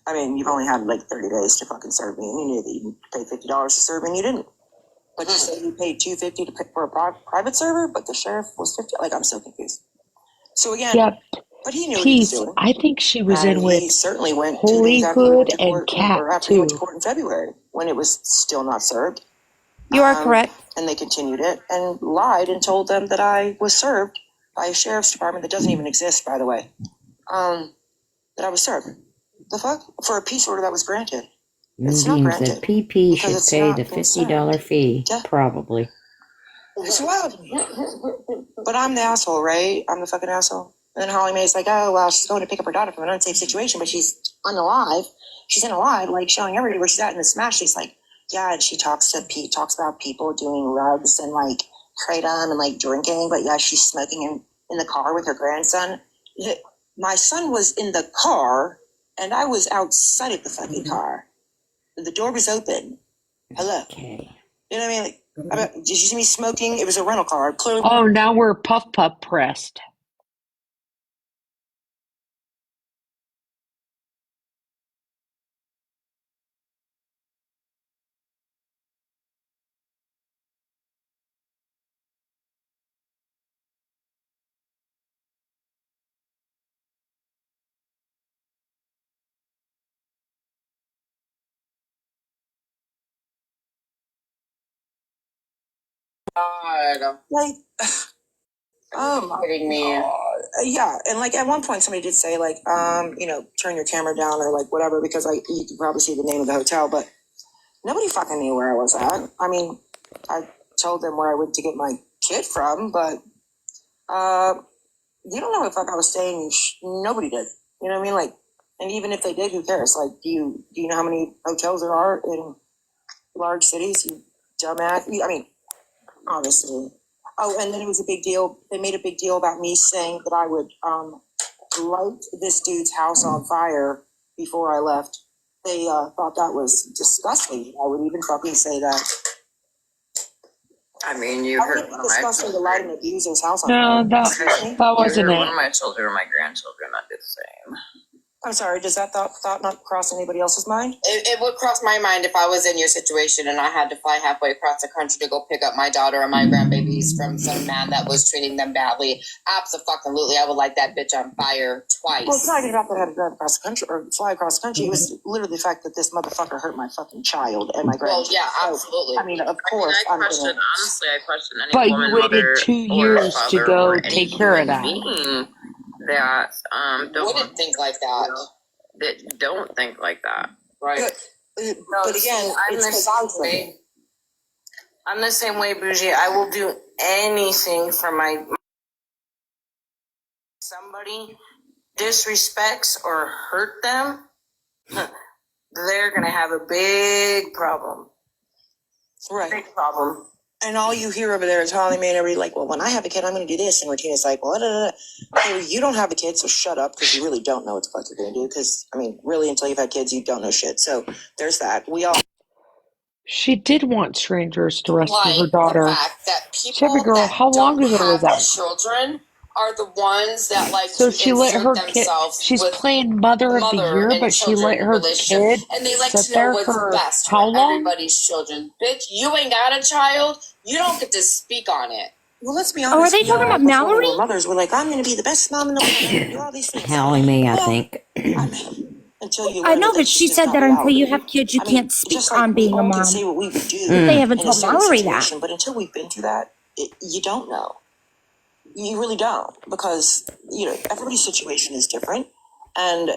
I mean, you've only had like 30 days to fucking serve me, and you knew that you paid $50 to serve me, and you didn't. But you said you paid $250 to pay for a private server, but the sheriff was $50. Like, I'm so confused. So again, Yep. but he knew what he was Peace. doing. I think she was And in he with certainly went to Holy the after he went Hood to and court, Cat or after he went to too. court in February when it was still not served. You are correct. And they continued it and lied and told them that I was served by a sheriff's department that doesn't even exist, by the way. That I was served. The fuck? For a peace order that was granted. It's not Moonbeam granted. said PP because should it's pay not the been $50 fee. Probably. It's wild to me. But I'm the asshole, right? I'm the fucking asshole. And then Holly Mae's like, oh, well, she's going to pick up her daughter from an unsafe situation, but she's on the live. She's in a live, like, showing everybody where she's at in the smash. She's like, yeah, and she talks about people doing rugs and, like, kratom and, like, drinking, but, yeah, she's smoking in the car with her grandson. My son was in the car, and I was outside of the fucking car. The door was open. Hello. Okay. You know what I mean? Like, did you see me smoking? It was a rental car. Clearly. Oh, now we're puff pressed. God. Like, oh my kidding me? Yeah, and like at one point somebody did say like, turn your camera down or like whatever, because you could probably see the name of the hotel, but nobody fucking knew where I was at. I mean, I told them where I went to get my kid from, but you don't know where the fuck I was staying. Nobody did. You know what I mean? Like, and even if they did, who cares? Like, do you know how many hotels there are in large cities? You dumbass. I mean, honestly. Oh, and then it was a big deal. They made a big deal about me saying that I would light this dude's house on fire before I left. They thought that was disgusting. I would even fucking say that. I mean, you heard one of my disgusting to light and abuse his house on fire. No, that wasn't you heard it. one of my children or my grandchildren that did the same. I'm sorry, does that thought not cross anybody else's mind? It would cross my mind if I was in your situation and I had to fly halfway across the country to go pick up my daughter and my grandbabies from some man that was treating them badly. Absolutely, I would light that bitch on fire twice. Well, it's not even about that I had to drive across the country or fly across the country. It was literally the fact that this motherfucker hurt my fucking child and my grandchild. Well, yeah, absolutely. I mean, of course, I question any But you woman, waited mother, 2 or years to father, go or any take care of human that. being that Wouldn't think like that. that don't think like that. Right. But again, I'm it's the because I'm same way. I'm the same way, Bougie. I will do anything for my somebody disrespects or hurt them. They're gonna have a big problem. right. Big problem. And all you hear over there is Holly Mae and everybody like, well, when I have a kid, I'm going to do this. And Martina's like, well, okay, well, you don't have a kid, so shut up because you really don't know what the fuck you're going to do. Because, I mean, really, until you've had kids, you don't know shit. So there's that. We all. She did want strangers to rescue her Like daughter. the fact that people Chevy girl, that how long don't ago was have that? children are the ones that like So to she let insert her kid. themselves She's with playing Mother of the mother Year, and but she let children her relationship, kid and they like sit to know there what's for best how for long? everybody's children. Bitch, you ain't got a child. You don't get to speak on it. Well, let's be Oh, are honest. they We all, talking about before we Mallory? were mothers, we're like, I'm going to be the best mom in the world. I'm going to do all these things. Hallie Mae, I Well, think. until you I learn know, that but that's she just said not that until you reality. have kids, you I mean, can't speak just like on we being a all can mom. say what we would do But they haven't in a told certain Mallory that. situation, but until we've been through that, you don't know. You really don't, because everybody's situation is different, and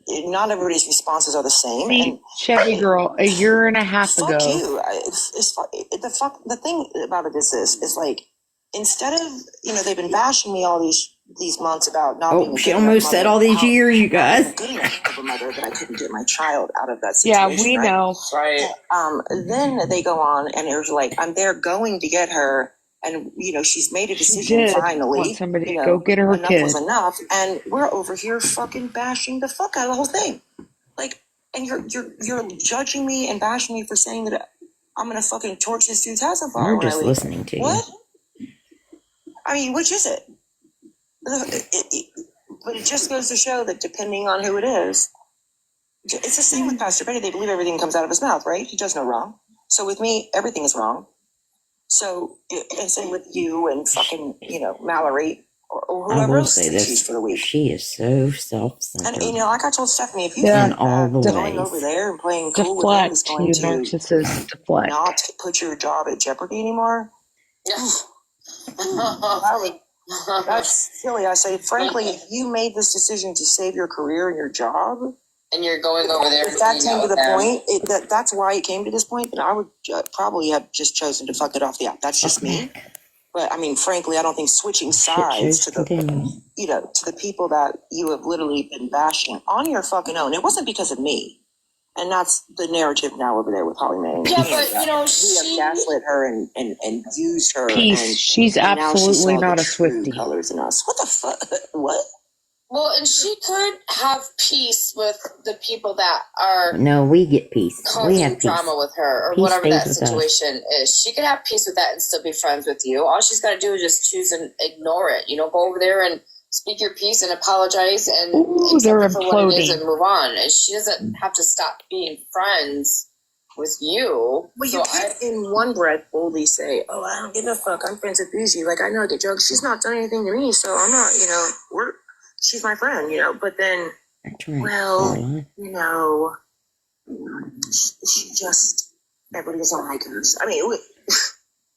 not everybody's responses are the same. See, And Chevy girl, a year and a half fuck ago. you. The thing about it is this: is like, instead of they've been bashing me all these months about not being Oh, a she good enough almost said mother, all these how years, you not being guys. a good enough of a mother that I couldn't get my child out of that Yeah, situation. we right? know. Right. Then they go on and it was like, I'm there going to get her, and she's made a She decision did finally. want somebody to go get her Enough kid. was enough, and we're over here fucking bashing the fuck out of the whole thing. Like, and you're judging me and bashing me for saying that I'm gonna fucking torch this dude's house on fire We're when I just leave. listening to you. What? I mean, which is it? But it just goes to show that depending on who it is, it's the same with Pastor Betty. They believe everything comes out of his mouth, right? He does no wrong. So with me, everything is wrong. So, and same with you and fucking, Mallory or I whoever will else say thinks she's this: for the week. she is so And self-centered like I told Stephanie, if you Yeah. in think all the going over ways. there and playing cool with him is Deflect, going you to narcissist. Deflect. not put your job at jeopardy anymore, that's silly. I say, frankly, if you made this decision to save your career and your job, And you're going over there. if that came to the point, that's why it came to this point, then I would probably have just chosen to fuck it off the app. That's just me. But I mean, frankly, I don't think switching Shit sides shows to the continues. to the people that you have literally been bashing on your fucking own. It wasn't because of me. And that's the narrative now over there with Holly Mae. Yeah, but we have gaslit her and used her. Peace. She's and now she absolutely saw not the a true Swiftie. colors in us. What the fuck? What? Well, and she could have peace with the people that are No, we get peace. We causing have peace. drama with her or Peace whatever stays that with us. situation is. She could have peace with that and still be friends with you. All she's got to do is just choose and ignore it. Go over there and speak your piece and apologize and Ooh, accept they're it for what it is imploding. and move on. And she doesn't have to stop being friends with you. Well, you can't in one breath boldly say, "Oh, I don't give a fuck. I'm friends with Bougie. Like I know the joke. She's not done anything to me, so I'm not. She's my friend. But then, That's right, well, Starla. she just everybody doesn't like her. I mean,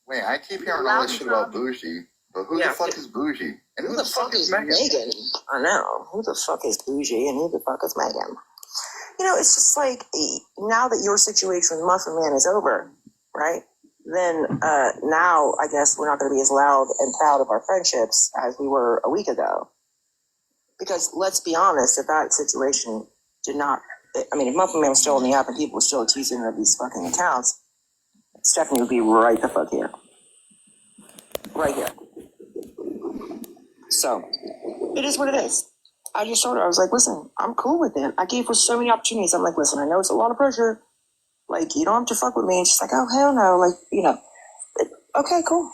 Wait, I keep hearing all this shit about Bougie, but who the fuck is Bougie? And who the fuck is Megan? I know. Who the fuck is Bougie and who the fuck is Megan? It's just like, now that your situation with Muffin Man is over, right? Then now I guess we're not going to be as loud and proud of our friendships as we were a week ago. Because let's be honest, if that situation did not, if Muffin Man was still on the app and people were still accusing her of these fucking accounts, Stephanie would be right the fuck here. Right here. So, it is what it is. I just told her, I was like, listen, I'm cool with it. I gave her so many opportunities. I'm like, listen, I know it's a lot of pressure. Like, you don't have to fuck with me. And she's like, oh, hell no. Like, okay, cool.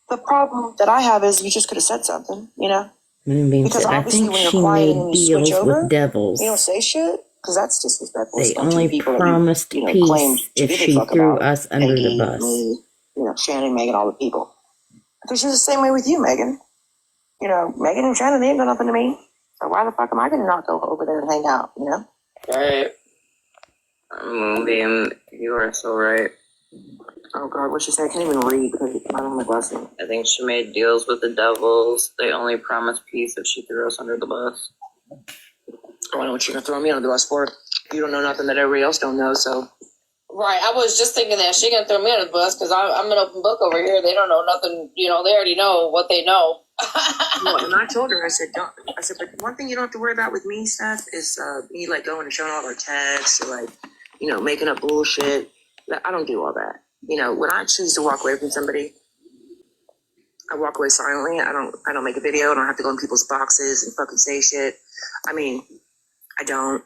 The problem that I have is you just could have said something, Moonbeam Because said, I obviously think when you're she quiet made and you switch deals over, with devils. you don't say shit, because that's disrespectful. They especially only people promised that claimed peace to if give a she fuck threw about. us under the Peggy, bus. me, Shannon, Megan, all the people. Because she's the same way with you, Megan. Megan and Shannon, they ain't got nothing to me. So why the fuck am I going to not go over there and hang out, Right. Moonbeam, you are so right. Oh God, what she said? I can't even read because I don't have my glasses. I think she made deals with the devils. They only promised peace if she threw us under the bus. Oh, I know what you're gonna throw me under the bus for. You don't know nothing that everybody else don't know, so. Right, I was just thinking that she gonna throw me under the bus because I'm an open book over here. They don't know nothing. You know, they already know what they know. Well, and I told her, I said, but one thing you don't have to worry about with me, Steph, is me like going and showing all of our texts or like, making up bullshit. I don't do all that. When I choose to walk away from somebody, I walk away silently. I don't make a video. I don't have to go in people's boxes and fucking say shit. I mean, I don't.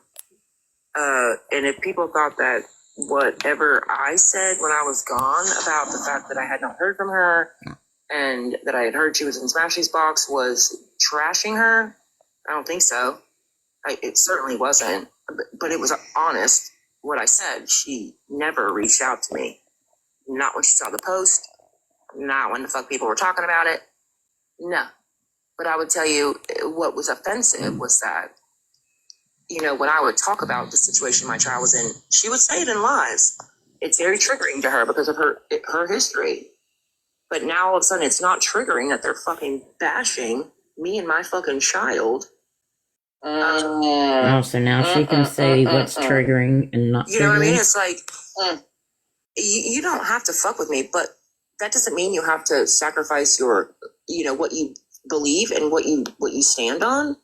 And if people thought that whatever I said when I was gone about the fact that I had not heard from her and that I had heard she was in Smashy's box was trashing her, I don't think so. It certainly wasn't. But it was honest what I said. She never reached out to me. Not when she saw the post. Not when the fuck people were talking about it. No. But I would tell you what was offensive was that, when I would talk about the situation my child was in, she would say it in lives. It's very triggering to her because of her history. But now all of a sudden it's not triggering that they're fucking bashing me and my fucking child. Oh, so now she can say what's triggering and not triggering. You know what I mean? It's like, you don't have to fuck with me, but that doesn't mean you have to sacrifice your, what you believe and what you stand on.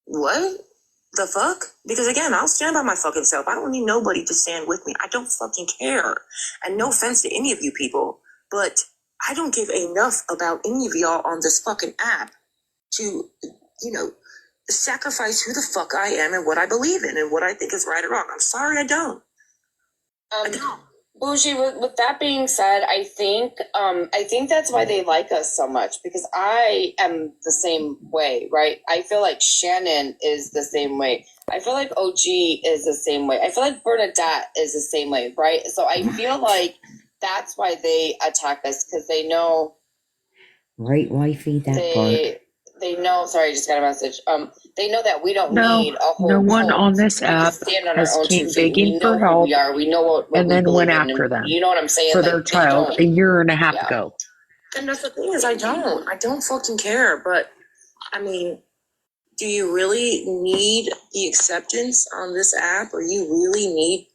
What the fuck? Because again, I'll stand by my fucking self. I don't need nobody to stand with me. I don't fucking care. And no offense to any of you people, but I don't give enough about any of y'all on this fucking app to, sacrifice who the fuck I am and what I believe in and what I think is right or wrong. I'm sorry, I don't. I don't. Bougie, with that being said, I think that's why they like us so much, because I am the same way, right? I feel like Shannon is the same way. I feel like OG is the same way. I feel like Bernadette is the same way, right? So I feel like that's why they attack us, because they know. Right, wifey, that part. They know. Sorry, I just got a message. They know that we don't need a whole. No one on this app has came begging for help we know what and then we went believe in, after and them. You know what I'm saying? For Like, their child a year and a half ago. And that's the thing is, I don't fucking care. But I mean, do you really need the acceptance on this app, or you really need,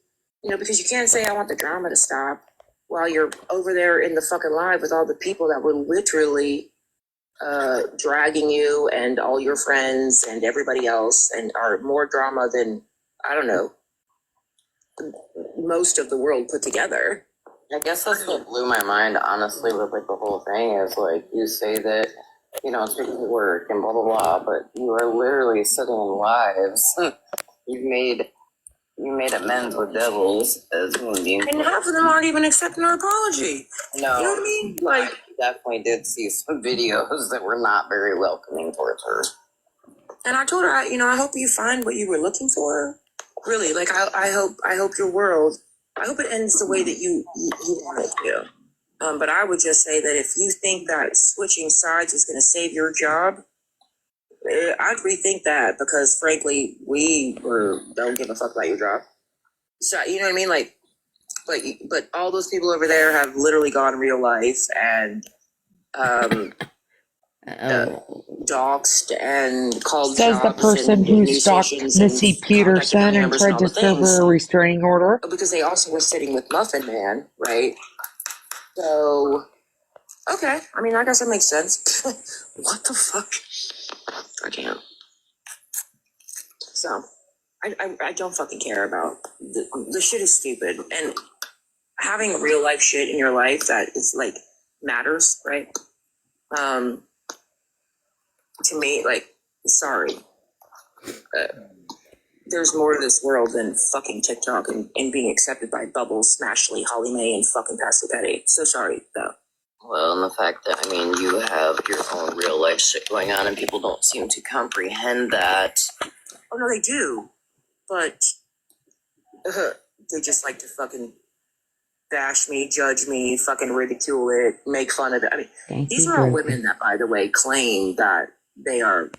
because you can't say I want the drama to stop while you're over there in the fucking live with all the people that were literally dragging you and all your friends and everybody else and are more drama than, I don't know, most of the world put together. I guess that's what blew my mind, honestly, with like the whole thing is like you say that, it's because of work and blah blah blah, but you are literally sitting in lives. You made amends with devils as human beings. And half of them aren't even accepting our apology. No. You know what I mean? Like, I definitely did see some videos that were not very welcoming towards her. And I told her, I hope you find what you were looking for. Really, like I hope your world, I hope it ends the way that you want it to. But I would just say that if you think that switching sides is going to save your job, I'd rethink that, because frankly, we don't give a fuck about your job. So you know what I mean? Like, but all those people over there have literally gone real life and doxed and called Says the jobs person and who news stalked stations Missy and Peterson contacted and members tried all to the serve things. her a restraining order. Because they also were sitting with Muffin Man, right? So, okay. I mean, I guess that makes sense. What the fuck? I can't. So, I don't fucking care about the shit is stupid. And having real life shit in your life that is like matters, right? To me, like, sorry. There's more to this world than fucking TikTok and being accepted by Bubbles, Smashley, Holly Mae, and fucking Pastor Petty. So sorry, though. Well, and the fact that, you have your own real life shit going on and people don't seem to comprehend that. Oh, no, they do. But they just like to fucking bash me, judge me, fucking ridicule it, make fun of it. I mean, these are all women that, by the way, claim that they are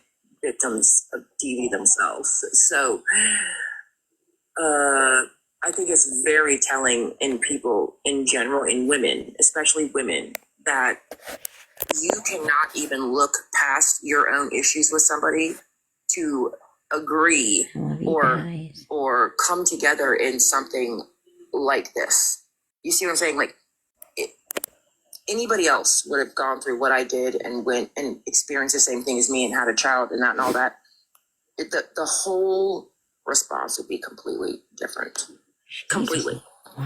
victims of DV themselves. So, I think it's very telling in people in general, in women, especially women, that you cannot even look past your own issues with somebody to agree or come together in something like this. You see what I'm saying? Like, anybody else would have gone through what I did and went and experienced the same thing as me and had a child and that and all that. The whole response would be completely different. Completely.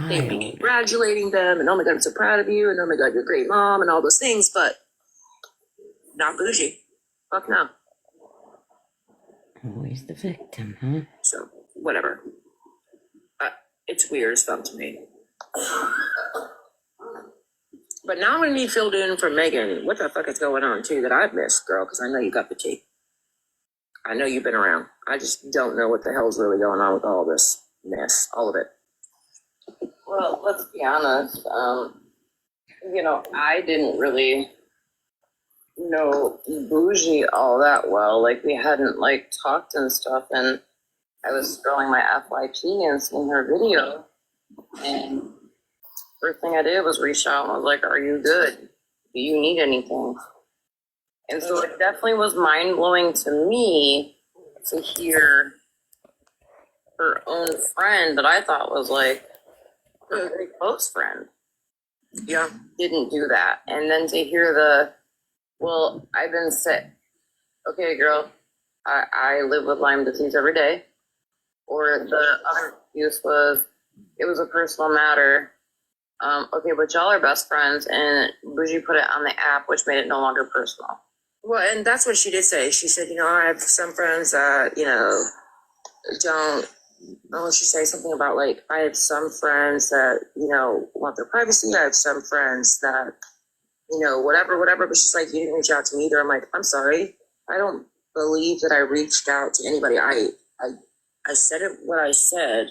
They'd be congratulating them and, oh my God, I'm so proud of you, and oh my God, you're a great mom and all those things, but not bougie. Fuck no. Always the victim, huh? So, whatever. It's weird as fuck to me. But now I'm going to need filled in from Megan. What the fuck is going on, too, that I've missed, girl? Because I know you got the tea. I know you've been around. I just don't know what the hell's really going on with all this mess. All of it. Well, let's be honest. I didn't really know Bougie all that well. Like, we hadn't, talked and stuff. And I was scrolling my FYP and seeing her video. And first thing I did was reach out and I was like, are you good? Do you need anything? And so it definitely was mind-blowing to me to hear her own friend that I thought was a very close friend. Yeah. Didn't do that. And then to hear well, I've been sick. Okay, girl, I live with Lyme disease every day. Or the other excuse was, it was a personal matter. Okay, but y'all are best friends, and Bougie put it on the app, which made it no longer personal. Well, and that's what she did say. She said, I have some friends that, don't, she say something about, I have some friends that, want their privacy. I have some friends that, whatever. But she's like, you didn't reach out to me either. I'm like, I'm sorry. I don't believe that I reached out to anybody. I said it what I said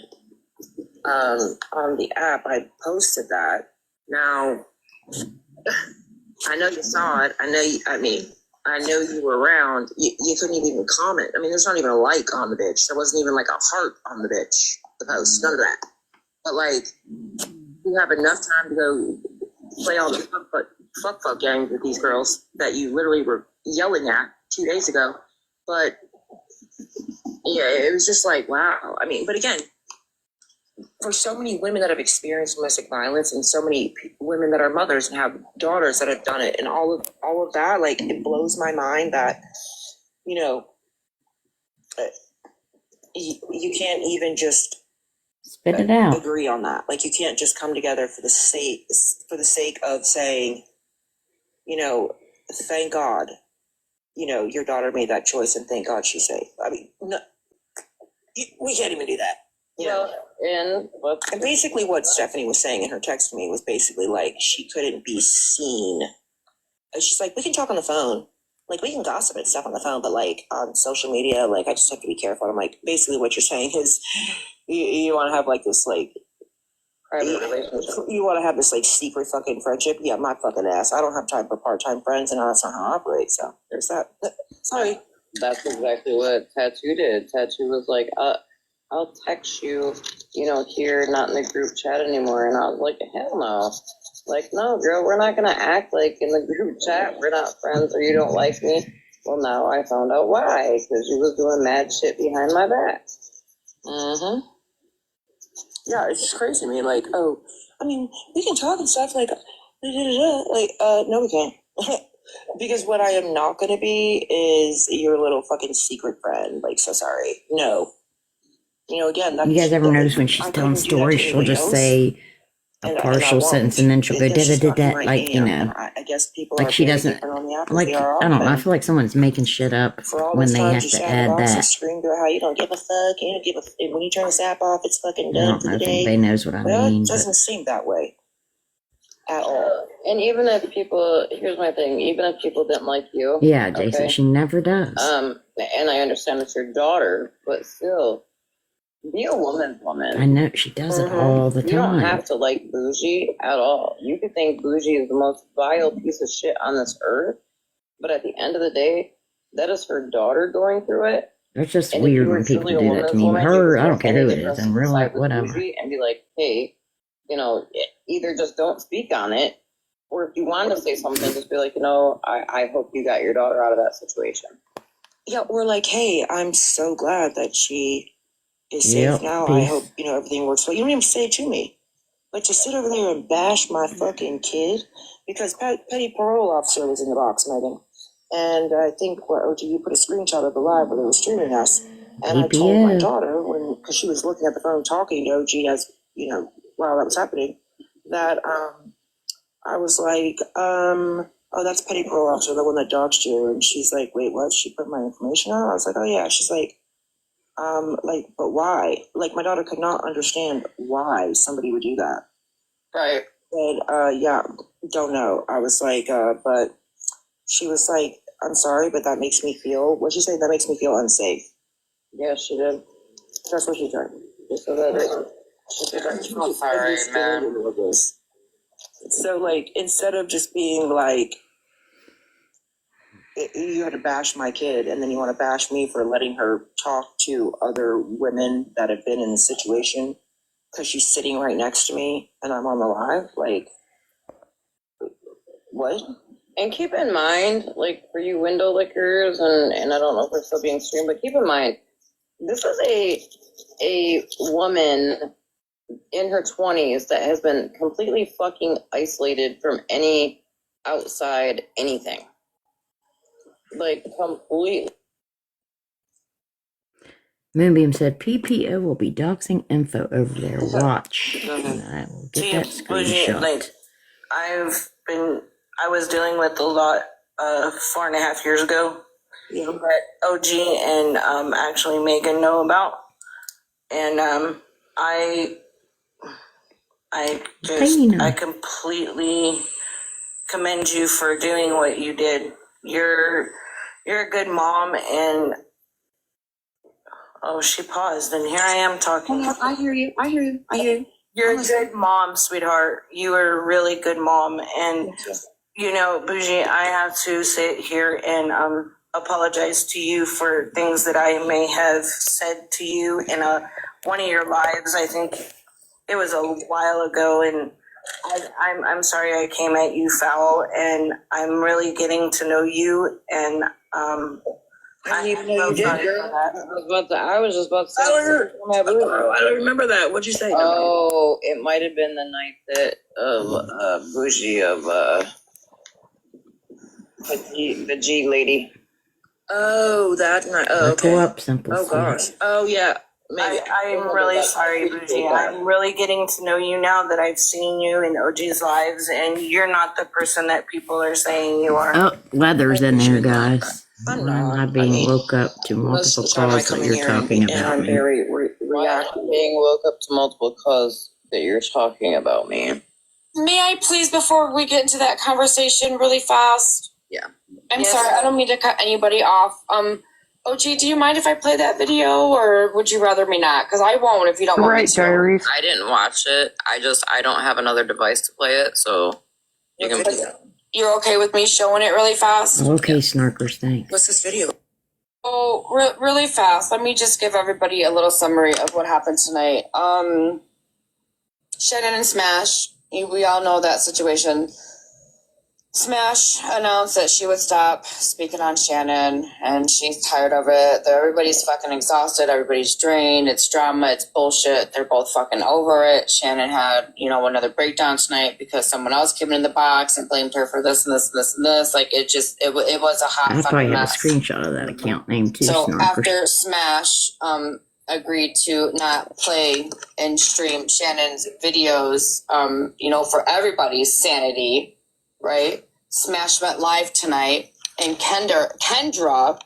on the app. I posted that. Now, I know you saw it. I know you were around. You couldn't even comment. There's not even a like on the bitch. There wasn't even a heart on the bitch, the post. None of that. But you have enough time to go play all the fuck games with these girls that you literally were yelling at 2 days ago. But yeah, it was just wow. But again, for so many women that have experienced domestic violence and so many women that are mothers and have daughters that have done it and all of that, it blows my mind that, you can't even just spit it out. Agree on that. You can't just come together for the sake of saying, thank God, your daughter made that choice and thank God she's safe. No, we can't even do that. And basically what Stephanie was saying in her text to me was basically she couldn't be seen. She's like, we can talk on the phone. We can gossip and stuff on the phone, but on social media, I just have to be careful. I'm basically what you're saying is you want to have this private relationship. You want to have this secret fucking friendship. Yeah, my fucking ass. I don't have time for part-time friends, and that's not how I operate. So there's that. Sorry. That's exactly what Tattoo did. Tattoo was like, I'll text you, here, not in the group chat anymore. And I was like, hell no. No, girl, we're not going to act in the group chat we're not friends or you don't like me. Well, now I found out why, because you was doing mad shit behind my back. Mm-hmm. Yeah, it's just crazy to me. We can talk and stuff, no, we can't. Because what I am not going to be is your little fucking secret friend. So sorry. No. Again, you guys ever notice when she's telling stories, she'll just say a partial sentence and then she'll go da-da-da-da, I guess people she doesn't, I don't know, I feel like someone's making shit up when they have to add that. Scream to her how you don't give a fuck, you don't give a when you turn this app off, it's fucking done for the day. They knows what I mean. It doesn't seem that way at all. And even if people, here's my thing, even if people didn't like you. Yeah, Jason, okay? She never does. And I understand it's your daughter, but still, be a woman's woman. I know, she does it all the time. You don't have to like Bougie at all. You could think Bougie is the most vile piece of shit on this earth, but at the end of the day, that is her daughter going through it, It's just And if you weird were when people truly a do that woman's to me. woman, you Her, could I don't take care any who it is, difference in real side life, with whatever. Bougie and be like, hey, you know, either just don't speak on it, or if you wanted to say something, just be like, you know, I hope you got your daughter out of that situation. Yeah, or like, hey, I'm so glad that she is safe Yep, now. I peace. hope, you know, everything works well. You don't even say it to me. But to sit over there and bash my fucking kid, because petty parole officer was in the box, Megan. And I think, what, OG, you put a screenshot of the live where they were streaming us. And I told my PPO. daughter, because she was looking at the phone talking to OG as, you know, while that was happening, that I was like, oh, that's petty parole officer, the one that doxed you. And she's like, wait, what? She put my information out? I was like, oh, yeah. She's like, but why? Like, my daughter could not understand why somebody would do that. Right. And, yeah, don't know. I was like, but she was like, I'm sorry, but that makes me feel, what'd she say? That makes me feel unsafe. Yeah, she did. That's what she said. So that I'm sorry, man. So, like, instead of just being like, you had to bash my kid, and then you want to bash me for letting her talk to other women that have been in the situation because she's sitting right next to me and I'm on the live. Like, what? And keep in mind, like, for you window lickers, and I don't know if we're still being streamed, but keep in mind, this is a woman in her 20s that has been completely fucking isolated from any outside anything. Like, completely. Moonbeam said PPO will be doxing info over there. Watch. And I will get that screenshot. Like, I was dealing with a lot 4.5 years ago that OG and actually Megan know about. And I completely commend you for doing what you did. You're a good mom, and she paused, and here I am talking. I hear you. You're a good mom, sweetheart. You are a really good mom, and you know, Bougie, I have to sit here and apologize to you for things that I may have said to you in one of your lives. I think it was a while ago, and I'm sorry I came at you foul, and I'm really getting to know you, and I didn't even know you did, girl. I was just about to say. I don't remember that. What'd you say? Oh, it might have been the night that of Bougie of the G lady. Oh, that night. Oh, Buckle okay. up, Simple Oh, Sweet. gosh. Oh, yeah. Maybe. I'm really sorry, Bougie. I'm really getting to know you now that I've seen you in OG's lives, and you're not the person that people are saying you are. Oh, Leather's in there, guys. I'm not being woke up to multiple calls that you're talking about me. Being woke up to multiple calls that you're talking about me. May I please, before we get into that conversation really fast? Yeah. I'm sorry, I don't mean to cut anybody off. OG, do you mind if I play that video, or would you rather me not? Because I won't if you don't want me to. Diaries. I didn't watch it. I don't have another device to play it, so you can. You're okay with me showing it really fast? Okay, Snarkers, thanks. What's this video? Oh, really fast. Let me just give everybody a little summary of what happened tonight. Shannon and Smash, we all know that situation. Smash announced that she would stop speaking on Shannon, and she's tired of it. Everybody's fucking exhausted. Everybody's drained. It's drama. It's bullshit. They're both fucking over it. Shannon had, another breakdown tonight because someone else came in the box and blamed her for this and this and this and this. Like, it was a hot I fucking probably have a mess. screenshot of that account name too, So Snarkers. after Smash agreed to not play and stream Shannon's videos, for everybody's sanity, right? Smash went live tonight, and Kendra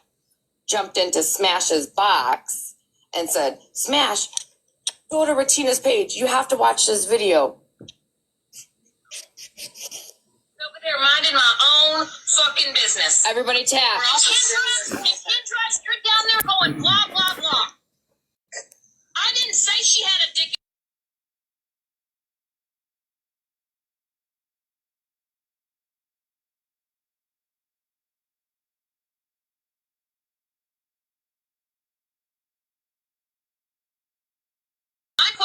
jumped into Smash's box and said, "Smash, go to Retina's page. You have to watch this video." Over there minding my own fucking business. Everybody tap. Kendra, you're down there going blah, blah, blah. I didn't say she had a dick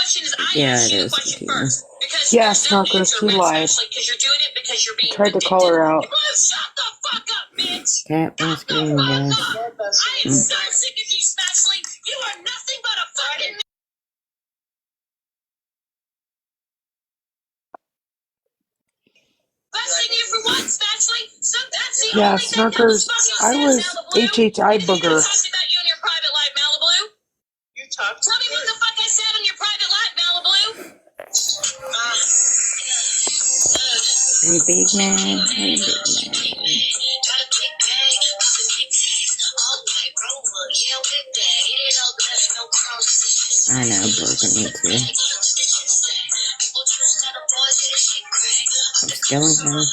question is, I Yeah, asked it you the is. question Katina. first because Yeah, there's no Snarkers, answer, she right, lied. Ashley? Because you're doing it because you're being Tried to call her out. Well, shut the fuck up, bitch. Cat on screen, guys. I am so sick of you, Smashley. You are nothing but a fucking. Busting you for what, Smashley? So that's the Yeah, only thing that Snarkers, fucking I says, was Malibu. HHI Anything I booger. talked about you in your private life, Malibu? You talked. Tell me what the fuck I said in your private life, Malibu. Hey, big man. Hey, big man. I know, broken me too. I'm skeleton.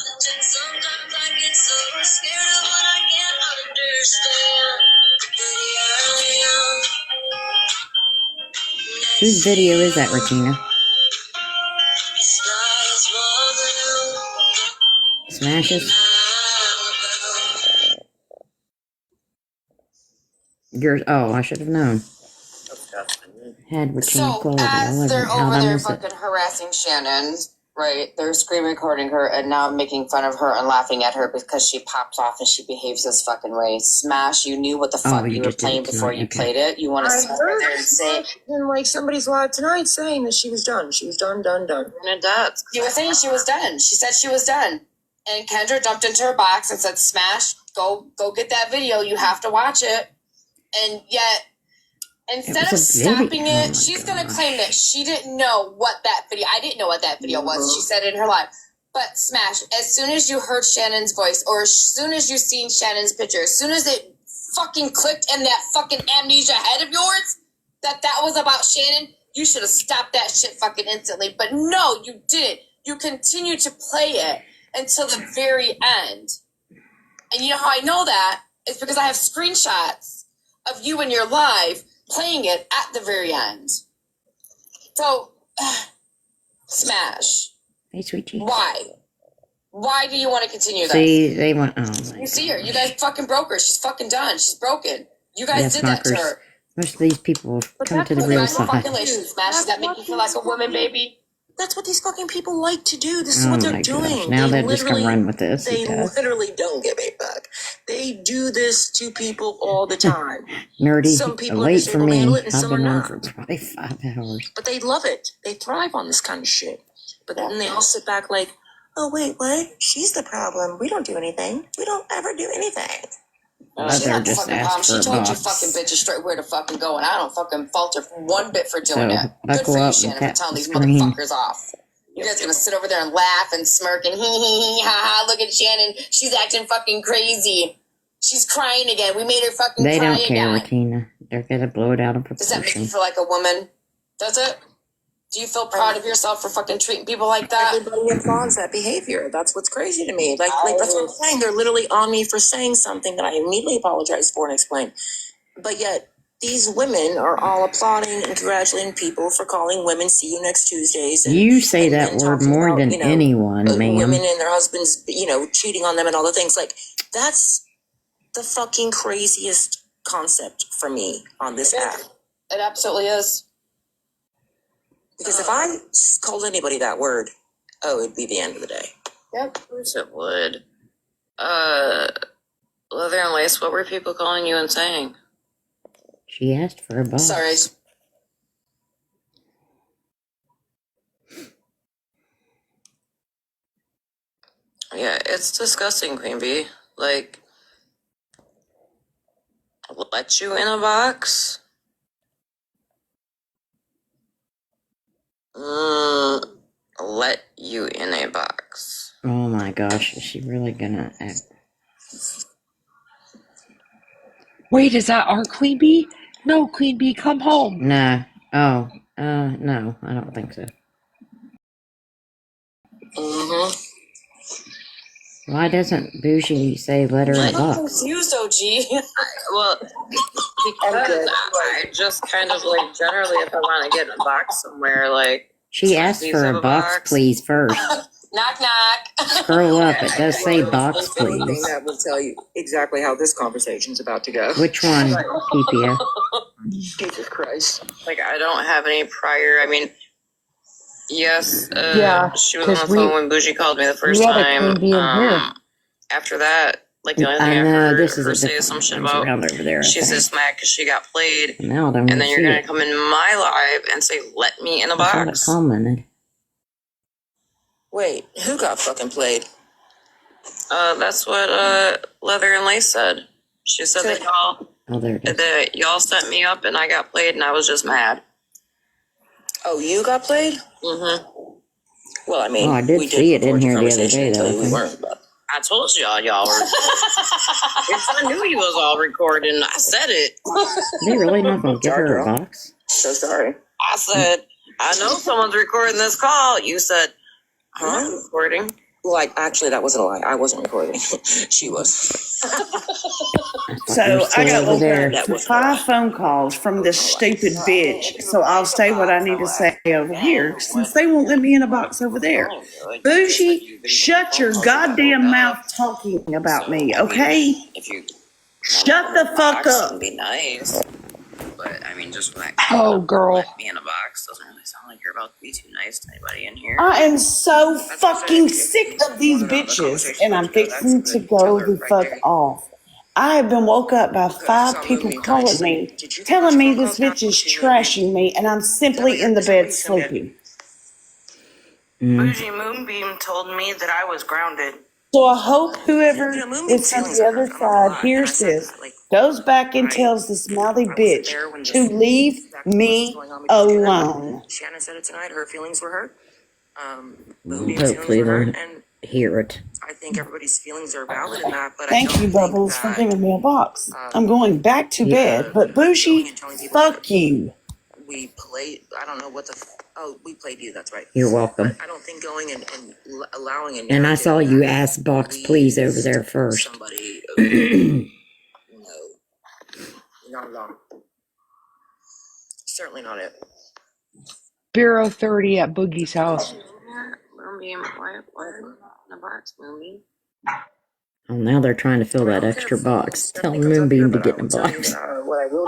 Whose video is that, Regina? Smashes? Yours? Oh, I should have known. Had Regina So quality. as they're How'd over I there miss it? fucking harassing Shannon, right? They're screen recording her and now making fun of her and laughing at her because she pops off and she behaves this fucking way. Smash, you knew what the fuck you were just did playing it before tonight, you okay. played it. You want to I sit over heard there and say in like somebody's live tonight saying that she was done. She was done. she was saying she was done. She said she was done. And Kendra jumped into her box and said, Smash, go get that video. You have to watch it. And yet, instead of was a video. stopping Oh it, my she's going to gosh. claim that she didn't know what that video, I didn't know what that video was. She said it in her live. But Smash, as soon as you heard Shannon's voice, or as soon as you seen Shannon's picture, as soon as it fucking clicked in that fucking amnesia head of yours, that was about Shannon, you should have stopped that shit fucking instantly. But no, you didn't. You continued to play it until the very end. And you know how I know that? It's because I have screenshots of you in your live playing it at the very end. So, Smash. Hey, sweet cheeks. Why? Why do you want to continue this? See, they want. Oh my. You see her. You guys fucking broke her. She's fucking done. She's broken. You guys did that to Markers. her. Most of these people have come to the You real guys side. fucking Smash. Does that make you feel like a woman, baby? That's what these fucking people like to do. This is Oh what they're my doing. gosh. Now they're just gonna literally- run with this. They because literally don't get paid back. They do this to people all the time. nerdy. Some people Wait are for able to me. handle it and I've some are been on not. for probably 5 hours. But they love it. They thrive on this kind of shit. But then they all sit back like, oh, wait, what? She's the problem. We don't do anything. We don't ever do anything. But She's they're not the just fucking problem. asked She for a told you box. fucking bitches straight where to fucking go, and I don't fucking fault her one bit for doing So, that. Good buckle for you, up and Shannon, for tap telling the these screen. motherfuckers off. You guys gonna sit over there and laugh and smirk and hee, ha ha, look at Shannon. She's acting fucking crazy. She's crying again. We made her fucking They cry don't care, again. Regina. They're gonna blow it out of Does that make you proportion. feel like a woman? Does it? Do you feel proud of yourself for fucking treating people like that? Everybody applauds that behavior. That's what's crazy to me. Like that's what I'm saying. They're literally on me for saying something that I immediately apologized for and explained. But yet, these women are all applauding and congratulating people for calling women "see you next Tuesdays." And, You say and that men word talking more about, than anyone, ma'am. women and their husbands, cheating on them and all the things. Like that's the fucking craziest concept for me on this app. It absolutely is. Because if I called anybody that word, it'd be the end of the day. Yep. Of course it would. Leather and Lace, what were people calling you and saying? She asked for a box. Sorry. Yeah, it's disgusting, Queen Bee. Like, let you in a box? Let you in a box. Oh my gosh, is she really gonna act? Wait, is that our Queen Bee? No, Queen Bee, come home. Nah. Oh, no, I don't think so. Mm-hmm. Why doesn't Bougie say let her in a I'm box? confused, OG. Well, because I just kind of like generally, if I want to get in a box somewhere, like She asked please for have a box, please, first. Knock knock. Scroll up. It does say box, Anything please. that will tell you exactly how this conversation's about to go. Which one, PPF? Jesus Christ. Like, I don't have any prior. I mean, yes, Yeah, she was on the 'cause we- phone when Bougie called me the first we had a time. queen bee in here. After that, like the only thing I I know, heard this is her a say different some shit one's about. around over there, I She says think. mad because she got played, Now I don't and even then you're see gonna it. come in my live and say, "Let me in a I thought it box." commented. Wait, who got fucking played? That's what Leather and Lace said. She said that Oh, there it is. y'all set me up and I got played and I was just mad. Oh, you got played? Mm-hmm. Well, I mean, Oh, I did we see it in record here the other conversation day, until though. I we think. weren't, but I told y'all were. Yes, I knew you was all recording. I said it. They really not gonna give Sorry, her a girl. box? So sorry. I said, I know someone's recording this call. You said, huh? Recording? Like, actually, that wasn't a lie. I wasn't recording. She was. So I got over woken there. up to 5 phone calls from this stupid bitch. So I'll say what I need to say over here since they won't let me in a box over there. Bougie, shut your goddamn mouth talking about me, okay? If you Shut the fuck box up. and be nice. But I mean, just when Oh, girl. let me in a box doesn't really sound like you're about to be too nice to anybody in here. I am so fucking sick of these bitches and I'm fixing to go the fuck off. I have been woke up by 5 people calling me, telling me this bitch is trashing me, and I'm simply in the bed sleeping. Bougie Moonbeam told me that I was grounded. So I hope whoever is on the other side hears this, goes back and tells this mouthy bitch to leave me alone. Shannon said it tonight. Her feelings were hurt. Hopefully they'll hear it. I think everybody's feelings are valid in that, but Thank you, Bubbles, for giving me a box. I'm going back to bed, but Bougie, fuck you. we played. I don't know what the. Oh, we played you. That's right. You're welcome. But I don't think going and allowing a And I saw you ask box please over there first. somebody. No, not at all. Certainly not it. Bureau 30 at Boogie's house. Moonbeam, why in a box, Moonbeam? Oh, now they're trying to fill that extra box. Tell Moonbeam to get in a box. What I will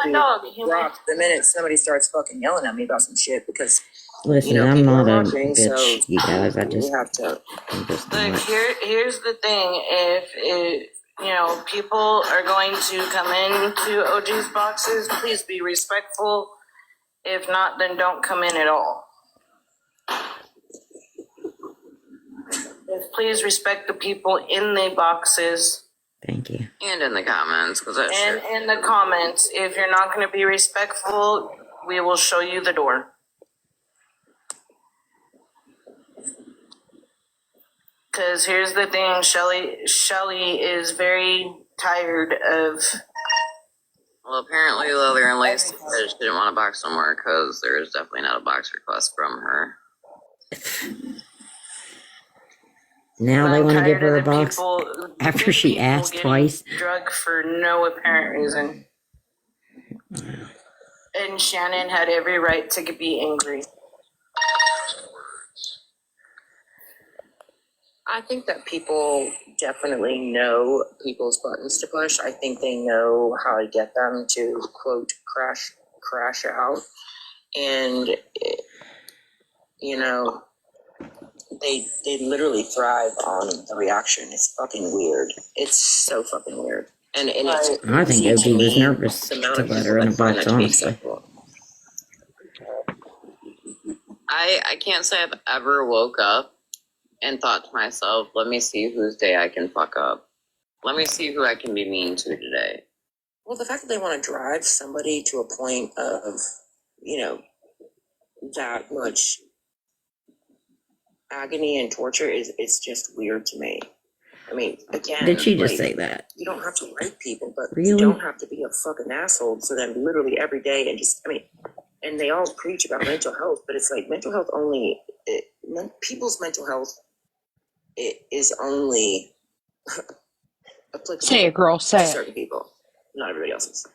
do, drop the minute somebody starts fucking yelling at me about some shit because. Listen, I'm people not are a watching, bitch, so you guys. I we just, have to. I'm just Look, not. here's the thing. If people are going to come into OG's boxes, please be respectful. If not, then don't come in at all. Please respect the people in the boxes. Thank you. And in the comments, because that's And in the comments, if you're not going to be respectful, we will show you the door. Because here's the thing, Shelly is very tired of. Well, apparently Leather and Lace said she didn't want a box no more because there is definitely not a box request from her. Now they want to give her a box People, after she asked twice. Drug for no apparent reason. And Shannon had every right to be angry. I think that people definitely know people's buttons to push. I think they know how to get them to quote crash out, and they literally thrive on the reaction. It's fucking weird. It's so fucking weird. And it's I think easy to OG was me, nervous the amount to of let people her in a that find box, that to be honestly. acceptable. I can't say I've ever woke up and thought to myself, let me see whose day I can fuck up. Let me see who I can be mean to today. Well, the fact that they want to drive somebody to a point of, that much agony and torture it's just weird to me. I mean, again, Did she just say that? You don't have to like people, but Really? you don't have to be a fucking asshole. So then literally every day and they all preach about mental health, but it's like mental health only, people's mental health is only applicable Say it, girl, say to it. certain people, not everybody else's.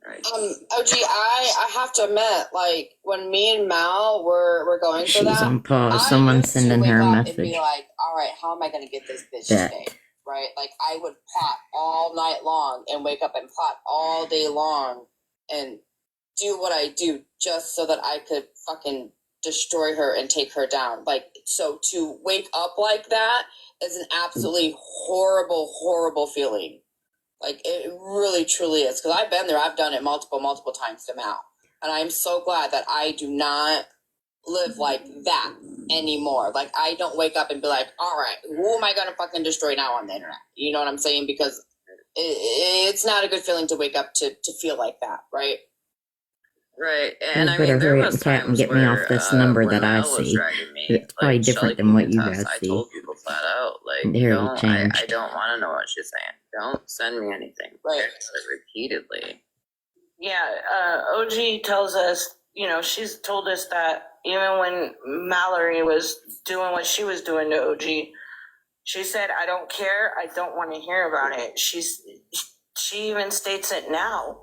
Right. OG, I have to admit, like, when me and Mal were going through She's that, on pause. I Someone's used to sending wake her a up and message. be like, all all right, how am I going to get this bitch That. today? Right? Like, I would plot all night long and wake up and plot all day long and do what I do just so that I could fucking destroy her and take her down. Like, so to wake up like that is an absolutely horrible, horrible feeling. Like, it really, truly is. Because I've been there. I've done it multiple times to Mal. And I'm so glad that I do not live like that anymore. Like, I don't wake up and be like, all right, who am I going to fucking destroy now on the internet? You know what I'm saying? Because it's not a good feeling to wake up to feel like that, right? Right, You and I better mean, there hurry up was and tap and times get me off where this number when that I Mel was see. dragging me, It's probably like different Shelly than what can you attest, guys I see. told people flat out, like, There you don't, I changed. don't want to know what she's saying. Don't send me anything. Right. I said it repeatedly. Yeah, OG tells us, you know, she's told us that even when Mallory was doing what she was doing to OG, she said, I don't care. I don't want to hear about it. She even states it now.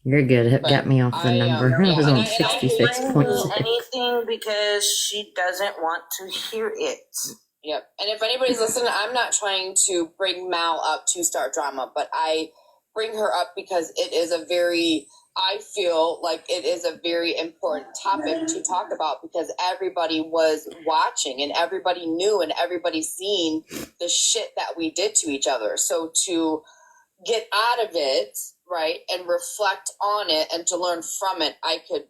You're good. It But got me off the number. I was on And I don't blame 66.6. anything because she doesn't want to hear it. Yep. And if anybody's listening, I'm not trying to bring Mal up to start drama, but I bring her up because it is I feel like it is a very important topic to talk about because everybody was watching and everybody knew and everybody seen the shit that we did to each other. So to get out of it, right, and reflect on it and to learn from it, I could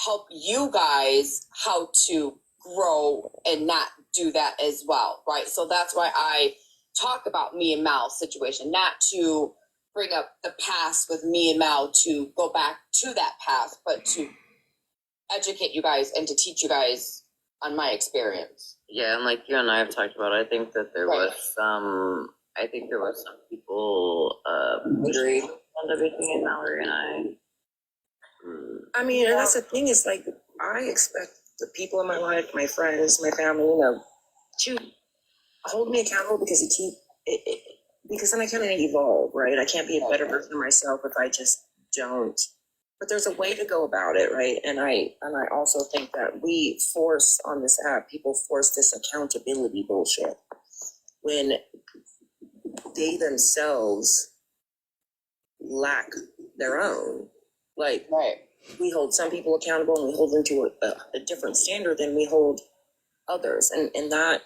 help you guys how to grow and not do that as well, right? So that's why I talk about me and Mal's situation, not to bring up the past with me and Mal to go back to that past, but to educate you guys and to teach you guys on my experience. Yeah, and like you and I have talked about, I think that there was some people agreed on everything in Mallory and I. I mean, and that's the thing is like, I expect the people in my life, my friends, my family, you know, to hold me accountable because because then I kind of evolve, right? I can't be a better version of myself if I just don't. But there's a way to go about it, right? And I also think that we force on this app, people force this accountability bullshit when they themselves lack their own. Like, we hold some people accountable and we hold them to a different standard than we hold others. And that,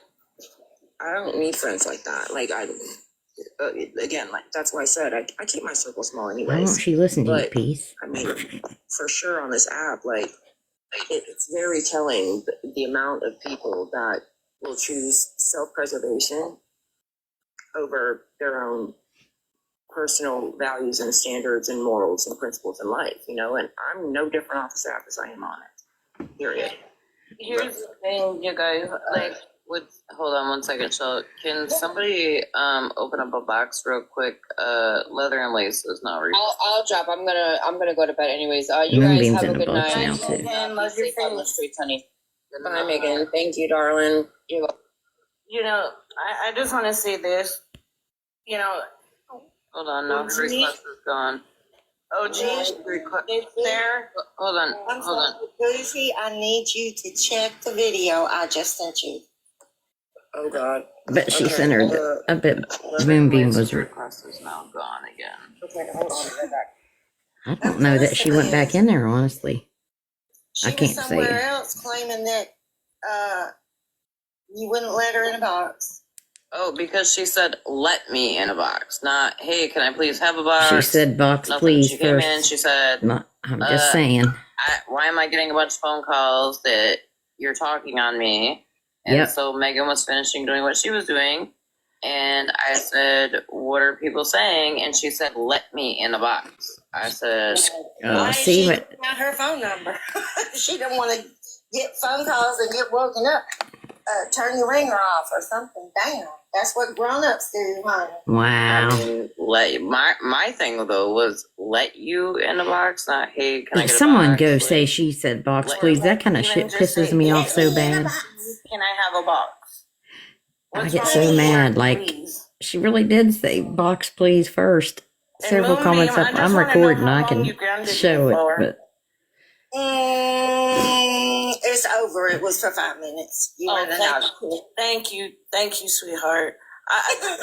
I don't need friends like that. Like, again, like that's why I said I keep my circle small anyways. Why won't she listen to you, But Peace? I mean, for sure on this app, like it's very telling the amount of people that will choose self-preservation over their own personal values and standards and morals and principles in life, you know, and I'm no different off this app as I am on it. Period. Here's the thing, you guys, like, Hold on one second, Shell. Can somebody open up a box real quick? Leather and lace is not real. I'll drop. I'm gonna go to bed anyways. You guys Moonbeam's have a in a good box night. now too. And love your on the streets, honey. Bye, Megan. Thank you, darling. you know, I just want to say this, you know, Hold on, no, the request is gone. OG, it's there. Hold on. Bougie, I need you to check the video I just sent you. Oh God. But she sent her. I bet Moonbeam was. Request is now gone again. Okay, hold on. Right back. I don't know that she went back in there. Honestly, She I can't was somewhere say. else claiming that you wouldn't let her in a box. Oh, because she said, "Let me in a box," not "Hey, can I please have a box?" She said, "Box, Nothing. please." She came first. in. She said, I'm just saying. Why am I getting a bunch of phone calls that you're talking on me?" And Yep. so Megan was finishing doing what she was doing, and I said, "What are people saying?" And she said, "Let me in a box." I said, Why is see she what? giving out her phone number? She don't want to get phone calls and get woken up. Turn your ringer off or something. Damn, that's what grown-ups do, honey. Wow. I mean, my thing though was let you in a box, not "Hey, can I If get a someone box?" go say she said box, please, that kind of shit pisses me off so bad. Can I have a box? I get so mad. Like, she really did say box, please, first. Several Moonbeam, comments I up. just I'm wanna know recording. how I long can you grounded show me it, for. but It's it's over. It was for 5 minutes. You were Thank you, sweetheart.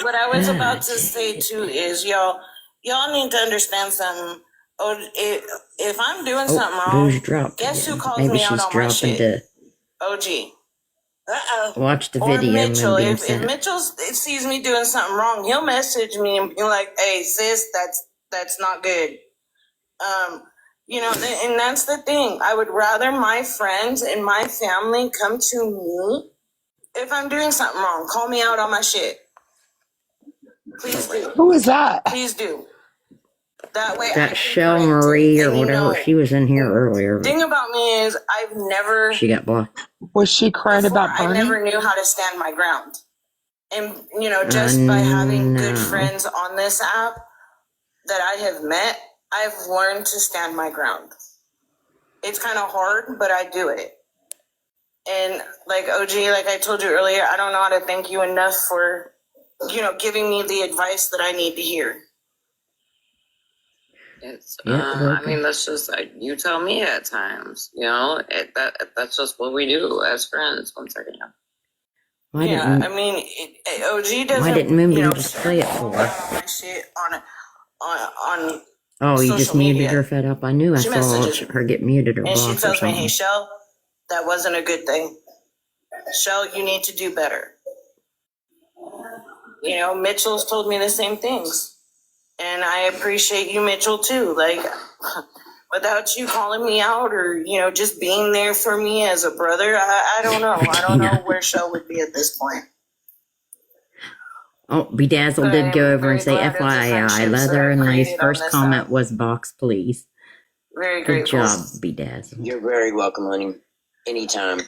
What I was about to say too is y'all need to understand something. Oh, if I'm doing something Booze wrong, dropped guess again. who calls Maybe me out she's on my dropping shit? to OG. watch the Or video Mitchell. and being If sent. Mitchell sees me doing something wrong, he'll message me and be like, "Hey, sis, that's not good." You know, and that's the thing. I would rather my friends and my family come to me if I'm doing something wrong. Call me out on my shit. Please do. Who is that? Please do. That way I That can Shell correct it. Marie or And you whatever, know, she was in here earlier, thing but about me is I've never, she got blocked. Was she crying about I Bernie? never knew how to stand my ground. And, you know, just by having good No. friends on this app that I have met, I've learned to stand my ground. It's kind of hard, but I do it. And like OG, like I told you earlier, I don't know how to thank you enough for, you know, giving me the advice that I need to hear. It's, Yeah, I mean, that's just, you tell me at times, you know, that's just what we do as friends. One second now. Why Yeah, didn't I mean, OG doesn't. why didn't Moonbeam you know, just play it for her? my shit on Oh, you social just muted media. her fed up. I knew I She saw messages me. her get muted or And she blocked or tells me, "Hey, something. Shell, that wasn't a good thing. Shell, you need to do better." You know, Mitchell's told me the same things. And I appreciate you, Mitchell, too. Like, without you calling me out or, you know, just being there for me as a brother, I don't know. I don't know where Shell would be at this point. Oh, Bedazzle did go over and say, FYI, Leather and Lay's first comment was box, please. Very Good grateful. job, Bedazzle. You're very welcome, honey. Anytime.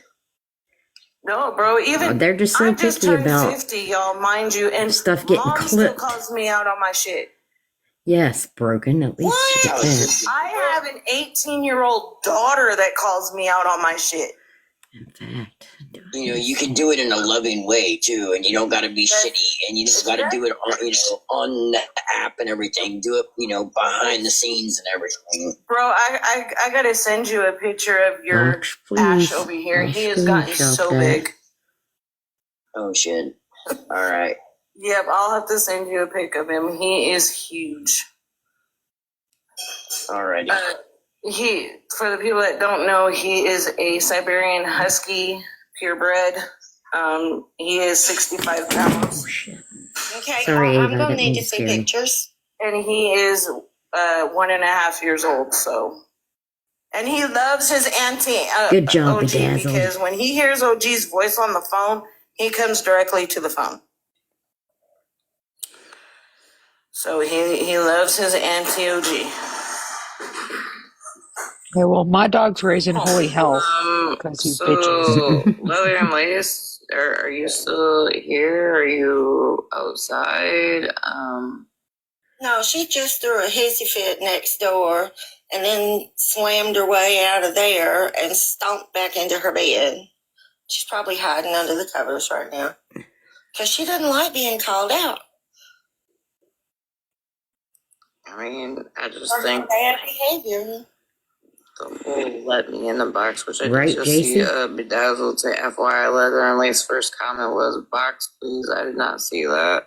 No, bro, even They're just so I just picky turned about 50, y'all, mind you, and stuff getting Mom still clipped. calls me out on my shit. Yes, broken. At least she did that. I have an 18-year-old daughter that calls me out on my shit. In fact, You know, you can do it in a loving way too, and you don't got to be shitty, and you just got to do it on, you know, on the app and everything. Do it, you know, behind the scenes and everything. Bro, I gotta send you a picture of your box, Ash please. over here. I'll He has gotten screenshot so that. big. Oh shit! All right. Yep, I'll have to send you a pic of him. He is huge. Alrighty. For the people that don't know, he is a Siberian Husky, purebred. He is 65 pounds. Oh, shit. Okay, Sorry, I'm Ava, I gonna didn't need mean to to see scare you. pictures. And he is 1.5 years old, so. And he loves his auntie, Good job, OG, Bedazzled. because when he hears OG's voice on the phone, he comes directly to the phone. So he loves his auntie OG. Okay, well, my dog's raising holy hell because you bitches. So, Leather and Lace, are you still here? Are you outside? No, she just threw a hissy fit next door and then slammed her way out of there and stomped back into her bed. She's probably hiding under the covers right now because she doesn't like being called out. I mean, I just Or think bad behavior. the whole let me in the box, which I Right, did just see JC? Bedazzled say FYI Leather and Lace first comment was box please. I did not see that.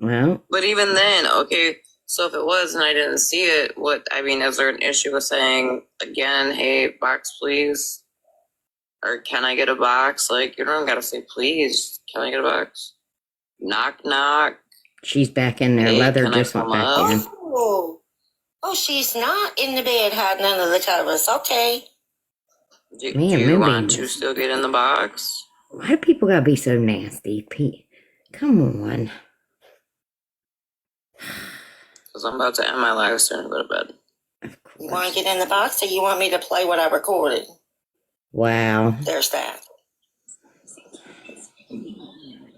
Well, But even then, okay, so if it was and I didn't see it, is there an issue with saying again, hey, box please? Or can I get a box? Like, you don't gotta say please. Can I get a box? Knock, knock. she's back in there. Hey, Leather can I just went come back up? in. Oh, she's not in the bed hiding under the covers. Okay. Do Man, you Moonbeam want to is- still get in the box? Why do people gotta be so nasty? Come on. Because I'm about to end my live stream and go to bed. You want to get in the box or you want me to play what I recorded? Wow. There's that.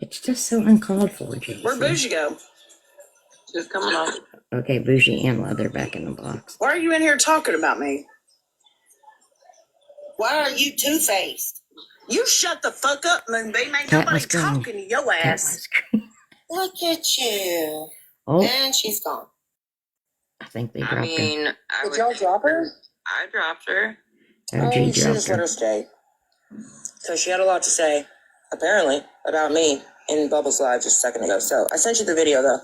It's just so uncalled for, JC. Where'd Bougie go? She's coming up. Okay, Bougie and Leather back in the box. Why are you in here talking about me? Why are you two-faced? You shut the fuck up, Moonbeam. Ain't Cat nobody was gone. talking to your ass. Look at you. Oh. And she's gone. I think they I dropped her. mean, Did y'all drop her? I dropped her. OG dropped her. stay. So she had a lot to say, apparently, about me in Bubbles Live just a second ago. So I sent you the video, though.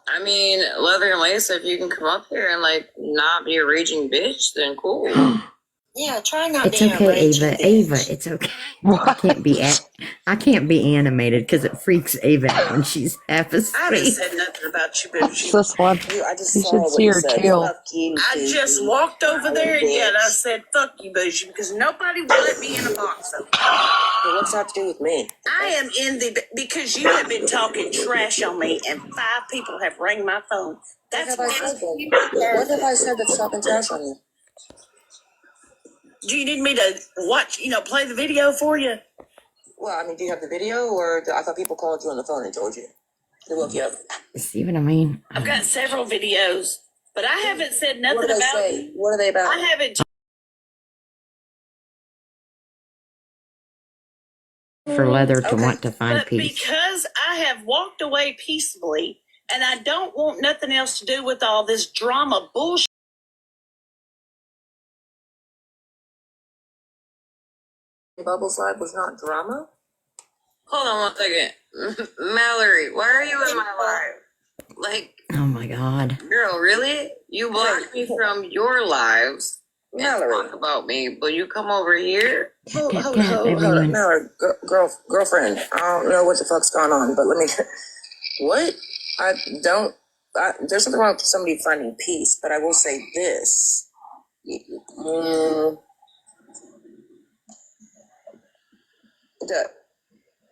I mean, Leather and Lace, if you can come up here and like not be a raging bitch, then cool. Yeah, try not It's to okay, enrage Ava. you, Ava, bitch. it's okay. I can't be animated because it freaks Ava out when she's half I haven't asleep. said nothing about you, What's Bougie. this one? I just You saw should what see you her said. tail. Fuck you, I Bougie. just walked over there and Bitch. I said, fuck you, Bougie, because nobody will let me in a box. So Well, what's that to do with me? I am in because you have been talking trash on me and 5 people have rang my phone. That's What have I said that's talking trash on you? Do you need me to watch, play the video for you? Well, I mean, do you have the video, or I thought people called you on the phone and told you? They woke you up. See what I mean? I've got several videos, but I haven't said nothing What do they about say? you. What are they about? I haven't. For Leather to Okay. want to find But peace. because I have walked away peacefully and I don't want nothing else to do with all this drama bullshit. Bubbles Live was not drama? Hold on 1 second. Mallory, why are you in my live? Like, Oh my God. girl, really? You blocked me from your lives and Mallory. talk about me, but you come over here? Hold up, everyone. Mallory, girlfriend. I don't know what the fuck's going on, but let me. What? There's nothing wrong with somebody finding peace, but I will say this.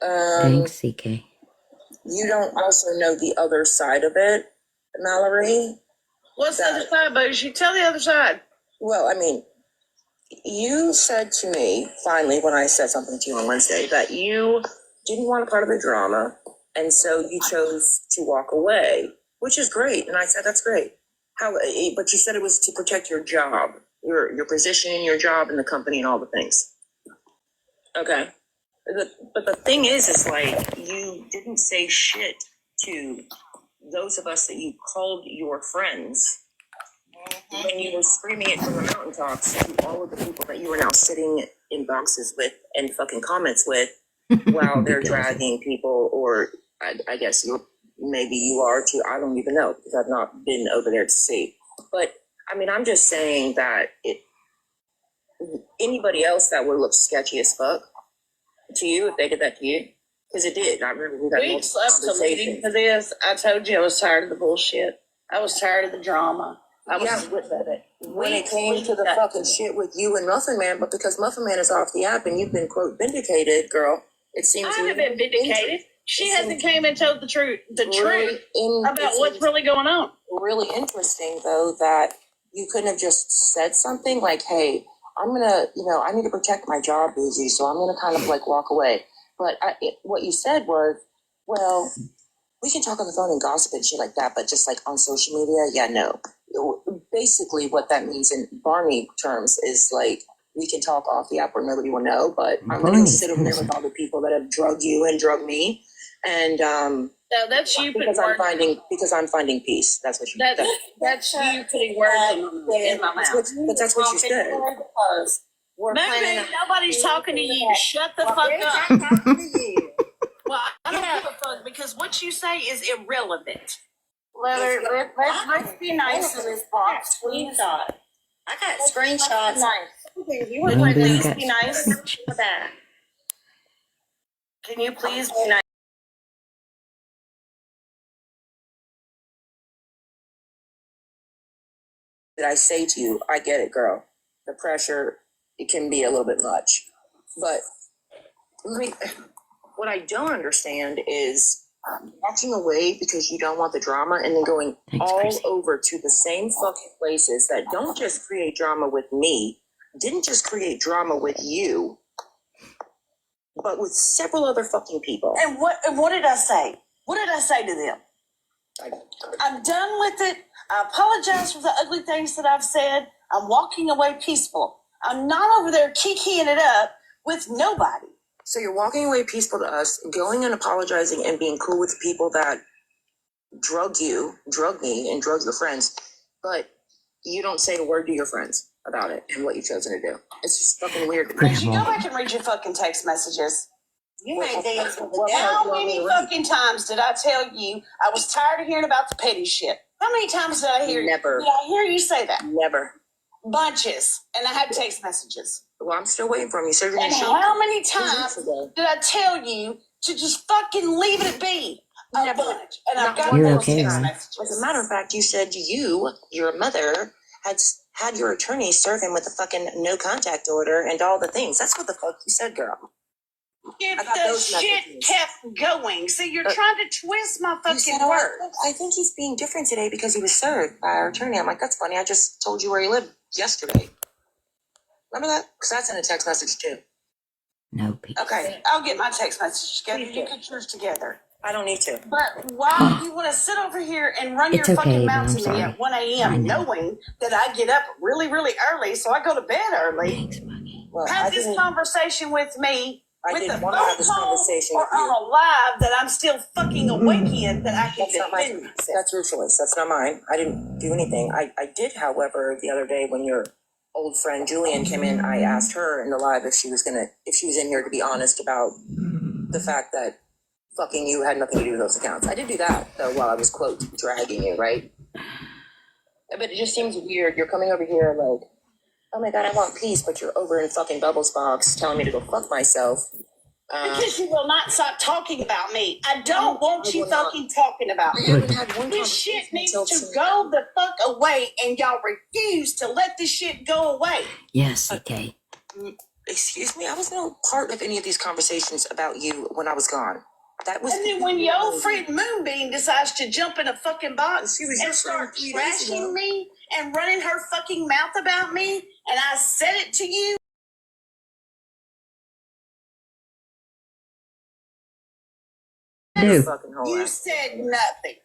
Thanks, CK. You don't also know the other side of it, Mallory. What's the other side, Bougie? Tell the other side. Well, I mean, you said to me, finally, when I said something to you on Wednesday, that you didn't want a part of the drama, and so you chose to walk away, which is great. And I said, that's great. But you said it was to protect your job, your position in your job in the company and all the things. Okay. But the thing is like, you didn't say shit to those of us that you called your friends when you were screaming it from the mountaintops to all of the people that you are now sitting in boxes with and fucking comments with while they're dragging people, or I guess maybe you are too. I don't even know because I've not been over there to see. But I mean, I'm just saying that anybody else that would look sketchy as fuck to you if they did that to you, because it did. I remember we had Weeks multiple up to leading conversations. to this, I told you I was tired of the bullshit. I was tired of the drama. I was Yeah. with it. When it came to the fucking shit with you and Muffin Man, but because Muffin Man is off the app and you've been, quote, vindicated, girl, it seems I haven't been vindicated. She hasn't came and told the truth about what's really going on. Really interesting, though, that you couldn't have just said something like, hey, I'm going to, I need to protect my job, Bougie, so I'm going to kind of like walk away. But what you said was, well, we can talk on the phone and gossip and shit like that, but just like on social media, yeah, no. Basically, what that means in Barney terms is like, we can talk off the app where nobody will know, but I'm going to sit over there with all the people that have drugged you and drugged me. And No, that's you because I'm finding peace. That's what you that's you putting words in my mouth. But that's what you said. Maybe nobody's talking to you. Shut the fuck up. Well, I don't give a fuck because what you say is irrelevant. Let's be nice in this box, please. I got screenshots. Nice. You want to please be nice? Can you please be nice? That I say to you, I get it, girl. The pressure, it can be a little bit much. But what I don't understand is walking away because you don't want the drama and then going over to the same fucking places that don't just create drama with me, didn't just create drama with you, but with several other fucking people. And what did I say? What did I say to them? I'm done with it. I apologize for the ugly things that I've said. I'm walking away peaceful. I'm not over there kikiing it up with nobody. So you're walking away peaceful to us, going and apologizing and being cool with people that drugged me, and drugged your friends. But you don't say a word to your friends about it and what you've chosen to do. It's just fucking weird. Did you go back and read your fucking text messages? You made dance with the How devil. many fucking times did I tell you I was tired of hearing about the petty shit? How many times did I hear Never. Did I hear you say that? Never. Bunches. And I had text messages. Well, I'm still waiting for him. You said you're And gonna show how me. many times did I tell you to just fucking leave it be? A bunch. And I've got You're those okay, text right? messages. As a matter of fact, you said your mother, had your attorney serve him with a fucking no contact order and all the things. That's what the fuck you said, girl. If I got the those shit messages. kept going. See, you're trying to twist my You fucking said, words. I think he's being different today because he was served by our attorney. I'm like, that's funny. I just told you where he lived yesterday. Remember that? Because that's in a text message too. No peace. Okay, I'll get my text message together. You get yours together. I don't need to. But why do you want to sit over here and run It's your okay, fucking but mouth I'm to me sorry. at 1 I a.m. know. knowing that I get up really, really early, so I go to bed early? Thanks, Buggy. Well, Have this conversation with me I with the didn't phone want to have this call conversation or with you. on a live that I'm still fucking awake in that I can That's not defend my. myself. That's your choice. That's not mine. I didn't do anything. I did, however, the other day when your old friend Julian came in, I asked her in the live if she was in here to be honest about the fact that fucking you had nothing to do with those accounts. I did do that though while I was quote dragging you, right? But it just seems weird. You're coming over here like, oh my god, I want peace, but you're over in fucking Bubbles box telling me to go fuck myself. Because you will not stop talking about me. I don't want you fucking talking about me. This shit needs to go the fuck away, and y'all refuse to let this shit go away. Yes, okay. Excuse me, I was no part of any of these conversations about you when I was gone. That was. And then when your old friend Moonbeam decides to jump in a fucking box She was and your start friend 3 days ago. trashing me and running her fucking mouth about me, and I said it to you. Do. Fucking whole You ass. said nothing.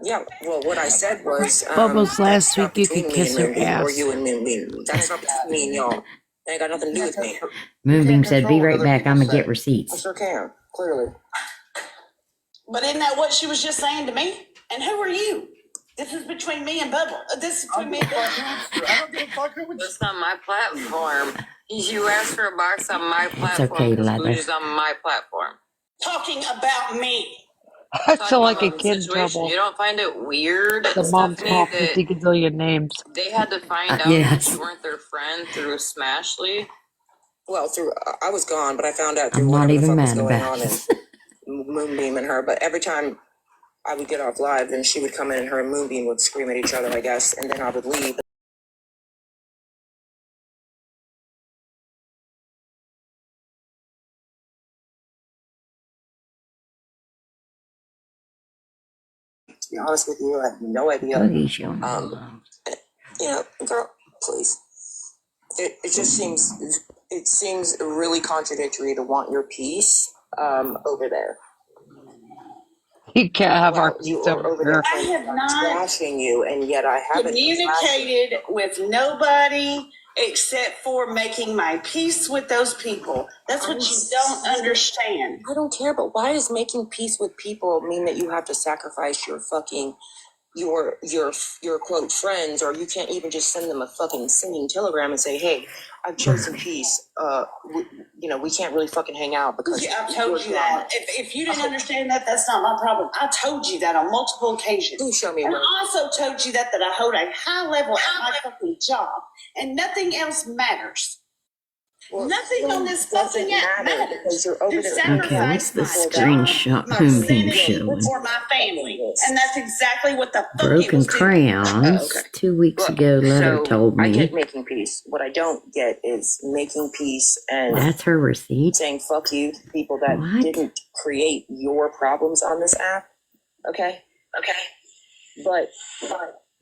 Yeah, well, what I said was, Bubbles, last that's not week you could between me kiss and her Moonbeam, or ass. you and Moonbeam. That's not between me and y'all. That ain't got nothing to do with me. Moonbeam said, be right back. I'm going to get I receipts. sure can, clearly. But isn't that what she was just saying to me? And who are you? This is between me and Bubble. This is between me and Bubble. I don't give a fuck who It's on my platform. You asked for a box on my platform. okay, because Leather. Bougie on my platform. Talking about me. I feel like a kid in Situation. trouble. You don't find it weird, The mom's Stephanie, called that 50 gazillion names. they had to find out yes. that you weren't their friend through Smashly? Well, I was gone, but I found out I'm through not whatever the even fuck was mad going about on it. in Moonbeam and her. But every time I would get off live, then she would come in and her and Moonbeam would scream at each other, I guess, and then I would leave. To be honest with you, I have no idea. Buggy showing You know, girl, please. It just seems really contradictory to want your peace over there. You can't have our You peace are over over here. there I have not trashing you, and yet I haven't. communicated with nobody except for making my peace with those people. That's what you don't understand. I don't care, but why does making peace with people mean that you have to sacrifice your fucking your quote friends, or you can't even just send them a fucking singing telegram and say, hey, I've chosen peace. We can't really fucking hang out because Yeah, I told you that. If you didn't understand that, that's not my problem. I told you that on multiple occasions. Please show me And where. I also told you that I hold a high level at my fucking job, and nothing else matters. Well, Nothing on this fucking app matter matters. because you're over To there. Okay, what's sacrifice the my screenshot job, my Moonbeam city, showing? or my family, and that's exactly what the fuck it Broken was doing. crayons. Okay. 2 weeks ago, Leather So told I me. get making peace. What I don't get is making peace and That's her receipt. saying fuck you to people that What? didn't create your problems on this app. Okay? But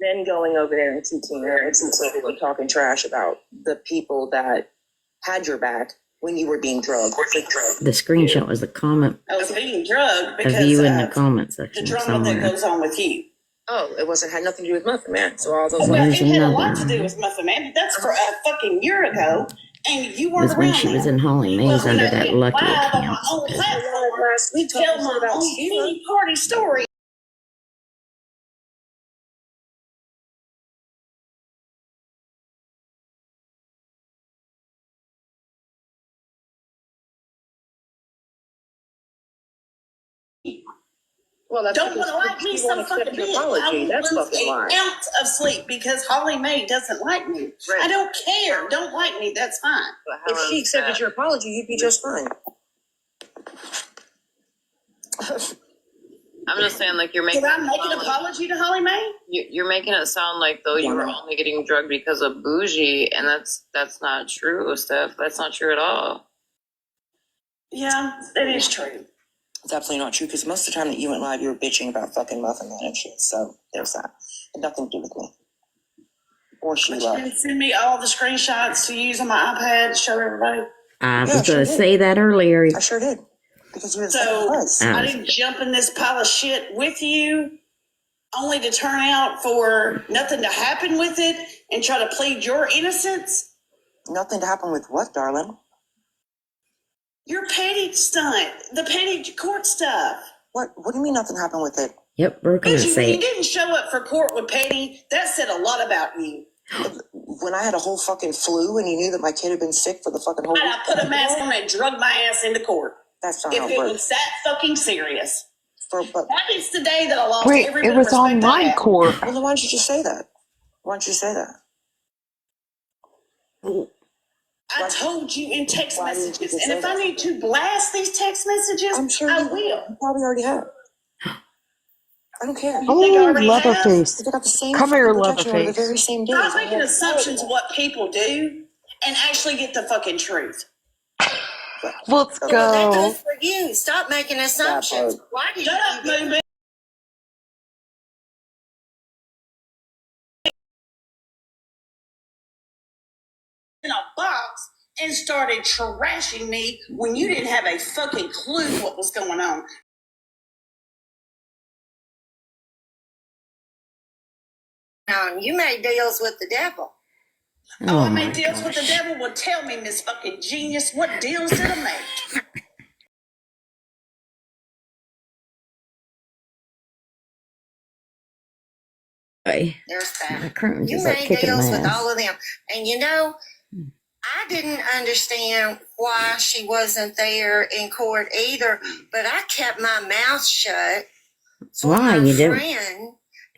then going over there and teaching her and talking trash about the people that had your back when you were being drugged. The screenshot was the comment I was being drugged of because you in the of comment the section drama that somewhere. goes on with you. Oh, it had nothing to do with Muffin Man. So all those Well, There's it had a another lot to do one. with Muffin Man, but that's for a fucking year ago, and you It weren't was when around she was then. in Holly Mays Well, under when I that get Lucky live on my account own stuff. platform, we tell my own pity party story. Well, that's don't want to like me so fucking big. I That's will lose fucking an lying. ounce of sleep because Holly Mae doesn't like me. Right. I don't care. Don't like me. That's fine. If she accepted your apology, you'd be just fine. I'm just saying, like, you're making. Did I make an apology to Holly Mae? You're making it sound like though you were only getting drugged because of bougie, and that's not true, Steph. That's not true at all. Yeah, it is true. It's absolutely not true because most of the time that you went live, you were bitching about fucking Muffin Man and shit. So there's that. It had nothing to do with me. Or But you Sheila. didn't send me all the screenshots to use on my iPad to show everybody. I Yeah, was sure going to did. say that earlier. I sure did. Because you were the So second place. I didn't jump in this pile of shit with you, only to turn out for nothing to happen with it and try to plead your innocence. Nothing to happen with what, darling? Your petty stunt, the petty court stuff. What do you mean nothing happened with it? Yep, we're going to Because say you it. didn't show up for court with Petty. That said a lot about you. When I had a whole fucking flu and you knew that my kid had been sick for the fucking whole And week. I put a mask on and drug my ass into court. That's not If how it it was works. that fucking serious. But That is the day that I lost Wait, every it bit was of respect I online had. court. Well, then why don't you just say that? Why don't you say that? I told you in text Why didn't you messages. just And say if I that? need to blast these text messages, I'm sure I you will. You probably already have. I don't care. You think I Oh, already have? Leatherface. They got the same Come here, fucking protection order the Leatherface. very same day. Stop making assumptions of what people do and actually get the fucking truth. Let's Well, that go. goes for you. Stop making assumptions. Why do Shut up, you movement. In a box and started trashing me when you didn't have a fucking clue what was going on. You made deals with the devil. Oh, I Oh made my deals with the gosh. devil. Well, tell me, Miss fucking Genius, what deals did I make? Hey, There's my that. crones You is like made kicking my deals with ass. all of them. And I didn't understand why she wasn't there in court either, but I kept my mouth shut for Why my you didn't? friend.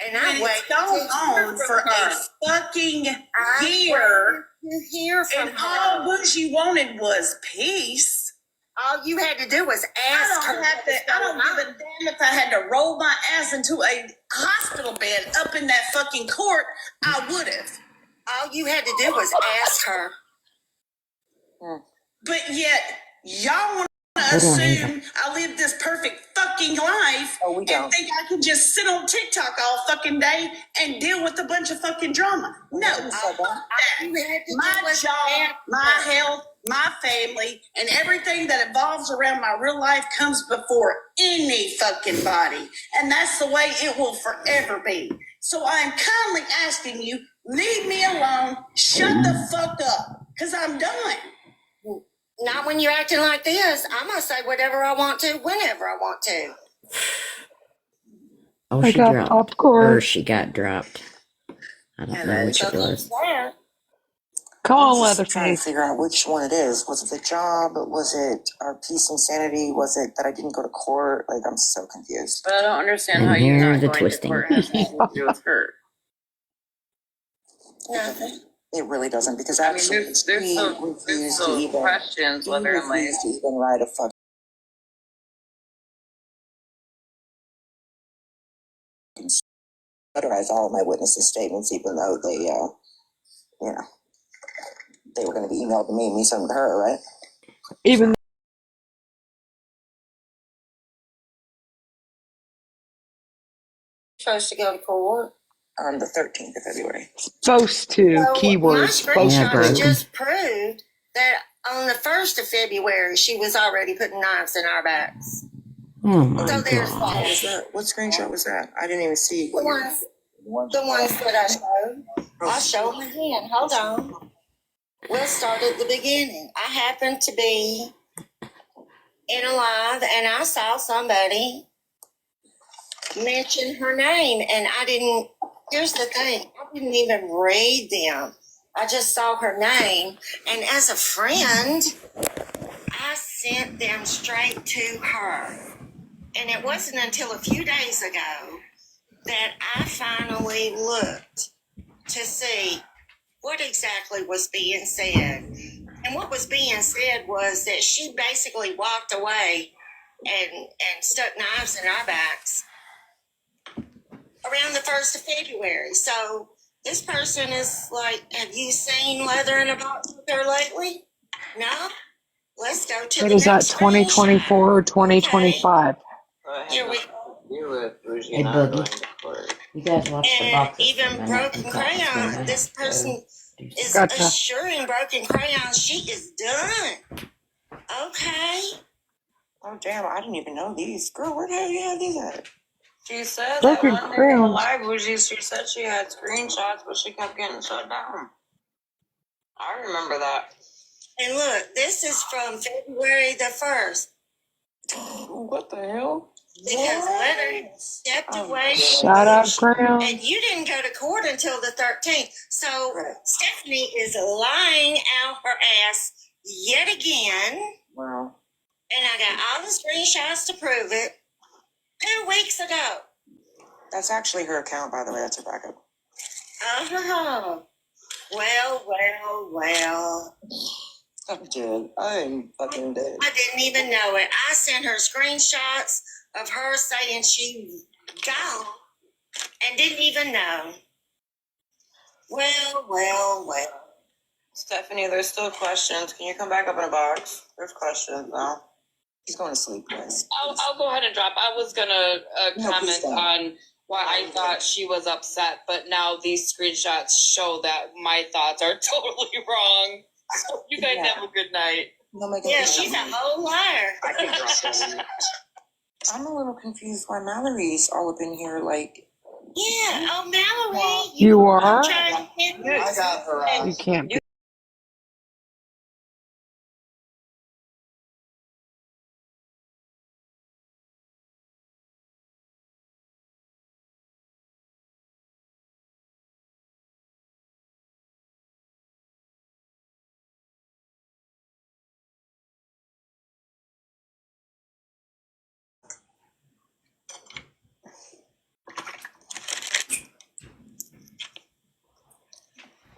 And And I it's waited gone to on hear for from her. a fucking I year. waited to hear from And her. all Bougie wanted was peace. All you had to do was I ask her. don't have to. I don't give a damn if I had to roll my ass into a hospital bed up in that fucking court. I would have. All you had to do was ask her. But yet, y'all want to Hold on, assume Ava. I live this perfect fucking life Oh, we and don't. think I can just sit on TikTok all fucking day and deal with a bunch of fucking drama. No, fuck All that. you had to My do was job, ask my her. health, my family, and everything that evolves around my real life comes before any fucking body. And that's the way it will forever be. So I am kindly asking you, leave me alone, shut the fuck up, because I'm done. Not when you're acting like this. I'm going to say whatever I want to, whenever I want to. Oh, I she got dropped. popcorn. Or she got dropped. I don't know which So it there's was. that. Come I on, was just trying to Leatherface. figure out which one it is. Was it the job? Was it our peace and sanity? Was it that I didn't go to court? Like, I'm so confused. But I don't understand And how you're here's not the going twisting. to court has anything to do with her. Nothing. It really doesn't because I mean, actually there's he those refused to even questions he whether I'm like refused to even write a fucking notarize all of my witnesses' statements, even though they they were going to be emailed to me sent them to her, right? Even Supposed to go to court. On the 13th of February. supposed to. So my Keywords. Supposed Yeah, screenshots broken. to. just proved that on the 1st of February, she was already putting knives in our backs. Oh my So there's gosh. What was that. that? What screenshot was that? I didn't even see The what you ones that I showed. I'll show them again. Hold on. We'll start at the beginning. I happened to be in a live and I saw somebody mention her name and I didn't. Here's the thing. I didn't even read them. I just saw her name. And as a friend, I sent them straight to her. And it wasn't until a few days ago that I finally looked to see what exactly was being said. And what was being said was that she basically walked away and stuck knives in our backs around the 1st of February. So this person is like, have you seen Leather in a Box with her lately? No? Let's go to What the is that, next screenshot. 2024 or 2025? Here we Hey, Boogie. You guys watch the And boxes for a even minute Broken and tell us when Crayon, they this have to go person do is something. Gotcha. assuring Broken Crayon she is done. Okay. Oh damn! I didn't even know these. Girl, where the hell you have these at? She said that Broken one day in the crayons. live, Bougie, she said she had screenshots, but she kept getting shut down. I remember that. And look, this is from February the 1st. What the hell? Because Leonard stepped away from Shout out Bush, Crayon. and you didn't go to court until the 13th. So Stephanie is lying out her ass yet again. Wow. And I got all the screenshots to prove it 2 weeks ago. That's actually her account, by the way. That's her backup. Oh, well. I'm dead. I'm fucking dead. I didn't even know it. I sent her screenshots of her saying she gone and didn't even know. Well. Stephanie, there's still questions. Can you come back up in a box? There's questions now. He's going to sleep, guys. I'll go ahead and drop. I was gonna No, comment please don't. on why I thought she was upset, but now these screenshots show that my thoughts are totally wrong. So you guys have a good night. No, Megan, Yeah, please she's a don't. whole liar. I can drop this. I'm a little confused why Mallory's all up in here, like. Yeah, oh, Mallory. You are? I'm trying to get I got her You can't be.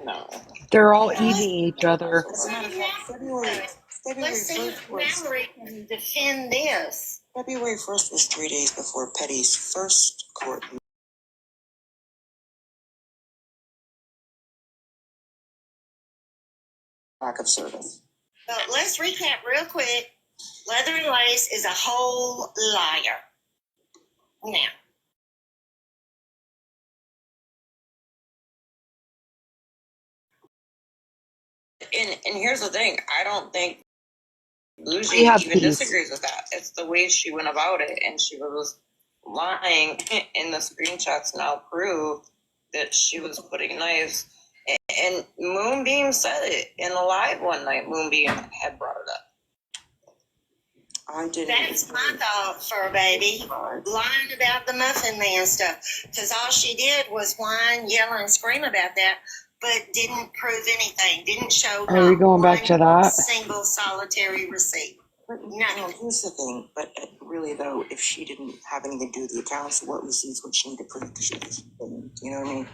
No. They're all eating each other. As a matter of fact, February Let's see 1st if was. Mallory can defend this. February 1st was 3 days before Petty's first court lack of service. But let's recap real quick. Leather and Lace is a whole liar. Now, And here's the thing. I don't think We Bougie have even peace. disagrees with that. It's the way she went about it, and she was lying. And the screenshots now prove that she was putting knives. And Moonbeam said it in the live one night. Moonbeam had brought it up. I didn't. that's my thought for a baby. Lying about the Muffin Man stuff. Because all she did was whine, yell, and scream about that, but didn't prove anything. Didn't show Are we going back to that? single solitary receipt. No, here's the thing. But really, though, if she didn't have anything to do with the accounts, what receipts would she need to prove? Because she didn't. You know what I mean?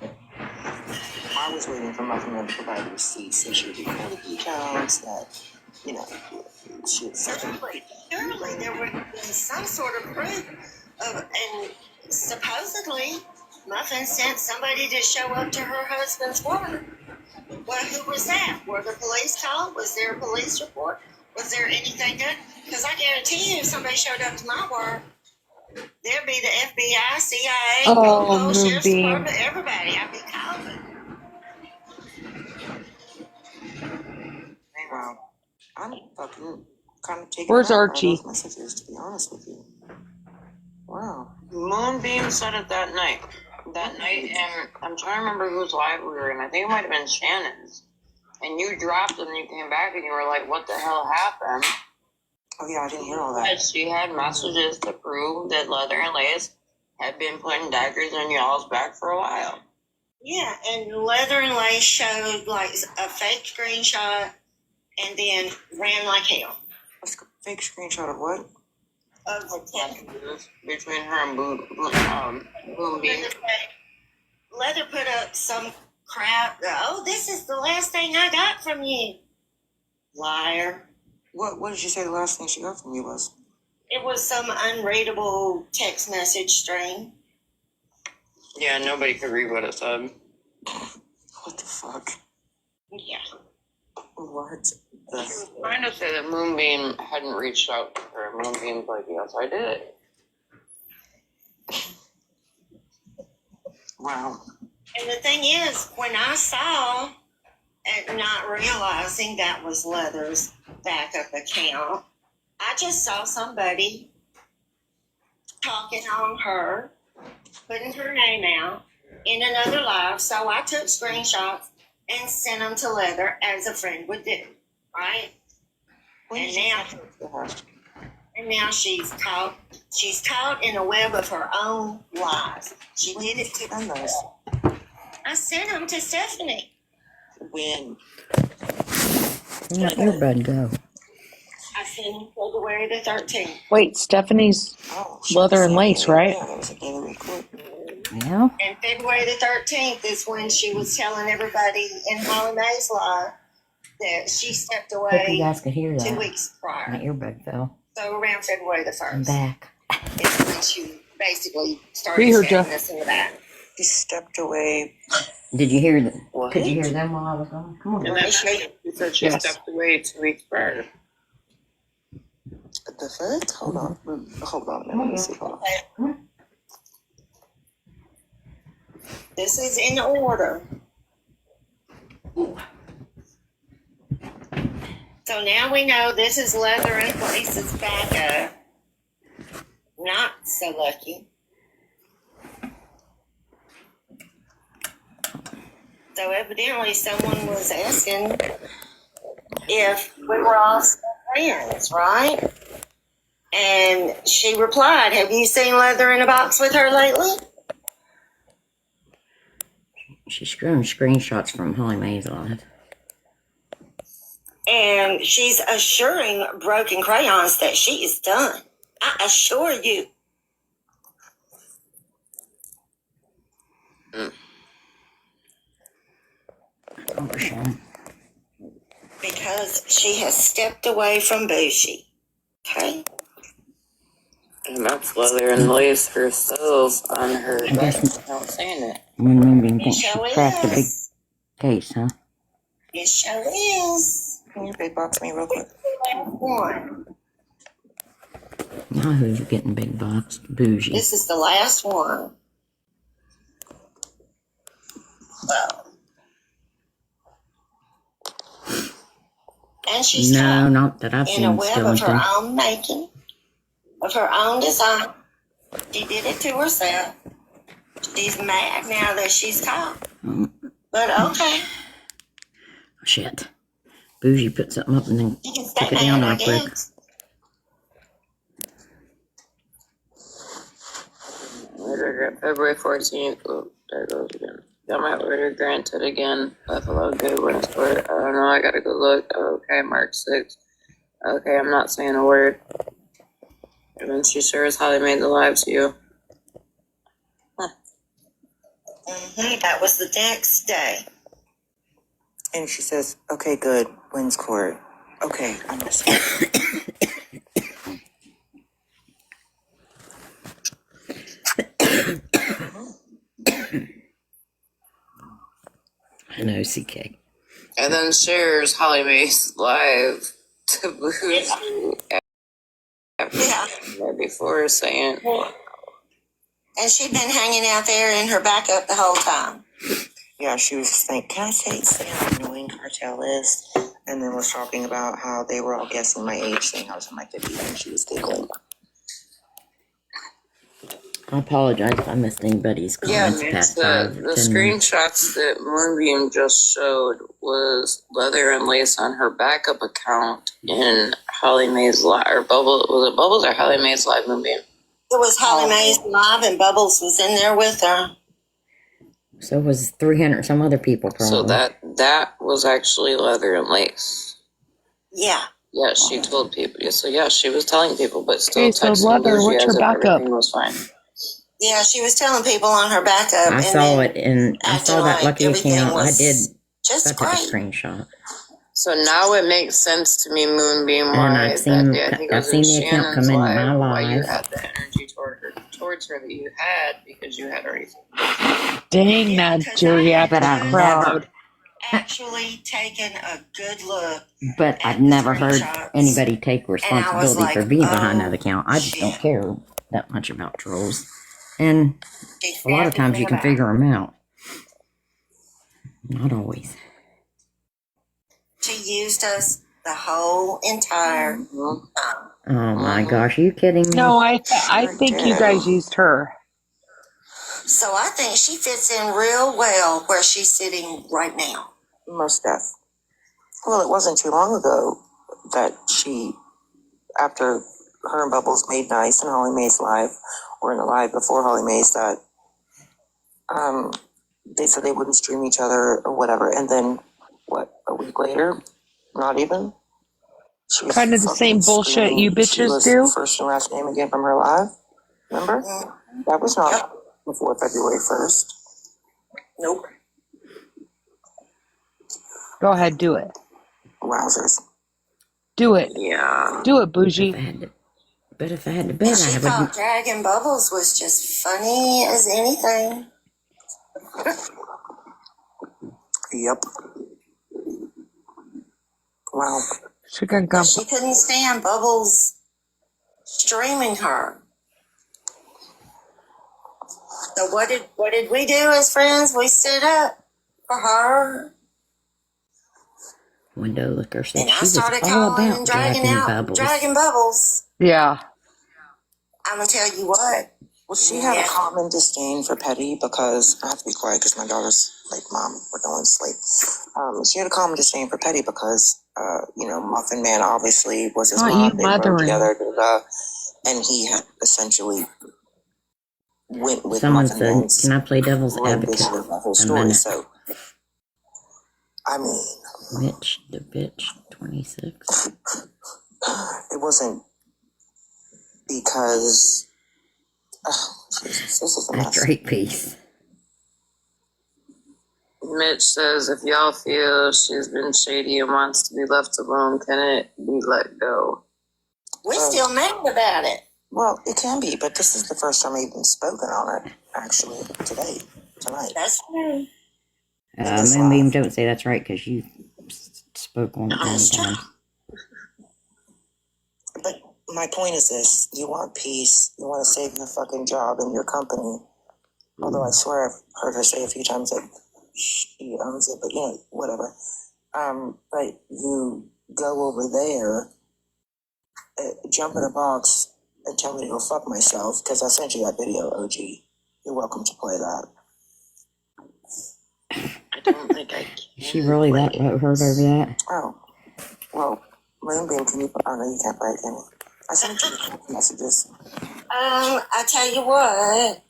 I was waiting for Muffin Man to provide receipts that she recorded the accounts, that, you know, she had Surely there would have been some sort of proof of, and supposedly Muffin sent somebody to show up to her husband's work. Well, who was that? Were the police called? Was there a police report? Was there anything done? Because I guarantee you, if somebody showed up to my work, there'd be the FBI, CIA, Oh, Sheriff's Moonbeam. Department, everybody. I'd be calling. Wow. I'm fucking kind of taken Where's aback by Archie? those messages, to be honest with you. Wow. Moonbeam said it that night. And I'm trying to remember whose live we were in. I think it might have been Shannon's. And you dropped and you came back and you were like, what the hell happened? Oh, yeah, I didn't hear all that. And she had messages to prove that Leather and Lace had been putting daggers in y'all's back for a while. Yeah, and Leather and Lace showed like a fake screenshot and then ran like hell. A fake screenshot of what? of the text. Between her and Moonbeam. Leather put up some crap. Oh, this is the last thing I got from you. Liar. What did she say the last thing she got from you was? It was some unreadable text message string. Yeah, nobody could read what it said. What the fuck? Yeah. What She the? was trying to say that Moonbeam hadn't reached out to her. Moonbeam's like, yes, I did. Wow. And the thing is, when I saw, and not realizing that was Leather's backup account, I just saw somebody talking on her, putting her name out in another live. So I took screenshots and sent them to Leather as a friend would do, right? And now she's caught. She's caught in a web of her own lies. She did it to herself. I sent them to Stephanie. When? Let your bud go. I sent them February the 13th. Wait, Stephanie's leather and lace, right? Yeah. And February the 13th is when she was telling everybody in Holly Mae's live that she stepped Hope you away guys could hear 2 that. weeks prior. My earbud fell. So around February the 1st. I'm back. Is when she basically started We heard stabbing ya. us in the back. She stepped away. Did you hear that? What? Could you hear them while I was gone? Come on. And then she said she Yes. stepped away 2 weeks prior. The fuck? Hold on. Hold on. Let me see. Hold on. This is in order. So now we know this is Leather and Lace's backup. Not so lucky. So evidently someone was asking if we were all still friends, right? And she replied, have you seen Leather in a box with her lately? She's screwing screenshots from Holly Mae's live. And she's assuring Broken Crayons that she is done. I assure you. Oh, for sure. Because she has stepped away from Bushi. Okay? And that's Leather and Lace herself on her I guess- account saying it. When Moonbeam It thinks she sure cracked a big is. case, huh? It sure is. Can you big box me real quick? One. Now who's getting big box? Bougie. This is the last one. Well. And she's No, caught not that I've in a seen web of her skeleton. own making, of her own design. She did it to herself. She's mad now that she's caught. But okay, Shit. Bougie put something up and then you can took stay it down mad, I real quick. guess. Order February 14th. Oh, there it goes again. Got my order granted again. Buffalo Goodwin's Court. I don't know. I gotta go look. Okay, March 6th. Okay, I'm not saying a word. And then she sure as Holly made the live to you. That was the next day. And she says, okay, good. Wins court. Okay, I'm listening. I know, CK. And then shares Holly Mae's live to Boozy after before saying, And she'd been hanging out there in her backup the whole time. Yeah, she was just like, can I say how annoying Cartel is? And then was talking about how they were all guessing my age, saying I was in my 50s, and she was giggling. I apologize if I missed anybody's yeah, comments Mitch, past the 5 or 10 minutes. screenshots that Moonbeam just showed was Leather and Lace on her backup account in Holly Mae's live, or Bubble, was it Bubbles or Holly Mae's live Moonbeam? It was Holly Mae's live and Bubbles was in there with her. So was 300 some other people probably. So that was actually Leather and Lace. Yeah. Yeah, she told people. So yeah, she was telling people, but still Okay, so texting Leather, Bougie what's as your if backup? everything was fine. Yeah, she was telling people on her backup. I and saw then it and I acting saw that like lucky everything account. I was did. just I took a great. screenshot. So now it makes sense to me, Moonbeam, And why I've that seen day, I think it was the in account come Shannon's in live, my why you live. had the energy towards her that you had because you had already. Dang that geriatric But I've crowd. never, Actually taken a good look. but I've never heard anybody take responsibility like, for being behind that oh, account. I just don't care that much about trolls. And a lot of times you can figure them out. Not always. She used us the whole entire time. Oh my gosh, are you kidding me? No, I think you guys used her. So I think she fits in real well where she's sitting right now. Most deaf. Well, it wasn't too long ago that she, after her and Bubbles made nice and Holly Mae's live, or in the live before Holly Mae's, that they said they wouldn't stream each other or whatever. And then, what, a week later? Not even? She was Kind of the same bullshit you bitches do. First and last name again from her live. Remember? That was not before February 1st. Nope. Go ahead, do it. Wowzers. Do it. Yeah. Do it, Bougie. But if I had to bet, She I thought would. Dragon Bubbles was just funny as anything. Yep. Wow. She couldn't But she couldn't stand Bubbles streaming her. So what did we do as friends? We stood up for her. Window liquor said And I she was started all calling about and dragging Bubbles. Yeah. I'm gonna tell you what. Well, she had a common disdain for Petty because I have to be quiet because my daughter's like, "Mom, we're going to sleep." She had a common disdain for Petty because, Muffin Man obviously was his mom. They were together, and he had essentially went with Someone Muffin said, Man's "Can I play devil's advocate?" rendition of the whole a story. minute. So, I mean, Mitch the bitch 26. it wasn't because. Jesus, this is a That mess. Drake piece. Mitch says, if y'all feel she's been shady and wants to be left alone, can it be let go? We still mad about it. Well, it can be, but this is the first time I've even spoken on it, actually, tonight. That's true. Moonbeam, don't say that's right because you spoke on it many times. But my point is this: you want peace, you want to save your fucking job and your company. Although I swear I've heard her say a few times that she owns it, but whatever. But you go over there, jump in a box, and tell me to go fuck myself because I sent you that video, OG. You're welcome to play that. I don't think I can. She really that hurt over that? Oh, well, Moonbeam, can you? Oh no, you can't play it, can you? I sent you messages. I tell you what.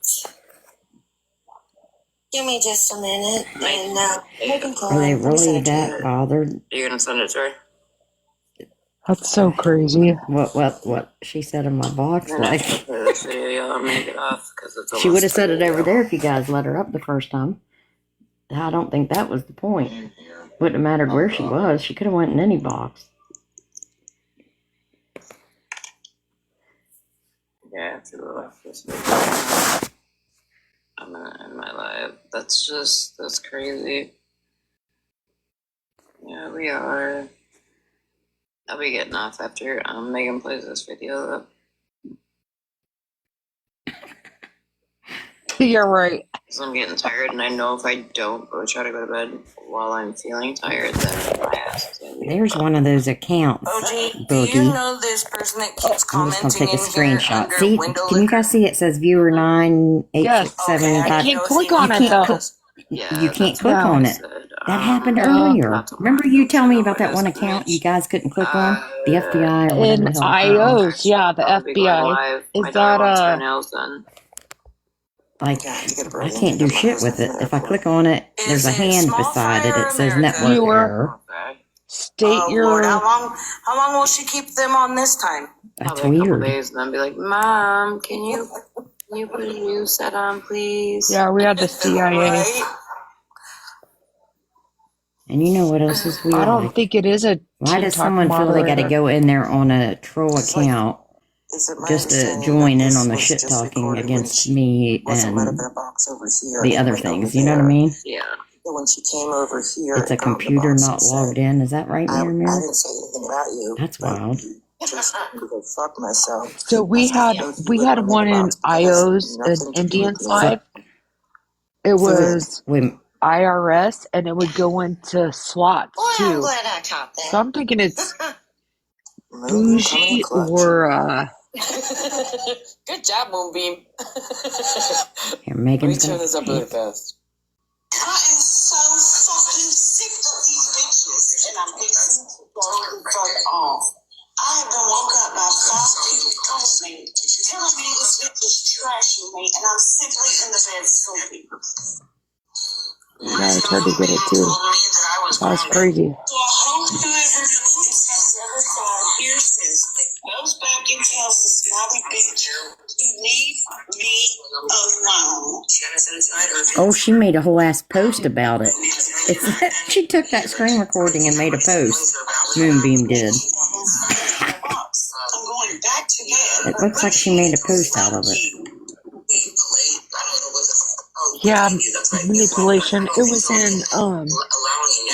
Give me just a minute, and Are they really that bothered? You're gonna send it to her? That's so crazy. What she said in my box? Like, This video, I'm gonna get off because it's. she would have said it over there if you guys let her up the first time. I don't think that was the point. Wouldn't have mattered where she was. She could have went in any box. Yeah, after the left this video. I'm gonna end my live. That's crazy. Yeah, we are. I'll be getting off after Megan plays this video though. You're right. Because I'm getting tired, and I know if I don't go try to go to bed while I'm feeling tired, then my ass is gonna be. There's one of those accounts. OG, do Boogie. you know this person that keeps I'm just commenting gonna take a in here screenshot. under See, window can you guys see it says viewer 9875? I can't click on it though. You can't click on it. That happened earlier. Remember you telling me about that one account you guys couldn't click on? The FBI or whatever In the hell. IOs, yeah, the FBI. Is that Like, I can't do shit with it. If I click on it, there's a hand beside it. It says network error. State your. Lord, how long will she keep them on this time? That's Probably a couple weird. days, and then be like, Mom, can you put a new set on, please? Yeah, we had the CIA. Right? And you know what else is weird? I don't Like, think it is a why does TikTok someone feel they got to moderator. go in there on a troll account just to join in on the shit talking against me and the other things? You know what I mean? Yeah. When she came over here, It's a computer not logged in. Is that right, I Mirror Mirror? didn't say anything about you. That's wild. Just go fuck myself. So we had one in IO's an Indians live. It was Wait, IRS, and it would go into slots Well, I'm too. glad I caught that. So I'm thinking it's bougie or Good job, Moonbeam. here, Megan's Let me turn this up really gonna. fast. I am so fucking sick of these bitches, and I'm fixing to go the fuck off. I have been woke up by 5 people calling me, telling me this bitch is trashing me, and I'm simply in the bed sleeping. yeah, I tried to get it too. That was crazy. So I hope whoever is the other side hears this, goes back and tells the snobby bitch to leave me alone. Oh, she made a whole ass post about it. It's, she took that screen recording and made a post. Moonbeam did. I'm going back to bed. It looks like she made a post out of it. Yeah, manipulation. It was in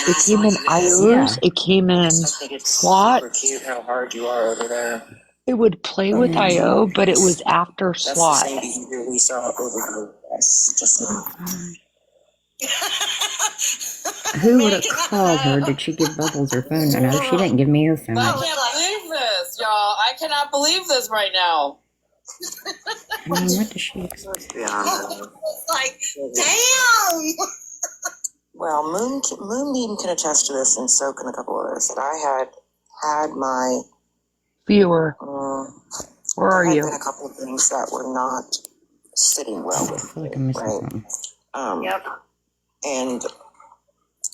it came in IOs. Yeah. It came in slot. Cute how hard you are over there. It would play with IO, but it was after That's the slot. same behavior we saw over here. Yes, just Who would have called her? Did she give Bubbles her phone? No, she didn't give me her phone. I can't believe this, y'all. I cannot believe this right now. I mean, what does she expect? Like, damn! Well, Moonbeam can attest to this, and so can a couple others. That I had my Viewer, where are there had you? been a couple of things that were not sitting well I with feel like me, I'm missing right? something. Yep. And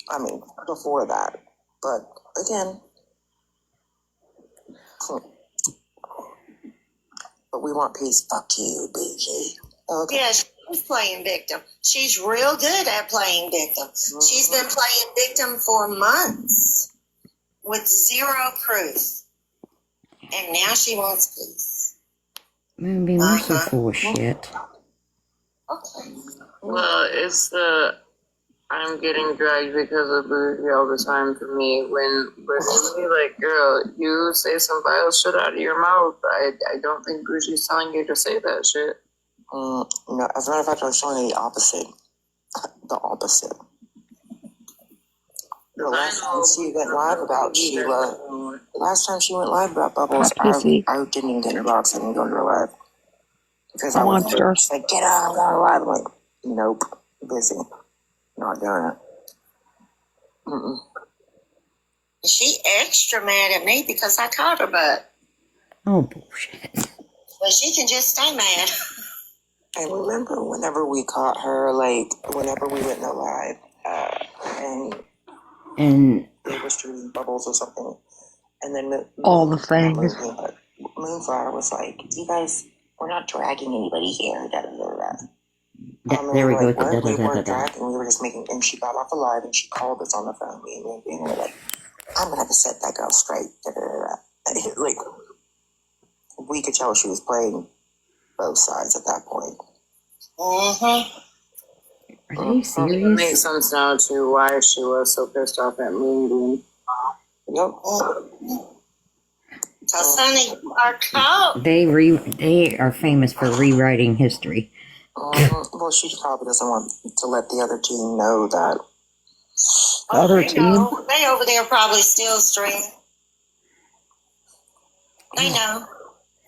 I mean, before that, but again, but we want peace. Fuck you, BG. Okay. Yeah, she's playing victim. She's real good at playing victim. She's been playing victim for months with zero proof. And now she wants peace. Moonbeam, you're so full of shit. Okay. Well, it's the I'm getting dragged because of bougie all the time for me. When really, like, girl, you say some vile shit out of your mouth. I don't think bougie's telling you to say that shit. No, as a matter of fact, I was showing you the opposite. The opposite. The last time she went live about Sheila, the last time she went live about Bubbles, I didn't even get in her box. I didn't go to her live. Because I was just like, get out of our live. I'm like, nope, busy. Not doing it. Mm-mm. She extra mad at me because I caught her butt. Oh, bullshit. But she can just stay mad. I remember whenever we caught her, like, whenever we went in the live, and it was treating Bubbles or something. And then all the things. Moonflower was like, you guys, we're not dragging anybody here. Da, da, da, da. There we go with the What? We da-da-da-da-da. weren't dragging, we were just making, and she got off the live and she called us on the phone. And we were like, I'm gonna have to set that girl straight. Da, da, da, da. Like, we could tell she was playing both sides at that point. Mm-hmm. Are you serious? It makes sense now too why she was so pissed off at Moonbeam. Yep. So, Sonny, our code. They are famous for rewriting history. Well, she probably doesn't want to let the other team know that. The other team? Know. They over there probably still streaming. They know.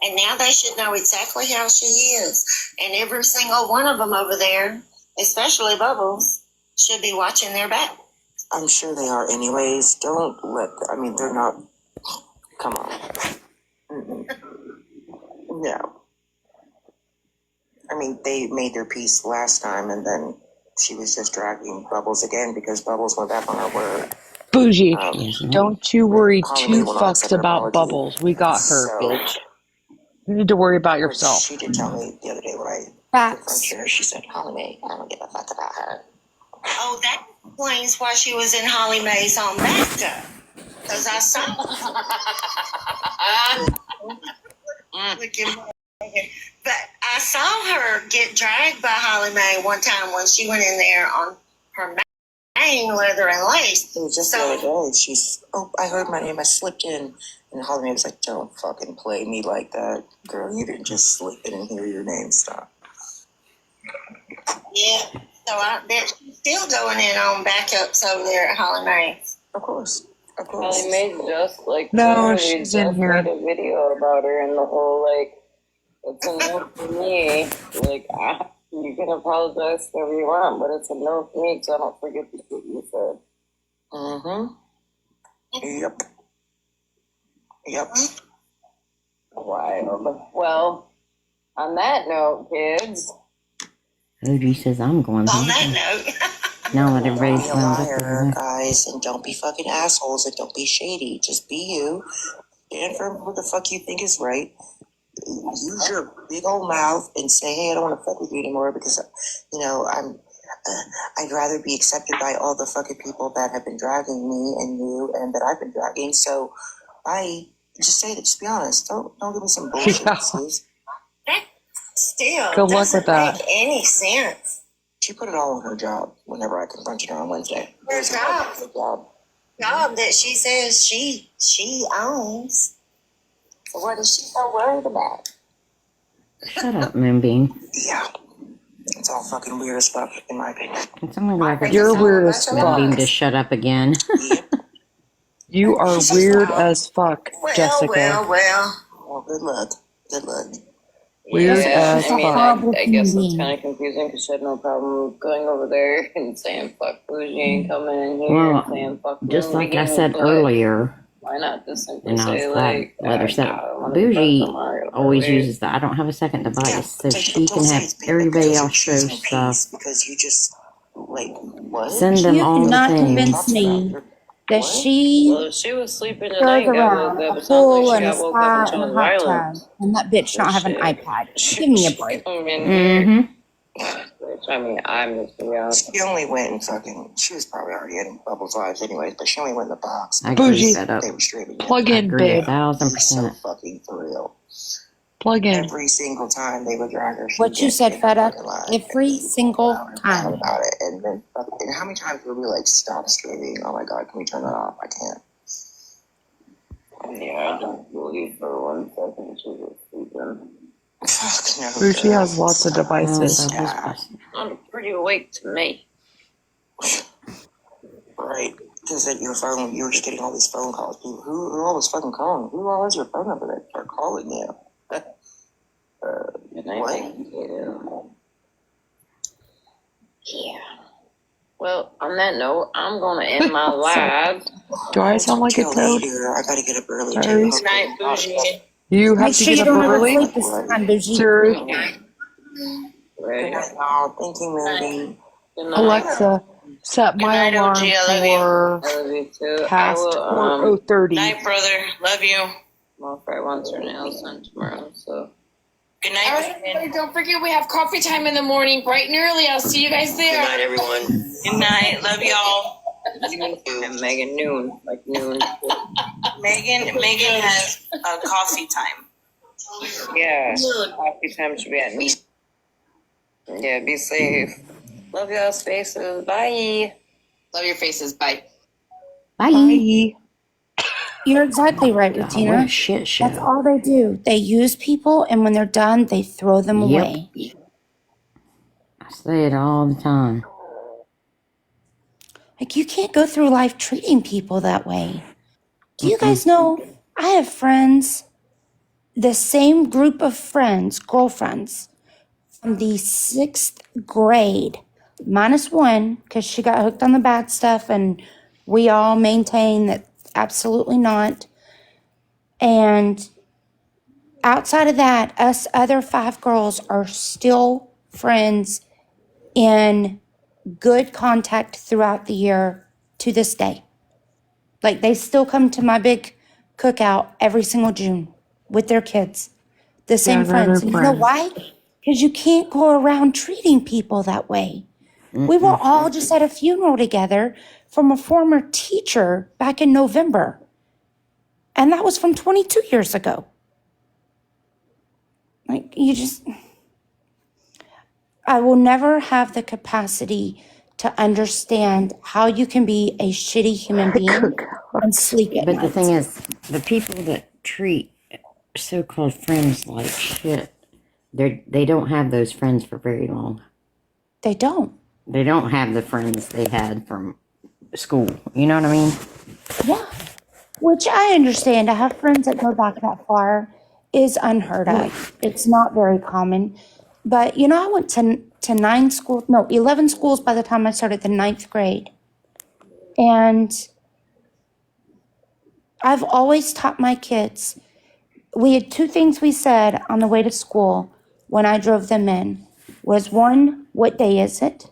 And now they should know exactly how she is. And every single one of them over there, especially Bubbles, should be watching their back. I'm sure they are anyways. Don't let, I mean, they're not, come on. Mm-mm. No. I mean, they made their peace last time, and then she was just dragging Bubbles again because Bubbles went back on her word. Bougie, Yes, ma'am. don't you worry Holly two will not fucks accept her about apology. Bubbles. We got her, So, bitch. You need to worry about which yourself. she did tell me the other day when I confronted Facts. her. She said, Holly Mae, I don't give a fuck about her. Oh, that explains why she was in Holly Mae's on backup. Because I saw but I saw her get dragged by Holly Mae one time when she went in there on her main leather and lace. It was just the other day. She's, oh, I heard my name. I slipped in. And Holly Mae was like, don't fucking play me like that. Girl, you didn't just slip in and hear your name. Stop. Yeah. So I bet she's still going in on backups over there at Holly Mae's. Of course. Of course. Holly Mae just like No, literally she's just in here. made a video about her and the whole like it's a no for me. Like you can apologize whatever you want, but it's a no for me because I don't forget what you said. Yep. Yep. Wild. Well, on that note, kids. OG says I'm going On home. that note. Now that everybody's Be a wound up liar, over there. guys, and don't be fucking assholes and don't be shady. Just be you. Stand for what the fuck you think is right. Use your big old mouth and say, hey, I don't want to fuck with you anymore because, you know, I'd rather be accepted by all the fucking people that have been dragging me and you and that I've been dragging. So I just say that, just be honest. Don't give me some bullshit Yeah. excuse. That still Good luck doesn't with that. make any sense. She put it all in her job whenever I confronted her on Wednesday. Her job. Her job. Job that she says she owns. So what is she so worried about? Shut up, Moonbeam. Yeah. It's all fucking weird as fuck, in my opinion. Can someone go over You're to weird as Moonbeam fuck. to shut up again? You are weird as fuck, Jessica. Well, good luck. Good luck. Weird Yeah, as I mean, fuck. I guess it's kind of confusing because she had no problem going over there and saying fuck Bougie and coming in here and Well, saying fuck just like I Moonbeam, said but earlier, why not just simply and I was say glad like, Leather said, I don't wanna be Bougie fucked, I'm alright, always whatever. uses the I don't have a second device, so she Don't can say have it's big everybody because else show you're choosing stuff. peace because you just, like, what? Send them You all the cannot things. convince me that she Well, she was sleeping throws tonight and got around woke up. a It's not like pool she and a got woke up spa and and a chose hot violence. tub and that bitch not have an iPad. Give me a break. Came in here. Mm-hmm. Which, I mean, I'm just be honest. She only went and fucking, she was probably already in Bubbles' lives anyways, but she only went in the box. I agree, Bougie. fed up. They were streaming it. Plug I in, agree babe. 1,000%. So fucking for real. Plug in. Every single time they would drag her, she What would you get said, in her Feta, fucking line. every single time. About it. And then, and how many times were we like, stop streaming? Oh my god, can we turn that off? I can't. Yeah, I don't believe for 1 second she was sleeping. Fuck no. Bougie has lots of Oh, devices. Bubbles. I'm pretty awake to me. Right. Because at your phone, you were just getting all these phone calls. People, who all was fucking calling? Who all has your phone number that are calling you? Good night, What? thank you. Yeah. Well, on that note, I'm gonna end my live. Do I sound like a Till toad? later. I gotta get up early too. Tyrese? Good night, Bougie. You have Make to sure get you up don't ever early? sleep this time, Bougie. Siri, Good Right. night, y'all. Thank you, Moonbeam. Good night. Alexa, set my night, alarm OG. I love you. for I love you too. I past will, 4:30. Night, brother. Love you. well, Fred wants her nails done tomorrow, so. Good night, All right, everybody, don't forget we have coffee time in the morning, bright and early. I'll see you guys there. Good night, everyone. Good night. Love y'all. And Megan noon, like noon. Megan has a coffee time. Yeah, coffee time should be at noon. Yeah, be safe. Love y'all, spaces. Bye. Love your faces. Bye. Bye. Bye. You're exactly right, God, what Bettina. a shit show. That's all they do. They use people, and when they're done, they throw them Yep. away. I say it all the time. Like, you can't go through life treating people that way. Do you guys know I have friends, the same group of friends, girlfriends, from the 6th grade, minus one, because she got hooked on the bad stuff, and we all maintain that absolutely not. And outside of that, us other 5 girls are still friends in good contact throughout the year to this day. Like they still come to my big cookout every single June with their kids, the same friends. And you know why? Because you can't go around treating people that way. We were all just at a funeral together from a former teacher back in November. And that was from 22 years ago. Like, I will never have the capacity to understand how you can be a shitty human being and sleep at But night. the thing is, the people that treat so-called friends like shit, they don't have those friends for very long. They don't. They don't have the friends they had from school. You know what I mean? Yeah. Which I understand. To have friends that go back that far is unheard of. It's not very common. But, you know, I went to 11 schools by the time I started the 9th grade. And I've always taught my kids, we had 2 things we said on the way to school when I drove them in. Was 1, what day is it?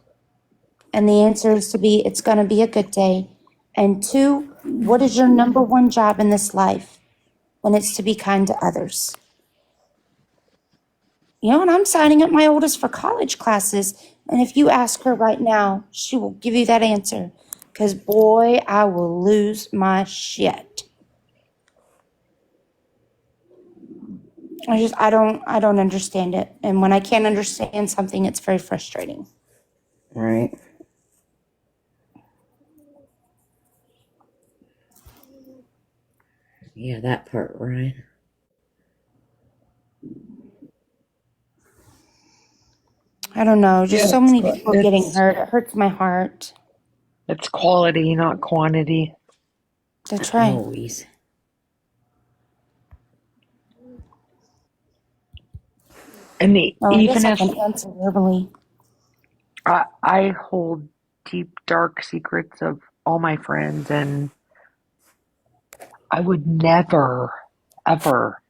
And the answer is to be, it's going to be a good day. And 2, what is your number 1 job in this life? When it's to be kind to others. You know, and I'm signing up my oldest for college classes. And if you ask her right now, she will give you that answer. Because, boy, I will lose my shit. I don't understand it. And when I can't understand something, it's very frustrating. Right. Yeah, that part, right. I don't know. Just so many people getting hurt. It hurts my heart. It's quality, not quantity. That's right. Always. And I guess I can answer verbally. I hold deep, dark secrets of all my friends, and I would never, ever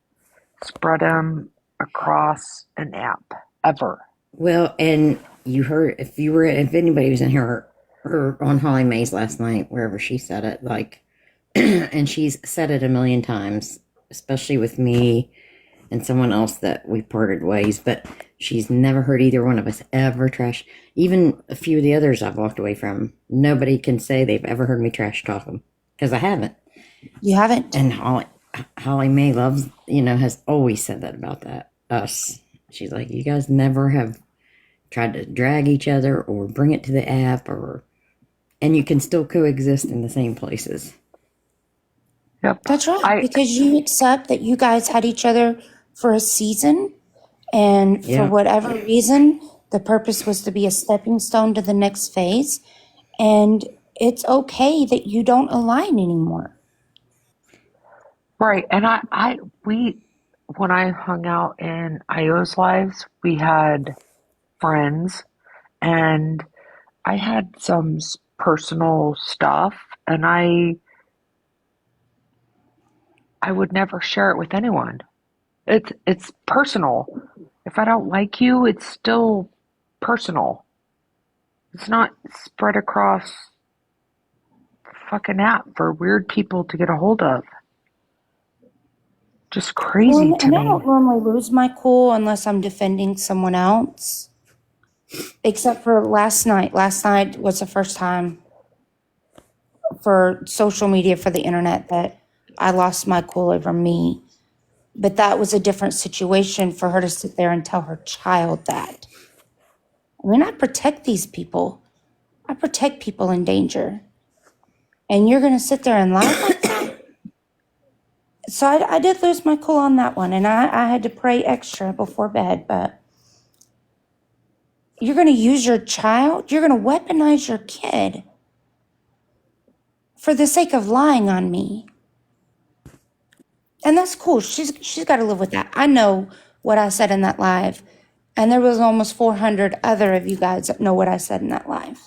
spread them across an app, ever. Well, and you heard, if anybody was in here or on Holly Mays last night, wherever she said it, like, and she's said it a million times, especially with me and someone else that we parted ways, but she's never heard either one of us ever trash. Even a few of the others I've walked away from, nobody can say they've ever heard me trash talk them, because I haven't. You haven't? And Holly May loves, has always said that about us. She's like, you guys never have tried to drag each other or bring it to the app, and you can still coexist in the same places. Yep. That's right. Because you accept that you guys had each other for a season, and for whatever reason, the purpose was to be a stepping stone to the next phase. And it's okay that you don't align anymore. Right. And when I hung out in Io's lives, we had friends, and I had some personal stuff, and I would never share it with anyone. It's personal. If I don't like you, it's still personal. It's not spread across the fucking app for weird people to get a hold of. Just crazy to me. I don't normally lose my cool unless I'm defending someone else. Except for last night. Last night was the first time for social media, for the internet, that I lost my cool over me. But that was a different situation for her to sit there and tell her child that. I mean, I protect these people. I protect people in danger. And you're going to sit there and lie like that? So I did lose my cool on that one. And I had to pray extra before bed. But you're going to use your child? You're going to weaponize your kid for the sake of lying on me. And that's cool. She's got to live with that. I know what I said in that live. And there was almost 400 other of you guys that know what I said in that live.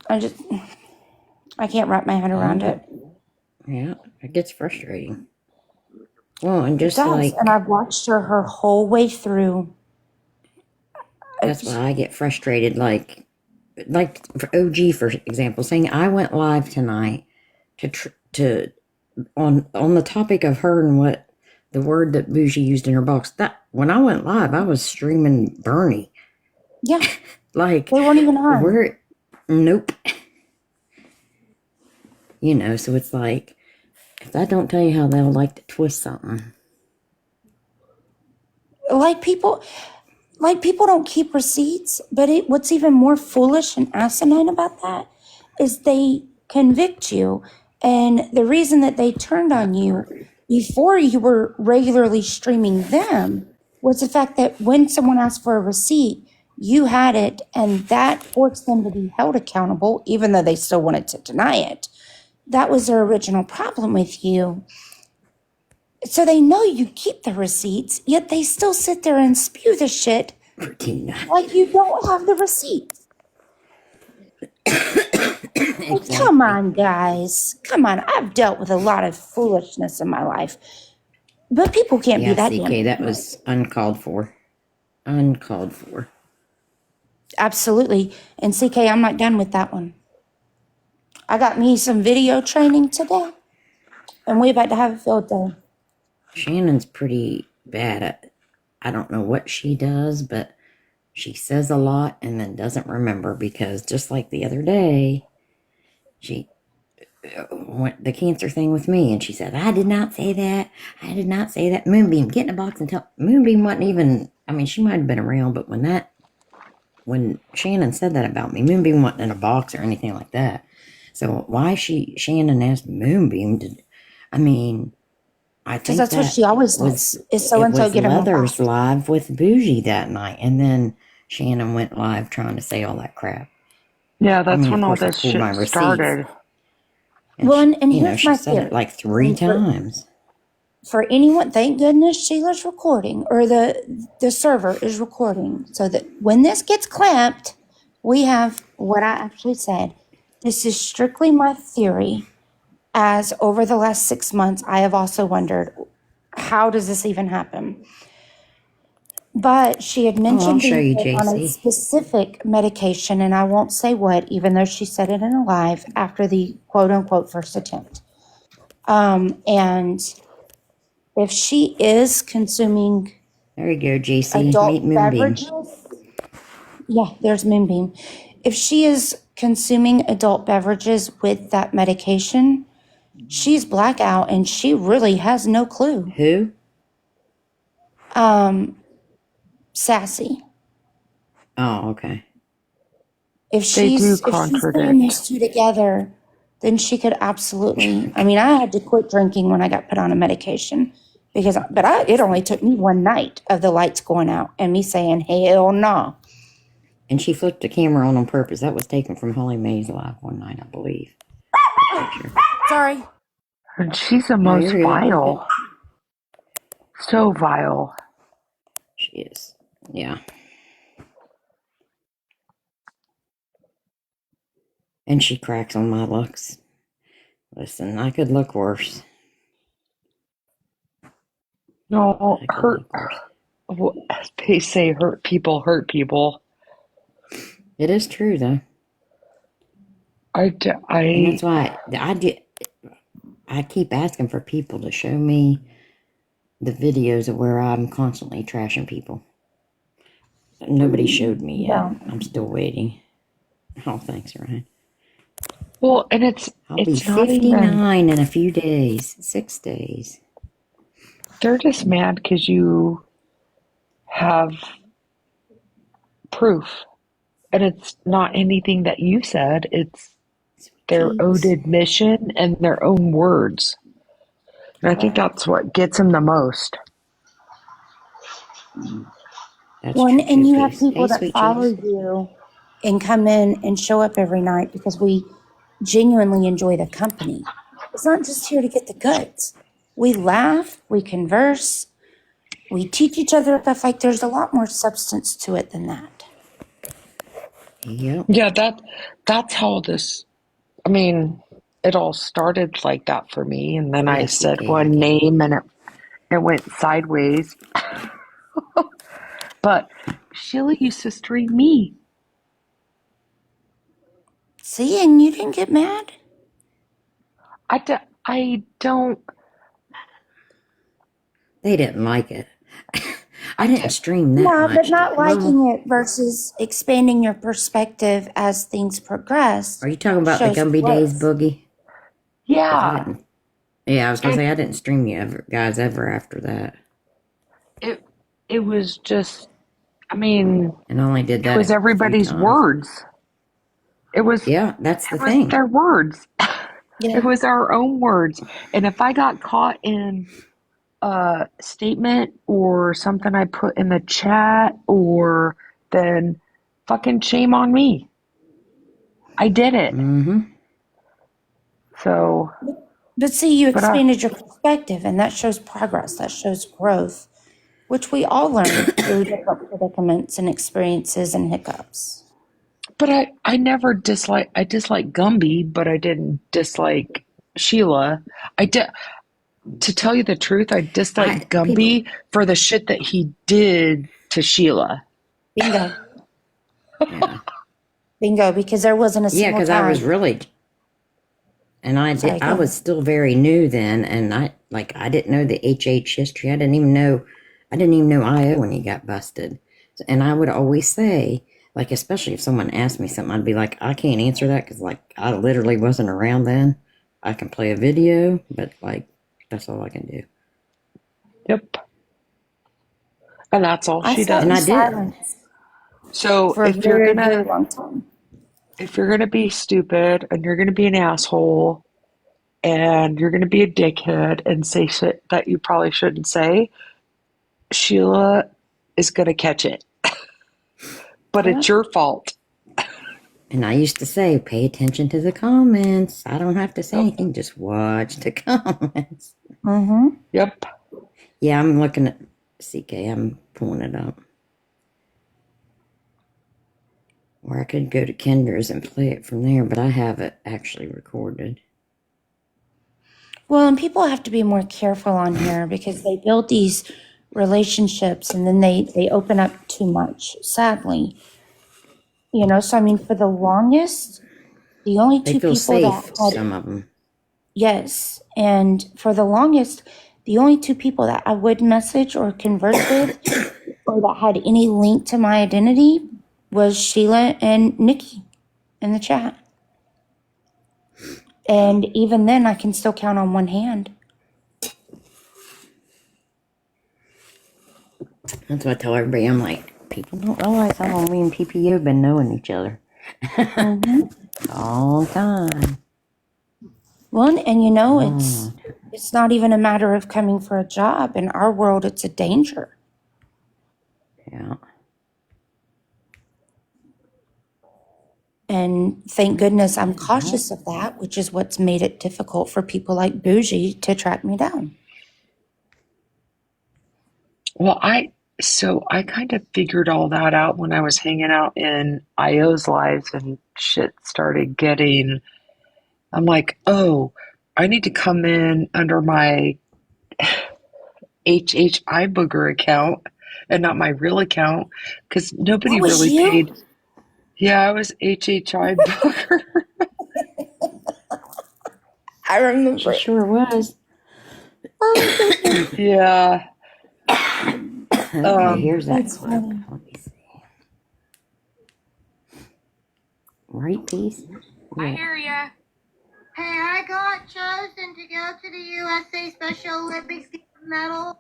I can't wrap my head around it. Yeah, it gets frustrating. Well, and just and I've watched her whole way through. That's why I get frustrated. Like, like for OG, for example, saying I went live tonight to on the topic of her and what the word that Bougie used in her box. That when I went live, I was streaming Bernie. Yeah. Like they weren't even on. Nope. So it's like, if that don't tell you how they'll like to twist something. Like people don't keep receipts, but what's even more foolish and asinine about that is they convict you, and the reason that they turned on you before you were regularly streaming them was the fact that when someone asked for a receipt, you had it, and that forced them to be held accountable, even though they still wanted to deny it. That was their original problem with you. So they know you keep the receipts, yet they still sit there and spew the shit like you don't have the receipts. Exactly. Come on, guys. Come on. I've dealt with a lot of foolishness in my life. But people can't be that CK, that was uncalled for. Uncalled for. Absolutely. And CK, I'm not done with that one. I got me some video training today, and we're about to have a field day. Shannon's pretty bad at, I don't know what she does, but she says a lot and then doesn't remember, because just like the other day, she went the cancer thing with me, and she said, I did not say that. I did not say that. Moonbeam, get in a box and tell. Moonbeam wasn't even, I mean, she might have been around, but when Shannon said that about me, Moonbeam wasn't in a box or anything like that. So why Shannon asked Moonbeam to, I mean, I think that's what she always does. Is so-and-so get in a box. Leathers live with Bougie that night, and then Shannon went live trying to say all that crap. Yeah, that's when all this shit started. Well, and here's my she said theory. it like 3 times. For anyone, thank goodness Sheila's recording, or the server is recording, so that when this gets clamped, we have what I actually said. This is strictly my theory, as over the last 6 months, I have also wondered, how does this even happen? But she had mentioned being on a specific medication, and I won't say what, even though she said it in a live after the quote-unquote first attempt. And if she is consuming there you go, JC. adult beverages, yeah, there's Moonbeam. If she is consuming adult beverages with that medication, she's blackout, and she really has no clue. Who? Sassy. Oh, okay. If she's putting these two together, then she could absolutely. I mean, I had to quit drinking when I got put on a medication it only took me one night of the lights going out and me saying, hell no. And she flipped the camera on purpose. That was taken from Holly Mae's live one night, I believe. Sorry. And she's the most vile. So vile. She is. Yeah. And she cracks on my looks. Listen, I could look worse. No, they say hurt people hurt people. It is true, though. And that's why I keep asking for people to show me the videos of where I'm constantly trashing people. Nobody showed me yet. I'm still waiting. Oh, thanks, Ryan. Well, and I'll be 59 in a few days. 6 days. They're just mad because you have proof. And it's not anything that you said. It's their own admission and their own words. And I think that's what gets them the most. And you have people that follow you and come in and show up every night because we genuinely enjoy the company. It's not just here to get the goods. We laugh, we converse, we teach each other stuff. Like, there's a lot more substance to it than that. Yep. Yeah, that's how this, I mean, it all started like that for me. And then I said one name and it went sideways. But Sheila used to stream me. See, and you didn't get mad? I don't. They didn't like it. I didn't stream that No, much. but not Well, liking it versus expanding your perspective as things progress. are you talking about the shows Gumby Days growth. boogie? 'Cause I Yeah. didn't. Yeah, I was gonna say I didn't stream you guys ever after that, It was just. I mean, and I only did it that was a few everybody's times. words. It was. Yeah, that's the It was thing. their words. Yeah. It was our own words. And if I got caught in a statement or something I put in the chat, or then fucking shame on me. I did it. Mm-hmm. So, But see, you but I, expanded your perspective, and that shows progress. That shows growth, which we all learn through different predicaments and experiences and hiccups. but I never dislike. I dislike Gumby, but I didn't dislike Sheila. I did. To tell you the truth, I dislike Gumby for the shit that he did to Sheila. Bingo. Bingo, because there wasn't a Yeah, single because time. I was really, and I Sorry, did. go I was ahead. still very new then, and I didn't know the HH history. I didn't even know IO when he got busted. And I would always say, like, especially if someone asked me something, I'd be like, I can't answer that because, like, I literally wasn't around then. I can play a video, but like, that's all I can do. Yep. And that's all I she sat does. in And I did. silence So for a if you're very, very gonna long time. if you're gonna be stupid and you're gonna be an asshole and you're gonna be a dickhead and say shit that you probably shouldn't say, Sheila is gonna catch it. But it's your fault. And I used to say, pay attention to the comments. I don't have to say anything, just watch the comments. Mm-hmm. Yep. Yeah, I'm looking at CK. I'm pulling it up. Or I could go to Kendra's and play it from there, but I have it actually recorded. Well, and people have to be more careful on here because they build these relationships and then they open up too much, sadly. You know, so I mean, for the longest, the only They two feel people safe, that had, some of them. yes, and for the longest, the only two people that I would message or converse with or that had any link to my identity was Sheila and Nikki in the chat. And even then, I can still count on one hand. That's what I tell everybody. I'm like, people don't realize how long me and PPU have been knowing each other. Long time. Well, and you know, it's not even a matter of coming for a job. In our world, it's a danger. Yeah. And thank goodness I'm cautious of that, which is what's made it difficult for people like Bougie to track me down. Well, I kind of figured all that out when I was hanging out in IO's lives and shit started getting. I'm like, oh, I need to come in under my HHI Booger account and not my real account because nobody That was really you? paid. Yeah, I was HHI Booger. I remember. She sure was. Yeah. Okay, here's that That's clip. funny. Let me see. Right piece? I Yeah. hear ya. Hey, I got chosen to go to the USA Special Olympics medal.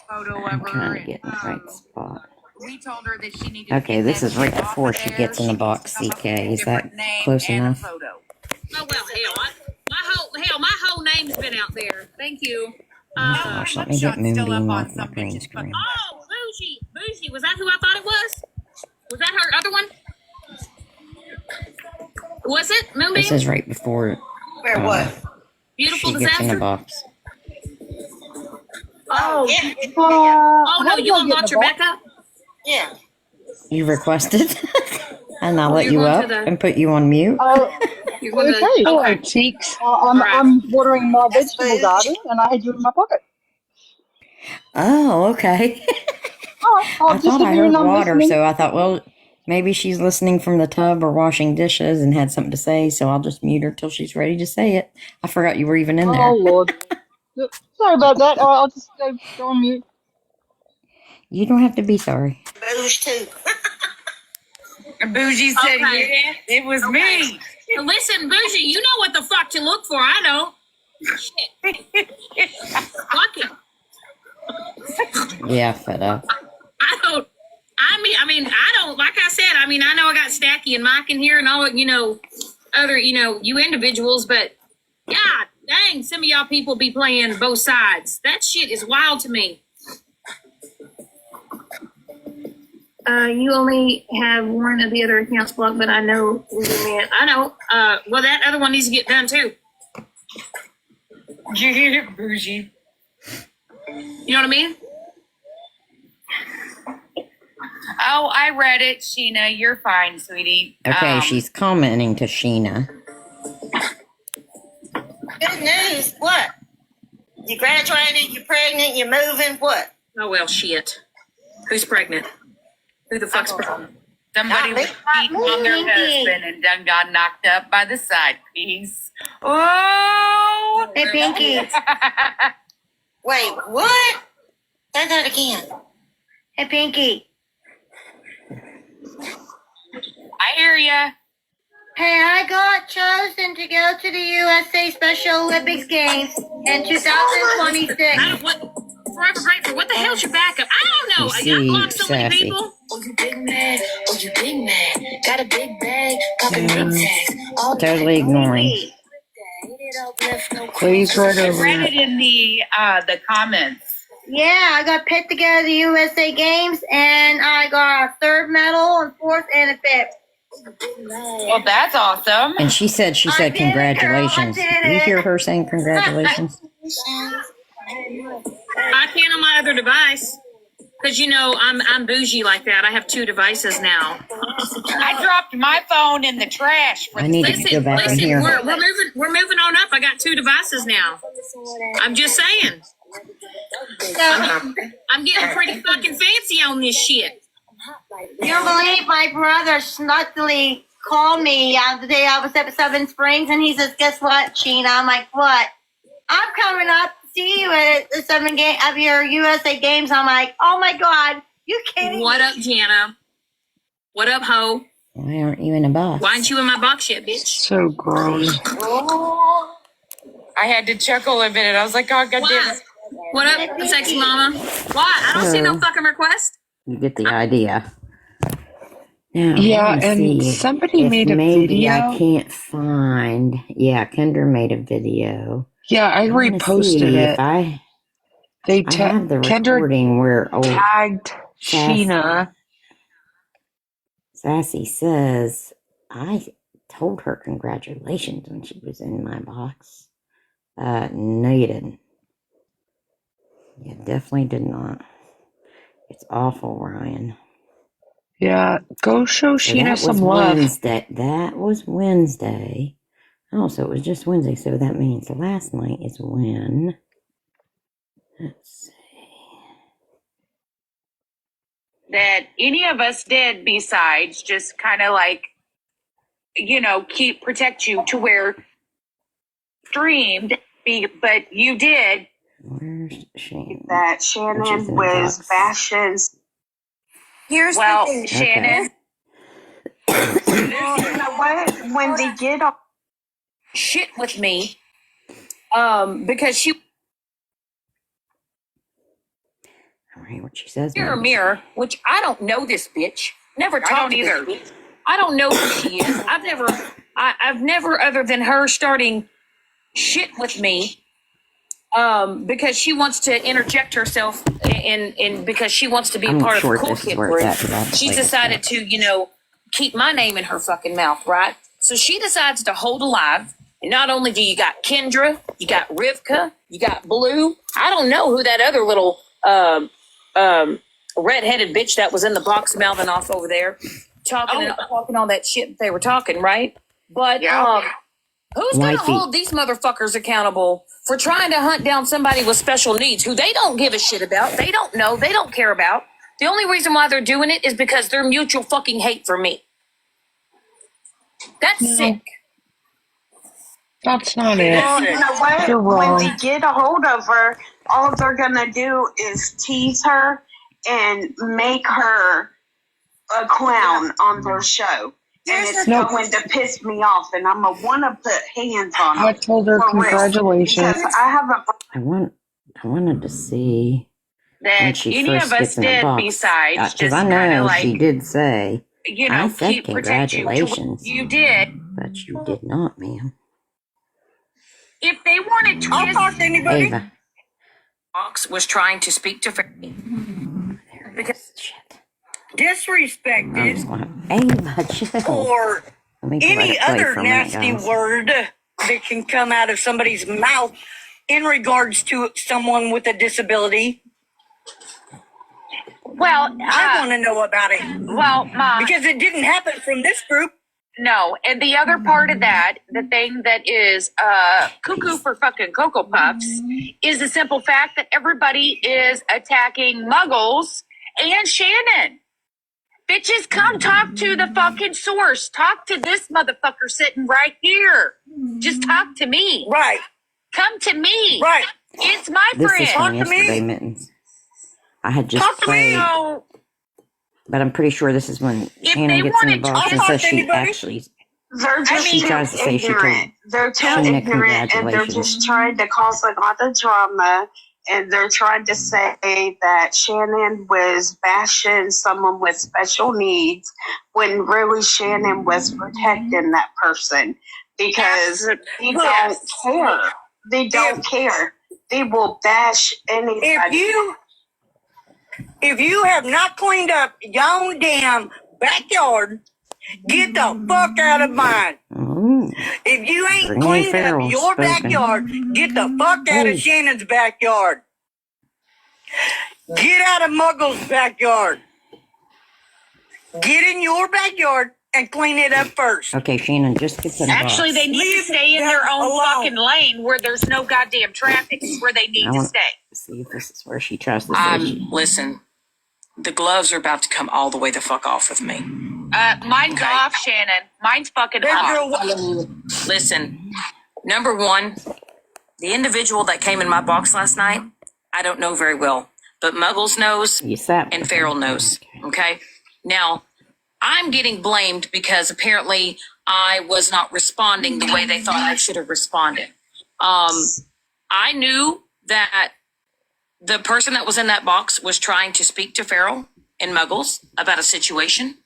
Photo I'm of her, trying to get in the right spot. we told her that she needed Okay, this is right before she gets in the box, CK. Is that close enough? Oh well, my whole name's been out there. Thank you. Oh gosh, let me get Moonbeam off my green screen. Oh, Bougie, was that who I thought it was? Was that her other one? Was it Moonbeam? This is right before Beautiful she gets in the Disaster? box. Oh, oh no, you unlocked Rebecca? Yeah. You requested? And I'll let You're you going up to the- and put you on mute. You're going to, Okay, okay. cheeks. I'm watering my vegetable garden and I had you in my pocket. Oh, okay. I thought I heard water, so I thought, well, maybe she's listening from the tub or washing dishes and had something to say, so I'll just mute her till she's ready to say it. I forgot you were even in there. Oh, Lord. Sorry about that. I'll just go on mute. You don't have to be sorry. Booze too. Bougie said, Okay. yeah, it was me. Now listen, Bougie, you know what the fuck to look for. I know. Shit. Fuck it. Yeah, fed up. I don't. I don't. Like I said, I know I got Stacky and Mike in here and all, other, you individuals, but God dang, some of y'all people be playing both sides. That shit is wild to me. You only have one of the other accounts blocked, but I know what you meant. I know. Well, that other one needs to get done too. Bougie. You know what I mean? Oh, I read it, Sheena. You're fine, sweetie. Okay, she's commenting to Sheena. Good news. What? You graduated, you're pregnant, you're moving, what? Oh, well, shit. Who's pregnant? Who the fuck's pregnant? Somebody was cheating on their husband and done got knocked up by the side piece. Oh! Hey, Pinky. Wait, what? Say that again. Hey, Pinky. I hear ya. Hey, I got chosen to go to the USA Special Olympics Games in 2026. Forever grateful. What the hell's your backup? I don't know. You Y'all blocked so many sassy. people. Oh, you big mad. Oh, you big mad. Got a big bag. Popping big tags. All Totally ignoring. Please read I over read it. it in the comments. Yeah, I got picked to go to the USA Games, and I got a third medal, and fourth, and a fifth. Well, that's awesome. And she said congratulations. You hear her saying congratulations? I can't on my other device. Because, I'm bougie like that. I have 2 devices now. I dropped my phone in the trash. I need to go back in here. We're moving on up. I got 2 devices now. I'm just saying. I'm getting pretty fucking fancy on this shit. You don't believe my brother snuggly called me the day I was at Seven Springs, and he says, "Guess what, Sheena?" I'm like, "What?" "I'm coming up to see you at the 7 game of your USA Games." I'm like, "Oh my God, you kidding What me?" up, Jana? What up, ho? Why aren't you in a box? Why aren't you in my box yet, bitch? So gross. Oh, I had to chuckle a minute. I was like, oh, God damn it. What up, sexy mama? Why? I don't see no fucking request. You get the idea. Now, Yeah, let me and see somebody if made a maybe video. I can't find. Yeah, Kendra made a video. Yeah, I wanna reposted see it. If I They have the Kendra recording where old tagged Sheena. Sassy says, I told her congratulations when she was in my box. No, you didn't. You definitely did not. It's awful, Ryan. Yeah, go show So Sheena that some was love. Wednesday. That was Wednesday. Oh, so it was just Wednesday. So that means last night is when. Let's see. That any of us did besides just kind of like, protect you to where streamed, but you did. Where's Shannon? That Shannon was bashing. Here's Well, the thing, Shannon. Well, you know what? When they get on Shit with me. Because she All right, what she says. mirror, which I don't know this bitch. Never talked to either. this bitch. I don't know who she is. I've never, other than her starting shit with me, because she wants to interject herself in because she wants to be I'm part not sure of the if cool this is kid where group. it's at, 'cause I haven't She's played it decided to, keep my name in her fucking mouth, right? So she decides to hold alive. And not only do you got Kendra, you got Rivka, you got Blue. I don't know who that other little redheaded bitch that was in the box mouthing off over there, talking all that shit that they were talking, right? But who's gonna hold these motherfuckers accountable for trying to hunt down somebody with special needs who they don't give a shit about, they don't know, they don't care about? The only reason why they're doing it is because they're mutual fucking hate for me. That's sick. That's not it. Well, you know what? You're wrong. When we get a hold of her, all they're gonna do is tease her and make her a clown on their show. And it's going to piss me off, and I'm gonna want to put hands on her. I told her congratulations. Because I haven't. I wanted to see when That she any first of us gets in the did box. besides Because just I kind know of like, she did say, you I know, said keep protect you. congratulations. You did. But you did not, ma'am. If they wanted to, I'll talk to anybody. Ava. Fox was trying to speak to Fairy. Because Disrespected. I'm just going to Ava, chill. Or Let me go let any it play other for a minute, nasty guys. word that can come out of somebody's mouth in regards to someone with a disability. well, I want to know about it. well, Mom, Because it didn't happen from this group. no. And the other part of that, the thing that is cuckoo for fucking Cocoa Puffs, is the simple fact that everybody is attacking Muggles and Shannon. Bitches, come talk to the fucking source. Talk to this motherfucker sitting right here. Just talk to me. Right. Come to me. Right. It's my This friend. is from yesterday, Mittens. I had just Talk to me. played, So, but I'm pretty sure this is when they Shannon gets in the wanted to- box and I'll says talk to she anybody. actually, They're just she too tries to say she told ignorant. They're too Sheena ignorant, and they're congratulations. just trying to cause a lot of drama. And they're trying to say that Shannon was bashing someone with special needs when really Shannon was protecting that person because they don't care. They don't care. They will bash anybody. If you have not cleaned up your own damn backyard, get the fuck out of mine. Ooh, If you ain't Renee cleaned Farrell up your spoken. backyard, get the fuck out Ooh. of Shannon's backyard. Get out of Muggle's backyard. Get in your backyard and clean it up first. Okay, Shannon just gets in the actually, box. they need to stay in their own fucking lane where there's no goddamn traffic. It's where they need I to want stay. to see if this is where she tries to say she. Listen, the gloves are about to come all the way the fuck off with me. Mine's off, Shannon. Mine's fucking off. Listen, number one, the individual that came in my box last night, I don't know very well, but Muggles knows You sat and with Farrell knows. Okay. Now, I'm getting blamed because apparently I was not responding the way they thought I should have responded. I knew that the person that was in that box was trying to speak to Farrell and Muggles about a situation.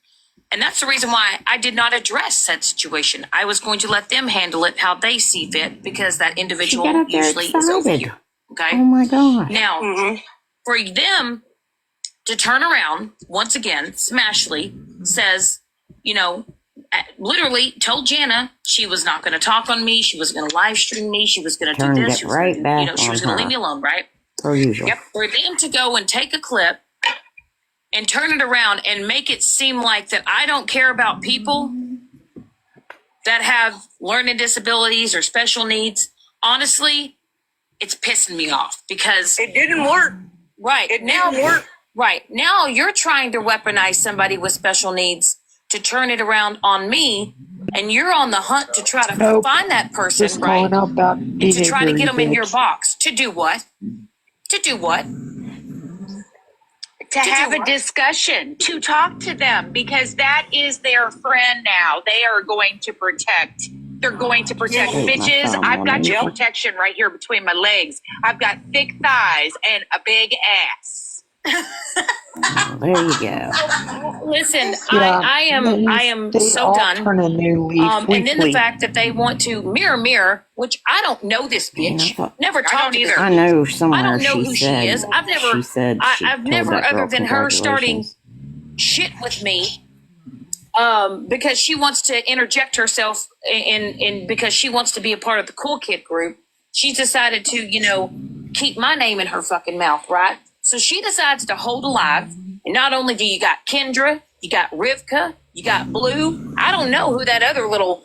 And that's the reason why I did not address that situation. I was going to let them handle it how they see fit because that individual She got up there usually is over excited. here. Okay. Oh my god. Now, for them to turn around, once again, Smashly says, you know, literally told Jana she was not going to talk on me. She was going to live stream me. She was going to do Turned this. it She was right gonna, back you know, she was on going to her. leave me alone, right? Per usual. Yep. For them to go and take a clip and turn it around and make it seem like that I don't care about people that have learning disabilities or special needs. Honestly, it's pissing me off because it didn't work. Right. It didn't work. Right. Now you're trying to weaponize somebody with special needs to turn it around on me, and you're on the hunt to try to Nope. find that person, Just right? calling out bad And to behavior, try to get you them in your bitch. box. To do what? To do what? To have a discussion, to talk to them, because that is their friend now. They are going to protect. They're going to protect Hey, my bitches. thumb I've got on your it. protection right here between my legs. I've got thick thighs and a big ass. There you go. Listen, Yeah, I am they so all done. turn a new leaf And then the weekly. fact that they want to mirror, which I don't know this bitch. Never talked to her. I know I somewhere don't know she who said. she is. I've never. She said she I've told never, that girl other than her starting congratulations. shit with me, because she wants to interject herself in because she wants to be a part of the cool kid group. She's decided to, you know, keep my name in her fucking mouth, right? So she decides to hold alive. And not only do you got Kendra, you got Rivka, you got Blue. I don't know who that other little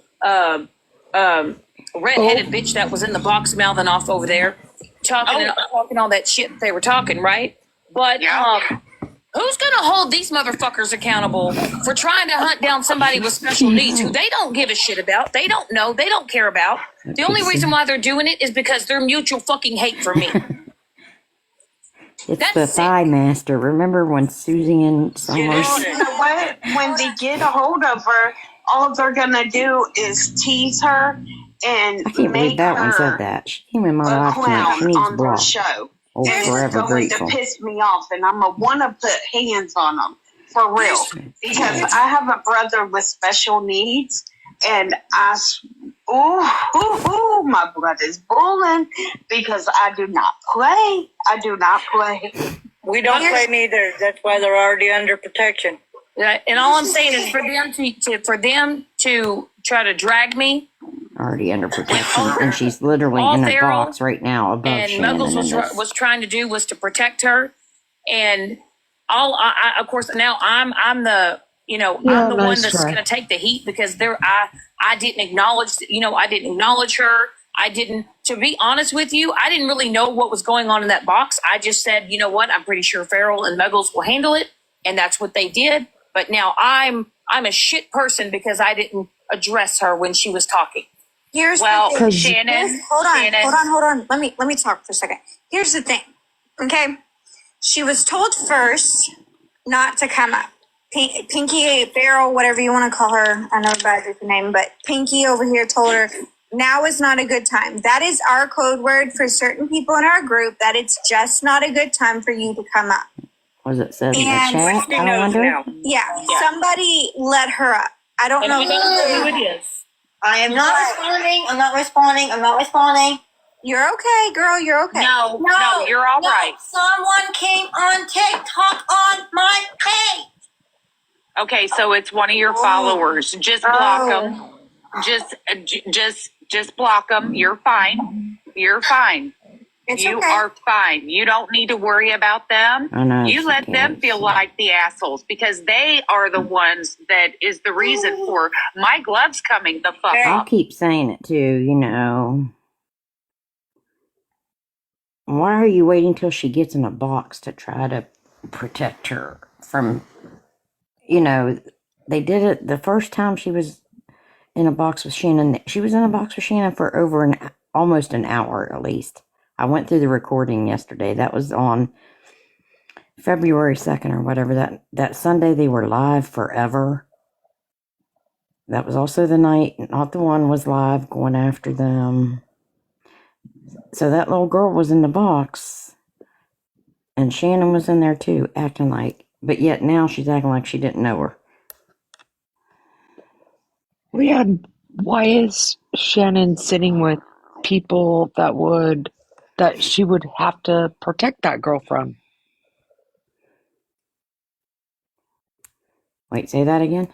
redheaded bitch that was in the box mouthing off over there, talking all that shit that they were talking, right? But Who's going to hold these motherfuckers accountable for trying to hunt down somebody with special needs who they don't give a shit about, they don't know, they don't care about? The only reason why they're doing it is because they're mutual fucking hate for me. It's the Thigh Master. Remember when Susie and Summers? You know what? When they get a hold of her, all they're gonna do is tease her and I can't believe that one said that. She came in my life tonight. She needs on their blocked. show. Oh, And forever it's going grateful. to piss me off, and I'm gonna want to put hands on them for real because I have a brother with special needs, and my blood is boiling because I do not play. I do not play. We don't play neither. That's why they're already under protection. And all I'm saying is for them to try to drag me. Already under protection, and she's literally All in a feral, box right now above And Shannon. Muggles was trying to do was to protect her, and I of course now I'm the I'm the one that's going to take the heat because I didn't acknowledge her. I didn't, to be honest with you, I didn't really know what was going on in that box. I just said, you know what, I'm pretty sure Feral and Muggles will handle it, and that's what they did. But now I'm a shit person because I didn't address her when she was talking. Here's well, the thing. Shannon. Hold on. Let me talk for a second. Here's the thing. Okay, she was told first not to come up. Pinky Feral, whatever you want to call her. I know about her name, but Pinky over here told her now is not a good time. That is our code word for certain people in our group. That it's just not a good time for you to come up. Was it said in the chat? I wonder. Yeah, somebody let her up. I don't know who it is. I am not responding. I'm not responding. I'm not responding. You're okay, girl. You're okay. No, you're all right. Someone came on TikTok on my page. Okay, so it's one of your followers. Just block them. Just block them. You're fine. You're fine. You are fine. You don't need to worry about them. I know, you let them feel like the assholes because they are the ones that is the reason for my gloves coming the fuck I'll off. keep saying it too, Why are you waiting till she gets in a box to try to protect her from, they did it the first time she was in a box with Shannon. She was in a box with Shannon for over almost an hour at least. I went through the recording yesterday. That was on February 2nd or whatever. That Sunday they were live forever. That was also the night Not the One was live going after them. So that little girl was in the box. And Shannon was in there too, acting like, but yet now she's acting like she didn't know her. Leon, why is Shannon sitting with people that she would have to protect that girl from? Wait, say that again?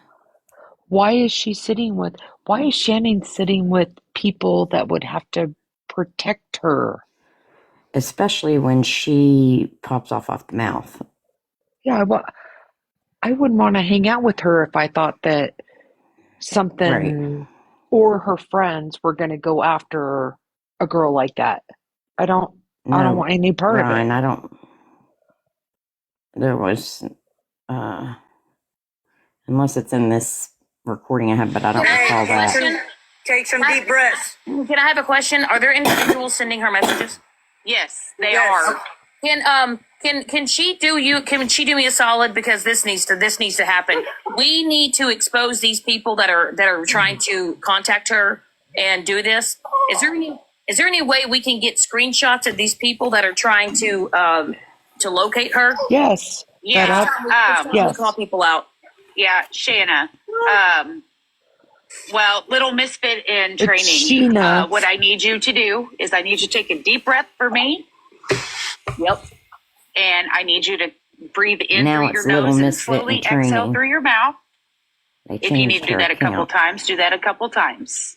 Why is Shannon sitting with people that would have to protect her? Especially when she pops off the mouth. Yeah, I wouldn't want to hang out with her if I thought that something or her friends were going to go after a girl like that. I don't want any part of it. There was, unless it's in this recording I have, but I don't recall that. Take some deep breaths. Can I have a question? Are there individuals sending her messages? Yes, they are. Can she do me a solid because this needs to happen. We need to expose these people that are trying to contact her and do this. Is there any way we can get screenshots of these people that are trying to locate her? Yes. Yeah. Yes. Call people out. Yeah, Shanna. Well, little misfit in training. What I need you to do is I need you to take a deep breath for me. Yep. And I need you to breathe in through your nose and slowly exhale through your mouth. If you need to do that a couple times, do that a couple times.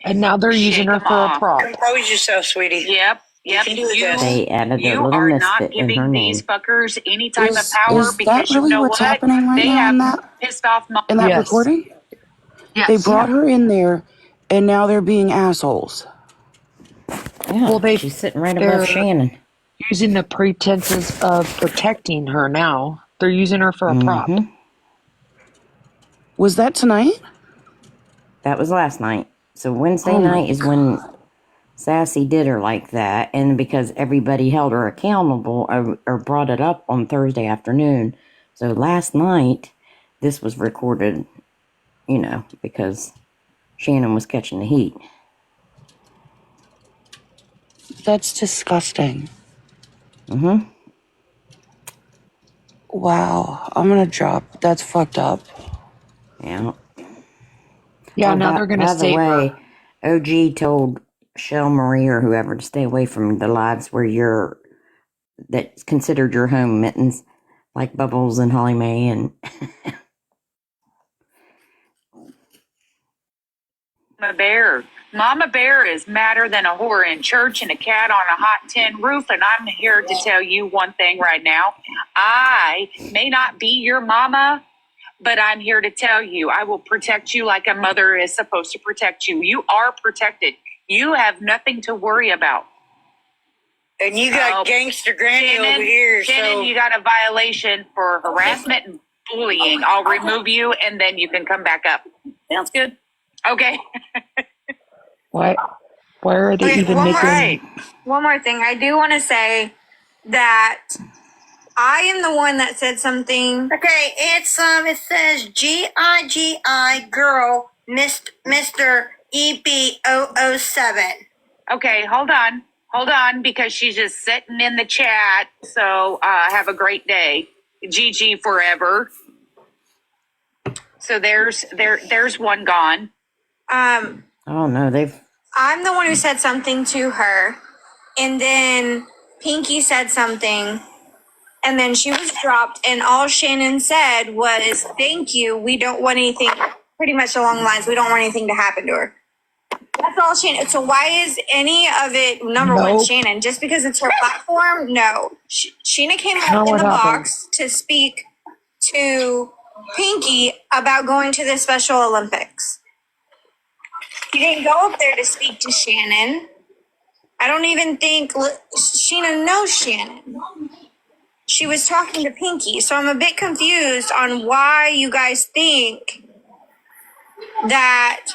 And now they're using her for a prop. Compose yourself, sweetie. Yep. They added a You little are not misfit in her giving name. these fuckers any type of power Is because that really you know what's what? happening right They now have pissed off moms. in that recording? Yes. They brought her in there, and now they're being assholes. Yeah, she's sitting right above Shannon. Using the pretenses of protecting her now. They're using her for a prop. Was that tonight? That was last night. So Wednesday night is when Sassy did her like that, and because everybody held her accountable or brought it up on Thursday afternoon. So last night, this was recorded, you know, because Shannon was catching the heat. That's disgusting. Mm-hmm. Wow. I'm gonna drop. That's fucked up. Yeah. Yeah, Oh, now they're going to save her. OG told Shell Marie or whoever to stay away from the lives where that's considered your home, Mittens, like Bubbles and Holly Mae and Mama Bear is madder than a whore in church and a cat on a hot tin roof. And I'm here to tell you one thing right now. I may not be your mama, but I'm here to tell you, I will protect you like a mother is supposed to protect you. You are protected. You have nothing to worry about. And you got gangster granny over here. Shannon, you got a violation for harassment and bullying. I'll remove you and then you can come back up. Sounds good. Okay. Why are they even making... One more thing. I do want to say that I am the one that said something. Okay, it says GIGI girl Mr. EB007. Okay, hold on, because she's just sitting in the chat. So have a great day. GG forever. So there's one gone. oh no, I'm the one who said something to her, and then Pinky said something, and then she was dropped, and all Shannon said was, thank you, we don't want anything, pretty much along the lines, we don't want anything to happen to her. That's all Shannon. So why is any of it number one Shannon? Just because it's her platform? No. Sheena came up in the box to speak to Pinky about going to the Special Olympics. She didn't go up there to speak to Shannon. I don't even think Sheena knows Shannon. She was talking to Pinky. So I'm a bit confused on why you guys think that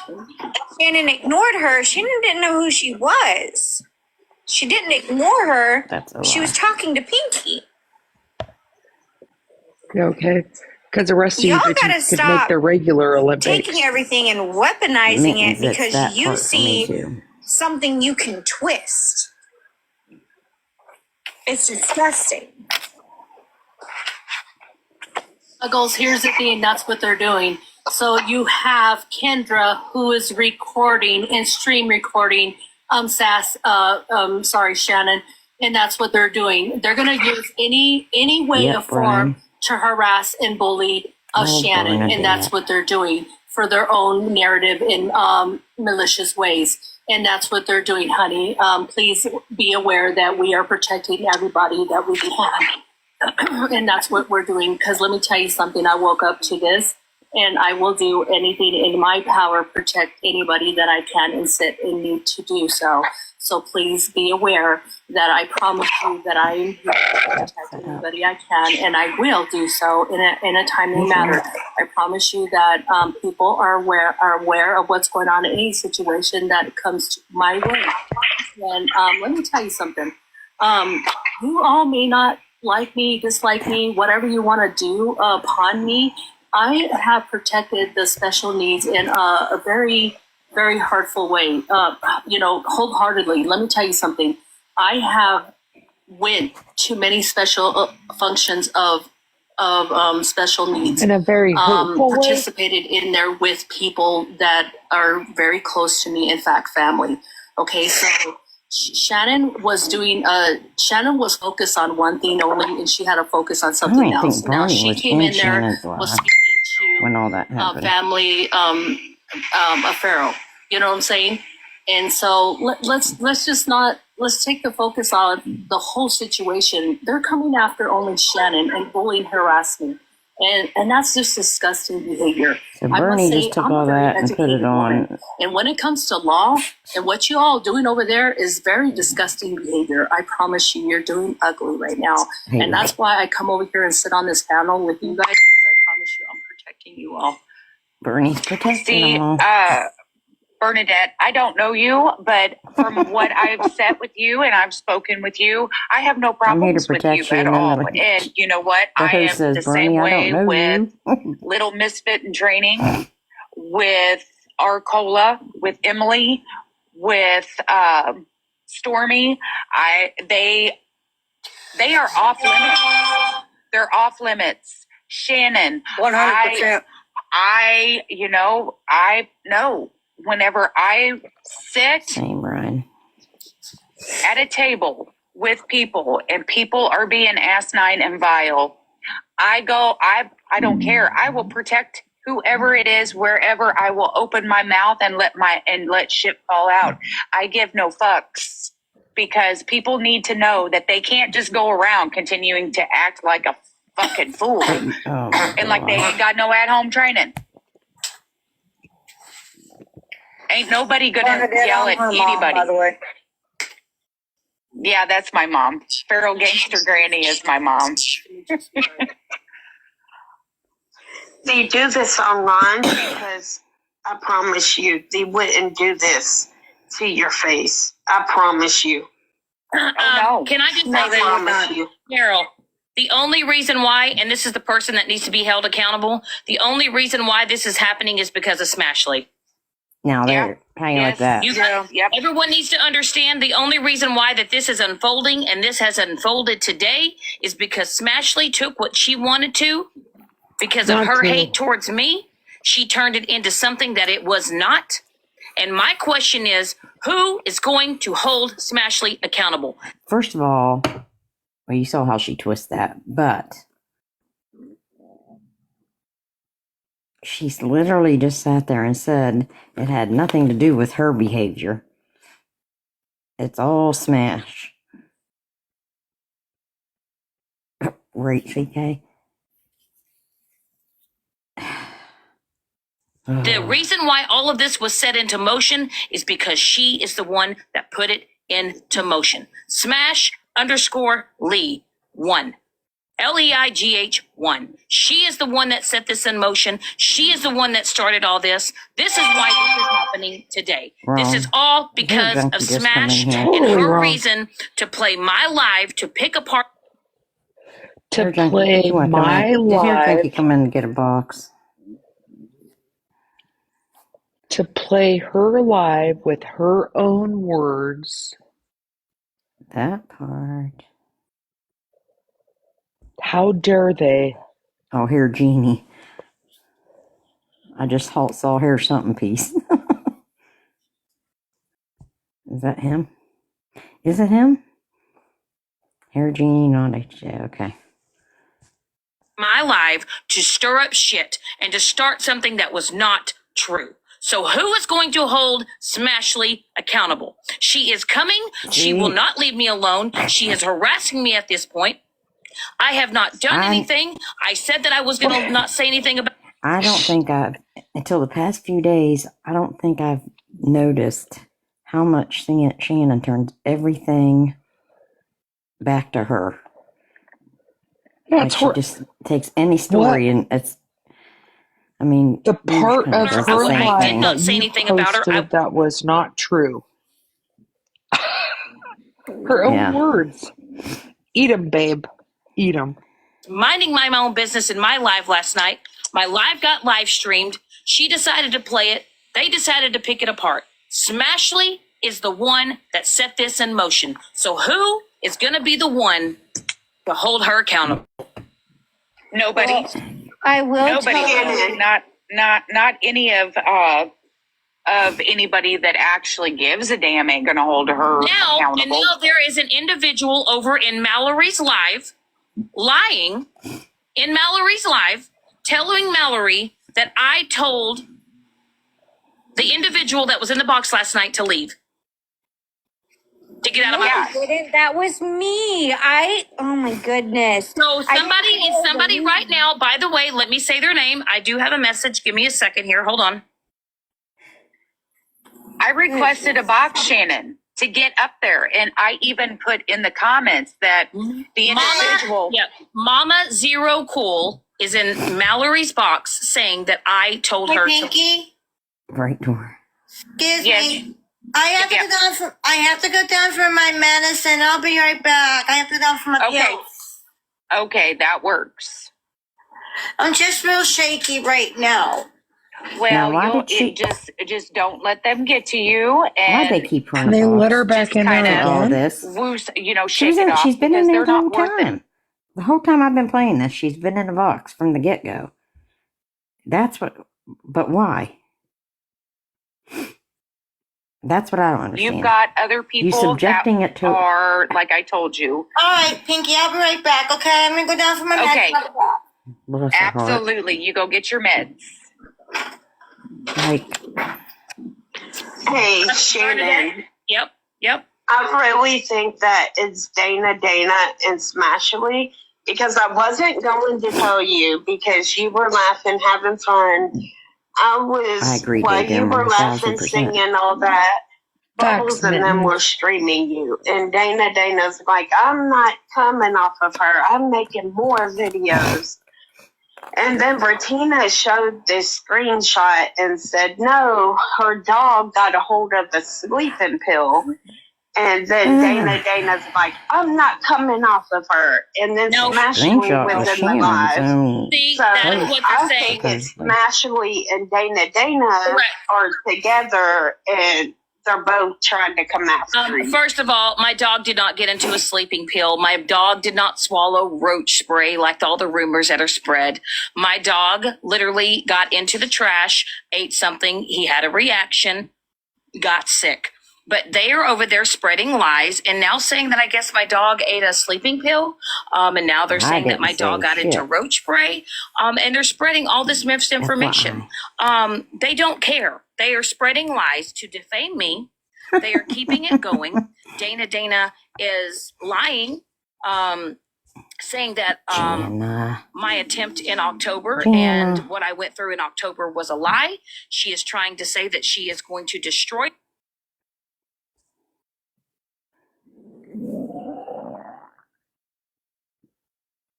Shannon ignored her. Shannon didn't know who she was. She didn't ignore her. She was talking to Pinky. Okay. Because the rest of you Y'all gotta could stop make the regular Olympics. taking everything and weaponizing it Mittens, it's because that you part for me, see too. something you can twist. It's disgusting. Muggles, here's the thing, that's what they're doing. So you have Kendra who is recording and stream recording Shannon, and that's what they're doing. They're gonna use any way or form to harass and bully Shannon, and that's what they're doing for their own narrative in malicious ways. And that's what they're doing, honey. Please be aware that we are protecting everybody that we can. And that's what we're doing. Because let me tell you something, I woke up to this, and I will do anything in my power to protect anybody that I can and sit and need to do so. So please be aware that I promise you that I am here to protect anybody I can, and I will do so in a timely manner. I promise you that people are aware of what's going on in any situation that comes my way. And let me tell you something. You all may not like me, dislike me, whatever you want to do upon me. I have protected the special needs in a very, very heartful way, wholeheartedly. Let me tell you something. I have went to many special functions of special needs. In a very participated in there with people that are very close to me, in fact, family. Okay, so Shannon was focused on one thing only, and she had to focus on something else. Now she came in there, was speaking to when all that happened. family affair. You know what I'm saying? And so let's take the focus on the whole situation. They're coming after only Shannon and bullying, harassing. And that's just disgusting behavior. So Bernie just took all that and put it on. And when it comes to law and what you all doing over there is very disgusting behavior. I promise you, you're doing ugly right now. And that's why I come over here and sit on this panel with you guys, because I promise you I'm protecting you all. Bernie's protecting them all. Bernadette, I don't know you, but from what I've said with you and I've spoken with you, I have no problems with you at all. And you know what? I am the same way with Little Misfit in Training, with Arcola, with Emily, with Stormy. They are off limits. They're off limits. Shannon, 100%. I know. Whenever I sit at a table with people and people are being asinine and vile, I don't care. I will protect whoever it is, wherever. I will open my mouth and let shit fall out. I give no fucks, because people need to know that they can't just go around continuing to act like a fucking fool and like they ain't got no at-home training. Ain't nobody gonna yell at anybody. By the way. Yeah, that's my mom. Feral Gangster Granny is my mom. They do this online because I promise you, they wouldn't do this to your face. I promise you. No. Can I just say this, Carol? The only reason why, and this is the person that needs to be held accountable, the only reason why this is happening is because of Smashley. Now they're playing like that. Everyone needs to understand the only reason why that this is unfolding and this has unfolded today is because Smashley took what she wanted to because of her hate towards me. She turned it into something that it was not. And my question is, who is going to hold Smashley accountable? First of all, well, you saw how she twists that, but she's literally just sat there and said it had nothing to do with her behavior. It's all Smash. Right, CK? The reason why all of this was set into motion is because she is the one that put it into motion. Smash_Lee 1. Leigh 1. She is the one that set this in motion. She is the one that started all this. This is why this is happening today. Wrong. This is all because of Smash and her reason to play my live, to pick apart. To play my live. Think you come in and get a box. To play her live with her own words. That part. How dare they? Oh, here, Jeannie. I just saw here something piece. Is that him? Is it him? Here, Jeannie, not HJ. Okay. My live to stir up shit and to start something that was not true. So who is going to hold Smashley accountable? She is coming. She will not leave me alone. She is harassing me at this point. I have not done anything. I said that I was going to not say anything about. I don't think until the past few days, I don't think I've noticed how much Shannon turns everything back to her. Yeah, like she just takes any story and it's. I mean, the part of her life did not say anything about her. That was not true. Her own words. Eat them, babe. Eat them. Minding my own business in my live last night. My live got live streamed. She decided to play it. They decided to pick it apart. Smashley is the one that set this in motion. So who is going to be the one to hold her accountable? Nobody. Well, I will. Nobody. Not any of anybody that actually gives a damn ain't going to hold her accountable. And now there is an individual over in Mallory's live lying in Mallory's live, telling Mallory that I told the individual that was in the box last night to leave. to get out of my I didn't. That was me. Oh my goodness. So somebody right now, by the way, let me say their name. I do have a message. Give me a second here. Hold on. I requested a box, Shannon, to get up there. And I even put in the comments that the individual. Mama Zero Cool is in Mallory's box saying that I told her Pinky? Right door. Excuse me. I have to go down for my medicine. I'll be right back. I have to go down for my pills. Okay, that works. I'm just real shaky right now. Well, just don't let them get to you. And Why'd they keep running? They let her back in there all again. this. Shake it off. She's been in there the whole worth it. time. The whole time I've been playing this, she's been in the box from the get-go. But why? That's what I don't understand. You've got other people You're subjecting it to are, like I told you. All right, Pinky, I'll be right back, okay? I'm going to go down for my medicine. Okay. Absolutely. You go get your meds. Like, Hey, Shannon. Yep. I really think that it's Dana, and Smashly, because I wasn't going to tell you because you were laughing, having fun. I agree, while Dana, you were 1000%. laughing, singing all that. Bubbles and them were streaming you. And Dana's like, I'm not coming off of her. I'm making more videos. And then Bertina showed this screenshot and said, no, her dog got a hold of the sleeping pill. And then Dana's like, I'm not coming off of her. And then Smashly was in the live. See, so that is what they're I saying. think it's Smashly and Dana are together and they're both trying to come after you. First of all, my dog did not get into a sleeping pill. My dog did not swallow roach spray like all the rumors that are spread. My dog literally got into the trash, ate something. He had a reaction, got sick. But they are over there spreading lies and now saying that I guess my dog ate a sleeping pill. And now they're saying that my dog got into roach spray. And they're spreading all this misinformation. They don't care. They are spreading lies to defame me. They are keeping it going. Dana is lying, saying that my attempt in October and what I went through in October was a lie. She is trying to say that she is going to destroy.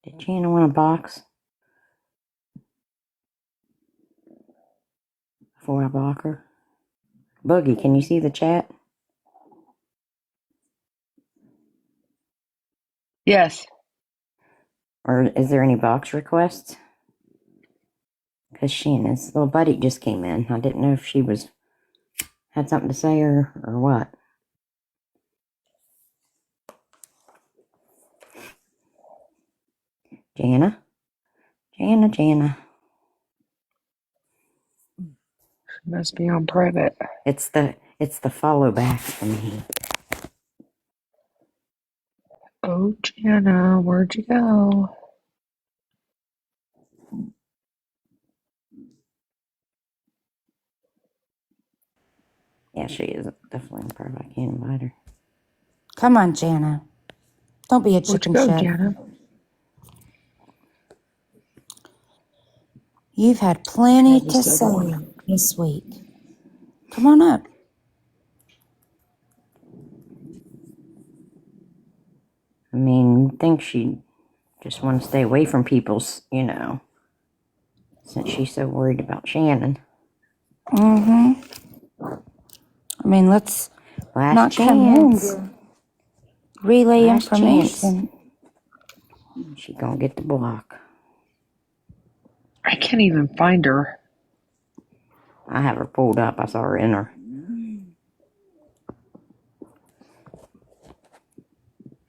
Did Jana want a box? Before I block her? Boogie, can you see the chat? Yes. Or is there any box requests? Because Shannon's little buddy just came in. I didn't know if she had something to say or what. Jana? She must be on private. It's the follow back for me. Oh, Jana, where'd you go? Yeah, she is definitely on private. I can't invite her. Come on, Jana. Don't be a chicken shit. Jana? You've had plenty to say this week. Come on up. I mean, I think she just want to stay away from people's, since she's so worried about Shannon. I mean, let's not come in. Relay information. She gonna get the block. I can't even find her. I have her pulled up. I saw her in her.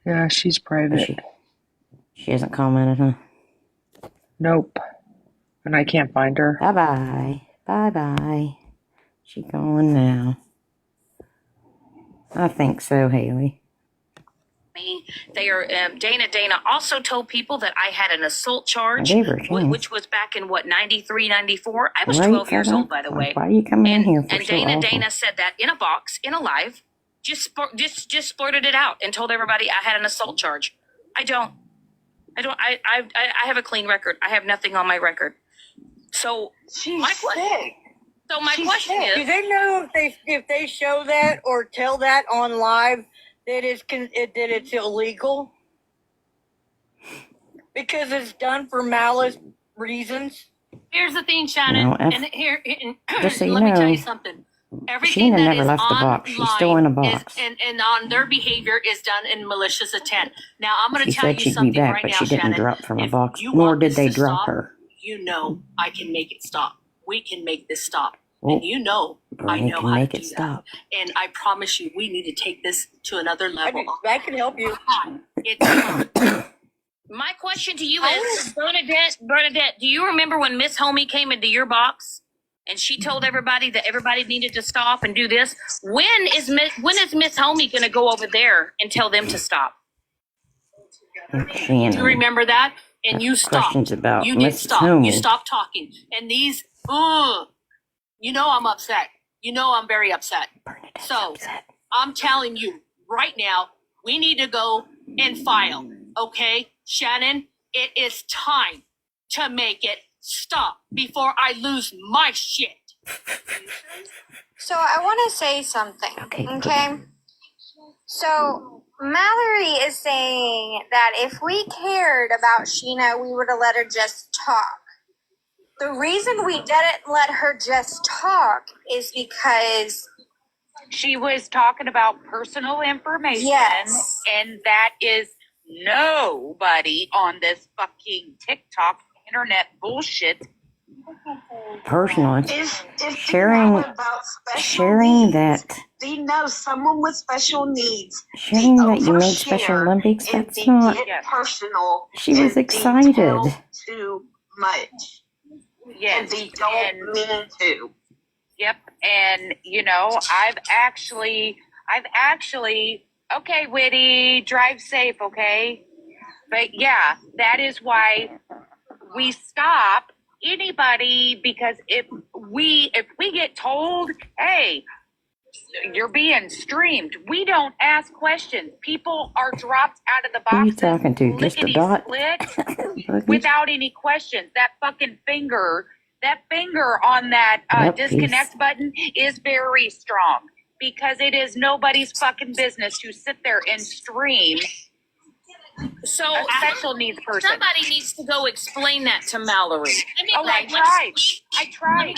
Yeah, she's private. She hasn't commented, huh? Nope. And I can't find her. Bye-bye. Bye-bye. She going now. I think so, Haley. They are Dana also told people that I had an assault charge, I gave her a chance. which was back in 93, 94. I was Right, 12 years Heather? old, by the way. Why are you coming in here for And so awful? Dana said that in a box, in a live, just blurted it out and told everybody I had an assault charge. I have a clean record. I have nothing on my record. So my question is, do they know if they show that or tell that on live that it's illegal? Because it's done for malice reasons. Here's the thing, Shannon, No, and here, just so you let me tell know, you something. Everything Sheena that never is left the box. She's still in a box. and on their behavior is done in malicious intent. Now, I'm going to She tell said you she'd be something back, right but now, she didn't Shannon. drop from a If box, you nor want did this they to drop stop, her. you know I can make it stop. We can make this stop. Well, And you know I Bernie know can how make to it do stop. that. And I promise you, we need to take this to another level. I can help you. my question to you is, Bernadette, do you remember when Miss Homie came into your box and she told everybody that everybody needed to stop and do this? When is Miss Homie going to go over there and tell them to stop? Shannon. Do you remember that? And you stopped. Questions about You did Mrs. stop. Homie. You stopped talking. And these, you know I'm upset. You know I'm very upset. So I'm telling you right now, we need to go and file. Okay, Shannon, it is time to make it stop before I lose my shit. So I want to say something, okay? So Mallory is saying that if we cared about Sheena, we would have let her just talk. The reason we didn't let her just talk is because she was talking about personal information. Yes. And that is nobody on this fucking TikTok internet bullshit. Personal. If Sharing that. Do you know someone with special needs? Sharing that you made Special Olympics, that's not. Personal. She was excited. Too much. Yes. And they don't mean to. Yep. And you know, I've actually, okay, Witty, drive safe, okay? But yeah, that is why we stop anybody, because if we get told, hey, you're being streamed, we don't ask questions. People are dropped out of the Who are you boxes, talking to? Just a dot? split, without any questions. That fucking finger on that disconnect button is very strong, because it is nobody's fucking business to sit there and stream So a special needs person. Somebody needs to go explain that to Mallory. I tried.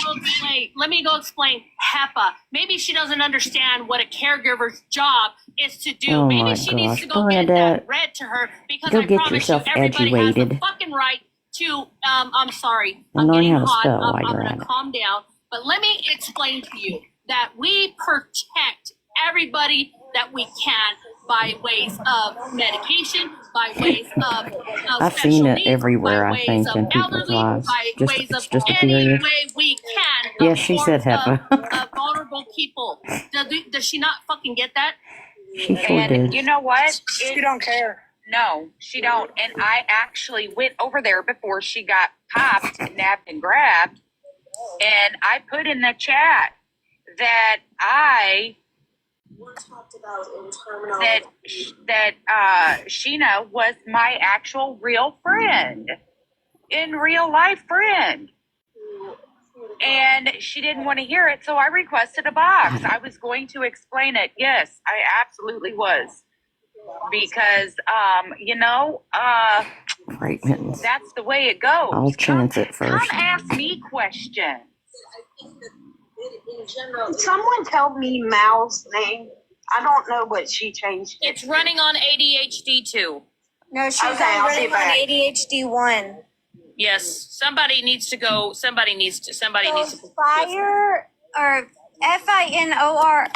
Let me go explain HEPA. Maybe she doesn't understand what a caregiver's job is to do. Oh Maybe my she needs gosh, to go get Bernadette. that read to her, because Go I get promise yourself you, everybody has the educated. fucking right to. I'm sorry. And I'm learn getting how to hot. spell while I'm you're gonna at it. calm down. But let me explain to you that we protect everybody that we can by ways of medication, by ways of I've special seen it needs, everywhere, by I ways think, of in people's elderly, lives. by ways It's of just a any period. way we can. Yes, she said HEPA. Vulnerable people. Does she not fucking get that? She sure And did. you know what? She don't care. No, she don't. And I actually went over there before she got popped, nabbed, and grabbed. And I put in the chat that Sheena was my actual real friend, in real life friend. And she didn't want to hear it, so I requested a box. I was going to explain it. Yes, I absolutely was. Because, Right, Mittens. that's the way it goes. I'll chance it first. Come ask me questions. Someone tell me Mal's name. I don't know what she changed it. It's running on ADHD too. No, she's Okay, I'll running be on back. ADHD 1. Yes, somebody needs to go. Somebody needs to. Fire or FINORS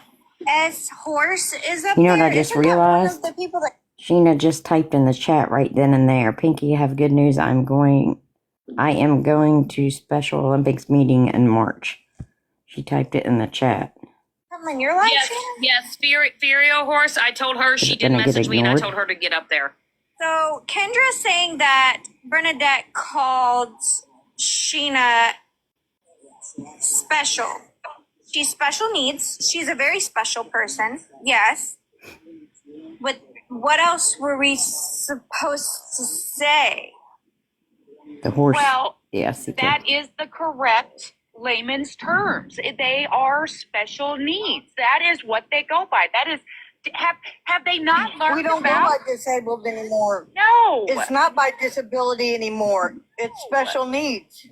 horse is up You know what there. I just Isn't that one realized? of the people that Sheena just typed in the chat right then and there. Pinky, I have good news. I am going to Special Olympics meeting in March. She typed it in the chat. come in your life? Yes, Furio horse. I told her, she did gonna get message me, and I ignored? told her to get up there. So Kendra's saying that Bernadette called Sheena special. She's special needs. She's a very special person. Yes. But what else were we supposed to say? The horse. Well, Yes, he that is the correct layman's terms. They are special needs. That is what they go by. That is, have they not learned We don't go about? by disabled anymore. No. It's not by disability anymore. It's special needs.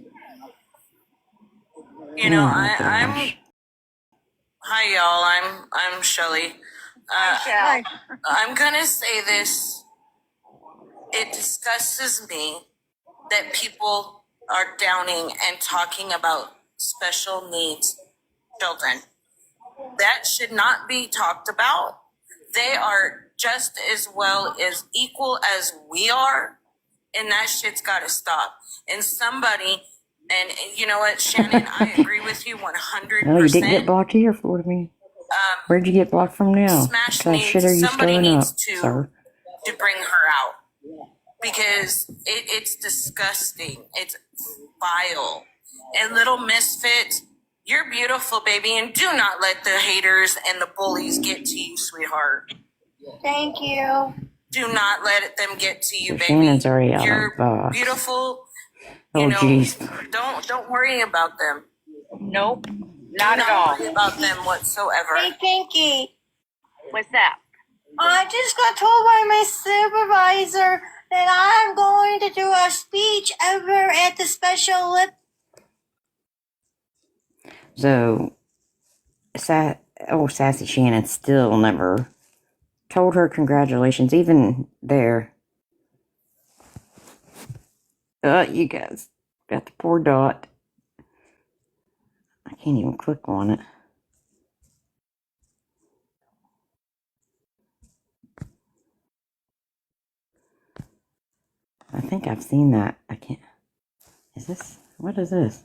You know, Oh, I'm. Hi, y'all. I'm Shelly. Hi. I'm gonna say this. It disgusts me that people are downing and talking about special needs children. That should not be talked about. They are just as well as equal as we are, and that shit's got to stop. And somebody, and you know what, Shannon, I agree with you 100%. No, you didn't get blocked here, Florida. Where'd you get blocked from now? Smash What kind of shit are you somebody stirring up, needs sir? to bring her out because it's disgusting. It's vile. And little misfit, you're beautiful, baby, and do not let the haters and the bullies get to you, sweetheart. Thank you. Do not let them get to you, baby. Shannon's already out You're of the box. beautiful. Oh, jeez. Don't worry about them. Nope, Do not at all. worry about them whatsoever. Hey, Pinky. What's that? I just got told by my supervisor that I'm going to do a speech over at the Special Olympics. So, Sassy Shannon still never told her congratulations, even there. You guys got the poor dot. I can't even click on it. I think I've seen that. I can't. Is this? What is this?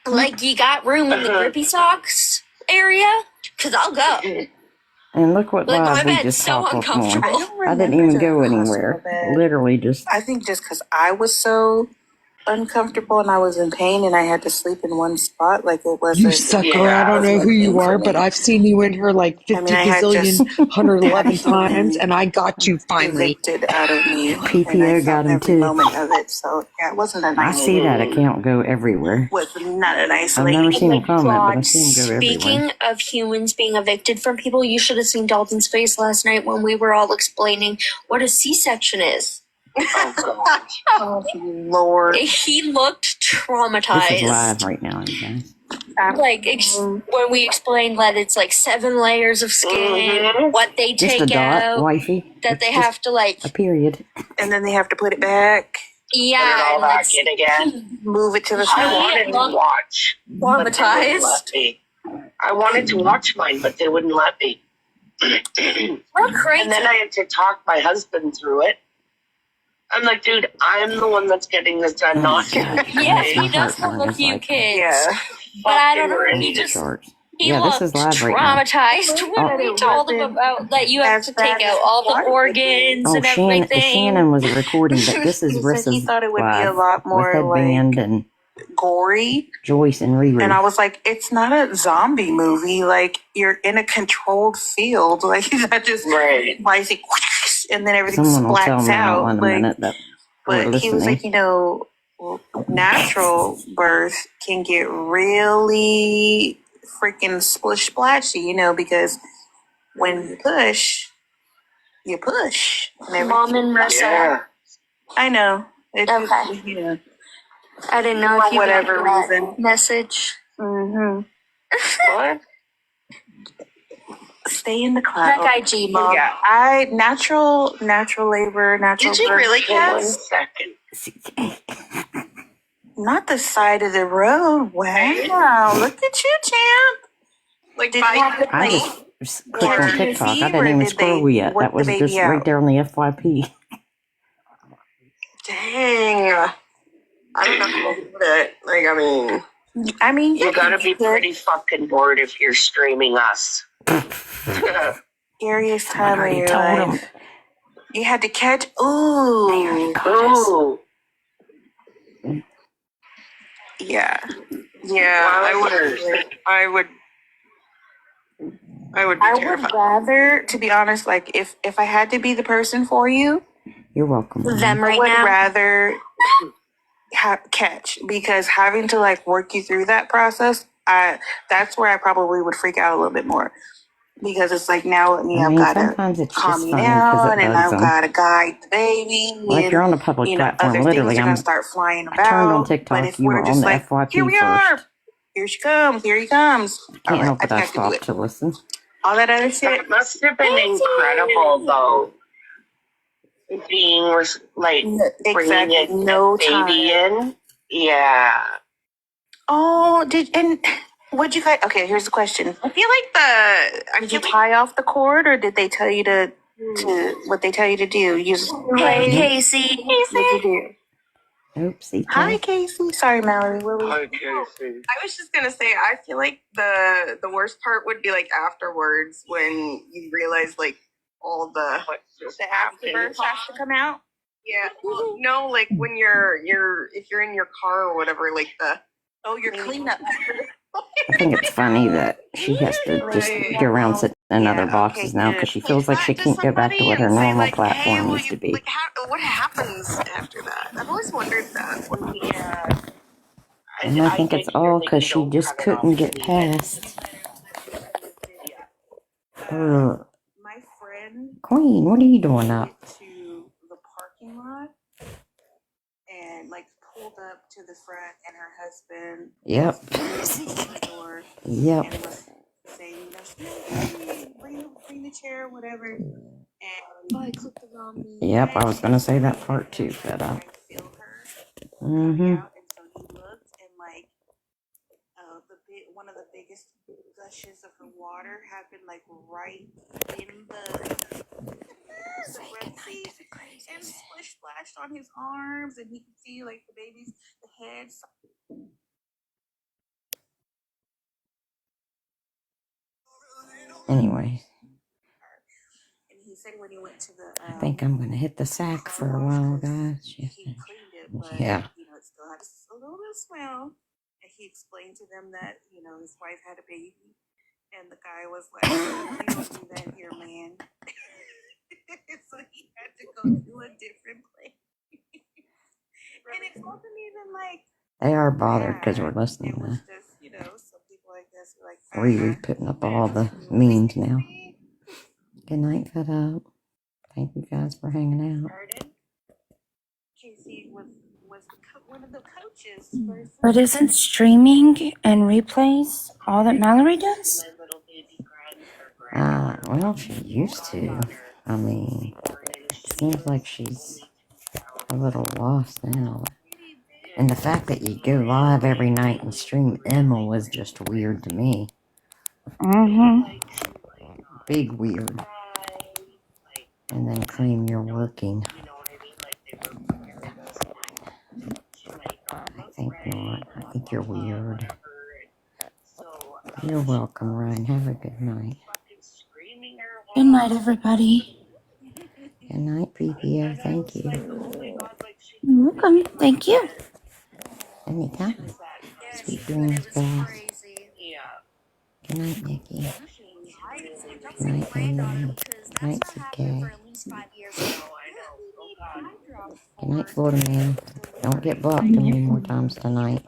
Like, you got room in the grippy socks area? Because I'll go. And look what Like, my live we bed's just so popped up on. uncomfortable. I didn't even go anywhere. Literally just. I think just because I was so uncomfortable and I was in pain and I had to sleep in one spot, like it wasn't. You sucker. I don't know who you are, but I've seen you in her like 50 I had gazillion, just 111 times, and I got you finally. evicted out of me. PTO got him every too. moment of it. So yeah, it wasn't a I nice. see that account go everywhere. Was not a nice I've lady. never seen a comment, but I've seen him go everywhere. Speaking of humans being evicted from people, you should have seen Dalton's face last night when we were all explaining what a C-section is. Oh Lord. He looked This is traumatized. live right now, you guys. Like when we explained that it's like 7 layers of skin, what they Just a take dot, out, wifey. that they have to like, A period. And then they have to put it back. yeah, and like, Move it to the I side. wanted to watch. traumatized. I wanted to watch mine, but they wouldn't let me. We're crazy. And then I had to talk my husband through it. I'm like, dude, I'm the one that's getting this done, not you. Yes, he does have a few kids. Yeah. But I don't know. Fucking He just he Yeah, this looked is live right now. traumatized when we told him about that you have to take out all the organs Oh, and everything. Shannon was recording, but this is He said Rissa's he thought it would be a live lot more, with headband and gory. Joyce and Riri. And I was like, it's not a zombie movie. Like, you're in a controlled field. Like, that just, why is it, and then everything Someone will tell splats me now out. in a Like, minute that we're but he was listening. like, you know, natural birth can get really freaking splish splashy, you know, because when you push. And Mom and Marissa. Yeah. I know. It's Okay. just, you know, I didn't know if for you whatever got that reason. message. Mm-hmm. What? Stay in the cloud. Check IG, Mom. Yeah, I natural labor, natural Did you birth. really, Cass? 1 second. Not the side of the road. Wow, look at you, champ. Like, did you have to I wait? just clicked on TikTok. I didn't Or even did scroll they yet. work That was the just baby right out? there on the FYP. Dang. I don't know how to do that. Like, I mean, you gotta be pretty fucking bored if you're streaming us. Scariest time of already your told life. You had to catch. Ooh. Ooh. Yeah. Yeah, I would be terrified. Rather, to be honest, like if I had to be the person for you, You're welcome. Them right I would now. rather catch, because having to like work you through that process, that's where I probably would freak out a little bit more, because it's like now I I've mean, got to sometimes it's calm just you funny because down, it and bugs I've them. got to guide the baby, Like and you're on a public platform, other literally. things are gonna start flying I turned on about. But TikTok. if You we're were on just the like, FYP here we first. are, here she comes, here he comes. All Can't right, help I it. I think I can do stopped it. to listen. All that other shit. That must have been incredible, though. Being like bringing a baby in. Yeah. Oh, what'd you guys? Okay, here's the question. I feel like did you tie off the cord, or did they tell you to what they tell you to do? Hey, Casey. What'd you do? Oopsie. Hi, Casey. Sorry, Mallory. Hi, Casey. I was just gonna say, I feel like the worst part would be like afterwards when you realize like all the afterbirth has to come out. Yeah, no, like when you're if you're in your car or whatever, like your cleanup. I think it's funny that she has to just go around sitting in other boxes now because she feels like she can't go back to what her normal platform used to be. what happens after that? I've always wondered that. And I think it's all because she just couldn't get past her. My friend Queen, what are you doing up? to the parking lot and like pulled up to the front, and her husband Yep. the door Yep. and was saying, bring the chair, whatever. And I clicked the wrong knee. Yep, I was going to say that part too, but mm-hmm. One of the biggest gushes of her water happened like right in the red seat, and splashed on his arms, and he could see like the head. Anyway, And he said when he went to the I think I'm going to hit the sack for a while, guys. he cleaned it, but Yeah. it still had a little bit of smell. And he explained to them that his wife had a baby, and the guy was like, "You don't do that here, man." So he had to go to a different place. And it wasn't even like They are bothered because we're listening to some people, I guess, are like Riri putting up all the memes now. Good night, Fed Up. Thank you guys for hanging out. Casey was one of the coaches. But isn't streaming and replays all that Mallory does? Well, she used to. I mean, it seems like she's a little lost now. And the fact that you go live every night and stream Emma was just weird to me. Mm-hmm. Big weird. And then claim you're working. I think not. I think you're weird. You're welcome, Ryan. Have a good night. Good night, everybody. Good night, PPO. Thank you. You're welcome. Thank you. Anytime. Sweet dreams, guys. Good night, Nikki. Good night, Amy. Good night, CK. Good night, Florida Man. Don't get blocked any more times tonight.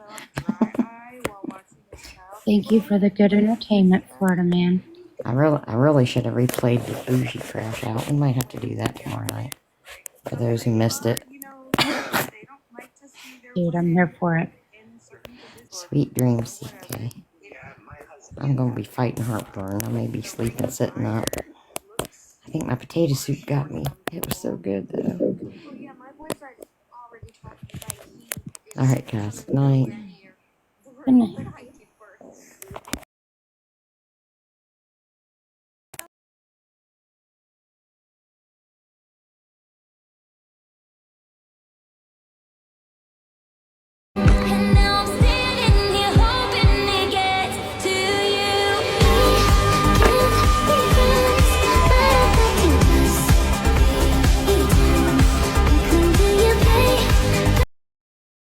Thank you for the good entertainment, Florida Man. I really should have replayed the Bougie crash out. We might have to do that tomorrow night. For those who missed it. Dude, I'm here for it. Sweet dreams, CK. I'm gonna be fighting heartburn. I may be sleeping sitting up. I think my potato soup got me. It was so good though. Alright guys, good night. Good night.